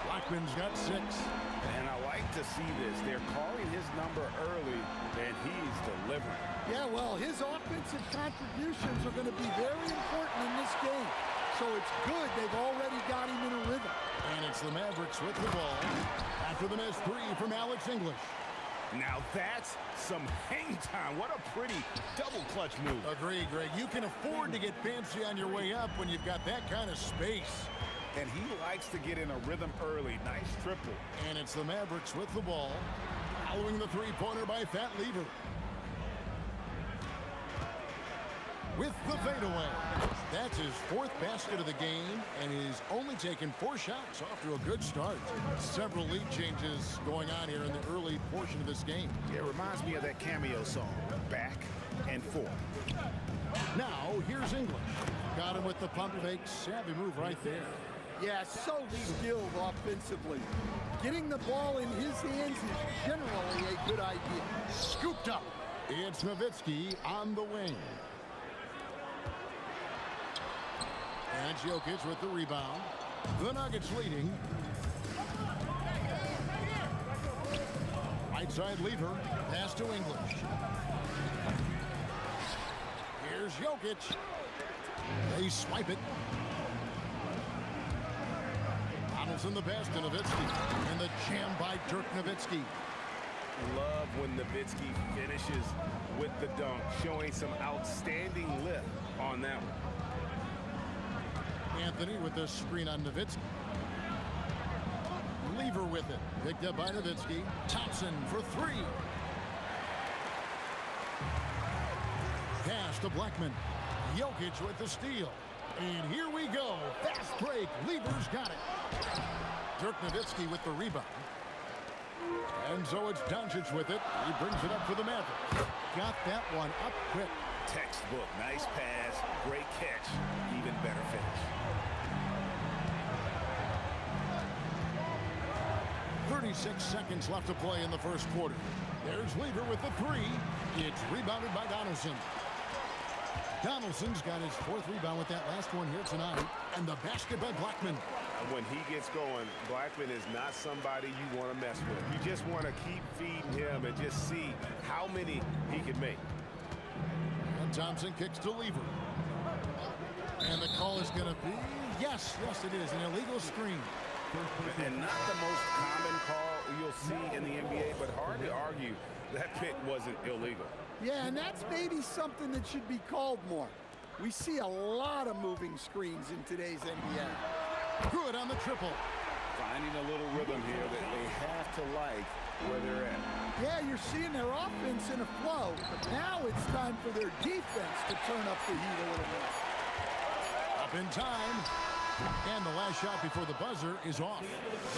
Blackman's got 6. And I like to see this. They're calling his number early, and he's delivering. Yeah, well, his offensive contributions are going to be very important in this game. So it's good they've already got him in a rhythm. And it's the Mavericks with the ball after the missed 3 from Alex English. Now that's some hang time. What a pretty double clutch move. Agree, Greg. You can afford to get fancy on your way up when you've got that kind of space. And he likes to get in a rhythm early. Nice triple. And it's the Mavericks with the ball. Following the three-pointer by Fat Lever. With the fadeaway. That's his 4th basket of the game, and he's only taken 4 shots off to a good start. Several lead changes going on here in the early portion of this game. It reminds me of that cameo song, Back and Forth. Now, here's English. Got him with the pump fake. Savvy move right there. Yeah, so skilled offensively. Getting the ball in his hands is generally a good idea. Scooped up. It's Nowitzki on the wing. And Jokic with the rebound. The Nuggets leading. Right side Lever. Pass to English. Here's Jokic. They swipe it. Donaldson the pass to Nowitzki. And the jam by Dirk Nowitzki. Love when Nowitzki finishes with the dunk, showing some outstanding lift on that one. Anthony with the screen on Nowitzki. Lever with it. Picked up by Nowitzki. Thompson for 3. Pass to Blackman. Jokic with the steal. And here we go. Fast break. Lever's got it. Dirk Nowitzki with the rebound. And so it's Doncic with it. He brings it up for the Mavericks. Got that one up quick. Textbook. Nice pass. Great catch. Even better finish. 36 seconds left to play in the first quarter. There's Lever with the 3. It's rebounded by Donaldson. Donaldson's got his 4th rebound with that last one here tonight. And the basket by Blackman. When he gets going, Blackman is not somebody you want to mess with. You just want to keep feeding him and just see how many he can make. And Thompson kicks to Lever. And the call is going to be, yes, it is, an illegal screen. And not the most common call you'll see in the NBA, but hard to argue that pick wasn't illegal. Yeah, and that's maybe something that should be called more. We see a lot of moving screens in today's NBA. Good on the triple. finding a little rhythm here that they have to like where they're at. Yeah, you're seeing their offense in a flow. Now it's time for their defense to turn up the heat a little bit. Up in time. And the last shot before the buzzer is off.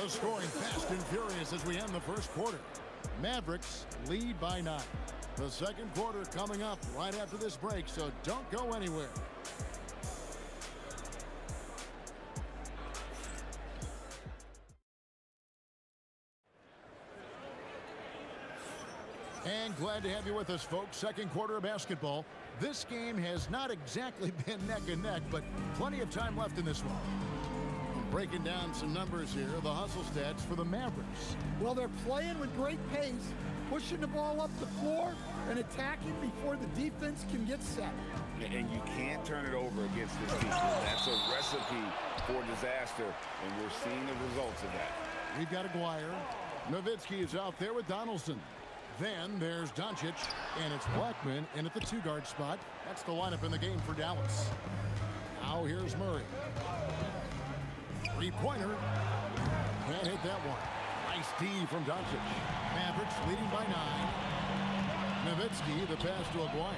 The scoring fast and furious as we end the first quarter. Mavericks lead by 9. The second quarter coming up right after this break, so don't go anywhere. And glad to have you with us, folks. Second quarter of basketball. This game has not exactly been neck and neck, but plenty of time left in this one. Breaking down some numbers here, the hustle stats for the Mavericks. Well, they're playing with great pace, pushing the ball up the floor and attacking before the defense can get set. And you can't turn it over against this team. That's a recipe for disaster, and we're seeing the results of that. We've got Aguirre. Nowitzki is out there with Donaldson. Then there's Doncic, and it's Blackman in at the 2-guard spot. That's the lineup in the game for Dallas. Now here's Murray. Three-pointer. Can't hit that one. Nice D from Doncic. Mavericks leading by 9. Nowitzki, the pass to Aguirre.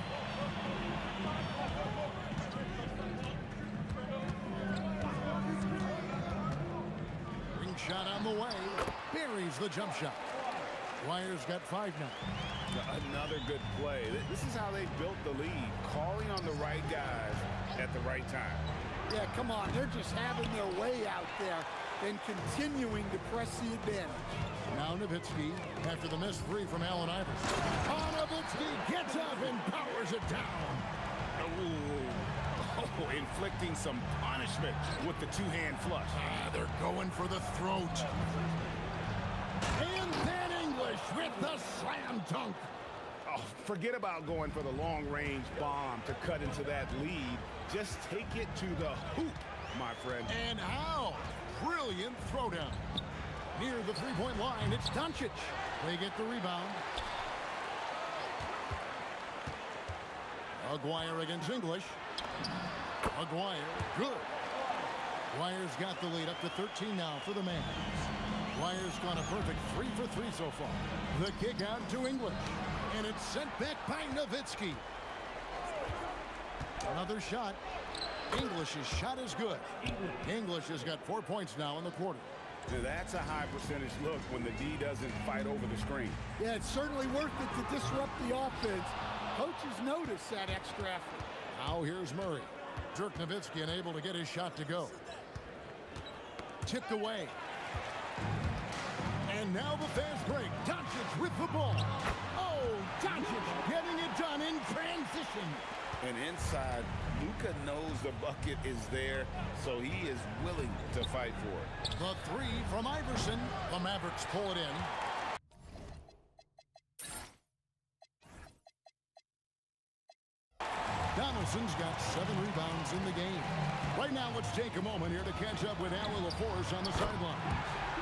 Ring shot on the way. Buries the jump shot. Aguirre's got 5 now. Another good play. This is how they built the lead, calling on the right guys at the right time. Yeah, come on. They're just having their way out there and continuing to press the advantage. Now Nowitzki after the missed 3 from Allen Iverson. Nowitzki gets up and powers it down. Oh, inflicting some punishment with the 2-hand flush. They're going for the throat. And then English with the slam dunk. Oh, forget about going for the long-range bomb to cut into that lead. Just take it to the hoop, my friend. And how? Brilliant throwdown. Near the 3-point line, it's Doncic. They get the rebound. Aguirre against English. Aguirre, good. Aguirre's got the lead up to 13 now for the Mavs. Aguirre's gone a perfect 3 for 3 so far. The kick out to English. And it's sent back by Nowitzki. Another shot. English's shot is good. English has got 4 points now in the quarter. That's a high percentage look when the D doesn't fight over the screen. Yeah, it's certainly worth it to disrupt the offense. Coaches notice that extra effort. Now here's Murray. Dirk Nowitzki unable to get his shot to go. Tipped away. And now the fast break. Doncic with the ball. Oh, Doncic getting it done in transition. And inside, Luka knows the bucket is there, so he is willing to fight for it. The 3 from Iverson. The Mavericks pull it in. Donaldson's got 7 rebounds in the game. Right now, let's take a moment here to catch up with Allie LaForce on the sideline.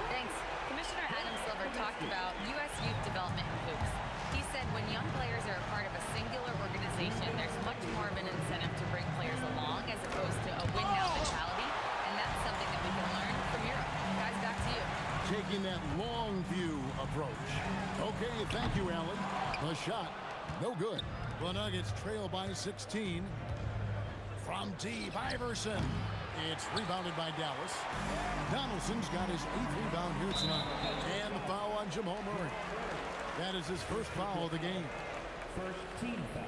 Thanks. Commissioner Adam Silver talked about U.S. youth development in hoops. He said when young players are a part of a singular organization, there's much more of an incentive to bring players along as opposed to a win-now mentality, and that's something that we can learn from Europe. Guys, back to you. Taking that long view approach. Okay, thank you, Allie. The shot, no good. The Nuggets trail by 16. From deep, Iverson. It's rebounded by Dallas. Donaldson's got his 8th rebound here tonight. And the foul on Jamal Murray. That is his first foul of the game. First team foul.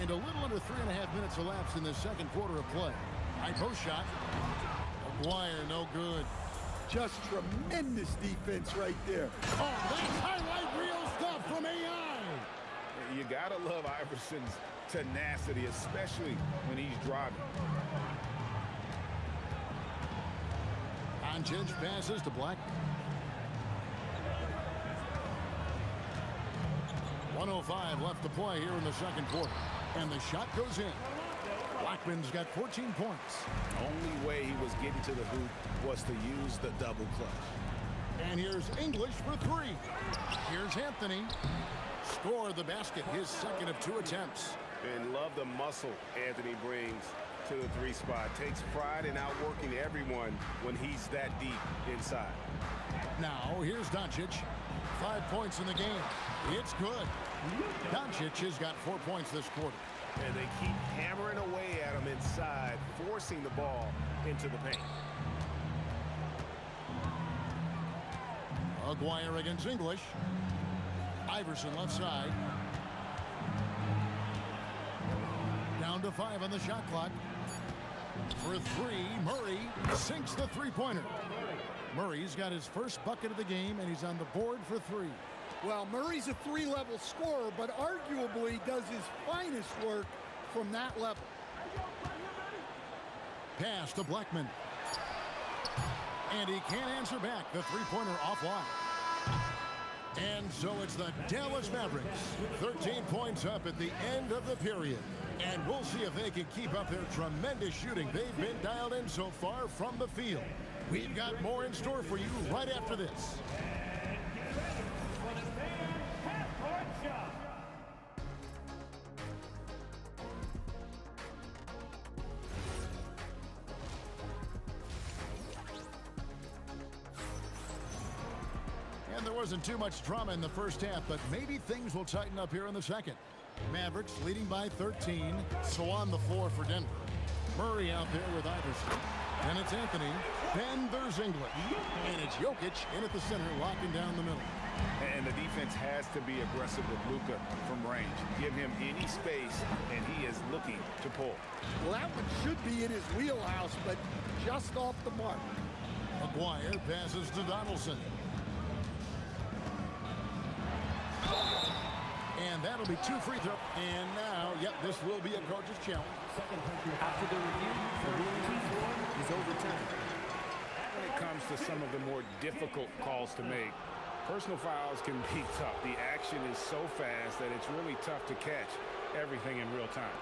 And a little under 3.5 minutes elapsed in the second quarter of play. High post shot. Aguirre, no good. Just tremendous defense right there. Oh, that's highlight reel stuff from AI. You gotta love Iverson's tenacity, especially when he's driving. Doncic passes to Black. 1:05 left to play here in the second quarter. And the shot goes in. Blackman's got 14 points. Only way he was getting to the hoop was to use the double clutch. And here's English for 3. Here's Anthony. Score the basket, his second of 2 attempts. And love the muscle Anthony brings to the 3 spot. Takes pride in outworking everyone when he's that deep inside. Now, here's Doncic. 5 points in the game. It's good. Doncic has got 4 points this quarter. And they keep hammering away at him inside, forcing the ball into the paint. Aguirre against English. Iverson left side. Down to 5 on the shot clock. For 3, Murray sinks the three-pointer. Murray's got his first bucket of the game, and he's on the board for 3. Well, Murray's a 3-level scorer, but arguably does his finest work from that level. Pass to Blackman. And he can't answer back. The three-pointer offline. And so it's the Dallas Mavericks. 13 points up at the end of the period. And we'll see if they can keep up their tremendous shooting they've been dialed in so far from the field. We've got more in store for you right after this. And there wasn't too much drama in the first half, but maybe things will tighten up here in the second. Mavericks leading by 13, so on the floor for Denver. Murray out there with Iverson. And it's Anthony. Then there's English. And it's Jokic in at the center, locking down the middle. And the defense has to be aggressive with Luka from range. Give him any space, and he is looking to pull. Well, that one should be in his wheelhouse, but just off the mark. Maguire passes to Donaldson. And that'll be 2 free throws. And now, yep, this will be a coach's challenge. After the review, the ruling is overturned. When it comes to some of the more difficult calls to make, personal fouls can be tough. The action is so fast that it's really tough to catch everything in real time.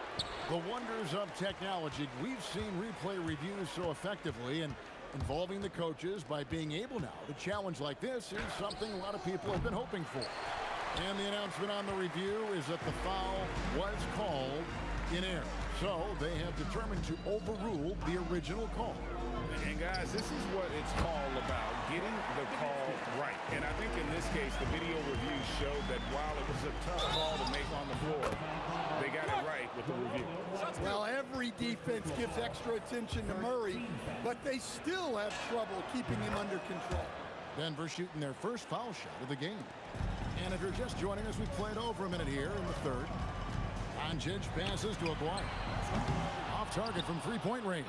The wonders of technology. We've seen replay reviews so effectively, and involving the coaches by being able now to challenge like this is something a lot of people have been hoping for. And the announcement on the review is that the foul was called in error. So they have determined to overrule the original call. And guys, this is what it's all about, getting the call right. And I think in this case, the video review showed that while it was a tough call to make on the floor, they got it right with the review. Well, every defense gives extra attention to Murray, but they still have trouble keeping him under control. Denver shooting their first foul shot of the game. And if you're just joining us, we played over a minute here in the third. Doncic passes to Aguirre. Off target from three-point range.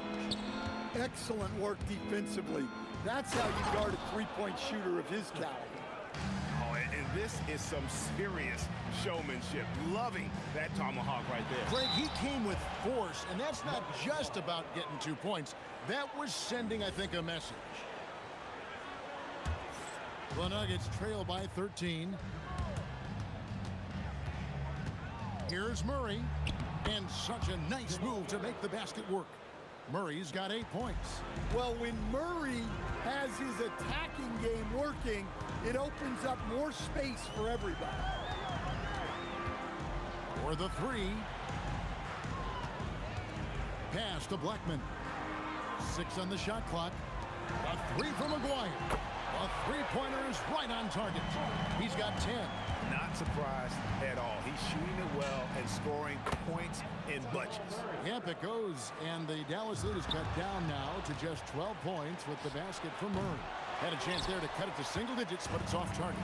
Excellent work defensively. That's how you guard a three-point shooter of his caliber. Oh, and this is some serious showmanship. Loving that tomahawk right there. Greg, he came with force, and that's not just about getting 2 points. That was sending, I think, a message. The Nuggets trail by 13. Here's Murray. And such a nice move to make the basket work. Murray's got 8 points. Well, when Murray has his attacking game working, it opens up more space for everybody. For the 3. Pass to Blackman. 6 on the shot clock. A 3 from Maguire. A three-pointer is right on target. He's got 10. Not surprised at all. He's shooting it well and scoring points in bunches. Yep, it goes. And the Dallas lead is cut down now to just 12 points with the basket from Murray. Had a chance there to cut it to single digits, but it's off target.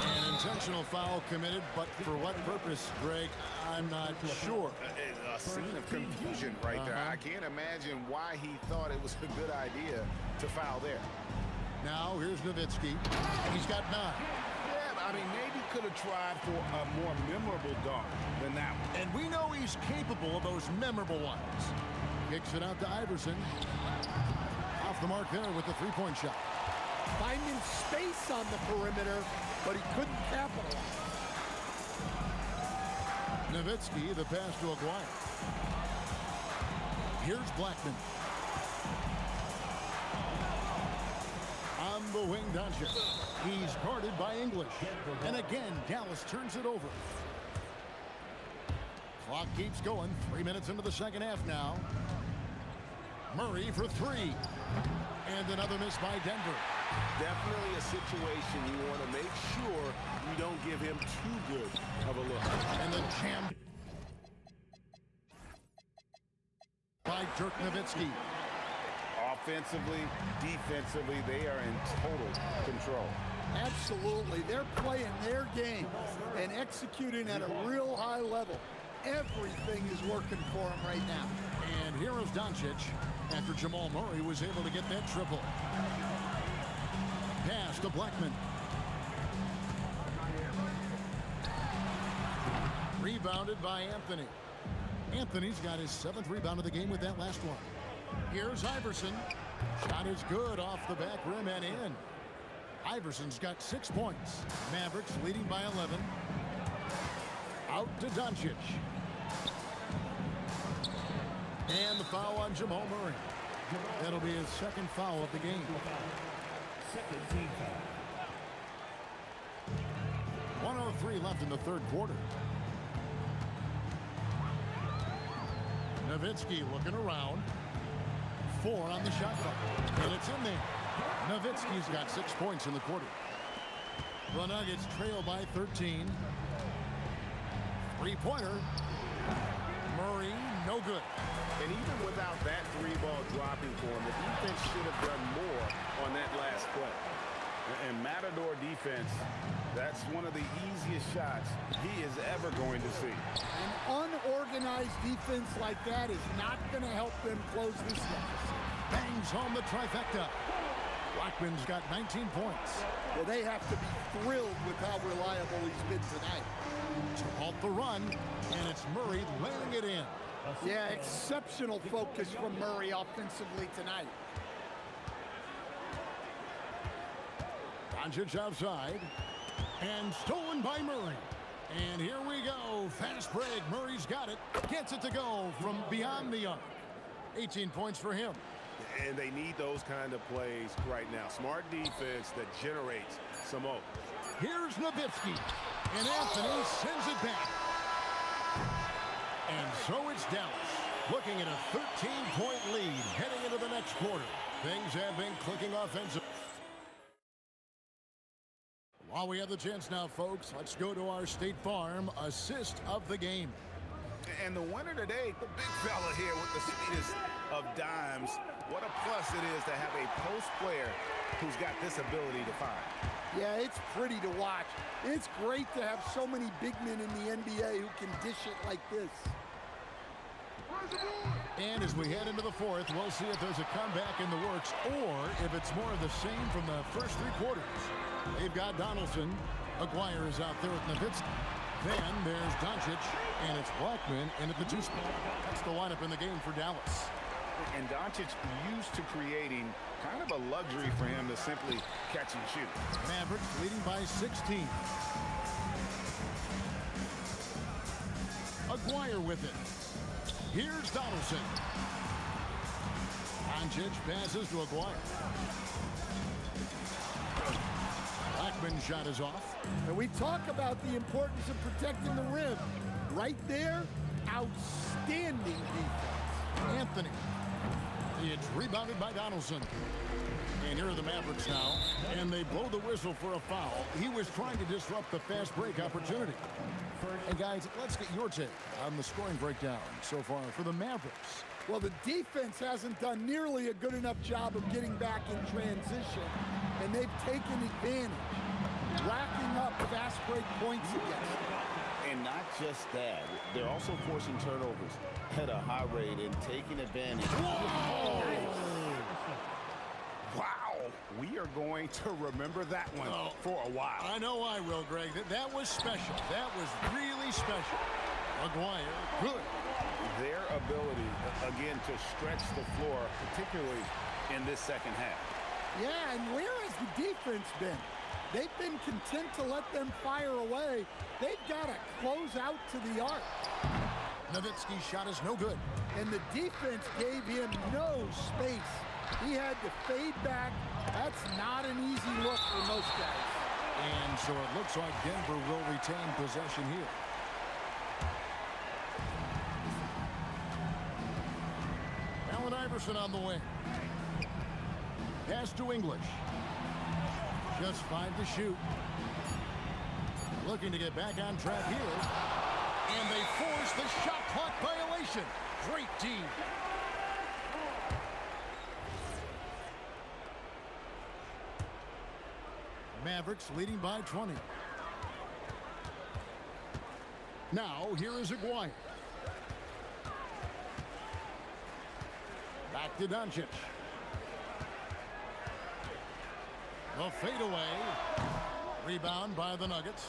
An intentional foul committed, but for what purpose, Greg, I'm not sure. A scene of confusion right there. I can't imagine why he thought it was a good idea to foul there. Now, here's Nowitzki. He's got 9. Yeah, I mean, maybe could have tried for a more memorable dunk than that one. And we know he's capable of those memorable ones. Kicks it out to Iverson. Off the mark there with the three-point shot. Finding space on the perimeter, but he couldn't capitalize. Nowitzki, the pass to Aguirre. Here's Blackman. On the wing, Doncic. He's guarded by English. And again, Dallas turns it over. Clock keeps going. 3 minutes into the second half now. Murray for three. And another miss by Denver. Definitely a situation you want to make sure you don't give him too good of a look. And then jammed by Dirk Nowitzki. Offensively, defensively, they are in total control. Absolutely. They're playing their game and executing at a real high level. Everything is working for them right now. And here is Doncic after Jamal Murray was able to get that triple. Pass to Blackman. Rebounded by Anthony. Anthony's got his 7th rebound of the game with that last one. Here's Iverson. Shot is good off the back rim and in. Iverson's got 6 points. Mavericks leading by 11. Out to Doncic. And the foul on Jamal Murray. That'll be his 2nd foul of the game. Second team foul. 1:03 left in the 3rd quarter. Nowitzki looking around. 4 on the shot clock. And it's in there. Nowitzki's got 6 points in the quarter. The Nuggets trail by 13. 3-pointer. Murray, no good. And even without that 3-ball dropping for him, the defense should have done more on that last play. And Matador defense, that's one of the easiest shots he is ever going to see. An unorganized defense like that is not going to help them close this deficit. Bangs home the trifecta. Blackman's got 19 points. Well, they have to be thrilled with how reliable he's been tonight. To halt the run, and it's Murray laying it in. Yeah, exceptional focus from Murray offensively tonight. Doncic outside, and stolen by Murray. And here we go. Fast break. Murray's got it. Gets it to go from beyond the arc. 18 points for him. And they need those kind of plays right now. Smart defense that generates some more. Here's Nowitzki. And Anthony sends it back. And so it's Dallas looking at a 13-point lead heading into the next quarter. Things have been clicking offensively. While we have the chance now, folks, let's go to our State Farm assist of the game. And the winner today, the big fella here with the sweetest of dimes. What a plus it is to have a post player who's got this ability to find. Yeah, it's pretty to watch. It's great to have so many big men in the NBA who can dish it like this. And as we head into the 4th, we'll see if there's a comeback in the works or if it's more of the same from the first 3 quarters. They've got Donaldson. Aguirre is out there with Nowitzki. Then there's Doncic, and it's Blackman in at the 2 spot. That's the lineup in the game for Dallas. And Doncic used to creating kind of a luxury for him to simply catch and shoot. Mavericks leading by 16. Aguirre with it. Here's Donaldson. Doncic passes to Aguirre. Blackman's shot is off. And we talk about the importance of protecting the rim. Right there, outstanding defense. Anthony. It's rebounded by Donaldson. And here are the Mavericks now. And they blow the whistle for a foul. He was trying to disrupt the fast break opportunity. And guys, let's get your take on the scoring breakdown so far for the Mavericks. Well, the defense hasn't done nearly a good enough job of getting back in transition, and they've taken advantage, racking up fast break points against them. And not just that, they're also forcing turnovers at a high rate and taking advantage. Whoa! Wow, we are going to remember that one for a while. I know I will, Greg. That was special. That was really special. Aguirre, good. Their ability, again, to stretch the floor, particularly in this second half. Yeah, and where has the defense been? They've been content to let them fire away. They've got to close out to the arc. Nowitzki's shot is no good. And the defense gave him no space. He had to fade back. That's not an easy look for most guys. And so it looks like Denver will retain possession here. Iverson on the wing. Pass to English. Just 5 to shoot. Looking to get back on track here. And they force the shot clock violation. Great D. Mavericks leading by 20. Now, here is Aguirre. Back to Doncic. The fadeaway. Rebound by the Nuggets.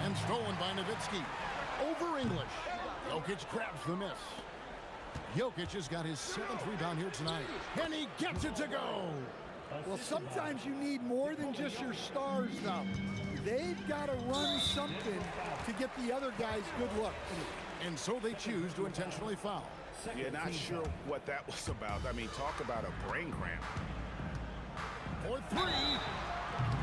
And stolen by Nowitzki. Over English. Jokic grabs the miss. Jokic has got his 7th rebound here tonight. And he gets it to go. Well, sometimes you need more than just your stars, though. They've got to run something to get the other guys good looks. And so they choose to intentionally foul. Yeah, not sure what that was about. I mean, talk about a brain cramp. For 3.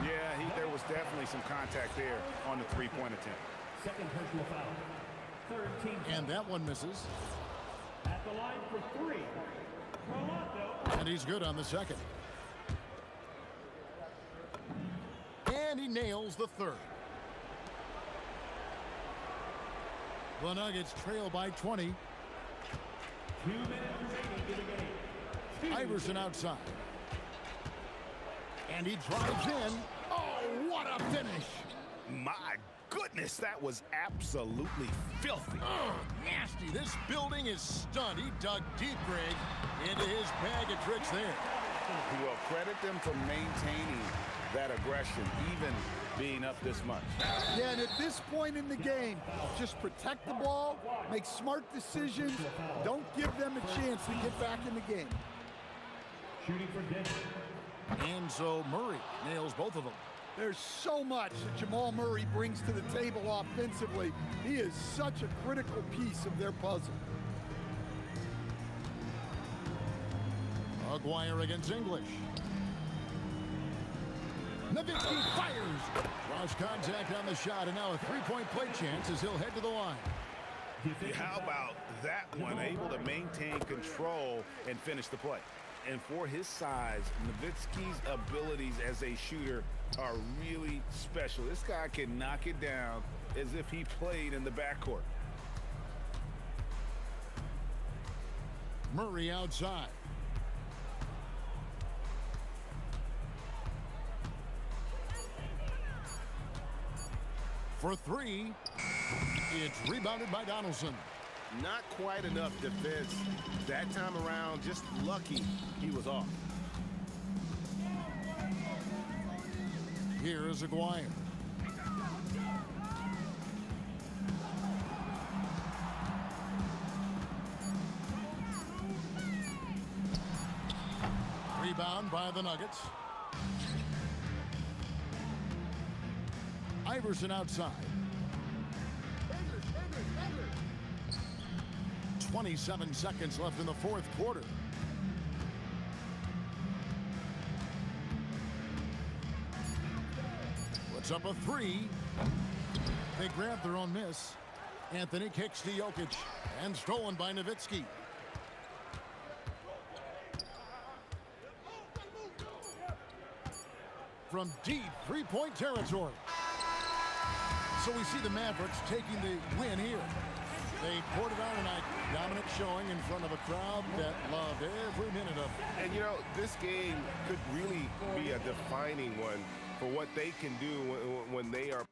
Yeah, there was definitely some contact there on the three-point attempt. Second personal foul. Third team. And that one misses. At the line for 3. Toronto. And he's good on the second. And he nails the third. The Nuggets trail by 20. 2 minutes remaining in the game. Iverson outside. And he drives in. Oh, what a finish. My goodness, that was absolutely filthy. Oh, nasty. This building is stunned. He dug deep, Greg, into his bag of tricks there. Well, credit them for maintaining that aggression, even being up this much. Yeah, and at this point in the game, just protect the ball, make smart decisions, don't give them a chance to get back in the game. Shooting for Denver. And so Murray nails both of them. There's so much that Jamal Murray brings to the table offensively. He is such a critical piece of their puzzle. Aguirre against English. Nowitzki fires. Cross contact on the shot, and now a three-point play chance as he'll head to the line. Yeah, how about that one? Able to maintain control and finish the play. And for his size, Nowitzki's abilities as a shooter are really special. This guy can knock it down as if he played in the backcourt. Murray outside. For 3, it's rebounded by Donaldson. Not quite enough defense that time around. Just lucky he was off. Here is Aguirre. Rebound by the Nuggets. Iverson outside. 27 seconds left in the fourth quarter. Puts up a 3. They grab their own miss. Anthony kicks to Jokic and stolen by Nowitzki. From deep three-point territory. So we see the Mavericks taking the win here. They poured it out tonight. Dominant showing in front of a crowd that loved every minute of it. And, you know, this game could really be a defining one for what they can do when they are